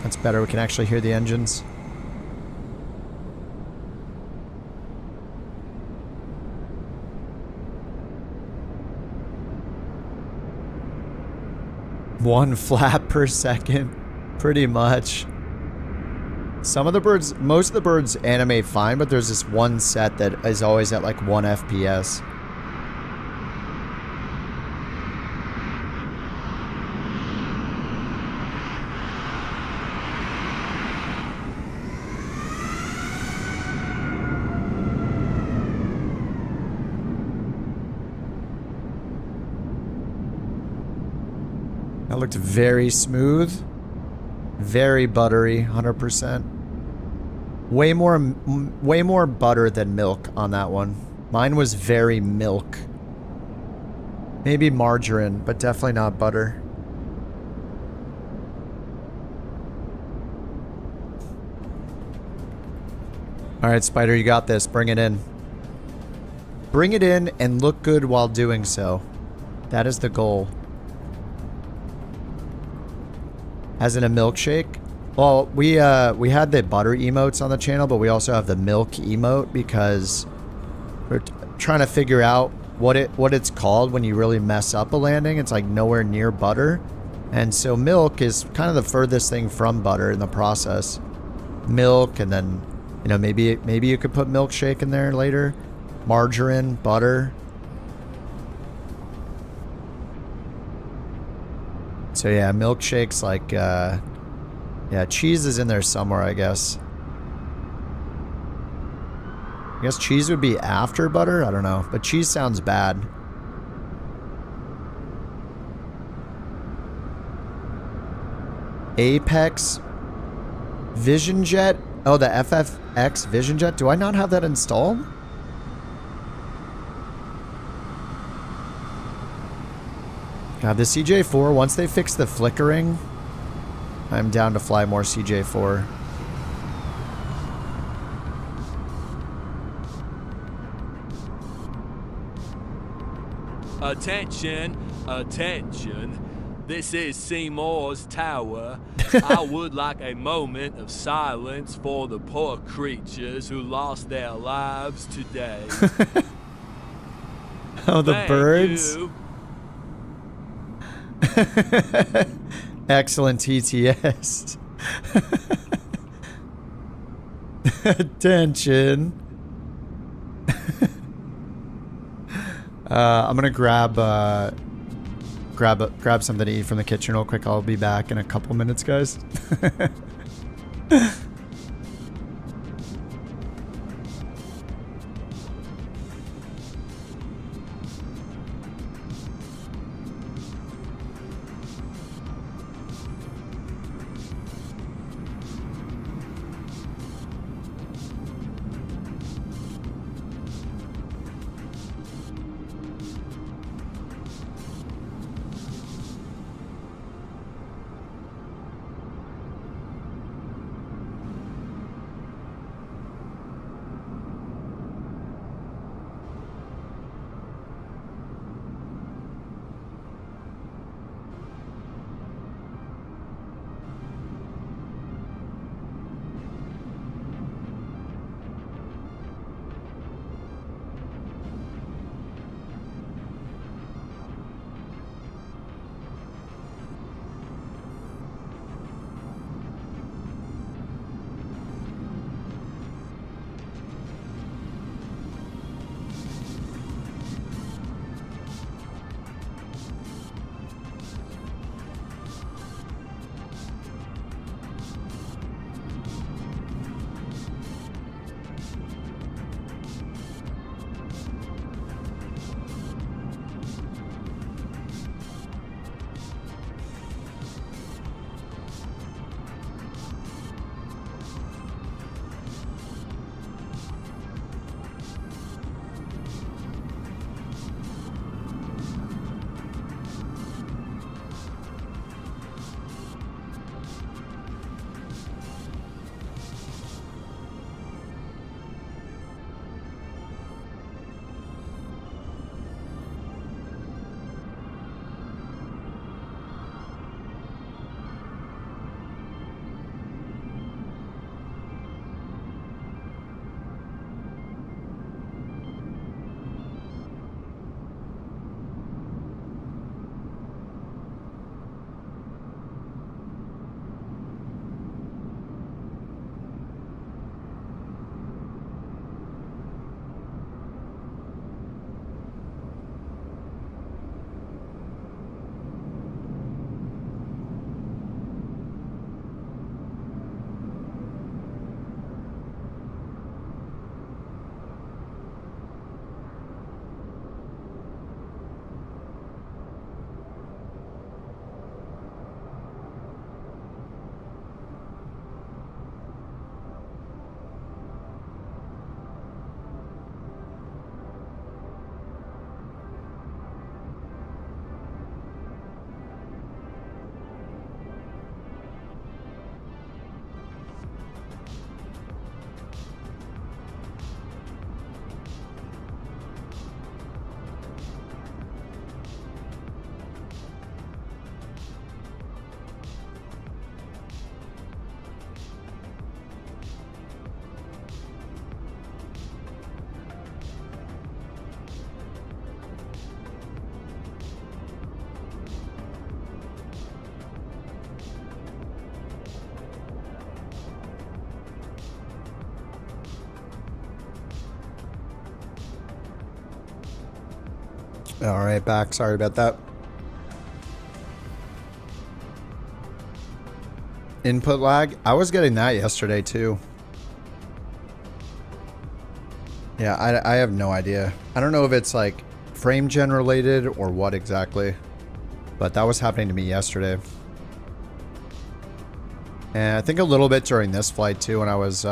That's better. We can actually hear the engines. One flap per second. Pretty much. Some of the birds, most of the birds animate fine, but there's this one set that is always at like 1 FPS. That looked very smooth. Very buttery, 100%. Way more butter than milk on that one. Mine was very milk. Maybe margarine, but definitely not butter. All right, Spider, you got this. Bring it in. Bring it in and look good while doing so. That is the goal. As in a milkshake? Well, we had the butter emotes on the channel, but we also have the milk emote because we're trying to figure out what it's called when you really mess up a landing. It's like nowhere near butter. And so milk is kind of the furthest thing from butter in the process. Milk, and then, you know, maybe you could put milkshake in there later. Margarine, butter. So yeah, milkshake's like, yeah, cheese is in there somewhere, I guess. I guess cheese would be after butter? I don't know. But cheese sounds bad. Apex Vision Jet? Oh, the FFX Vision Jet? Do I not have that installed? God, the CJ4, once they fix the flickering, I'm down to fly more CJ4. Attention, attention. This is Seymour's Tower. I would like a moment of silence for the poor creatures who lost their lives today. Oh, the Thank birds. you. Excellent TTS. Attention. I'm gonna grab something to eat from the kitchen real quick. I'll be back in a couple minutes, guys. All right, back. Sorry about that. Input lag. I was getting that yesterday too. Yeah, I have no idea. I don't know if it's like frame gen related or what exactly, but that was happening to me yesterday. And I think a little bit during this flight too when I was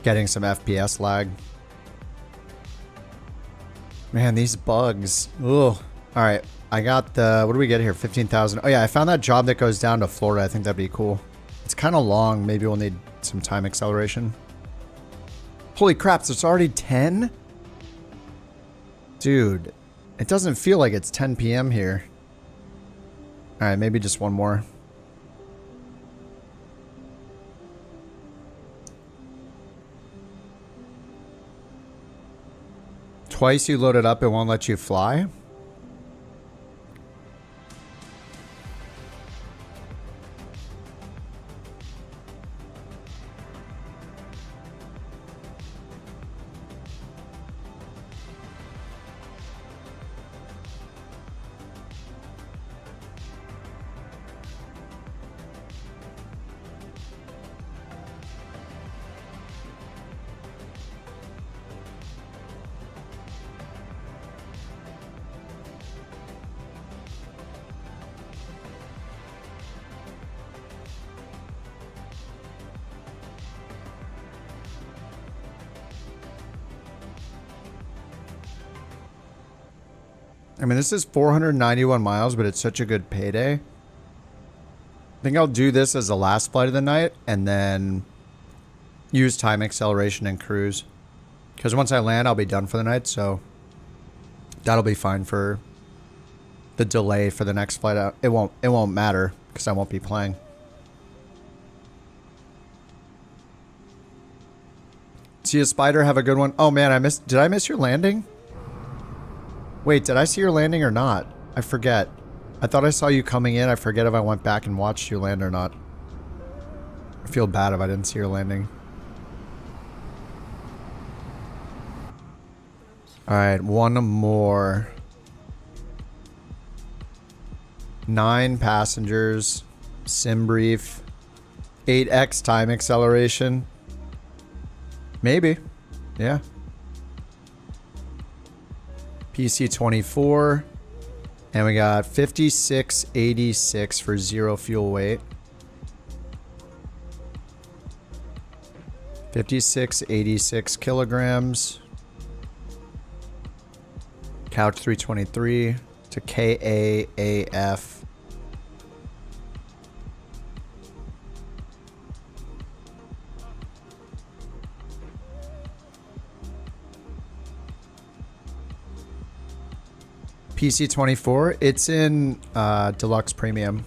getting some FPS lag. Man, these bugs. Ugh. All right, I got the, what do we get here? 15,000. Oh yeah, I found that job that goes down to Florida. I think that'd be cool. It's kind of long. Maybe we'll need some time acceleration. Holy crap, so it's already 10? Dude, it doesn't feel like it's 10 p.m. here. All right, maybe just one more. Twice you load it up, it won't let you fly? I mean, this is 491 miles, but it's such a good payday. I think I'll do this as the last flight of the night and then use time acceleration and cruise. Because once I land, I'll be done for the night, so that'll be fine for the delay for the next flight out. It won't matter because I won't be playing. See a spider, have a good one. Oh man, did I miss your landing? Wait, did I see your landing or not? I forget. I thought I saw you coming in. I forget if I went back and watched you land or not. I feel bad if I didn't see your landing. Alright, one more. 9 passengers. Sim brief. 8x time acceleration. Maybe. Yeah. PC-24, and we got 5686 for 0 fuel weight. 5686 kilograms. Couch 323 to KAAF. PC-24, it's in Deluxe Premium.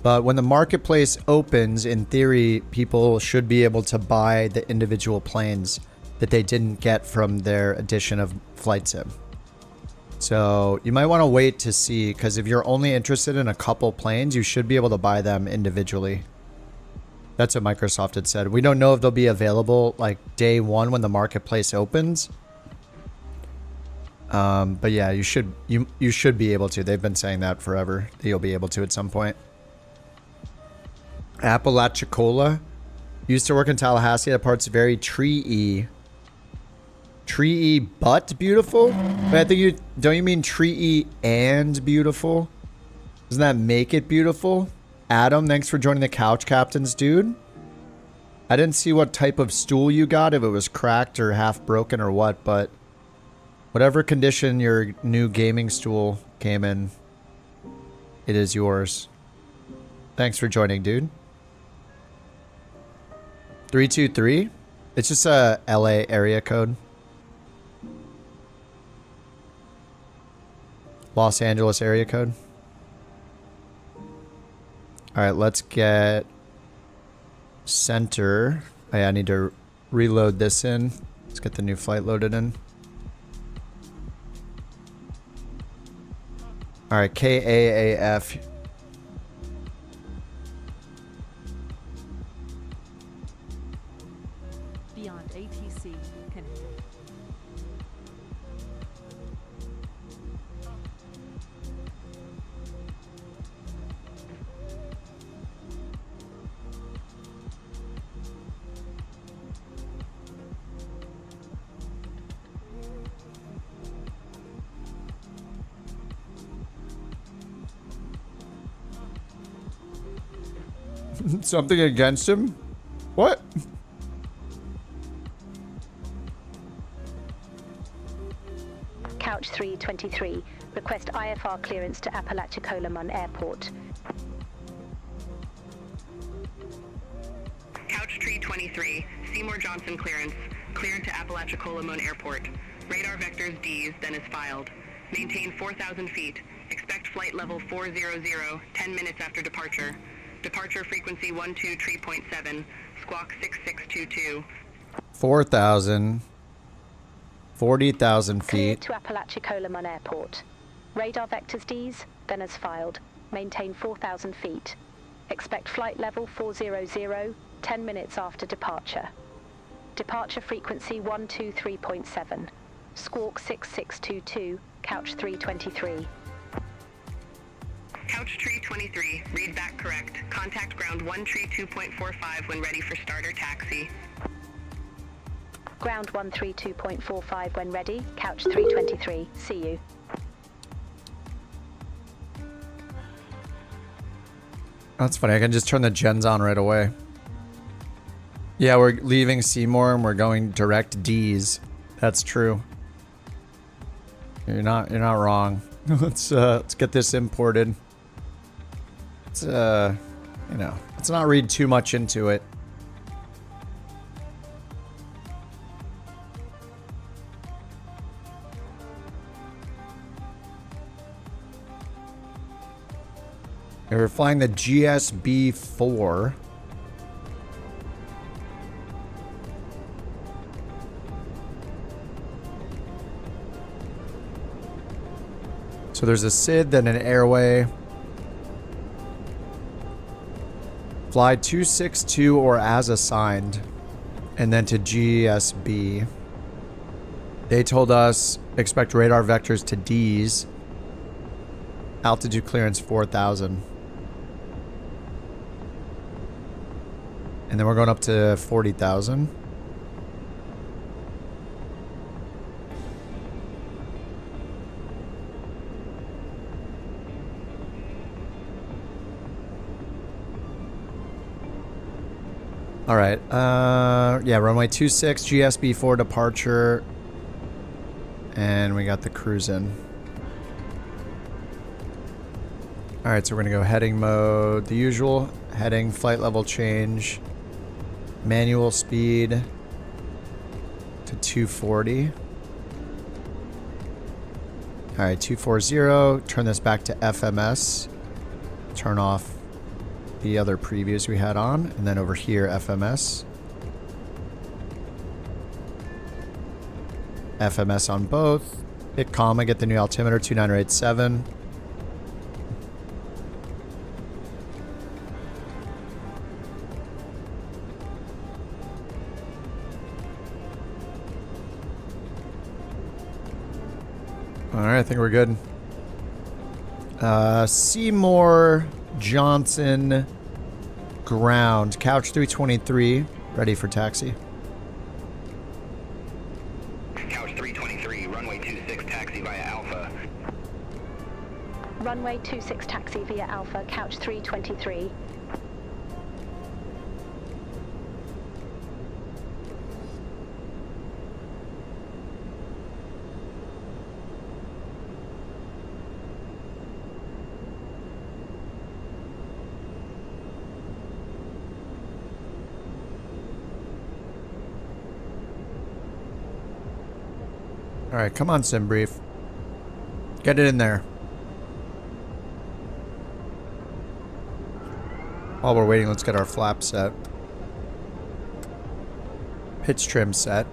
But when the marketplace opens, in theory, people should be able to buy the individual planes that they didn't get from their edition of Flight Sim. So you might want to wait to see, because if you're only interested in a couple planes, you should be able to buy them individually. That's what Microsoft had said. We don't know if they'll be available like day one when the marketplace opens. But yeah, you should be able to. They've been saying that forever, that you'll be able to at some point. Apalachicola. Used to work in Tallahassee. That part's very tree-y. Tree-y but beautiful? But I think don't you mean tree-y and beautiful? Doesn't that make it beautiful? Adam, thanks for joining the Couch Captains, dude. I didn't see what type of stool you got, if it was cracked or half broken or what, but whatever condition your new gaming stool came in, it is yours. Thanks for joining, dude. 323? It's just a LA area code. Los Angeles area code. Alright, let's get center. Oh, yeah, I need to reload this in. Let's get the new flight loaded in. Alright, KAAF. BeyondATC connected. Something against him? What? Couch 323. Request IFR clearance to Apalachicola Airport. Couch tree 23, Seymour Johnson clearance, cleared to Apalachicola Airport. Radar vectors Ds, then is filed. Maintain 4,000 feet. Expect flight level 400, 10 minutes after departure. Departure frequency 12.3.7, squawk 6622. 4,000. 40,000 Cleared feet. to Apalachicola Airport. Radar vectors Ds, then as filed. Maintain 4,000 feet. Expect flight level 400, 10 minutes after departure. Departure frequency 123.7. Squawk 6622, couch 323. Couch tree 23, read back correct. Contact ground 132.45 when ready for starter taxi. Ground 132.45 when ready, couch 323. See you. That's funny. I can just turn the gens on right away. Yeah, we're leaving Seymour and we're going direct D's. That's true. You're not wrong. Let's get this imported. Let's let's not read too much into it. We're flying the GSB-4. So there's a SID, then an airway. Fly 262 or as assigned, and then to GSB. They told us expect radar vectors to Ds. Altitude clearance 4,000. And then we're going up to 40,000. All right. Yeah, runway 26, GSB-4 departure. And we got the cruise in. All right, so we're going to go heading mode, the usual. Heading, flight level change. Manual speed to 240. All right, 240. Turn this back to FMS. Turn off the other previews we had on. And then over here, FMS. FMS on both. Hit comma, get the new altimeter, 2987. Alright, I think we're good. Seymour Johnson ground. Couch 323. Ready for taxi. Couch 323, runway 26, taxi via Alpha. Runway 26 taxi via Alpha, couch 323. All right, come on, Simbrief. Get it in there. While we're waiting, let's get our flap set. Pitch trim set.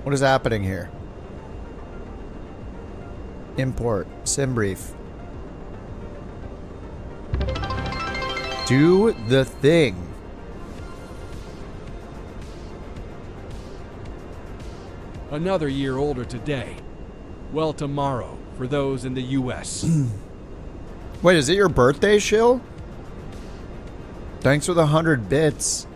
What is happening here? Import. Simbrief. Do the thing. Another year older today. Well, tomorrow, for those in the U.S. Wait, is it your birthday, Shill? Thanks for the 100 bits.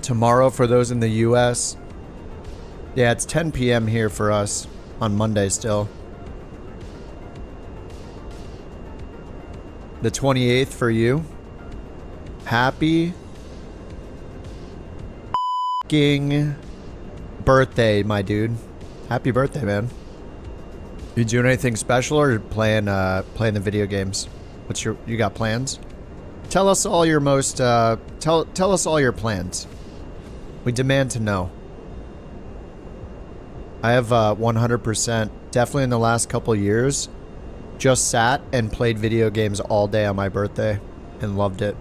Tomorrow for those in the U.S. Yeah, it's 10 p.m. here for us on Monday still. The 28th for you. Happy f***ing birthday, my dude. Happy birthday, man. You doing anything special or playing the video games? You got plans? Tell us all your most tell us all your plans. We demand to know. I have 100%, definitely in the last couple years, just sat and played video games all day on my birthday and loved it.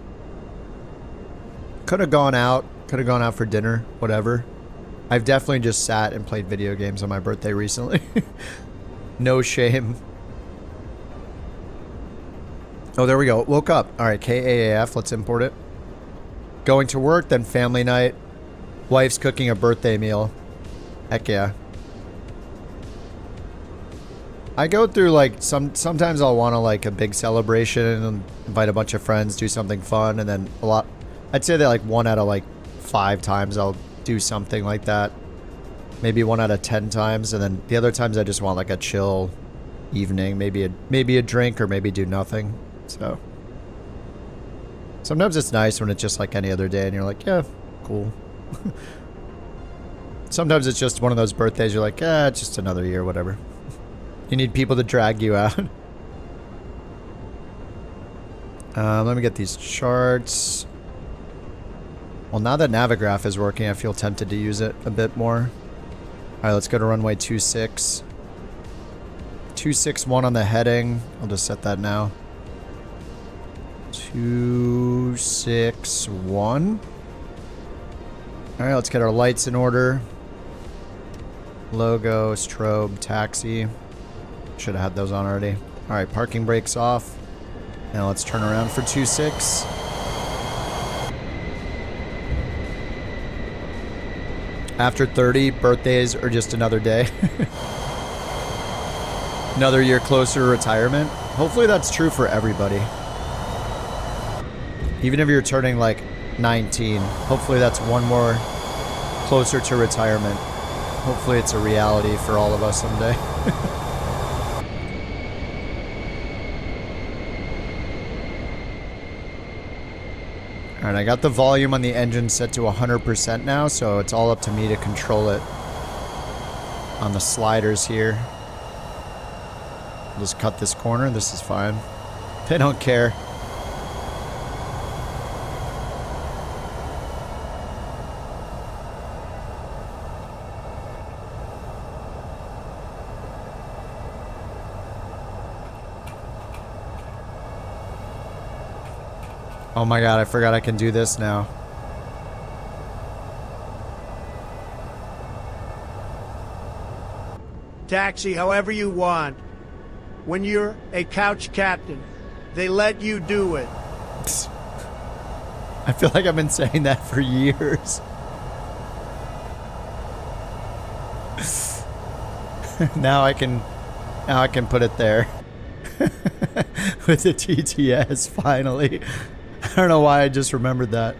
Could have gone out for dinner, whatever. I've definitely just sat and played video games on my birthday recently. No shame. Oh, there we go. Woke up. All right, KAAF, let's import it. Going to work, then family night. Wife's cooking a birthday meal. Heck yeah. I go through like sometimes I'll want to like a big celebration and invite a bunch of friends, do something fun, and then I'd say that like 1 out of like 5 times I'll do something like that. Maybe 1 out of 10 times, and then the other times I just want like a chill evening, maybe a drink or maybe do nothing. So sometimes it's nice when it's just like any other day and you're like, yeah, cool. Sometimes it's just one of those birthdays you're like, it's just another year, whatever. You need people to drag you out. Let me get these charts. Well, now that Navigraph is working, I feel tempted to use it a bit more. All right, let's go to runway 26. 261 on the heading. I'll just set that now. 261. All right, let's get our lights in order. Logo, strobe, taxi. Should have had those on already. All right, parking brakes off. Now let's turn around for 26. After 30, birthdays are just another day. Another year closer to retirement. Hopefully that's true for everybody. Even if you're turning like 19, hopefully that's one more closer to retirement. Hopefully it's a reality for all of us someday. Alright, I got the volume on the engine set to 100% now, so it's all up to me to control it on the sliders here. I'll just cut this corner. This is fine. They don't care. Oh my god, I forgot I can do this now. Taxi however you want. When you're a couch captain, they let you do it. I feel like I've been saying that for years. Now I can put it there. With the TTS, finally. I don't know why I just remembered that.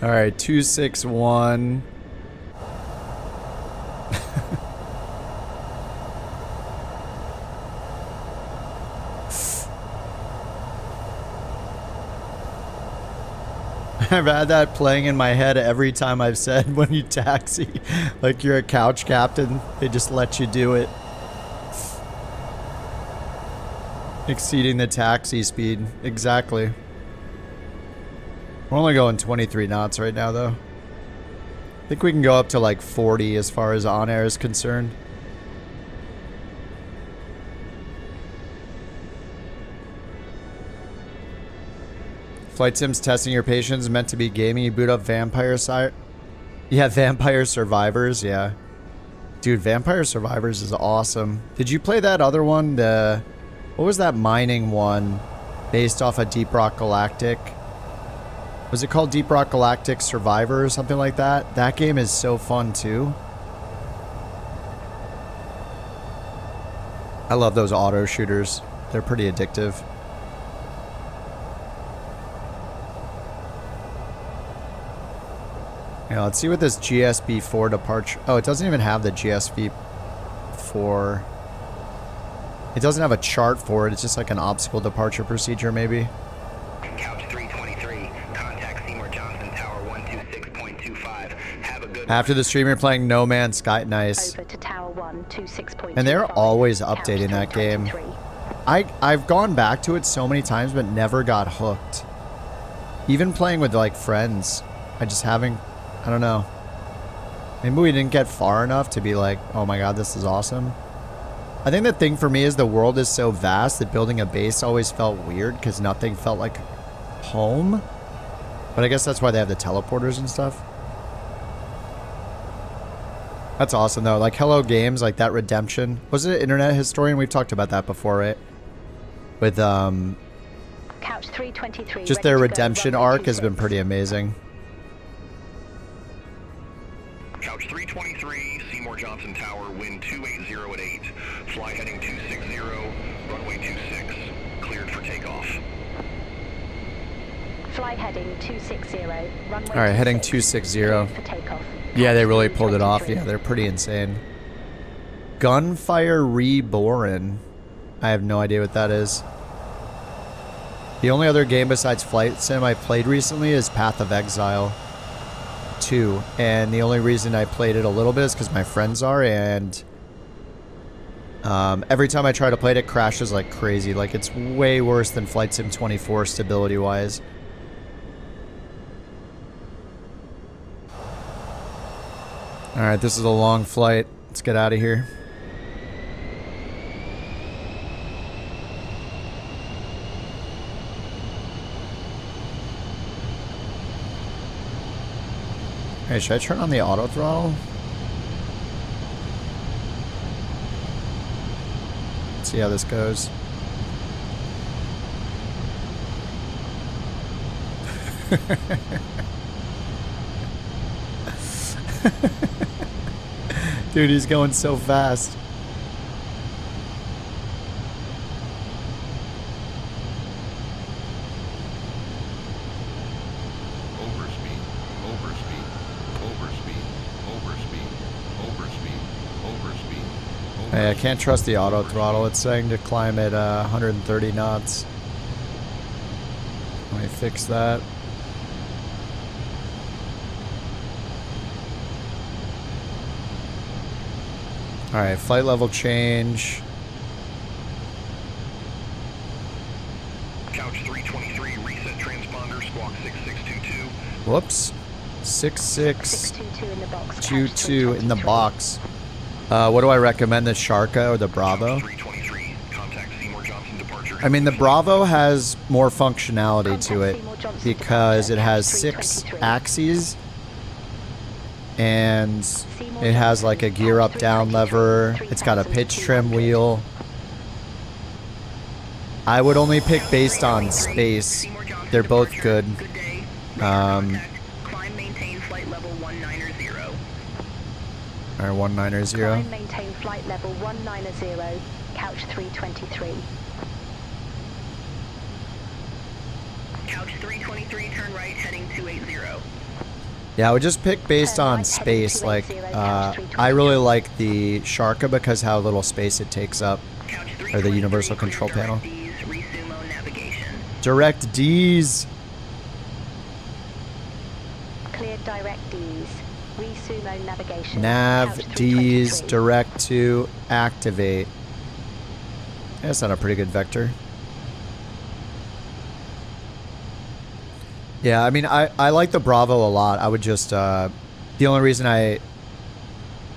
All right, 261. I've had that playing in my head every time I've said when you taxi. Like you're a couch captain, they just let you do it. Exceeding the taxi speed. Exactly. We're only going 23 knots right now, though. I think we can go up to like 40 as far as OnAir is concerned. Flight Sim's testing your patience, meant to be gaming. You boot up Vampire Yeah, Vampire Survivors, yeah. Dude, Vampire Survivors is awesome. Did you play that other one? What was that mining one based off of Deep Rock Galactic? Was it called Deep Rock Galactic Survivor or something like that? That game is so fun too. I love those auto shooters. They're pretty addictive. Yeah, let's see what this GSB-4 departure... Oh, it doesn't even have the GSB-4... It doesn't have a chart for it. It's just like an obstacle departure procedure, maybe. Couch 323, contact Seymour Johnson Tower 126.25. Have a good After the stream, you're playing No Man's Sky. Nice. Over to Tower 126.25. And they're always updating that game. I've gone back to it so many times, but never got hooked. Even playing with like friends, I don't know. Maybe we didn't get far enough to be like, oh my god, this is awesome. I think the thing for me is the world is so vast that building a base always felt weird because nothing felt like home. But I guess that's why they have the teleporters and stuff. That's awesome though. Like Hello Games, like that redemption. Was it Internet Historian? We've talked about that before, right? With Couch 323. just their redemption arc has been pretty amazing. Couch 323, Seymour Johnson Tower, wind 280 at 8. Fly heading 260, runway 26, cleared for takeoff. Fly heading 260, runway. All right, heading 260. For takeoff. Yeah, they really pulled it off. Yeah, they're pretty insane. Gunfire Reborn. I have no idea what that is. The only other game besides Flight Sim I played recently is Path of Exile 2, and the only reason I played it a little bit is because my friends are, and every time I try to play it, it crashes like crazy. Like, it's way worse than Flight Sim 24 stability-wise. Alright, this is a long flight. Let's get out of here. Hey, should I turn on the auto throttle? Let's see how this goes. Dude, he's going so fast. Hey, I can't trust the auto throttle. It's saying to climb at 130 knots. Let me fix that. Alright, flight level change. Couch 323, reset transponder, squawk 6622. Whoops. 6622 in the box. What do I recommend, the Sharka or the Bravo? I mean, the Bravo has more functionality to it because it has 6 axes and it has like a gear up down lever. It's got a pitch trim wheel. I would only pick based on space. They're both good. Alright, 190. Climb, maintain flight level 190, couch 323. Couch 323, turn right, heading 280. Yeah, I would just pick based on space. Like, I really like the Sharka because how little space it takes up. Or the universal control panel. Direct D's. Cleared direct D's. Resumo navigation. Nav D's direct to activate. Yeah, that's not a pretty good vector. Yeah, I mean, I like the Bravo a lot. I would just, the only reason I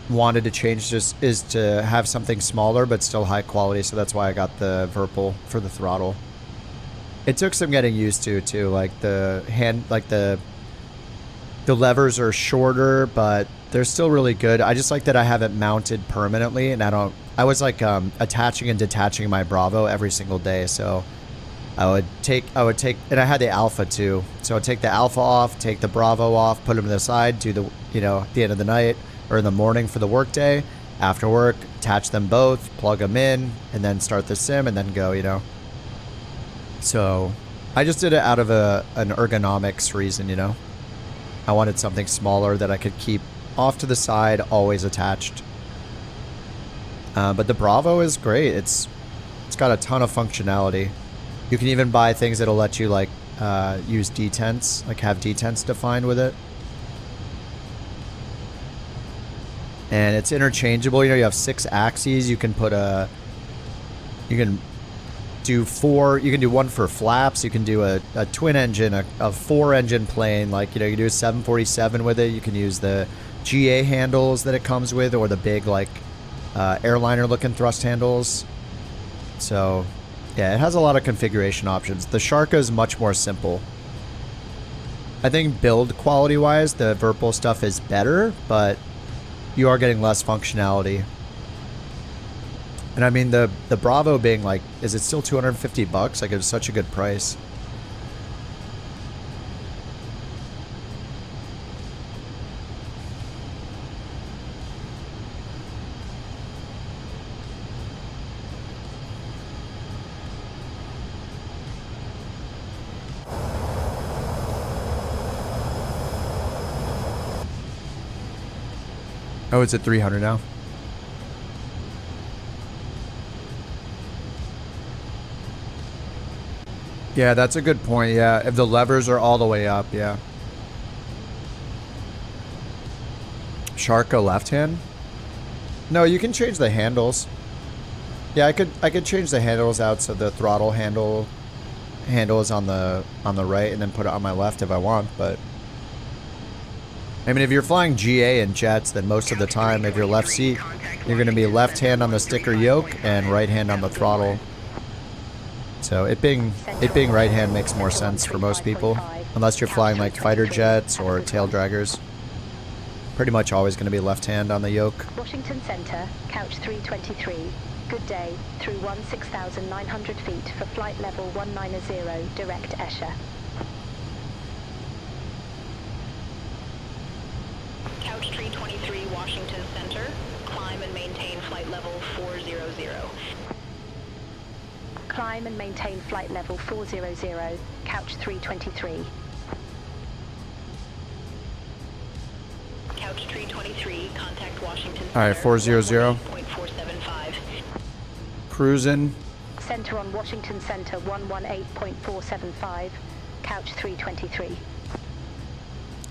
wanted to change just is to have something smaller but still high quality, so that's why I got the Virpil for the throttle. It took some getting used to, too. Like, the levers are shorter, but they're still really good. I just like that I have it mounted permanently, and I was like attaching and detaching my Bravo every single day, so I would take, and I had the Alpha too, so I'd take the Alpha off, take the Bravo off, put them to the side, do the, at the end of the night or in the morning for the work day. After work, attach them both, plug them in, and then start the sim, and then go, So I just did it out of an ergonomics reason, I wanted something smaller that I could keep off to the side, always attached. But the Bravo is great. It's It's got a ton of functionality. You can even buy things that'll let you like use detents, like have detents defined with it. And it's interchangeable. You know, you have 6 axes. You can put you can do 4. You can do one for flaps. You can do a twin engine, a 4-engine plane. Like, you know, you can do a 747 with it. You can use the GA handles that it comes with, or the big like airliner-looking thrust handles. So, yeah, it has a lot of configuration options. The Sharka is much more simple. I think build quality-wise, the Virpil stuff is better, but you are getting less functionality. And I mean, the Bravo being like, is it still $250? Like, it was such a good price. Oh, it's at 300 now. Yeah, that's a good point. Yeah, if the levers are all the way up, yeah. Sharka left hand? No, you can change the handles. Yeah, I could change the handles out so the throttle handle is on the right, and then put it on my left if I want, but I mean, if you're flying GA and jets, then most of the time, if you're left seat, you're going to be left hand on the sticker yoke and right hand on the throttle. So it being right hand makes more sense for most people, unless you're flying like fighter jets or tail draggers. Pretty much always going to be left hand on the yoke. Washington Center, couch 323. Good day, through 16,900 feet for flight level 190, direct Escher. Couch 323, Washington Center. Climb and maintain flight level 400. Climb and maintain flight level 400, couch 323. Couch 323, contact Washington Center. All right, 400. 475. Cruising. Center on Washington Center 118.475, couch 323.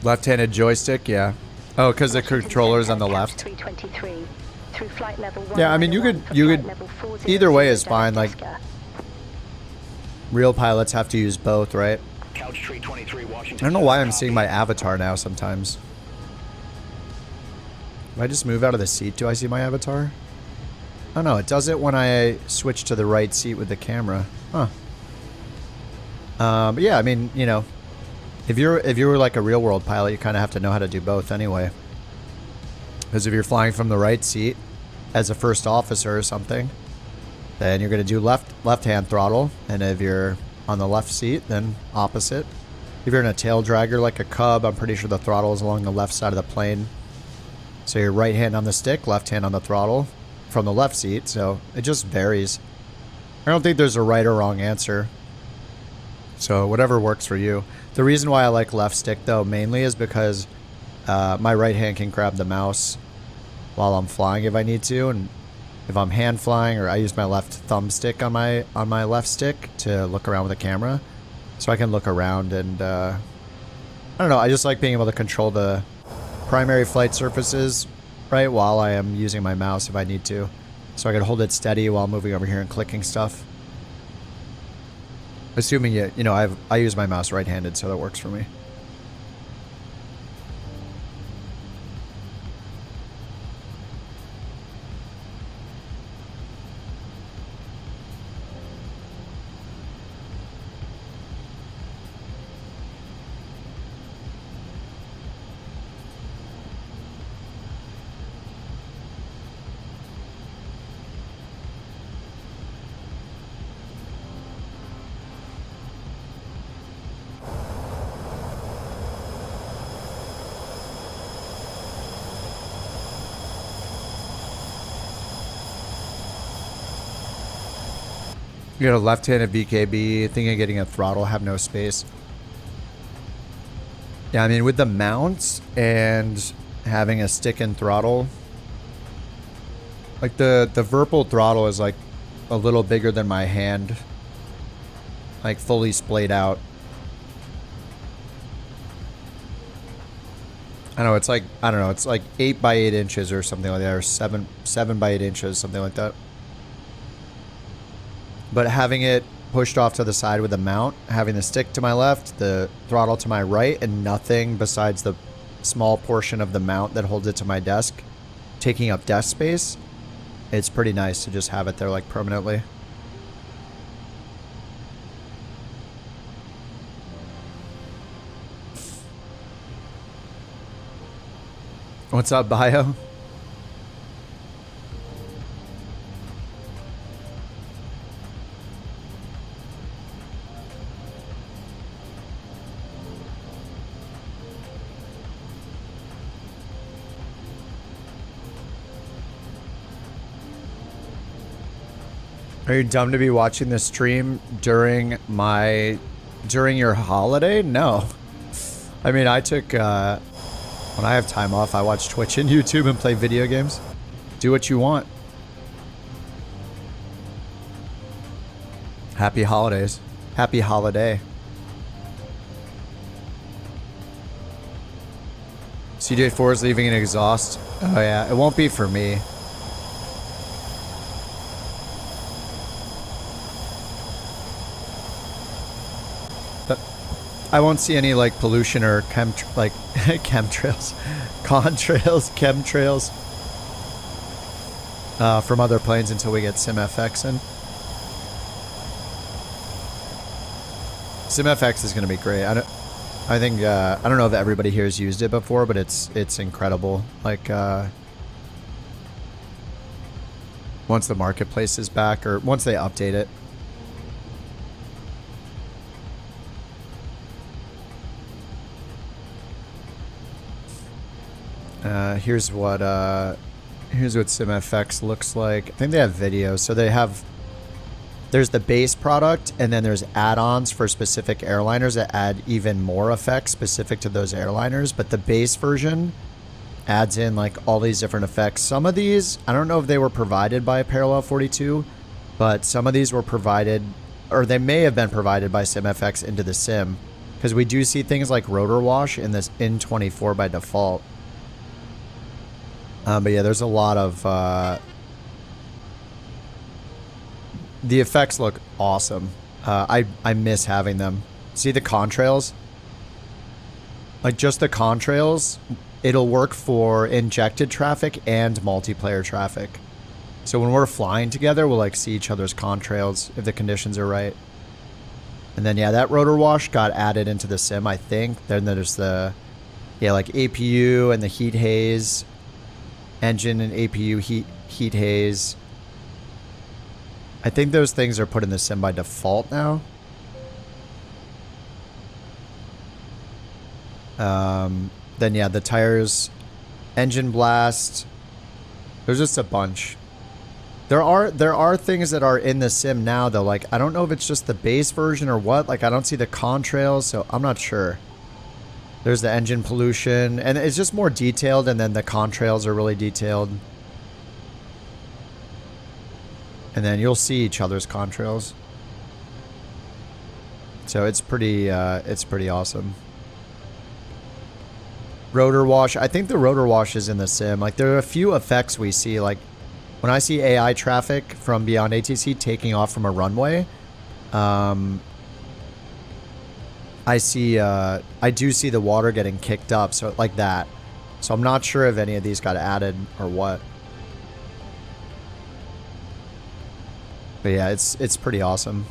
Left-handed joystick, yeah. Oh, because the controller's on the left. 323. Through flight level Yeah, I mean, you could either way is fine. Like, real pilots have to use both, right? Couch 323, Washington. I don't know why I'm seeing my avatar now sometimes. If I just move out of the seat, do I see my avatar? Oh no, it does it when I switch to the right seat with the camera. Huh. But yeah, I mean, you know, if you're like a real world pilot, you kind of have to know how to do both anyway. Because if you're flying from the right seat as a first officer or something, then you're going to do left hand throttle, and if you're on the left seat, then opposite. If you're in a tail dragger like a Cub, I'm pretty sure the throttle is along the left side of the plane. So your right hand on the stick, left hand on the throttle from the left seat, so it just varies. I don't think there's a right or wrong answer. So whatever works for you. The reason why I like left stick though mainly is because my right hand can grab the mouse while I'm flying if I need to, and if I'm hand flying, or I use my left thumbstick on my left stick to look around with the camera, so I can look around, and I don't know, I just like being able to control the primary flight surfaces right while I am using my mouse if I need to, so I can hold it steady while moving over here and clicking stuff. Assuming you know, I use my mouse right-handed, so that works for me. You got a left-handed VKB, thinking of getting a throttle, have no space. Yeah, I mean, with the mounts and having a stick and throttle, like the Virpil throttle is like a little bigger than my hand. Like fully splayed out. I know it's like, I don't know, it's like 8 by 8 inches or something like that, or 7 by 8 inches, something like that. But having it pushed off to the side with the mount, having the stick to my left, the throttle to my right, and nothing besides the small portion of the mount that holds it to my desk, taking up desk space, it's pretty nice to just have it there like permanently. What's up, Bio? Are you dumb to be watching the stream during your holiday? No. I mean, I took, when I have time off, I watch Twitch and YouTube and play video games. Do what you want. Happy holidays. Happy holiday. CJ4 is leaving an exhaust. Oh yeah, it won't be for me. I won't see any like pollution or chemtrails, contrails, chemtrails from other planes until we get SimFX in. SimFX is going to be great. I don't know if everybody here has used it before, but it's incredible. Like once the marketplace is back, or once they update it. Here's what SimFX looks like. I think they have videos. So there's the base product, and then there's add-ons for specific airliners that add even more effects specific to those airliners. But the base version adds in like all these different effects. Some of these, I don't know if they were provided by Parallel 42, but some of these were provided, or they may have been provided by SimFX into the sim, because we do see things like rotor wash in this in-24 by default. But yeah, there's a lot of... the effects look awesome. I miss having them. See the contrails? Like just the contrails, it'll work for injected traffic and multiplayer traffic. So when we're flying together, we'll like see each other's contrails if the conditions are right. And then yeah, that rotor wash got added into the sim, I think. Then there's the, yeah, like APU and the heat haze. Engine and APU heat haze. I think those things are put in the sim by default now. Then yeah, the tires, engine blast. There's just a bunch. There are things that are in the sim now though. Like I don't know if it's just the base version or what. Like I don't see the contrails, so I'm not sure. There's the engine pollution, and it's just more detailed, and then the contrails are really detailed. And then you'll see each other's contrails. So it's pretty awesome. Rotor wash. I think the rotor wash is in the sim. Like there are a few effects we see. Like when I see AI traffic from BeyondATC taking off from a runway, I do see the water getting kicked up, so like that. So I'm not sure if any of these got added or what. But yeah, it's pretty awesome.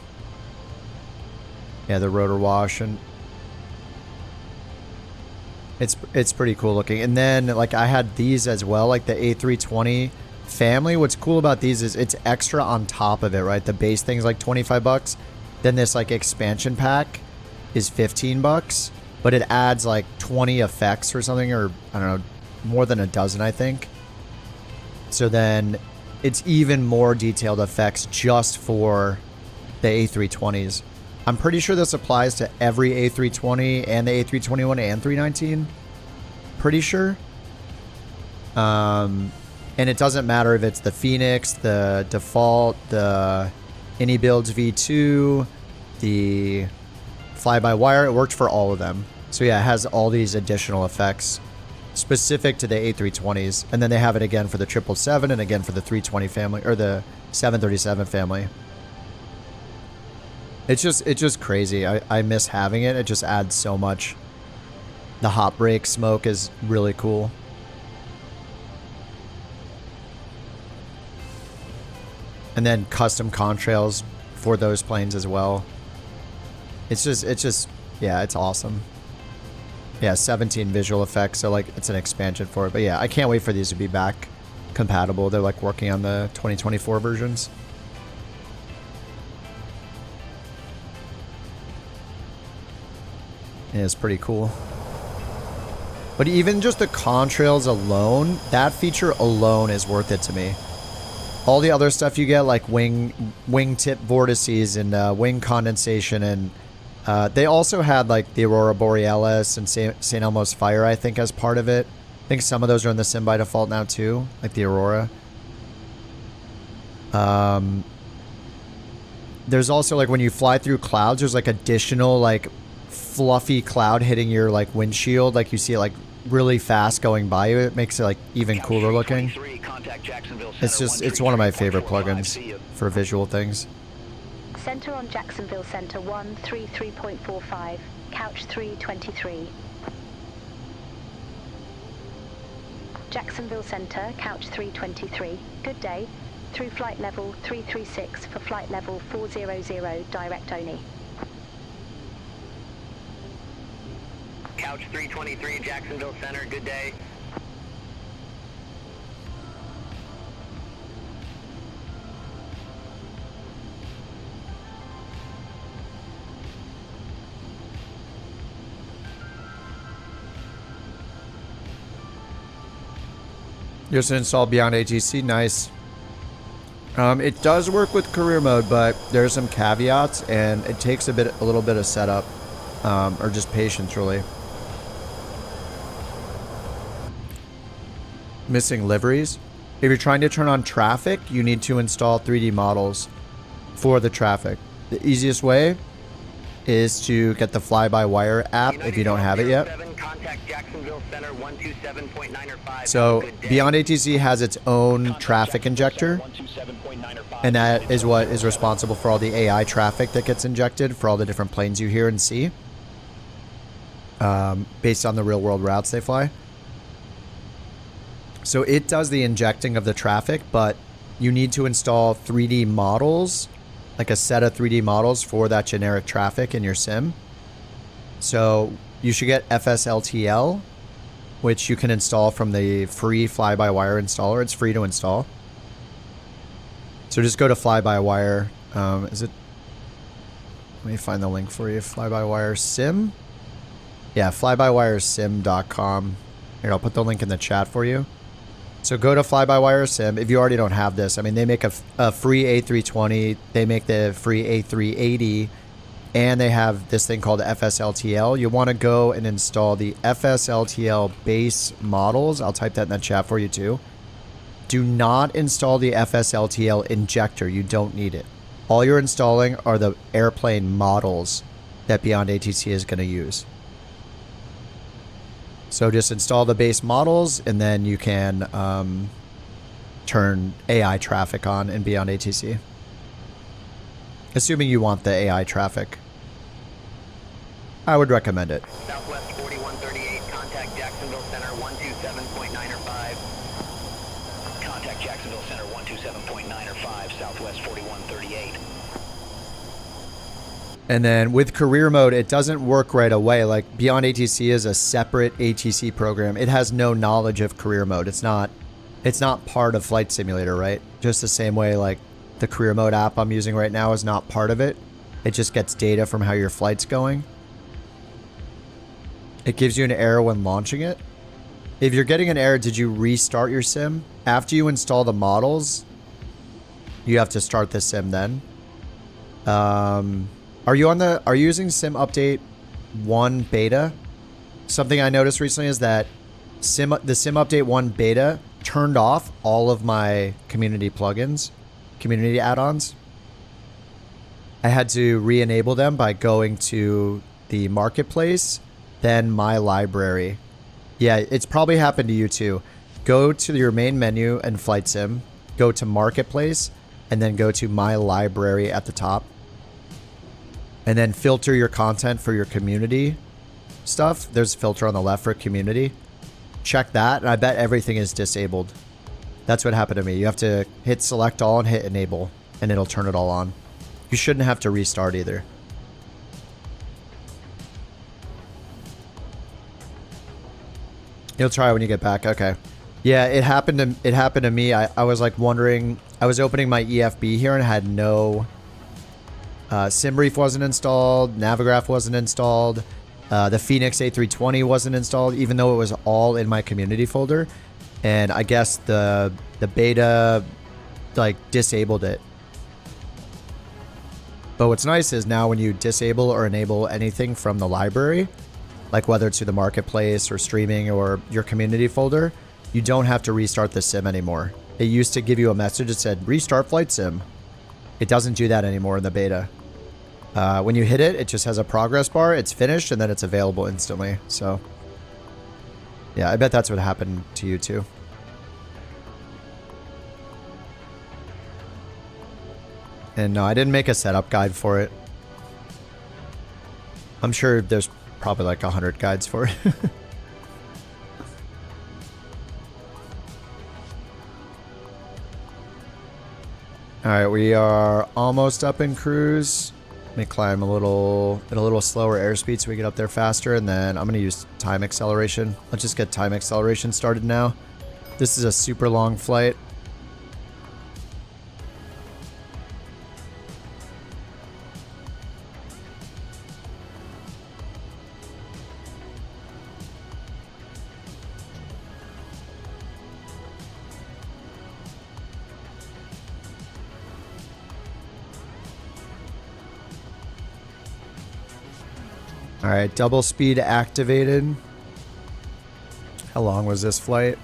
Yeah, the rotor wash, and it's pretty cool looking. And then like I had these as well, like the A320 family. What's cool about these is it's extra on top of it, right? The base thing's like 25 bucks. Then this like expansion pack is 15 bucks, but it adds like 20 effects or something, or I don't know, more than a dozen, I think. So then it's even more detailed effects just for the A320s. I'm pretty sure this applies to every A320 and the A321 and 319. Pretty sure. And it doesn't matter if it's the Phoenix, the default, the AnyBuilds V2, the fly-by-wire. It worked for all of them. So yeah, it has all these additional effects specific to the A320s. And then they have it again for the 777 and again for the 320 family, or the 737 family. It's just crazy. I miss having it. It just adds so much. The hot brake smoke is really cool. And then custom contrails for those planes as well. It's just, yeah, it's awesome. Yeah, 17 visual effects, so like it's an expansion for it. But yeah, I can't wait for these to be back compatible. They're like working on the 2024 versions. Yeah, it's pretty cool. But even just the contrails alone, that feature alone is worth it to me. All the other stuff you get, like wing tip vortices and wing condensation, and they also had like the Aurora Borealis and St. Elmo's Fire, I think, as part of it. I think some of those are in the sim by default now too, like the Aurora. There's also like when you fly through clouds, there's like additional like fluffy cloud hitting your like windshield, like you see it like really fast going by you. It makes it like even cooler looking. It's one of my favorite plugins for visual things. Center on Jacksonville Center 133.45, couch 323. Jacksonville Center, couch 323. Good day. Through flight level 336 for flight level 400, direct only. Couch 323, Jacksonville Center, good day. Just install BeyondATC, nice. It does work with career mode, but there's some caveats, and it takes a little bit of setup, or just patience, really. Missing liveries. If you're trying to turn on traffic, you need to install 3D models for the traffic. The easiest way is to get the fly-by-wire app if you don't have it yet. So BeyondATC has its own traffic injector, and that is what is responsible for all the AI traffic that gets injected for all the different planes you hear and see, based on the real-world routes they fly. So it does the injecting of the traffic, but you need to install 3D models, like a set of 3D models for that generic traffic in your sim. So you should get FSLTL, which you can install from the free fly-by-wire installer. It's free to install. So just go to fly-by-wire. Let me find the link for you. Fly-by-wire sim. Yeah, flybywiresim.com. Here, I'll put the link in the chat for you. So go to Fly-by-Wire Sim. If you already don't have this, I mean, they make a free A320. They make the free A380. And they have this thing called FSLTL. You want to go and install the FSLTL base models. I'll type that in the chat for you too. Do not install the FSLTL injector. You don't need it. All you're installing are the airplane models that BeyondATC is going to use. So just install the base models, and then you can turn AI traffic on in BeyondATC. Assuming you want the AI traffic. I would recommend it. Southwest 4138, contact Jacksonville Center 127.905. Contact Jacksonville Center 127.905, Southwest 4138. And then with career mode, it doesn't work right away. Like BeyondATC is a separate ATC program. It has no knowledge of career mode. It's not part of Flight Simulator, right? Just the same way like the career mode app I'm using right now is not part of it. It just gets data from how your flight's going. It gives you an error when launching it. If you're getting an error, did you restart your sim? After you install the models, you have to start the sim then. Are you using Sim Update 1 beta? Something I noticed recently is that the Sim Update 1 beta turned off all of my community plugins, community add-ons. I had to re-enable them by going to the marketplace, then my library. Yeah, it's probably happened to you too. Go to your main menu in Flight Sim, go to marketplace, and then go to my library at the top. And then filter your content for your community stuff. There's a filter on the left for community. Check that, and I bet everything is disabled. That's what happened to me. You have to hit select all and hit enable, and it'll turn it all on. You shouldn't have to restart either. You'll try when you get back. Okay. Yeah, it happened to me. I was like wondering, I was opening my EFB here and had no SimBrief wasn't installed, Navigraph wasn't installed, the Phoenix A320 wasn't installed, even though it was all in my community folder. And I guess the beta like disabled it. But what's nice is now when you disable or enable anything from the library, like whether it's through the marketplace or streaming or your community folder, you don't have to restart the sim anymore. It used to give you a message that said restart flight sim. It doesn't do that anymore in the beta. When you hit it, it just has a progress bar. It's finished and then it's available instantly. So yeah, I bet that's what happened to you too. And no, I didn't make a setup guide for it. I'm sure there's probably like 100 guides for it. All right, we are almost up in cruise. Let me climb at a little slower airspeed so we get up there faster, and then I'm gonna use time acceleration. Let's just get time acceleration started now. This is a super long flight. All right, double speed activated. How long was this flight?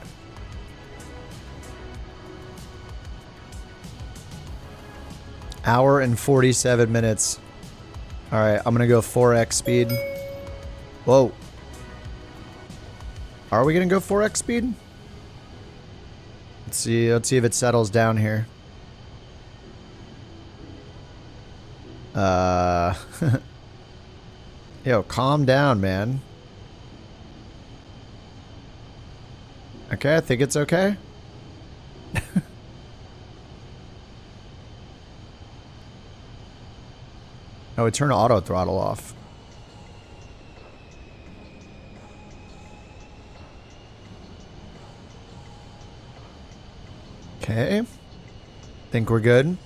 Hour and 47 minutes. All right, I'm gonna go 4x speed. Whoa. Are we gonna go 4x speed? Let's see if it settles down here. Yo, calm down, man. Okay, I think it's okay. Oh, we turn auto throttle off. Okay. Think we're good.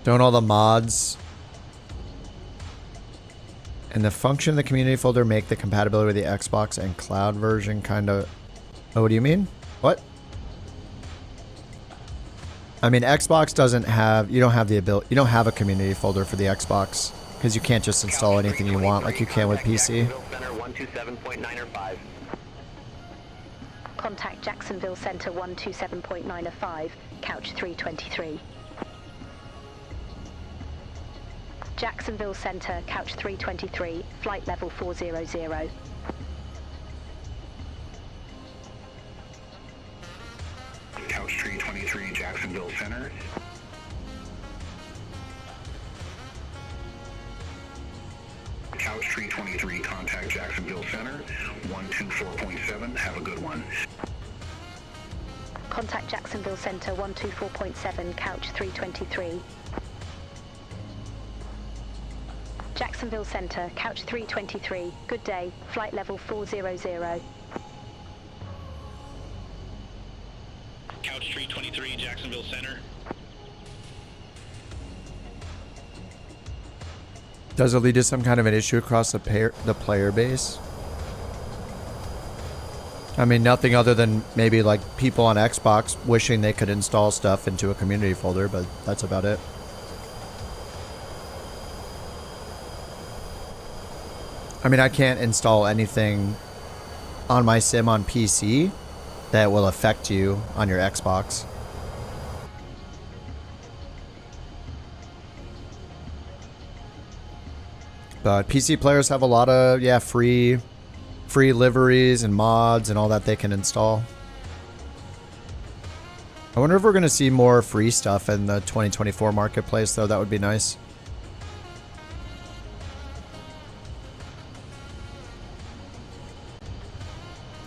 Don't all the mods and the function of the community folder make the compatibility with the Xbox and cloud version kind of... Oh, what do you mean? What? I mean, Xbox doesn't have... You don't have the ability... You don't have a community folder for the Xbox because you can't just install anything you want like you can with PC. Contact Jacksonville Center 127.905, couch 323. Jacksonville Center, couch 323, flight level 400. Couch 323, Jacksonville Center. Couch 323, contact Jacksonville Center, 124.7, have a good one. Contact Jacksonville Center 124.7, couch 323. Jacksonville Center, couch 323, good day, flight level 400. Couch 323, Jacksonville Center. Does it lead to some kind of an issue across the player base? I mean, nothing other than maybe like people on Xbox wishing they could install stuff into a community folder, but that's about it. I mean, I can't install anything on my sim on PC that will affect you on your Xbox. But PC players have a lot of, yeah, free liveries and mods and all that they can install. I wonder if we're going to see more free stuff in the 2024 marketplace, though. That would be nice.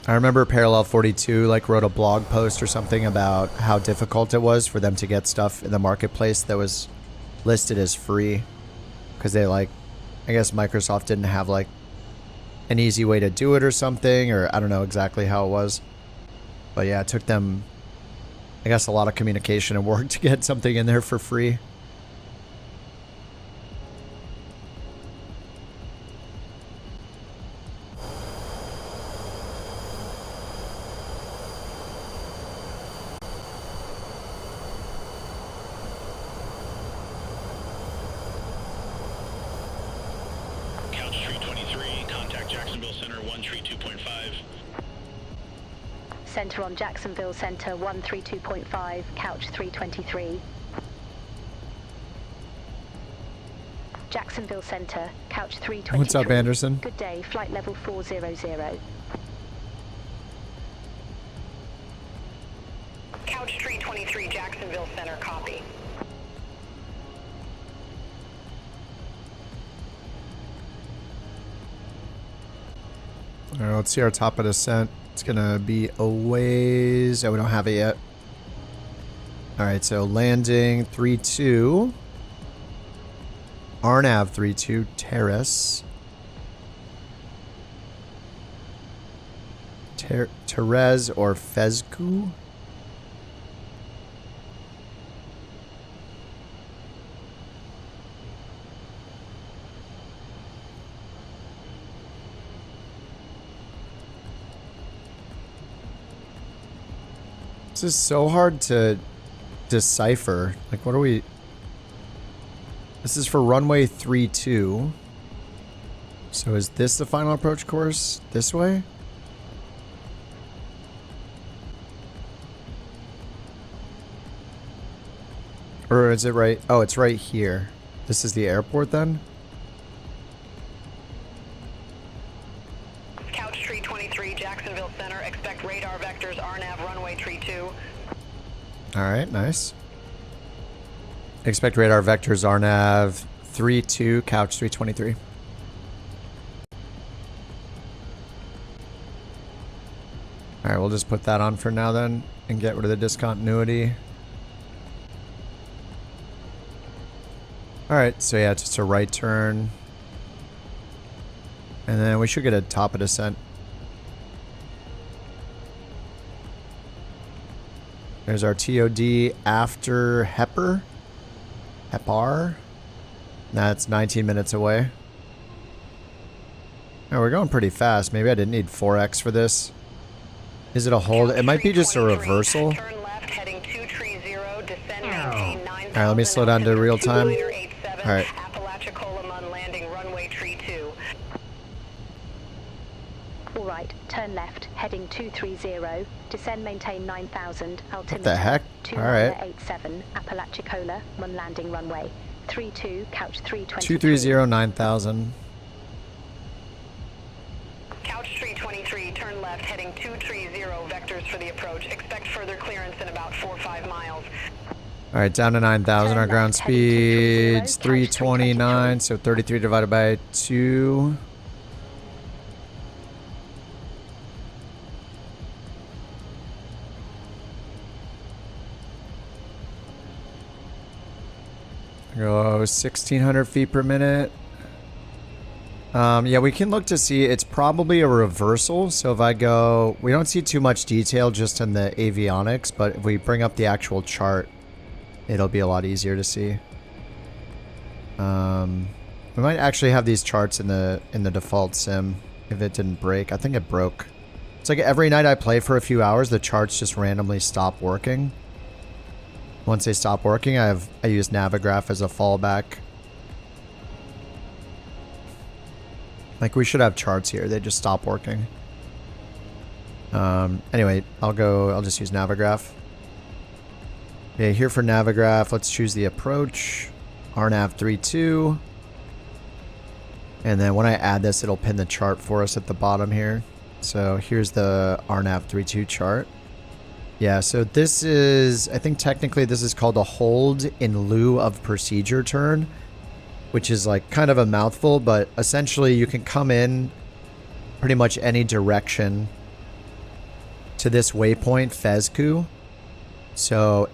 I remember Parallel 42 like wrote a blog post or something about how difficult it was for them to get stuff in the marketplace that was listed as free, because they like, I guess Microsoft didn't have like an easy way to do it or something, or I don't know exactly how it was. But yeah, it took them, I guess, a lot of communication and work to get something in there for free. Center on Jacksonville Center 132.5, couch 323. Jacksonville Center, couch 323. What's up, Anderson? Good day, flight level 400. Couch 323, Jacksonville Center, copy. All right, let's see our top of descent. It's gonna be a ways. Oh, we don't have it yet. All right, so landing 3-2. RNAV 3-2, Terrace. Terez or Fezcu. This is so hard to decipher. Like, what are we... This is for runway 32. So is this the final approach course this way? Or is it right? Oh, it's right here. This is the airport then? Couch 323, Jacksonville Center. Expect radar vectors, RNAV, runway 32. Alright, nice. Expect radar vectors, RNAV 32, couch 323. Alright, we'll just put that on for now then and get rid of the discontinuity. Alright, so yeah, just a right turn. And then we should get a top of descent. There's our TOD after Hepar. That's 19 minutes away. Oh, we're going pretty fast. Maybe I didn't need 4x for this. Is it a hold? It might be just a reversal. Turn left, heading 230, descend maintain 9,000. Alright, let me slow down to real time. Alright. Apalachicola landing runway 32. All right, turn left, heading 230, descend maintain 9,000, altimeter. What the heck? Alright. 287, Apalachicola, Mun landing runway 32, couch 320. 230, 9,000. Couch 323, turn left, heading 230, vectors for the approach. Expect further clearance in about 4 or 5 miles. Alright, down to 9,000. Our ground speed's 329, so 33 divided by 2. Go 1,600 feet per minute. Yeah, we can look to see. It's probably a reversal. So if I go, we don't see too much detail just in the avionics, but if we bring up the actual chart, it'll be a lot easier to see. We might actually have these charts in the default sim if it didn't break. I think it broke. It's like every night I play for a few hours, the charts just randomly stop working. Once they stop working, I use Navigraph as a fallback. Like, we should have charts here. They just stop working. Anyway, I'll just use Navigraph. Okay, here for Navigraph, let's choose the approach. RNAV 32. And then when I add this, it'll pin the chart for us at the bottom here. So here's the RNAV 32 chart. Yeah, so this is, I think technically this is called a hold in lieu of procedure turn, which is like kind of a mouthful, but essentially you can come in pretty much any direction to this waypoint, Fezku. So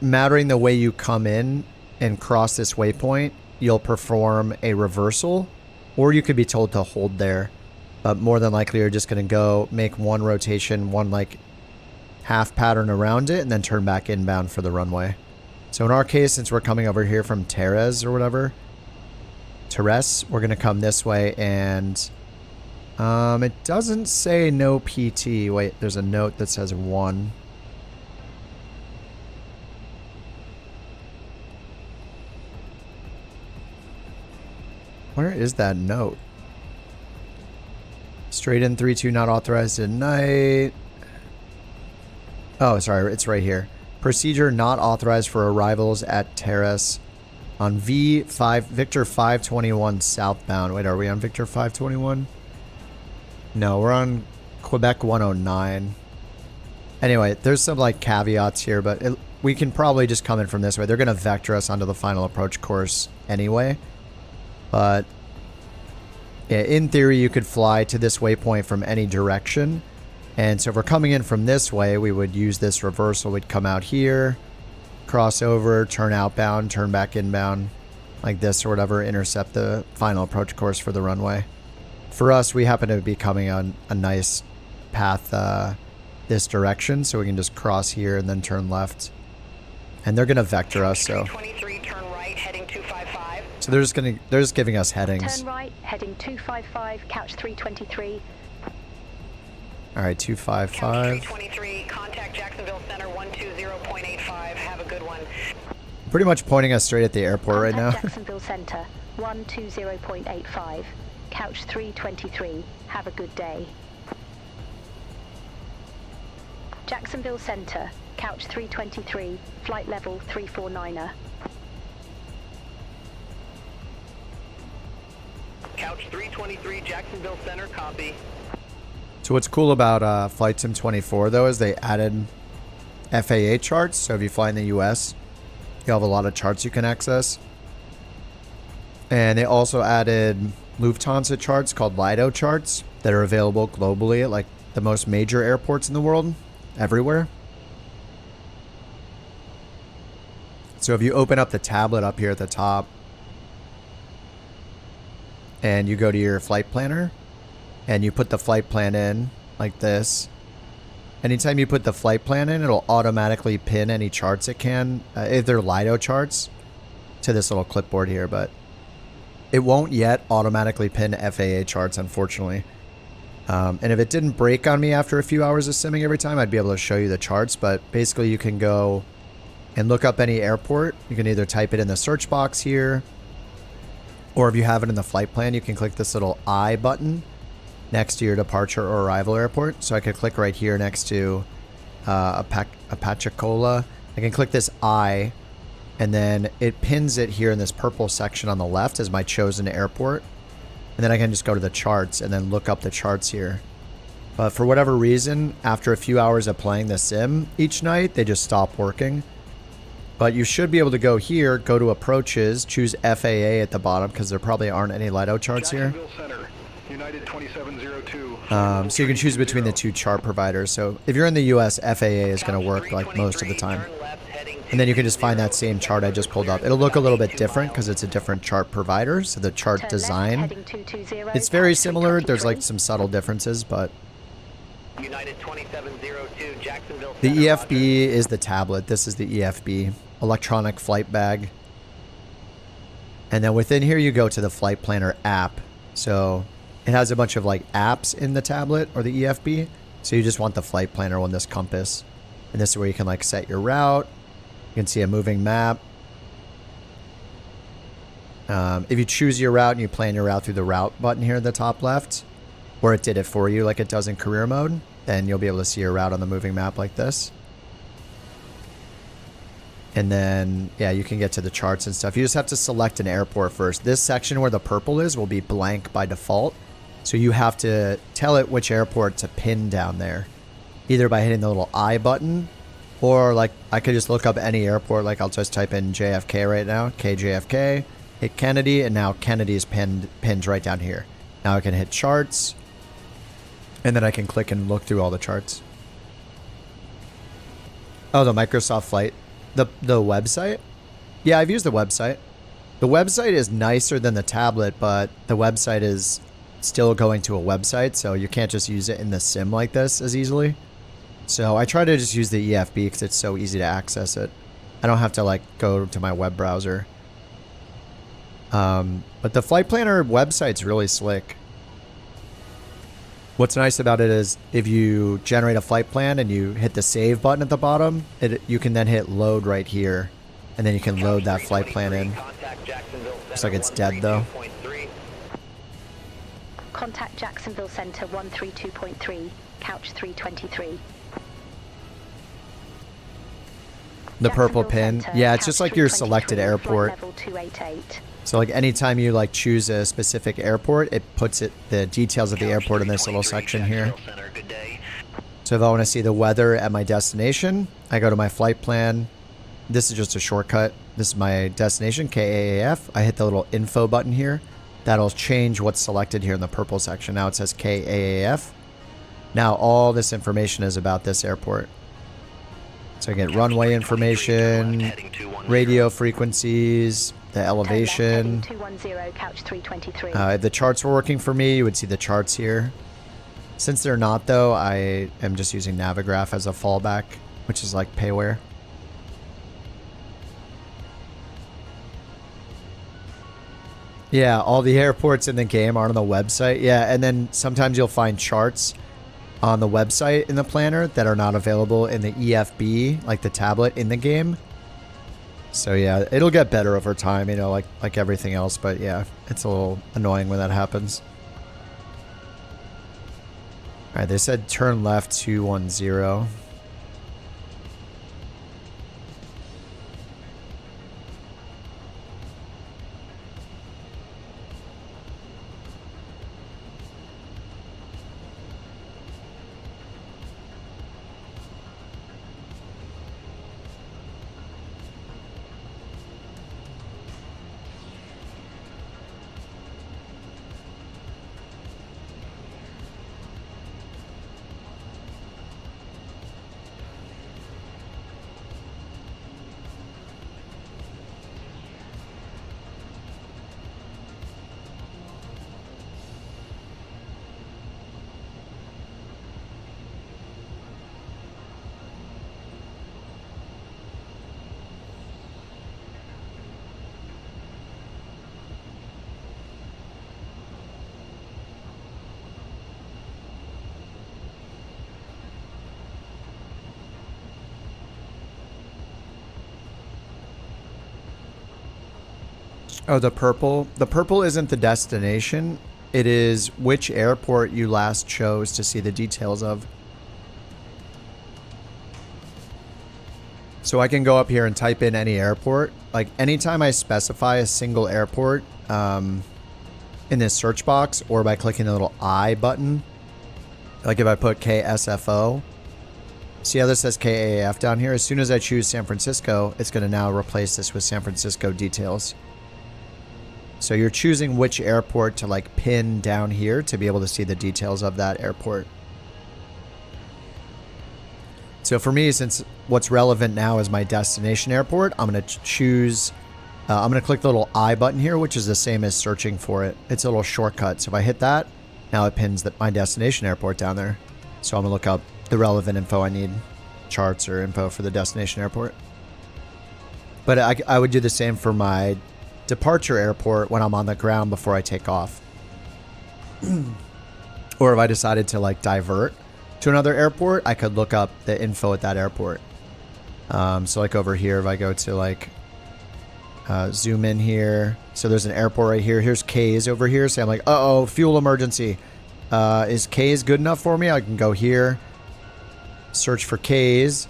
mattering the way you come in and cross this waypoint, you'll perform a reversal, or you could be told to hold there. But more than likely, you're just going to go make one rotation, one like half pattern around it, and then turn back inbound for the runway. So in our case, since we're coming over here from Teres or whatever, Teres, we're going to come this way, and it doesn't say no PT. Wait, there's a note that says 1. Where is that note? Straight in 32 not authorized at night. Oh, sorry, it's right here. Procedure not authorized for arrivals at Teres on V5 Victor 521 southbound. Wait, are we on Victor 521? No, we're on Quebec 109. Anyway, there's some like caveats here, but we can probably just come in from this way. They're going to vector us onto the final approach course anyway. But yeah, in theory, you could fly to this waypoint from any direction. And so if we're coming in from this way, we would use this reversal. We'd come out here, cross over, turn outbound, turn back inbound, like this or whatever, intercept the final approach course for the runway. For us, we happen to be coming on a nice path this direction, so we can just cross here and then turn left. And they're going to vector us, so... So they're just giving us headings. Turn right, heading 255, couch 323. All right, 255. Couch 323, contact Jacksonville Center 120.85. Have a good one. Pretty much pointing us straight at the airport right now. Jacksonville Center 120.85. Couch 323. Have a good day. Jacksonville Center, couch 323, flight level 349er. Couch 323, Jacksonville Center, copy. So what's cool about Flight Sim 24 though is they added FAA charts. So if you fly in the US, you have a lot of charts you can access. And they also added Lufthansa charts called Lido charts that are available globally at like the most major airports in the world, everywhere. So if you open up the tablet up here at the top and you go to your flight planner and you put the flight plan in like this, anytime you put the flight plan in, it'll automatically pin any charts it can, if they're Lido charts, to this little clipboard here, but it won't yet automatically pin FAA charts, unfortunately. And if it didn't break on me after a few hours of simming every time, I'd be able to show you the charts, but basically you can go and look up any airport. You can either type it in the search box here, or if you have it in the flight plan, you can click this little I button next to your departure or arrival airport. So I could click right here next to Apalachicola. I can click this I, and then it pins it here in this purple section on the left as my chosen airport. And then I can just go to the charts and then look up the charts here. But for whatever reason, after a few hours of playing the sim each night, they just stop working. But you should be able to go here, go to approaches, choose FAA at the bottom because there probably aren't any Lido charts here. Center, United 2702. So you can choose between the two chart providers. So if you're in the US, FAA is going to work like most of the time. And then you can just find that same chart I just pulled up. It'll look a little bit different because it's a different chart provider. So the chart design, it's very similar. There's like some subtle differences, but United 2702, Jacksonville the Center, EFB is the tablet. This is the EFB, electronic flight bag. And then within here, you go to the flight planner app. So it has a bunch of like apps in the tablet or the EFB. So you just want the flight planner on this compass. And this is where you can like set your route. You can see a moving map. If you choose your route and you plan your route through the route button here at the top left, or it did it for you like it does in career mode, then you'll be able to see your route on the moving map like this. And then, yeah, you can get to the charts and stuff. You just have to select an airport first. This section where the purple is will be blank by default. So you have to tell it which airport to pin down there. Either by hitting the little I button, or like I could just look up any airport. Like I'll just type in JFK right now, KJFK, hit Kennedy, and now Kennedy is pinned right down here. Now I can hit charts, and then I can click and look through all the charts. Oh, the Microsoft Flight. The website? Yeah, I've used the website. The website is nicer than the tablet, but the website is still going to a website, so you can't just use it in the sim like this as easily. So I try to just use the EFB because it's so easy to access it. I don't have to like go to my web browser. But the Flight Planner website's really slick. What's nice about it is if you generate a flight plan and you hit the save button at the bottom, you can then hit load right here, and then you can load that flight plan in. Looks like it's dead though. Contact Jacksonville Center 132.3, couch 323. The purple pin. Yeah, it's just like your selected airport. Level 288. So like anytime you like choose a specific airport, it puts the details of the airport in this little section here. So if I want to see the weather at my destination, I go to my flight plan. This is just a shortcut. This is my destination, KAAF. I hit the little info button here. That'll change what's selected here in the purple section. Now it says KAAF. Now all this information is about this airport. So I get runway information, radio frequencies, the elevation. If the charts were working for me, you would see the charts here. Since they're not though, I am just using Navigraph as a fallback, which is like payware. Yeah, all the airports in the game are on the website. Yeah, and then sometimes you'll find charts on the website in the planner that are not available in the EFB, like the tablet in the game. So yeah, it'll get better over time, you know, like everything else. But yeah, it's a little annoying when that happens. All right, they said turn left 210. Oh, the purple. The purple isn't the destination. It is which airport you last chose to see the details of. So I can go up here and type in any airport. Like anytime I specify a single airport in this search box, or by clicking the little I button, like if I put KSFO, see how this says KAF down here? As soon as I choose San Francisco, it's going to now replace this with San Francisco details. So you're choosing which airport to like pin down here to be able to see the details of that airport. So for me, since what's relevant now is my destination airport, I'm going to choose, I'm going to click the little I button here, which is the same as searching for it. It's a little shortcut. So if I hit that, now it pins my destination airport down there. So I'm going to look up the relevant info I need, charts or info for the destination airport. But I would do the same for my departure airport when I'm on the ground before I take off. Or if I decided to like divert to another airport, I could look up the info at that airport. So like over here, if I go to like zoom in here, so there's an airport right here. Here's K's over here. So I'm like, uh-oh, fuel emergency. Is K's good enough for me? I can go here. search for K's.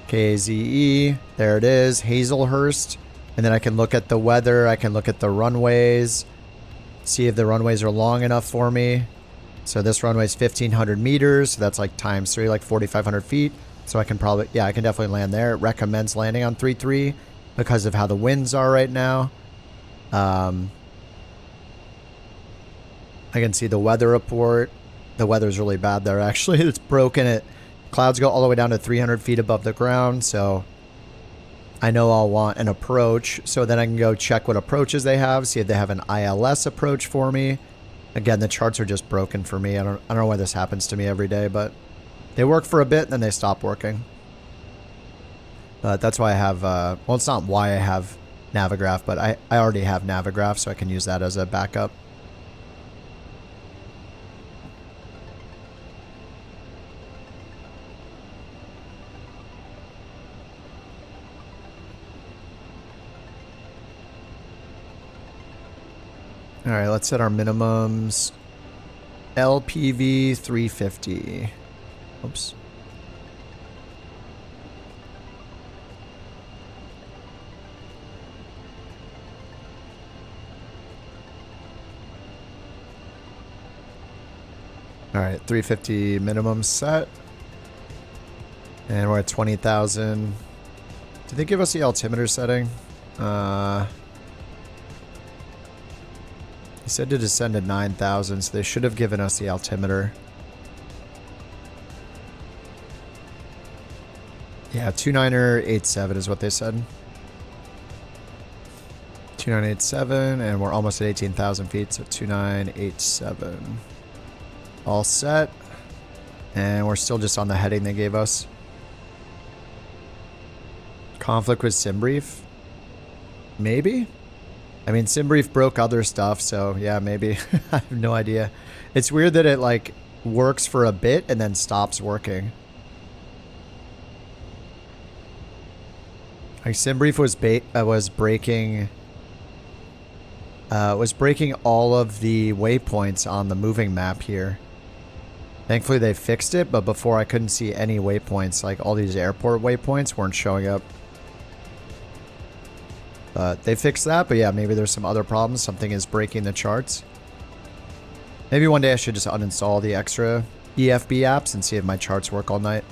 KZE. There it is. Hazelhurst. And then I can look at the weather. I can look at the runways. See if the runways are long enough for me. So this runway is 1,500 meters. So that's like times 3, like 4,500 feet. So I can probably, yeah, I can definitely land there. It recommends landing on 3.3 because of how the winds are right now. I can see the weather report. The weather's really bad there, actually. It's broken. Clouds go all the way down to 300 feet above the ground. So I know I'll want an approach. So then I can go check what approaches they have. See if they have an ILS approach for me. Again, the charts are just broken for me. I don't know why this happens to me every day, but they work for a bit and then they stop working. But that's why I have, well, it's not why I have Navigraph, but I already have Navigraph, so I can use that as a backup. All right, let's set our minimums. LPV 350. Oops. All right, 350 minimum set. And we're at 20,000. Did they give us the altimeter setting? He said to descend to 9,000, so they should have given us the altimeter. Yeah, 2987 is what they said. 2987, and we're almost at 18,000 feet, so 2987. All set. And we're still just on the heading they gave us. Conflict with SimBrief? Maybe? I mean, SimBrief broke other stuff, so yeah, maybe. I have no idea. It's weird that it like works for a bit and then stops working. Like SimBrief was breaking all of the waypoints on the moving map here. Thankfully they fixed it, but before I couldn't see any waypoints. Like all these airport waypoints weren't showing up. But they fixed that, but yeah, maybe there's some other problems. Something is breaking the charts. Maybe one day I should just uninstall the extra EFB apps and see if my charts work all night.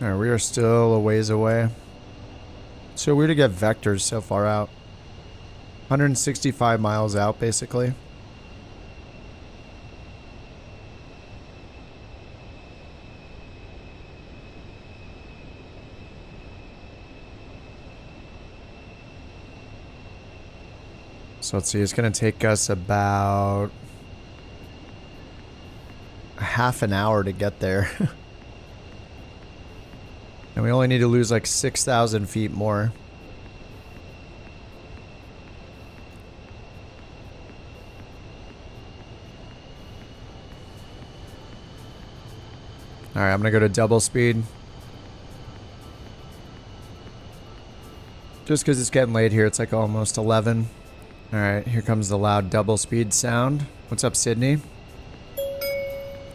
Alright, we are still a ways away. So weird to get vectors so far out. 165 miles out, basically. So let's see, it's going to take us about half an hour to get there. And we only need to lose like 6,000 feet more. Alright, I'm going to go to double speed. Just because it's getting late here, it's like almost 11. Alright, here comes the loud double speed sound. What's up, Sydney?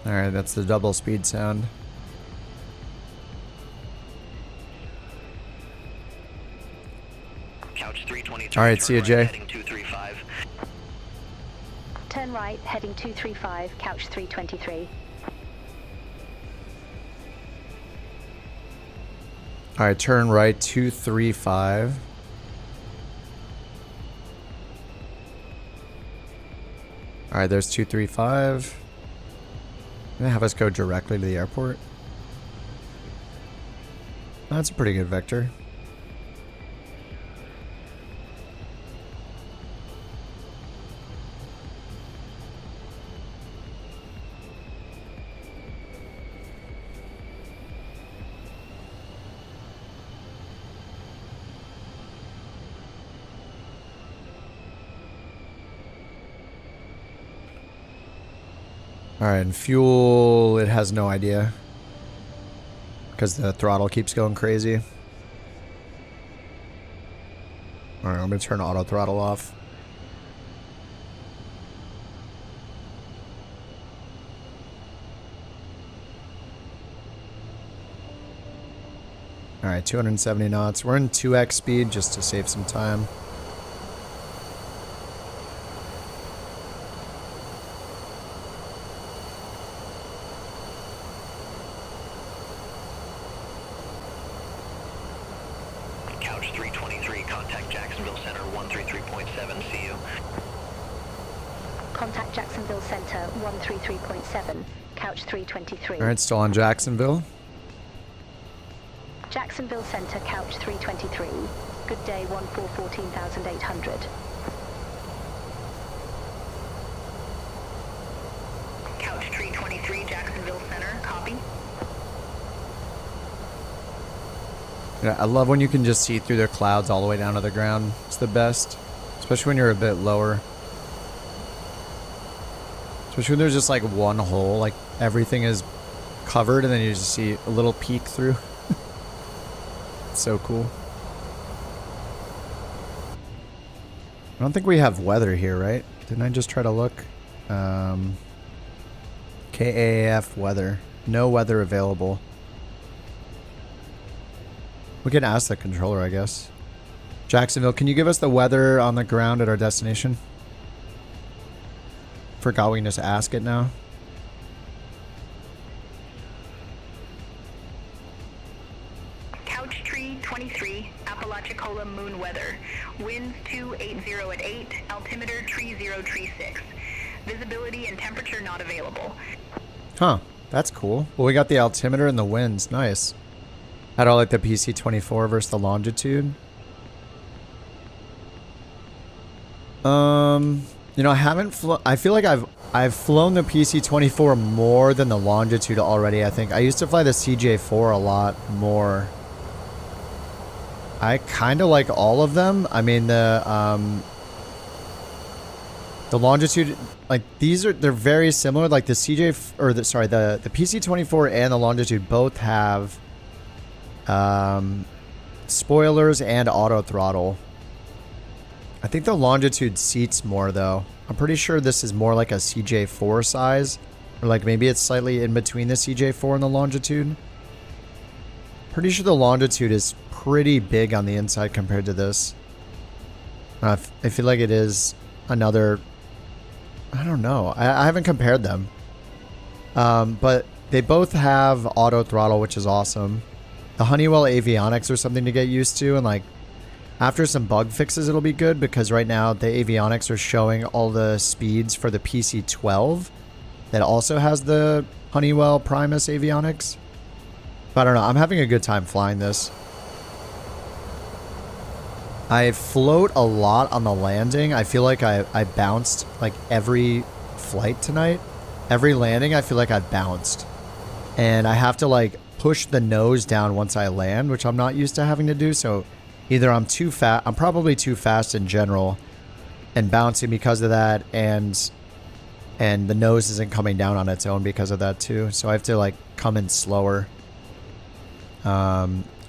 Alright, that's the double speed sound. Alright, see you, Jay. Turn right, heading 235, couch 323. Alright, turn right, 235. Alright, there's 235. They have us go directly to the airport. That's a pretty good vector. Alright, and fuel, it has no idea. Because the throttle keeps going crazy. Alright, I'm going to turn auto throttle off. Alright, 270 knots. We're in 2x speed just to save some time. Couch 323, contact Jacksonville Center 133.7, see you. Contact Jacksonville Center 133.7, couch 323. Alright, still on Jacksonville. Jacksonville Center, couch 323. Good day, 14,800. Couch 323, Jacksonville Center, copy. Yeah, I love when you can just see through the clouds all the way down to the ground. It's the best. Especially when you're a bit lower. Especially when there's just like one hole, like everything is covered and then you just see a little peek through. It's so cool. I don't think we have weather here, right? Didn't I just try to look? KAF weather. No weather available. We can ask the controller, I guess. Jacksonville, can you give us the weather on the ground at our destination? Forgot we can just ask it now. Couch tree 23, Apalachicola moon weather. Winds 280 at 8, altimeter tree 0 tree 6. Visibility and temperature not available. Huh, that's cool. Well, we got the altimeter and the winds. Nice. I don't like the PC-24 versus the longitude. You know, I haven't I feel like I've flown the PC-24 more than the longitude already, I think. I used to fly the CJ4 a lot more. I kind of like all of them. I mean, the longitude, like they're very similar. Like the the PC-24 and the longitude both have spoilers and auto throttle. I think the longitude seats more though. I'm pretty sure this is more like a CJ4 size, or like maybe it's slightly in between the CJ4 and the longitude. Pretty sure the longitude is pretty big on the inside compared to this. I feel like it is another, I don't know. I haven't compared them. But they both have auto throttle, which is awesome. The Honeywell avionics are something to get used to, and like after some bug fixes it'll be good, because right now the avionics are showing all the speeds for the PC-12 that also has the Honeywell Primus avionics. But I don't know, I'm having a good time flying this. I float a lot on the landing. I feel like I bounced like every flight tonight. Every landing I feel like I bounced. And I have to like push the nose down once I land, which I'm not used to having to do. So either I'm too fast, I'm probably too fast in general and bouncing because of that, and the nose isn't coming down on its own because of that too. So I have to like come in slower.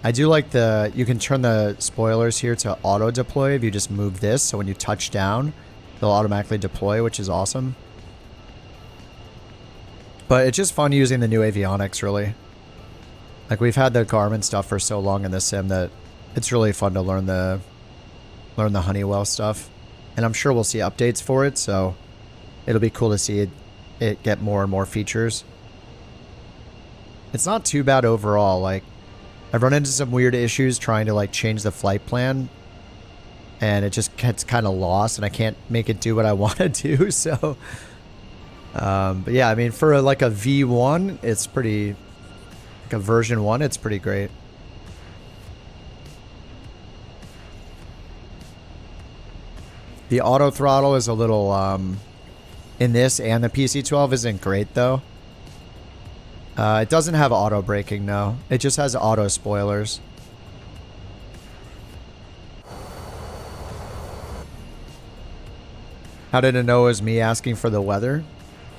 I do like you can turn the spoilers here to auto deploy if you just move this. So when you touch down, they'll automatically deploy, which is awesome. But it's just fun using the new avionics, really. Like we've had the Garmin stuff for so long in the sim that it's really fun to learn the Honeywell stuff. And I'm sure we'll see updates for it, so it'll be cool to see it get more and more features. It's not too bad overall. Like I've run into some weird issues trying to like change the flight plan, and it just gets kind of lost and I can't make it do what I want to do. So But yeah, I mean, for like a V1, it's pretty, like a version 1, it's pretty great. The auto throttle is a little, in this and the PC-12 isn't great though. It doesn't have auto braking, no. It just has auto spoilers. How did it know it was me asking for the weather?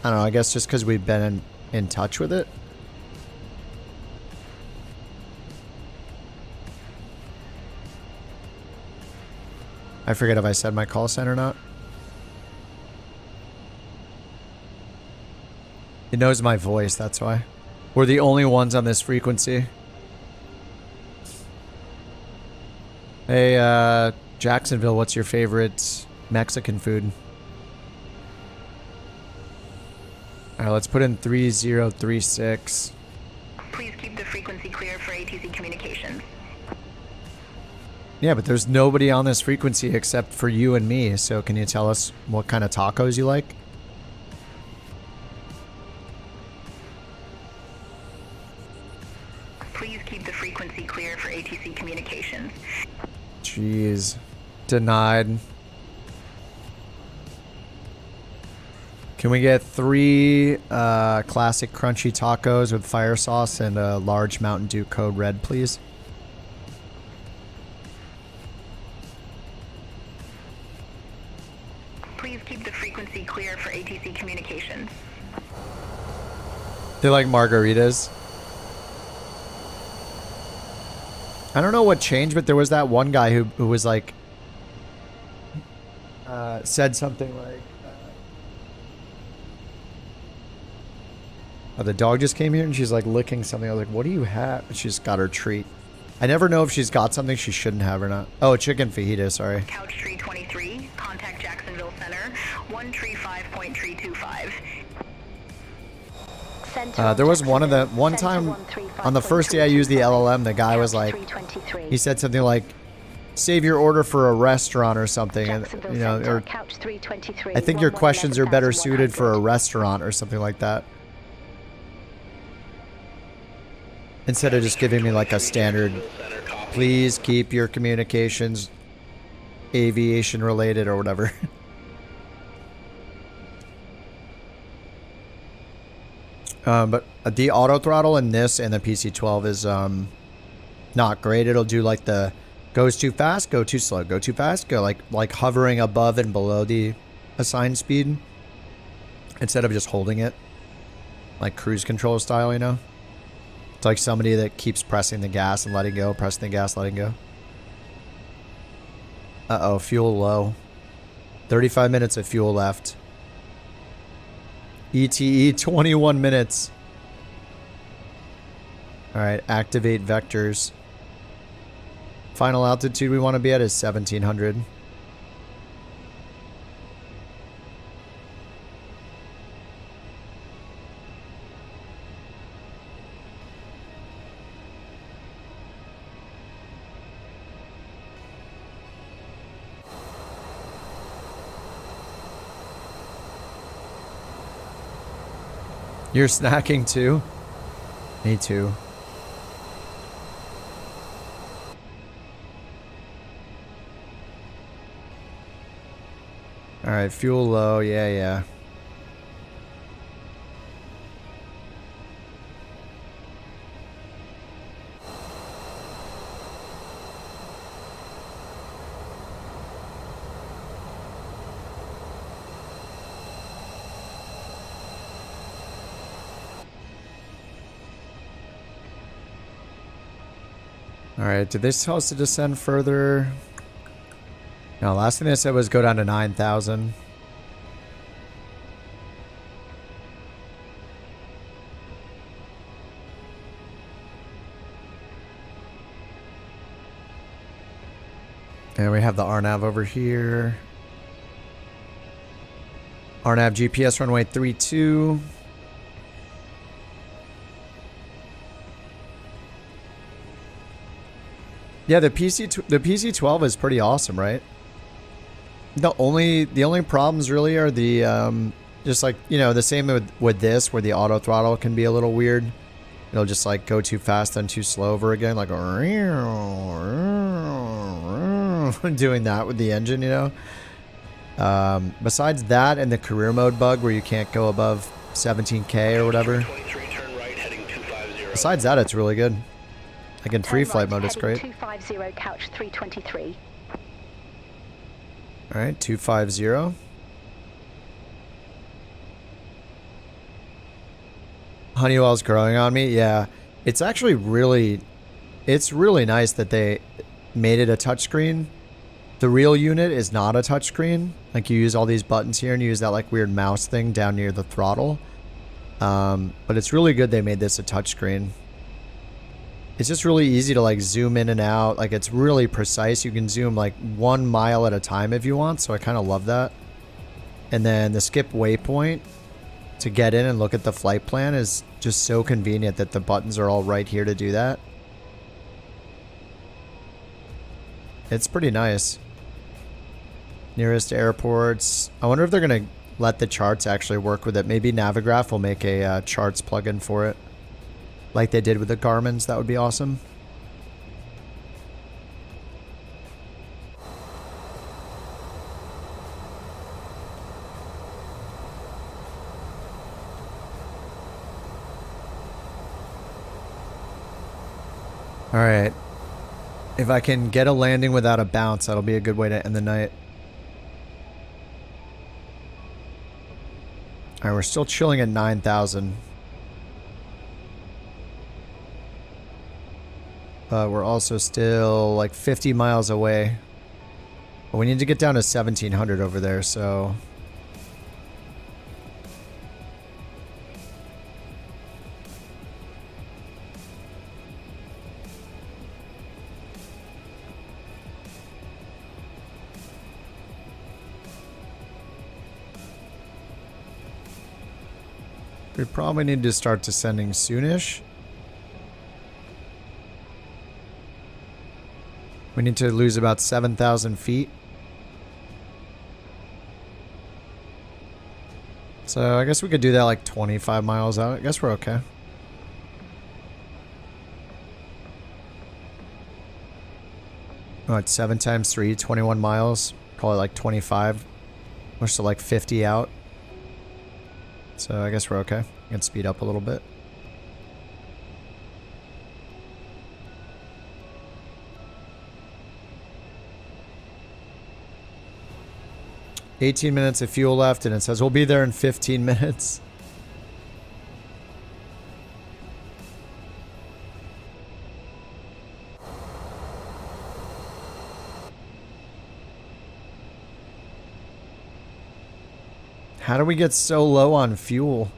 I don't know, I guess just because we've been in touch with it. I forget if I said my call sign or not. It knows my voice, that's why. We're the only ones on this frequency. Hey, Jacksonville, what's your favorite Mexican food? Alright, let's put in 3036. Please keep the frequency clear for ATC communications. Yeah, but there's nobody on this frequency except for you and me, so can you tell us what kind of tacos you like? Please keep the frequency clear for ATC communications. Jeez. Denied. Can we get 3 classic crunchy tacos with fire sauce and a large Mountain Dew Code Red, please? Please keep the frequency clear for ATC communications. They like margaritas. I don't know what changed, but there was that one guy who was like, said something like, oh, the dog just came here and she's like licking something. I was like, what do you have? She just got her treat. I never know if she's got something she shouldn't have or not. Oh, chicken fajita, sorry. Couch tree 23, contact Jacksonville Center, 135.325. There was one of the one time on the first day I used the LLM, the guy was like, he said something like, save your order for a restaurant or something, and you know, or I think your questions are better suited for a restaurant or something like that. Instead of just giving me like a standard, please keep your communications aviation related or whatever. But the auto throttle in this and the PC-12 is not great. It'll do like the goes too fast, go too slow, go too fast, go like hovering above and below the assigned speed instead of just holding it like cruise control style, you know? It's like somebody that keeps pressing the gas and letting go, pressing the gas, letting go. Uh-oh, fuel low. 35 minutes of fuel left. ETE 21 minutes. Alright, activate vectors. Final altitude we want to be at is 1700. You're snacking too? Me too. Alright, fuel low. Yeah, yeah. Alright, did this tell us to descend further? No, last thing they said was go down to 9,000. And we have the RNAV over here. RNAV GPS runway 32. Yeah, the PC-12 is pretty awesome, right? The only problems really are the Just like, you know, the same with this, where the auto throttle can be a little weird. It'll just like go too fast and too slow over again, like doing that with the engine, you know. Besides that and the career mode bug where you can't go above 17K or whatever. Besides that, it's really good. Like in free flight mode, it's great. 250 couch 323. All right, 250. Honeywell's growing on me. Yeah, it's actually really nice that they made it a touchscreen. The real unit is not a touchscreen. Like you use all these buttons here and you use that like weird mouse thing down near the throttle. But it's really good they made this a touchscreen. It's just really easy to like zoom in and out. Like it's really precise. You can zoom like 1 mile at a time if you want. So I kind of love that. And then the skip waypoint to get in and look at the flight plan is just so convenient that the buttons are all right here to do that. It's pretty nice. Nearest airports. I wonder if they're going to let the charts actually work with it. Maybe Navigraph will make a charts plugin for it. Like they did with the Garmin's. That would be awesome. Alright. If I can get a landing without a bounce, that'll be a good way to end the night. Alright, we're still chilling at 9,000. But we're also still like 50 miles away. But we need to get down to 1,700 over there, so... we probably need to start descending soonish. We need to lose about 7,000 feet. So I guess we could do that like 25 miles out. I guess we're okay. Oh, it's 7 times 3, 21 miles. Call it like 25. We're still like 50 out. So I guess we're okay. We can speed up a little bit. $18 minutes of fuel left, and it says we'll be there in 15 minutes. How do we get so low on fuel?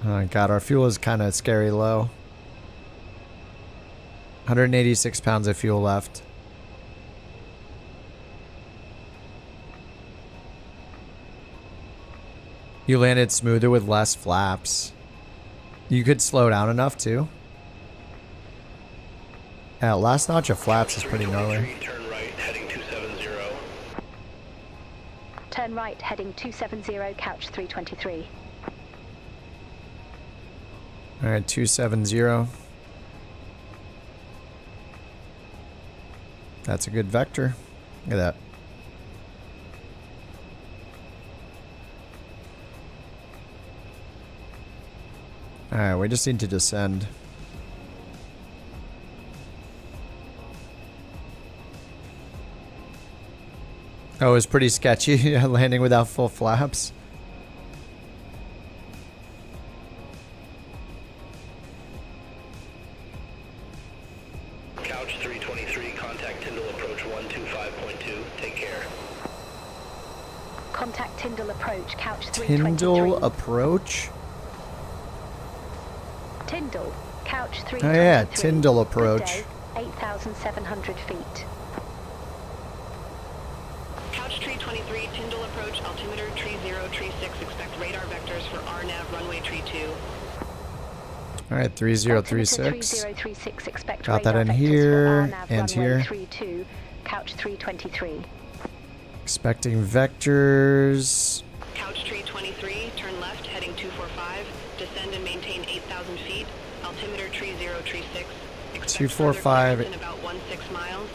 Oh god, our fuel is kind of scary low. 186 pounds of fuel left. You landed smoother with less flaps. You could slow down enough too. Yeah, last notch of flaps is pretty gnarly. Turn right, heading 270. Turn right, heading 270, couch 323. Alright, 270. That's a good vector. Look at that. Alright, we just need to descend. Oh, it was pretty sketchy landing without full flaps. Couch 323, contact Tyndall approach 125.2. Take care. Contact Tyndall approach, couch 323. Tyndall approach? Tyndall, couch 323. Oh yeah, Tyndall approach. 8,700 feet. Couch tree 23, Tyndall approach, altimeter tree 0, tree 6, expect radar vectors for RNAV runway tree 2. All right, 3036. 3036, expect Got that radar in vectors for here RNAV and runway here. 32, couch 323. Expecting vectors. Couch tree 23, turn left, heading 245. Descend and maintain 8,000 feet. Altimeter tree 036. Expect 245. in about 16 miles.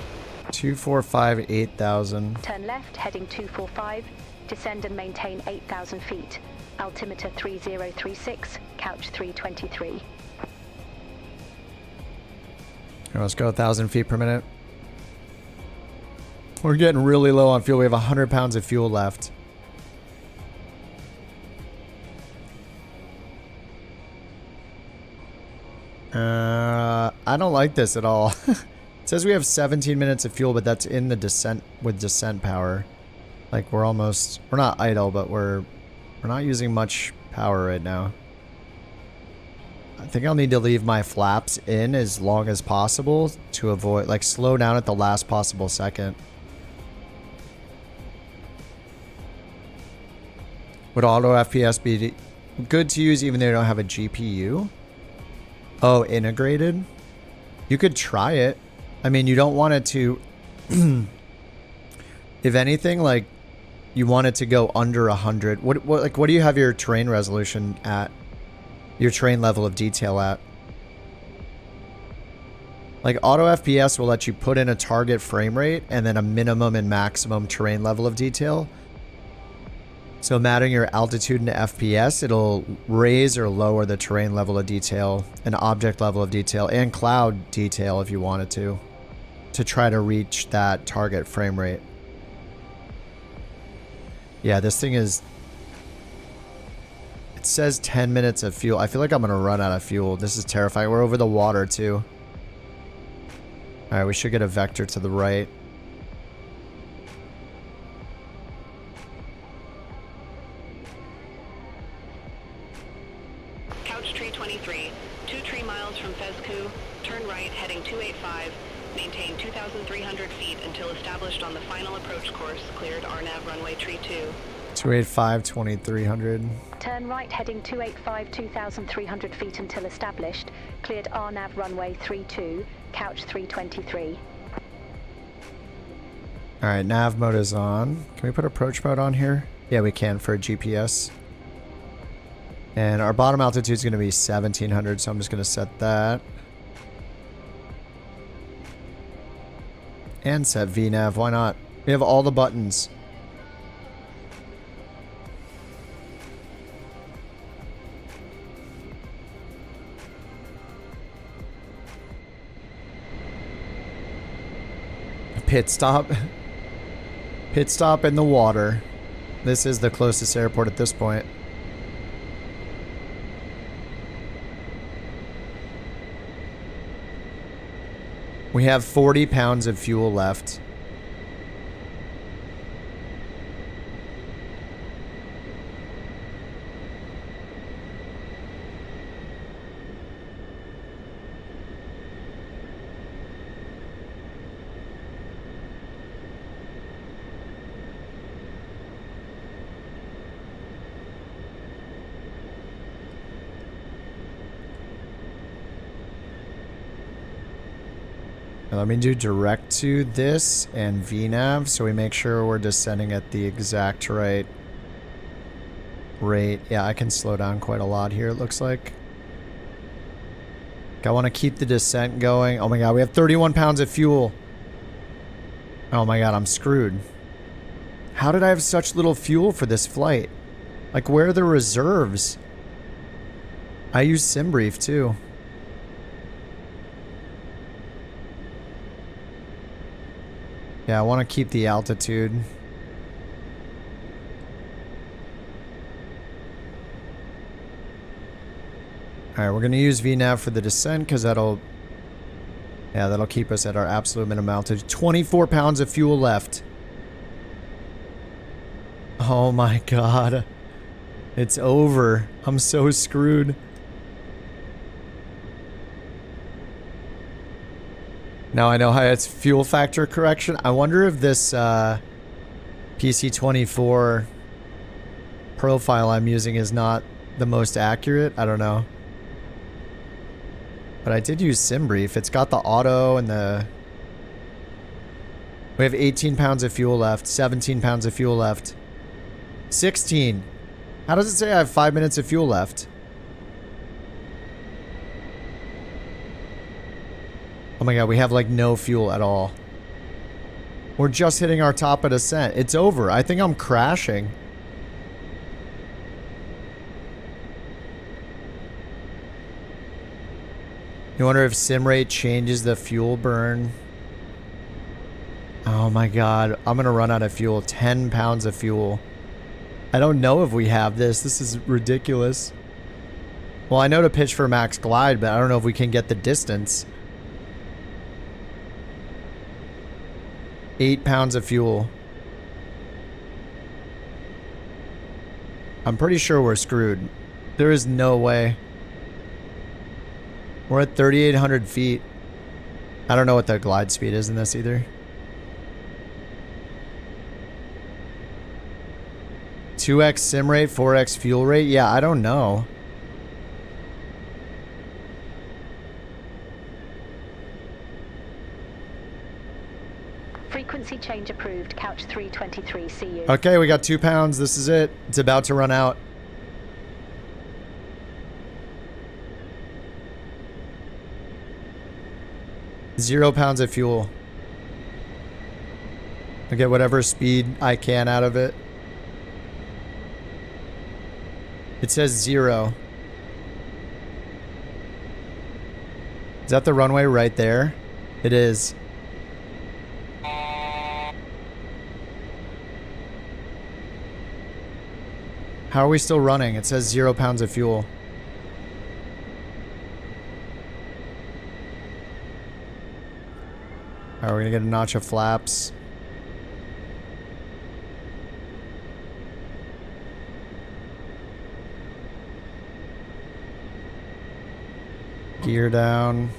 245 8,000. Turn left, heading 245. Descend and maintain 8,000 feet. Altimeter 3036, couch 323. Let's go 1,000 feet per minute. We're getting really low on fuel. We have 100 pounds of fuel left. I don't like this at all. It says we have 17 minutes of fuel, but that's in the descent with descent power. Like we're not idle, but we're not using much power right now. I think I'll need to leave my flaps in as long as possible to avoid, like, slow down at the last possible second. Would auto FPS be good to use even though you don't have a GPU? Oh, integrated? You could try it. I mean, you don't want it to... if anything, like, you want it to go under 100. What do you have your terrain resolution at? Your terrain level of detail at? Like, auto FPS will let you put in a target frame rate and then a minimum and maximum terrain level of detail. So mattering your altitude and FPS, it'll raise or lower the terrain level of detail and object level of detail and cloud detail if you wanted to try to reach that target frame rate. Yeah, this thing is... It says 10 minutes of fuel. I feel like I'm going to run out of fuel. This is terrifying. We're over the water, too. Alright, we should get a vector to the right. Couch tree 23, 2 tree miles from Fezku. Turn right, heading 285. Maintain 2,300 feet until established on the final approach course. Cleared RNAV runway tree 2. 285, 2,300. Turn right, heading 285, 2,300 feet until established. Cleared RNAV runway 32, couch 323. Alright, nav mode is on. Can we put approach mode on here? Yeah, we can for a GPS. And our bottom altitude is going to be 1,700, so I'm just going to set that. And set VNAV, why not? We have all the buttons. Pit stop. Pit stop in the water. This is the closest airport at this point. We have 40 pounds of fuel left. Let me do direct to this and VNAV so we make sure we're descending at the exact right rate. Yeah, I can slow down quite a lot here, it looks like. I want to keep the descent going. Oh my god, we have 31 pounds of fuel. Oh my god, I'm screwed. How did I have such little fuel for this flight? Like, where are the reserves? I use SimBrief too. Yeah, I want to keep the altitude. Alright, we're going to use VNAV for the descent because that'll keep us at our absolute minimum altitude. 24 pounds of fuel left. Oh my god. It's over. I'm so screwed. Now I know how it's fuel factor correction. I wonder if this PC-24 profile I'm using is not the most accurate. I don't know. But I did use SimBrief. It's got the auto and the... We have 18 pounds of fuel left. 17 pounds of fuel left. 16. How does it say I have 5 minutes of fuel left? Oh my god, we have like no fuel at all. We're just hitting our top of descent. It's over. I think I'm crashing. You wonder if sim rate changes the fuel burn? Oh my god, I'm gonna run out of fuel. 10 pounds of fuel. I don't know if we have this. This is ridiculous. Well, I know to pitch for max glide, but I don't know if we can get the distance. 8 pounds of fuel. I'm pretty sure we're screwed. There is no way. We're at 3,800 feet. I don't know what the glide speed is in this either. 2x sim rate, 4x fuel rate? Yeah, I don't know. Frequency change approved. Couch 323. See you. Okay, we got 2 pounds. This is it. It's about to run out. Zero pounds of fuel. I'll get whatever speed I can out of it. It says 0. Is that the runway right there? It is. How are we still running? It says 0 pounds of fuel. Alright, we're gonna get a notch of flaps. Gear down.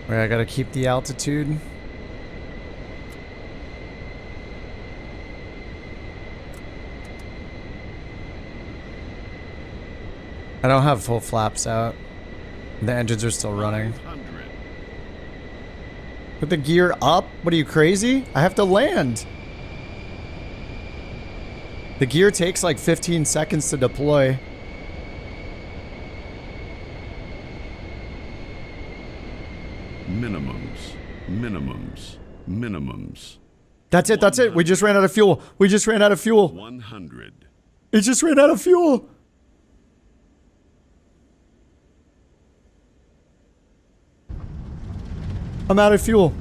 Wait, I gotta keep the altitude. I don't have full flaps out. The engines are still running. Put the gear up? What are you, crazy? I have to land. The gear takes like 15 seconds to deploy. Minimums. That's it, that's it. We just ran out of fuel. We just ran out of fuel. 100. It just ran out of fuel. I'm out of fuel.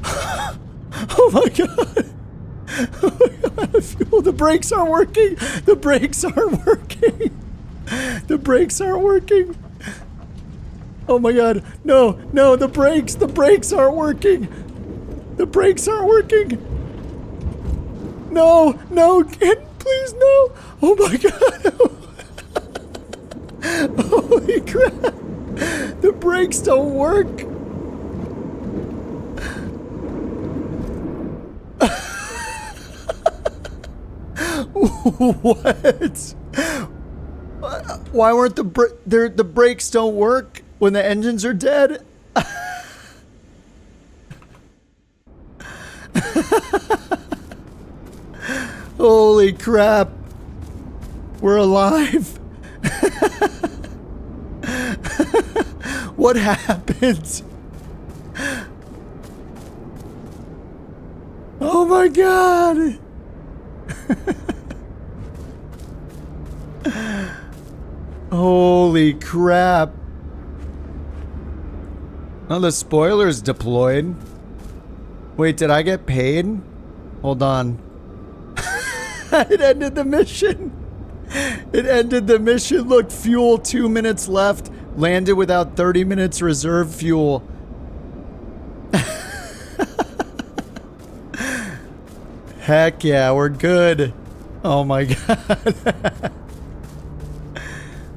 Oh my god. Oh my god, I'm out of fuel. The brakes aren't working. The brakes aren't working. The brakes aren't working. Oh my god. No, no, the brakes aren't working. The brakes aren't working. No, no, please no. Oh my god. Holy crap. The brakes don't work. What? Why weren't the brakes don't work when the engines are dead? Holy crap. We're alive. What happened? Oh my god. Holy crap. Oh, the spoiler's deployed. Wait, did I get paid? Hold on. It ended the mission. It ended the mission. Look, fuel, 2 minutes left. Landed without 30 minutes reserve fuel. Heck yeah, we're good. Oh my god.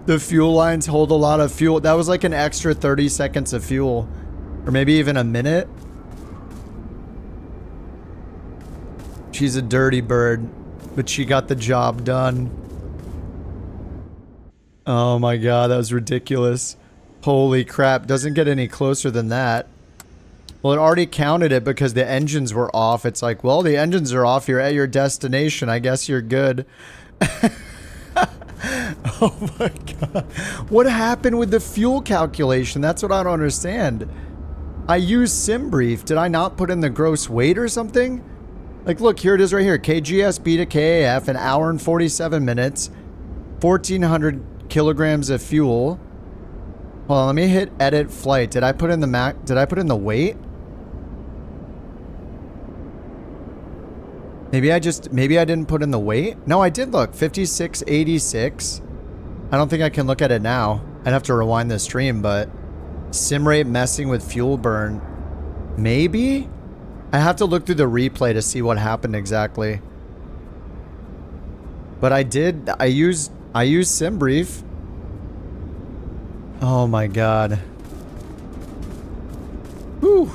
The fuel lines hold a lot of fuel. That was like an extra 30 seconds of fuel. Or maybe even a minute. She's a dirty bird, but she got the job done. Oh my god, that was ridiculous. Holy crap, doesn't get any closer than that. Well, it already counted it because the engines were off. It's like, well, the engines are off. You're at your destination. I guess you're good. Oh my god. What happened with the fuel calculation? That's what I don't understand. I used SimBrief. Did I not put in the gross weight or something? Like, look, here it is right here. KGSB to KAF, an hour and 47 minutes. 1,400 kilograms of fuel. Hold on, let me hit edit flight. Did I put in the did I put in the weight? Maybe I didn't put in the weight? No, I did look. 5686. I don't think I can look at it now. I'd have to rewind the stream, but sim rate messing with fuel burn. Maybe? I have to look through the replay to see what happened exactly. But I used SimBrief. Oh my god. Whew.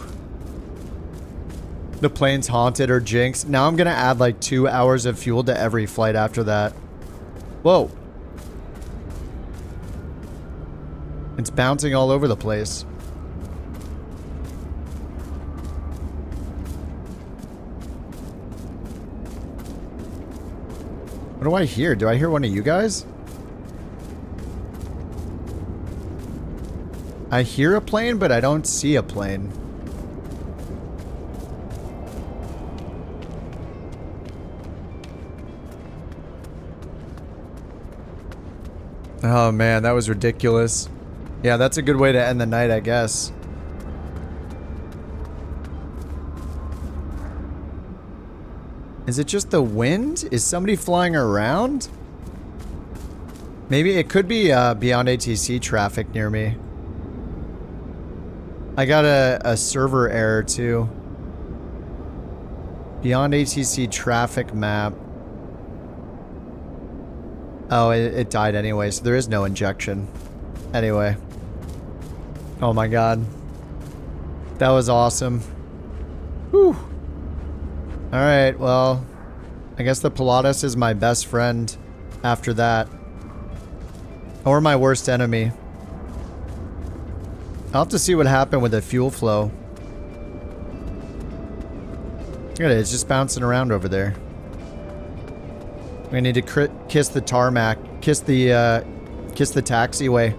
The plane's haunted or jinxed. Now I'm gonna add like 2 hours of fuel to every flight after that. Whoa. It's bouncing all over the place. What do I hear? Do I hear one of you guys? I hear a plane, but I don't see a plane. Oh man, that was ridiculous. Yeah, that's a good way to end the night, I guess. Is it just the wind? Is somebody flying around? Maybe it could be BeyondATC traffic near me. I got a server error too. BeyondATC traffic map. Oh, it died anyway, so there is no injection. Anyway. Oh my god. That was awesome. Whew. Alright, well, I guess the PIlatus is my best friend after that. Or my worst enemy. I'll have to see what happened with the fuel flow. Look at it, it's just bouncing around over there. We need to kiss the tarmac. Kiss the taxiway.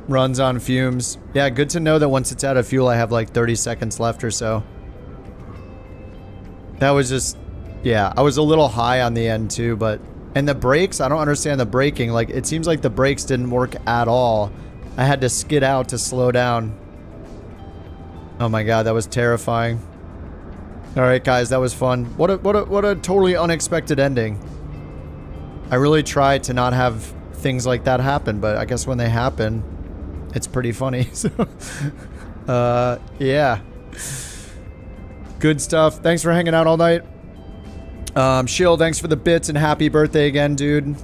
Runs on fumes. Yeah, good to know that once it's out of fuel, I have like 30 seconds left or so. That was just... yeah, I was a little high on the end too, but... and the brakes, I don't understand the braking. Like, it seems like the brakes didn't work at all. I had to skid out to slow down. Oh my god, that was terrifying. Alright guys, that was fun. What a totally unexpected ending. I really tried to not have things like that happen, but I guess when they happen, it's pretty funny. So, yeah. Good stuff. Thanks for hanging out all night. Shill, thanks for the bits and happy birthday again, dude.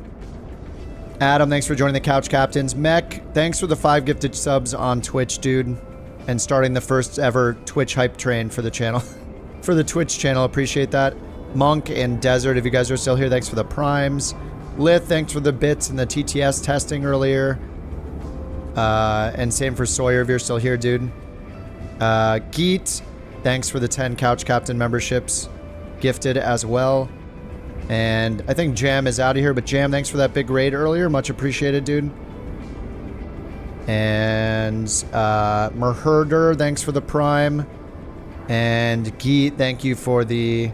Adam, thanks for joining the Couch Captains. Mech, thanks for the 5 gifted subs on Twitch, dude. And starting the first ever Twitch hype train for the channel. For the Twitch channel, appreciate that. Monk and Desert, if you guys are still here, thanks for the primes. Lith, thanks for the bits and the TTS testing earlier. And same for Sawyer if you're still here, dude. Geet, thanks for the 10 Couch Captain memberships. Gifted as well. And I think Jam is out of here, but Jam, thanks for that big raid earlier. Much appreciated, dude. And Merherder, thanks for the prime. And Geet, thank you for the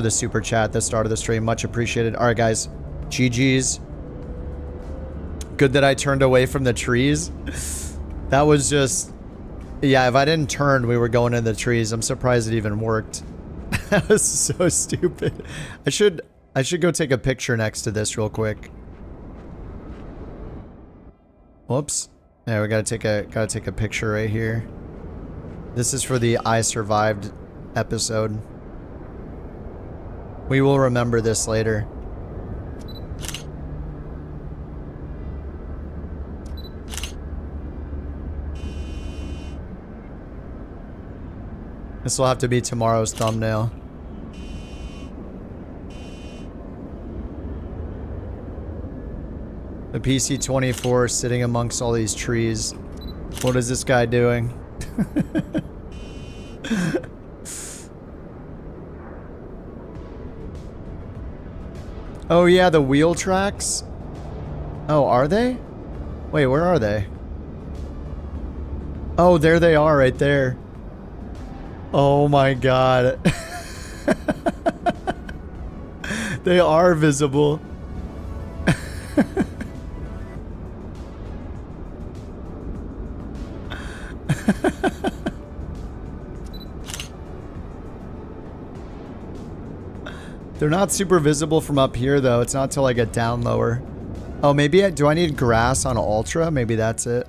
super chat at the start of the stream. Much appreciated. All right, guys. GG's. Good that I turned away from the trees. That was just... yeah, if I didn't turn, we were going in the trees. I'm surprised it even worked. That was so stupid. I should go take a picture next to this real quick. Whoops. Yeah, we gotta take a picture right here. This is for the I survived episode. We will remember this later. This will have to be tomorrow's thumbnail. The PC-24 sitting amongst all these trees. What is this guy doing? Oh yeah, the wheel tracks? Oh, are they? Wait, where are they? Oh, there they are right there. Oh my god. They are visible. They're not super visible from up here though. It's not till I get down lower. Oh, maybe do I need grass on Ultra? Maybe that's it.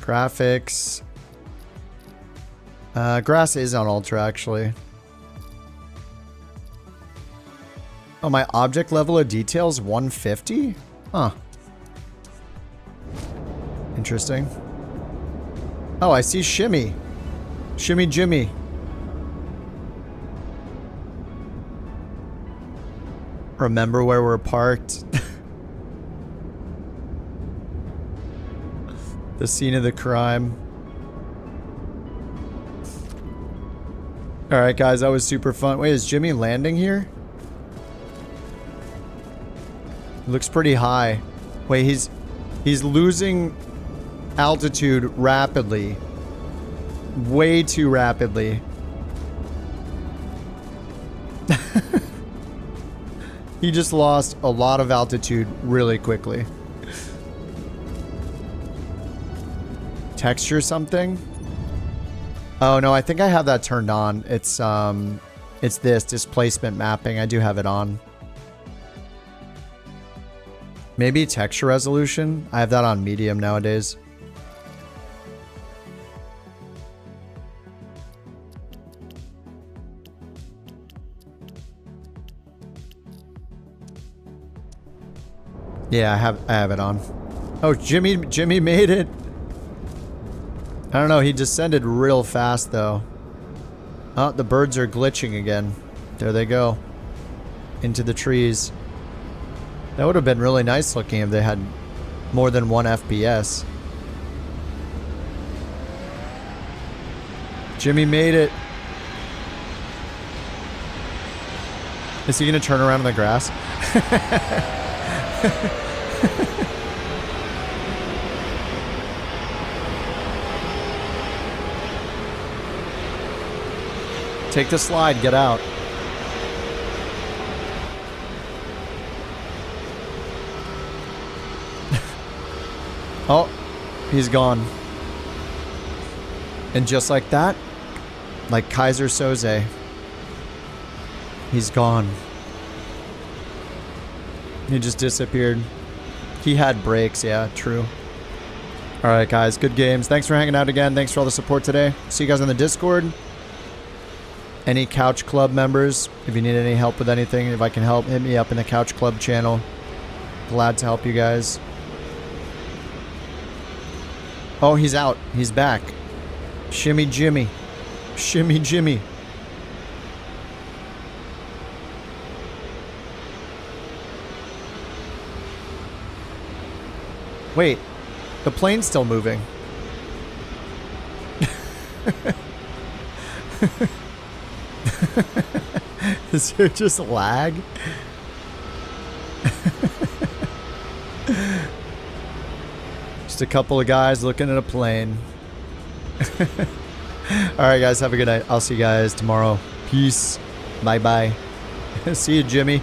Graphics. Grass is on Ultra actually. Oh, my object level of detail is 150? Huh. Interesting. Oh, I see Shimmy. Shimmy Jimmy. Remember where we're parked? The scene of the crime. Alright guys, that was super fun. Wait, is Jimmy landing here? Looks pretty high. Wait, he's losing altitude rapidly. Way too rapidly. He just lost a lot of altitude really quickly. Texture something? Oh no, I think I have that turned on. It's this displacement mapping. I do have it on. Maybe texture resolution? I have that on medium nowadays. Yeah, I have it on. Oh, Jimmy made it. I don't know, he descended real fast though. Oh, the birds are glitching again. There they go. Into the trees. That would have been really nice looking if they had more than 1 FPS. Jimmy made it. Is he gonna turn around in the grass? Take the slide, get out. Oh, he's gone. And just like that, like Kaiser Soze, he's gone. He just disappeared. He had brakes, yeah, true. Alright guys, good games. Thanks for hanging out again. Thanks for all the support today. See you guys on the Discord. Any Couch Club members, if you need any help with anything, if I can help, hit me up in the Couch Club channel. Glad to help you guys. Oh, he's out. He's back. Shimmy Jimmy. Shimmy Jimmy. Wait, the plane's still moving. Is there just lag? Just a couple of guys looking at a plane. Alright guys, have a good night. I'll see you guys tomorrow. Peace. Bye bye. See you, Jimmy.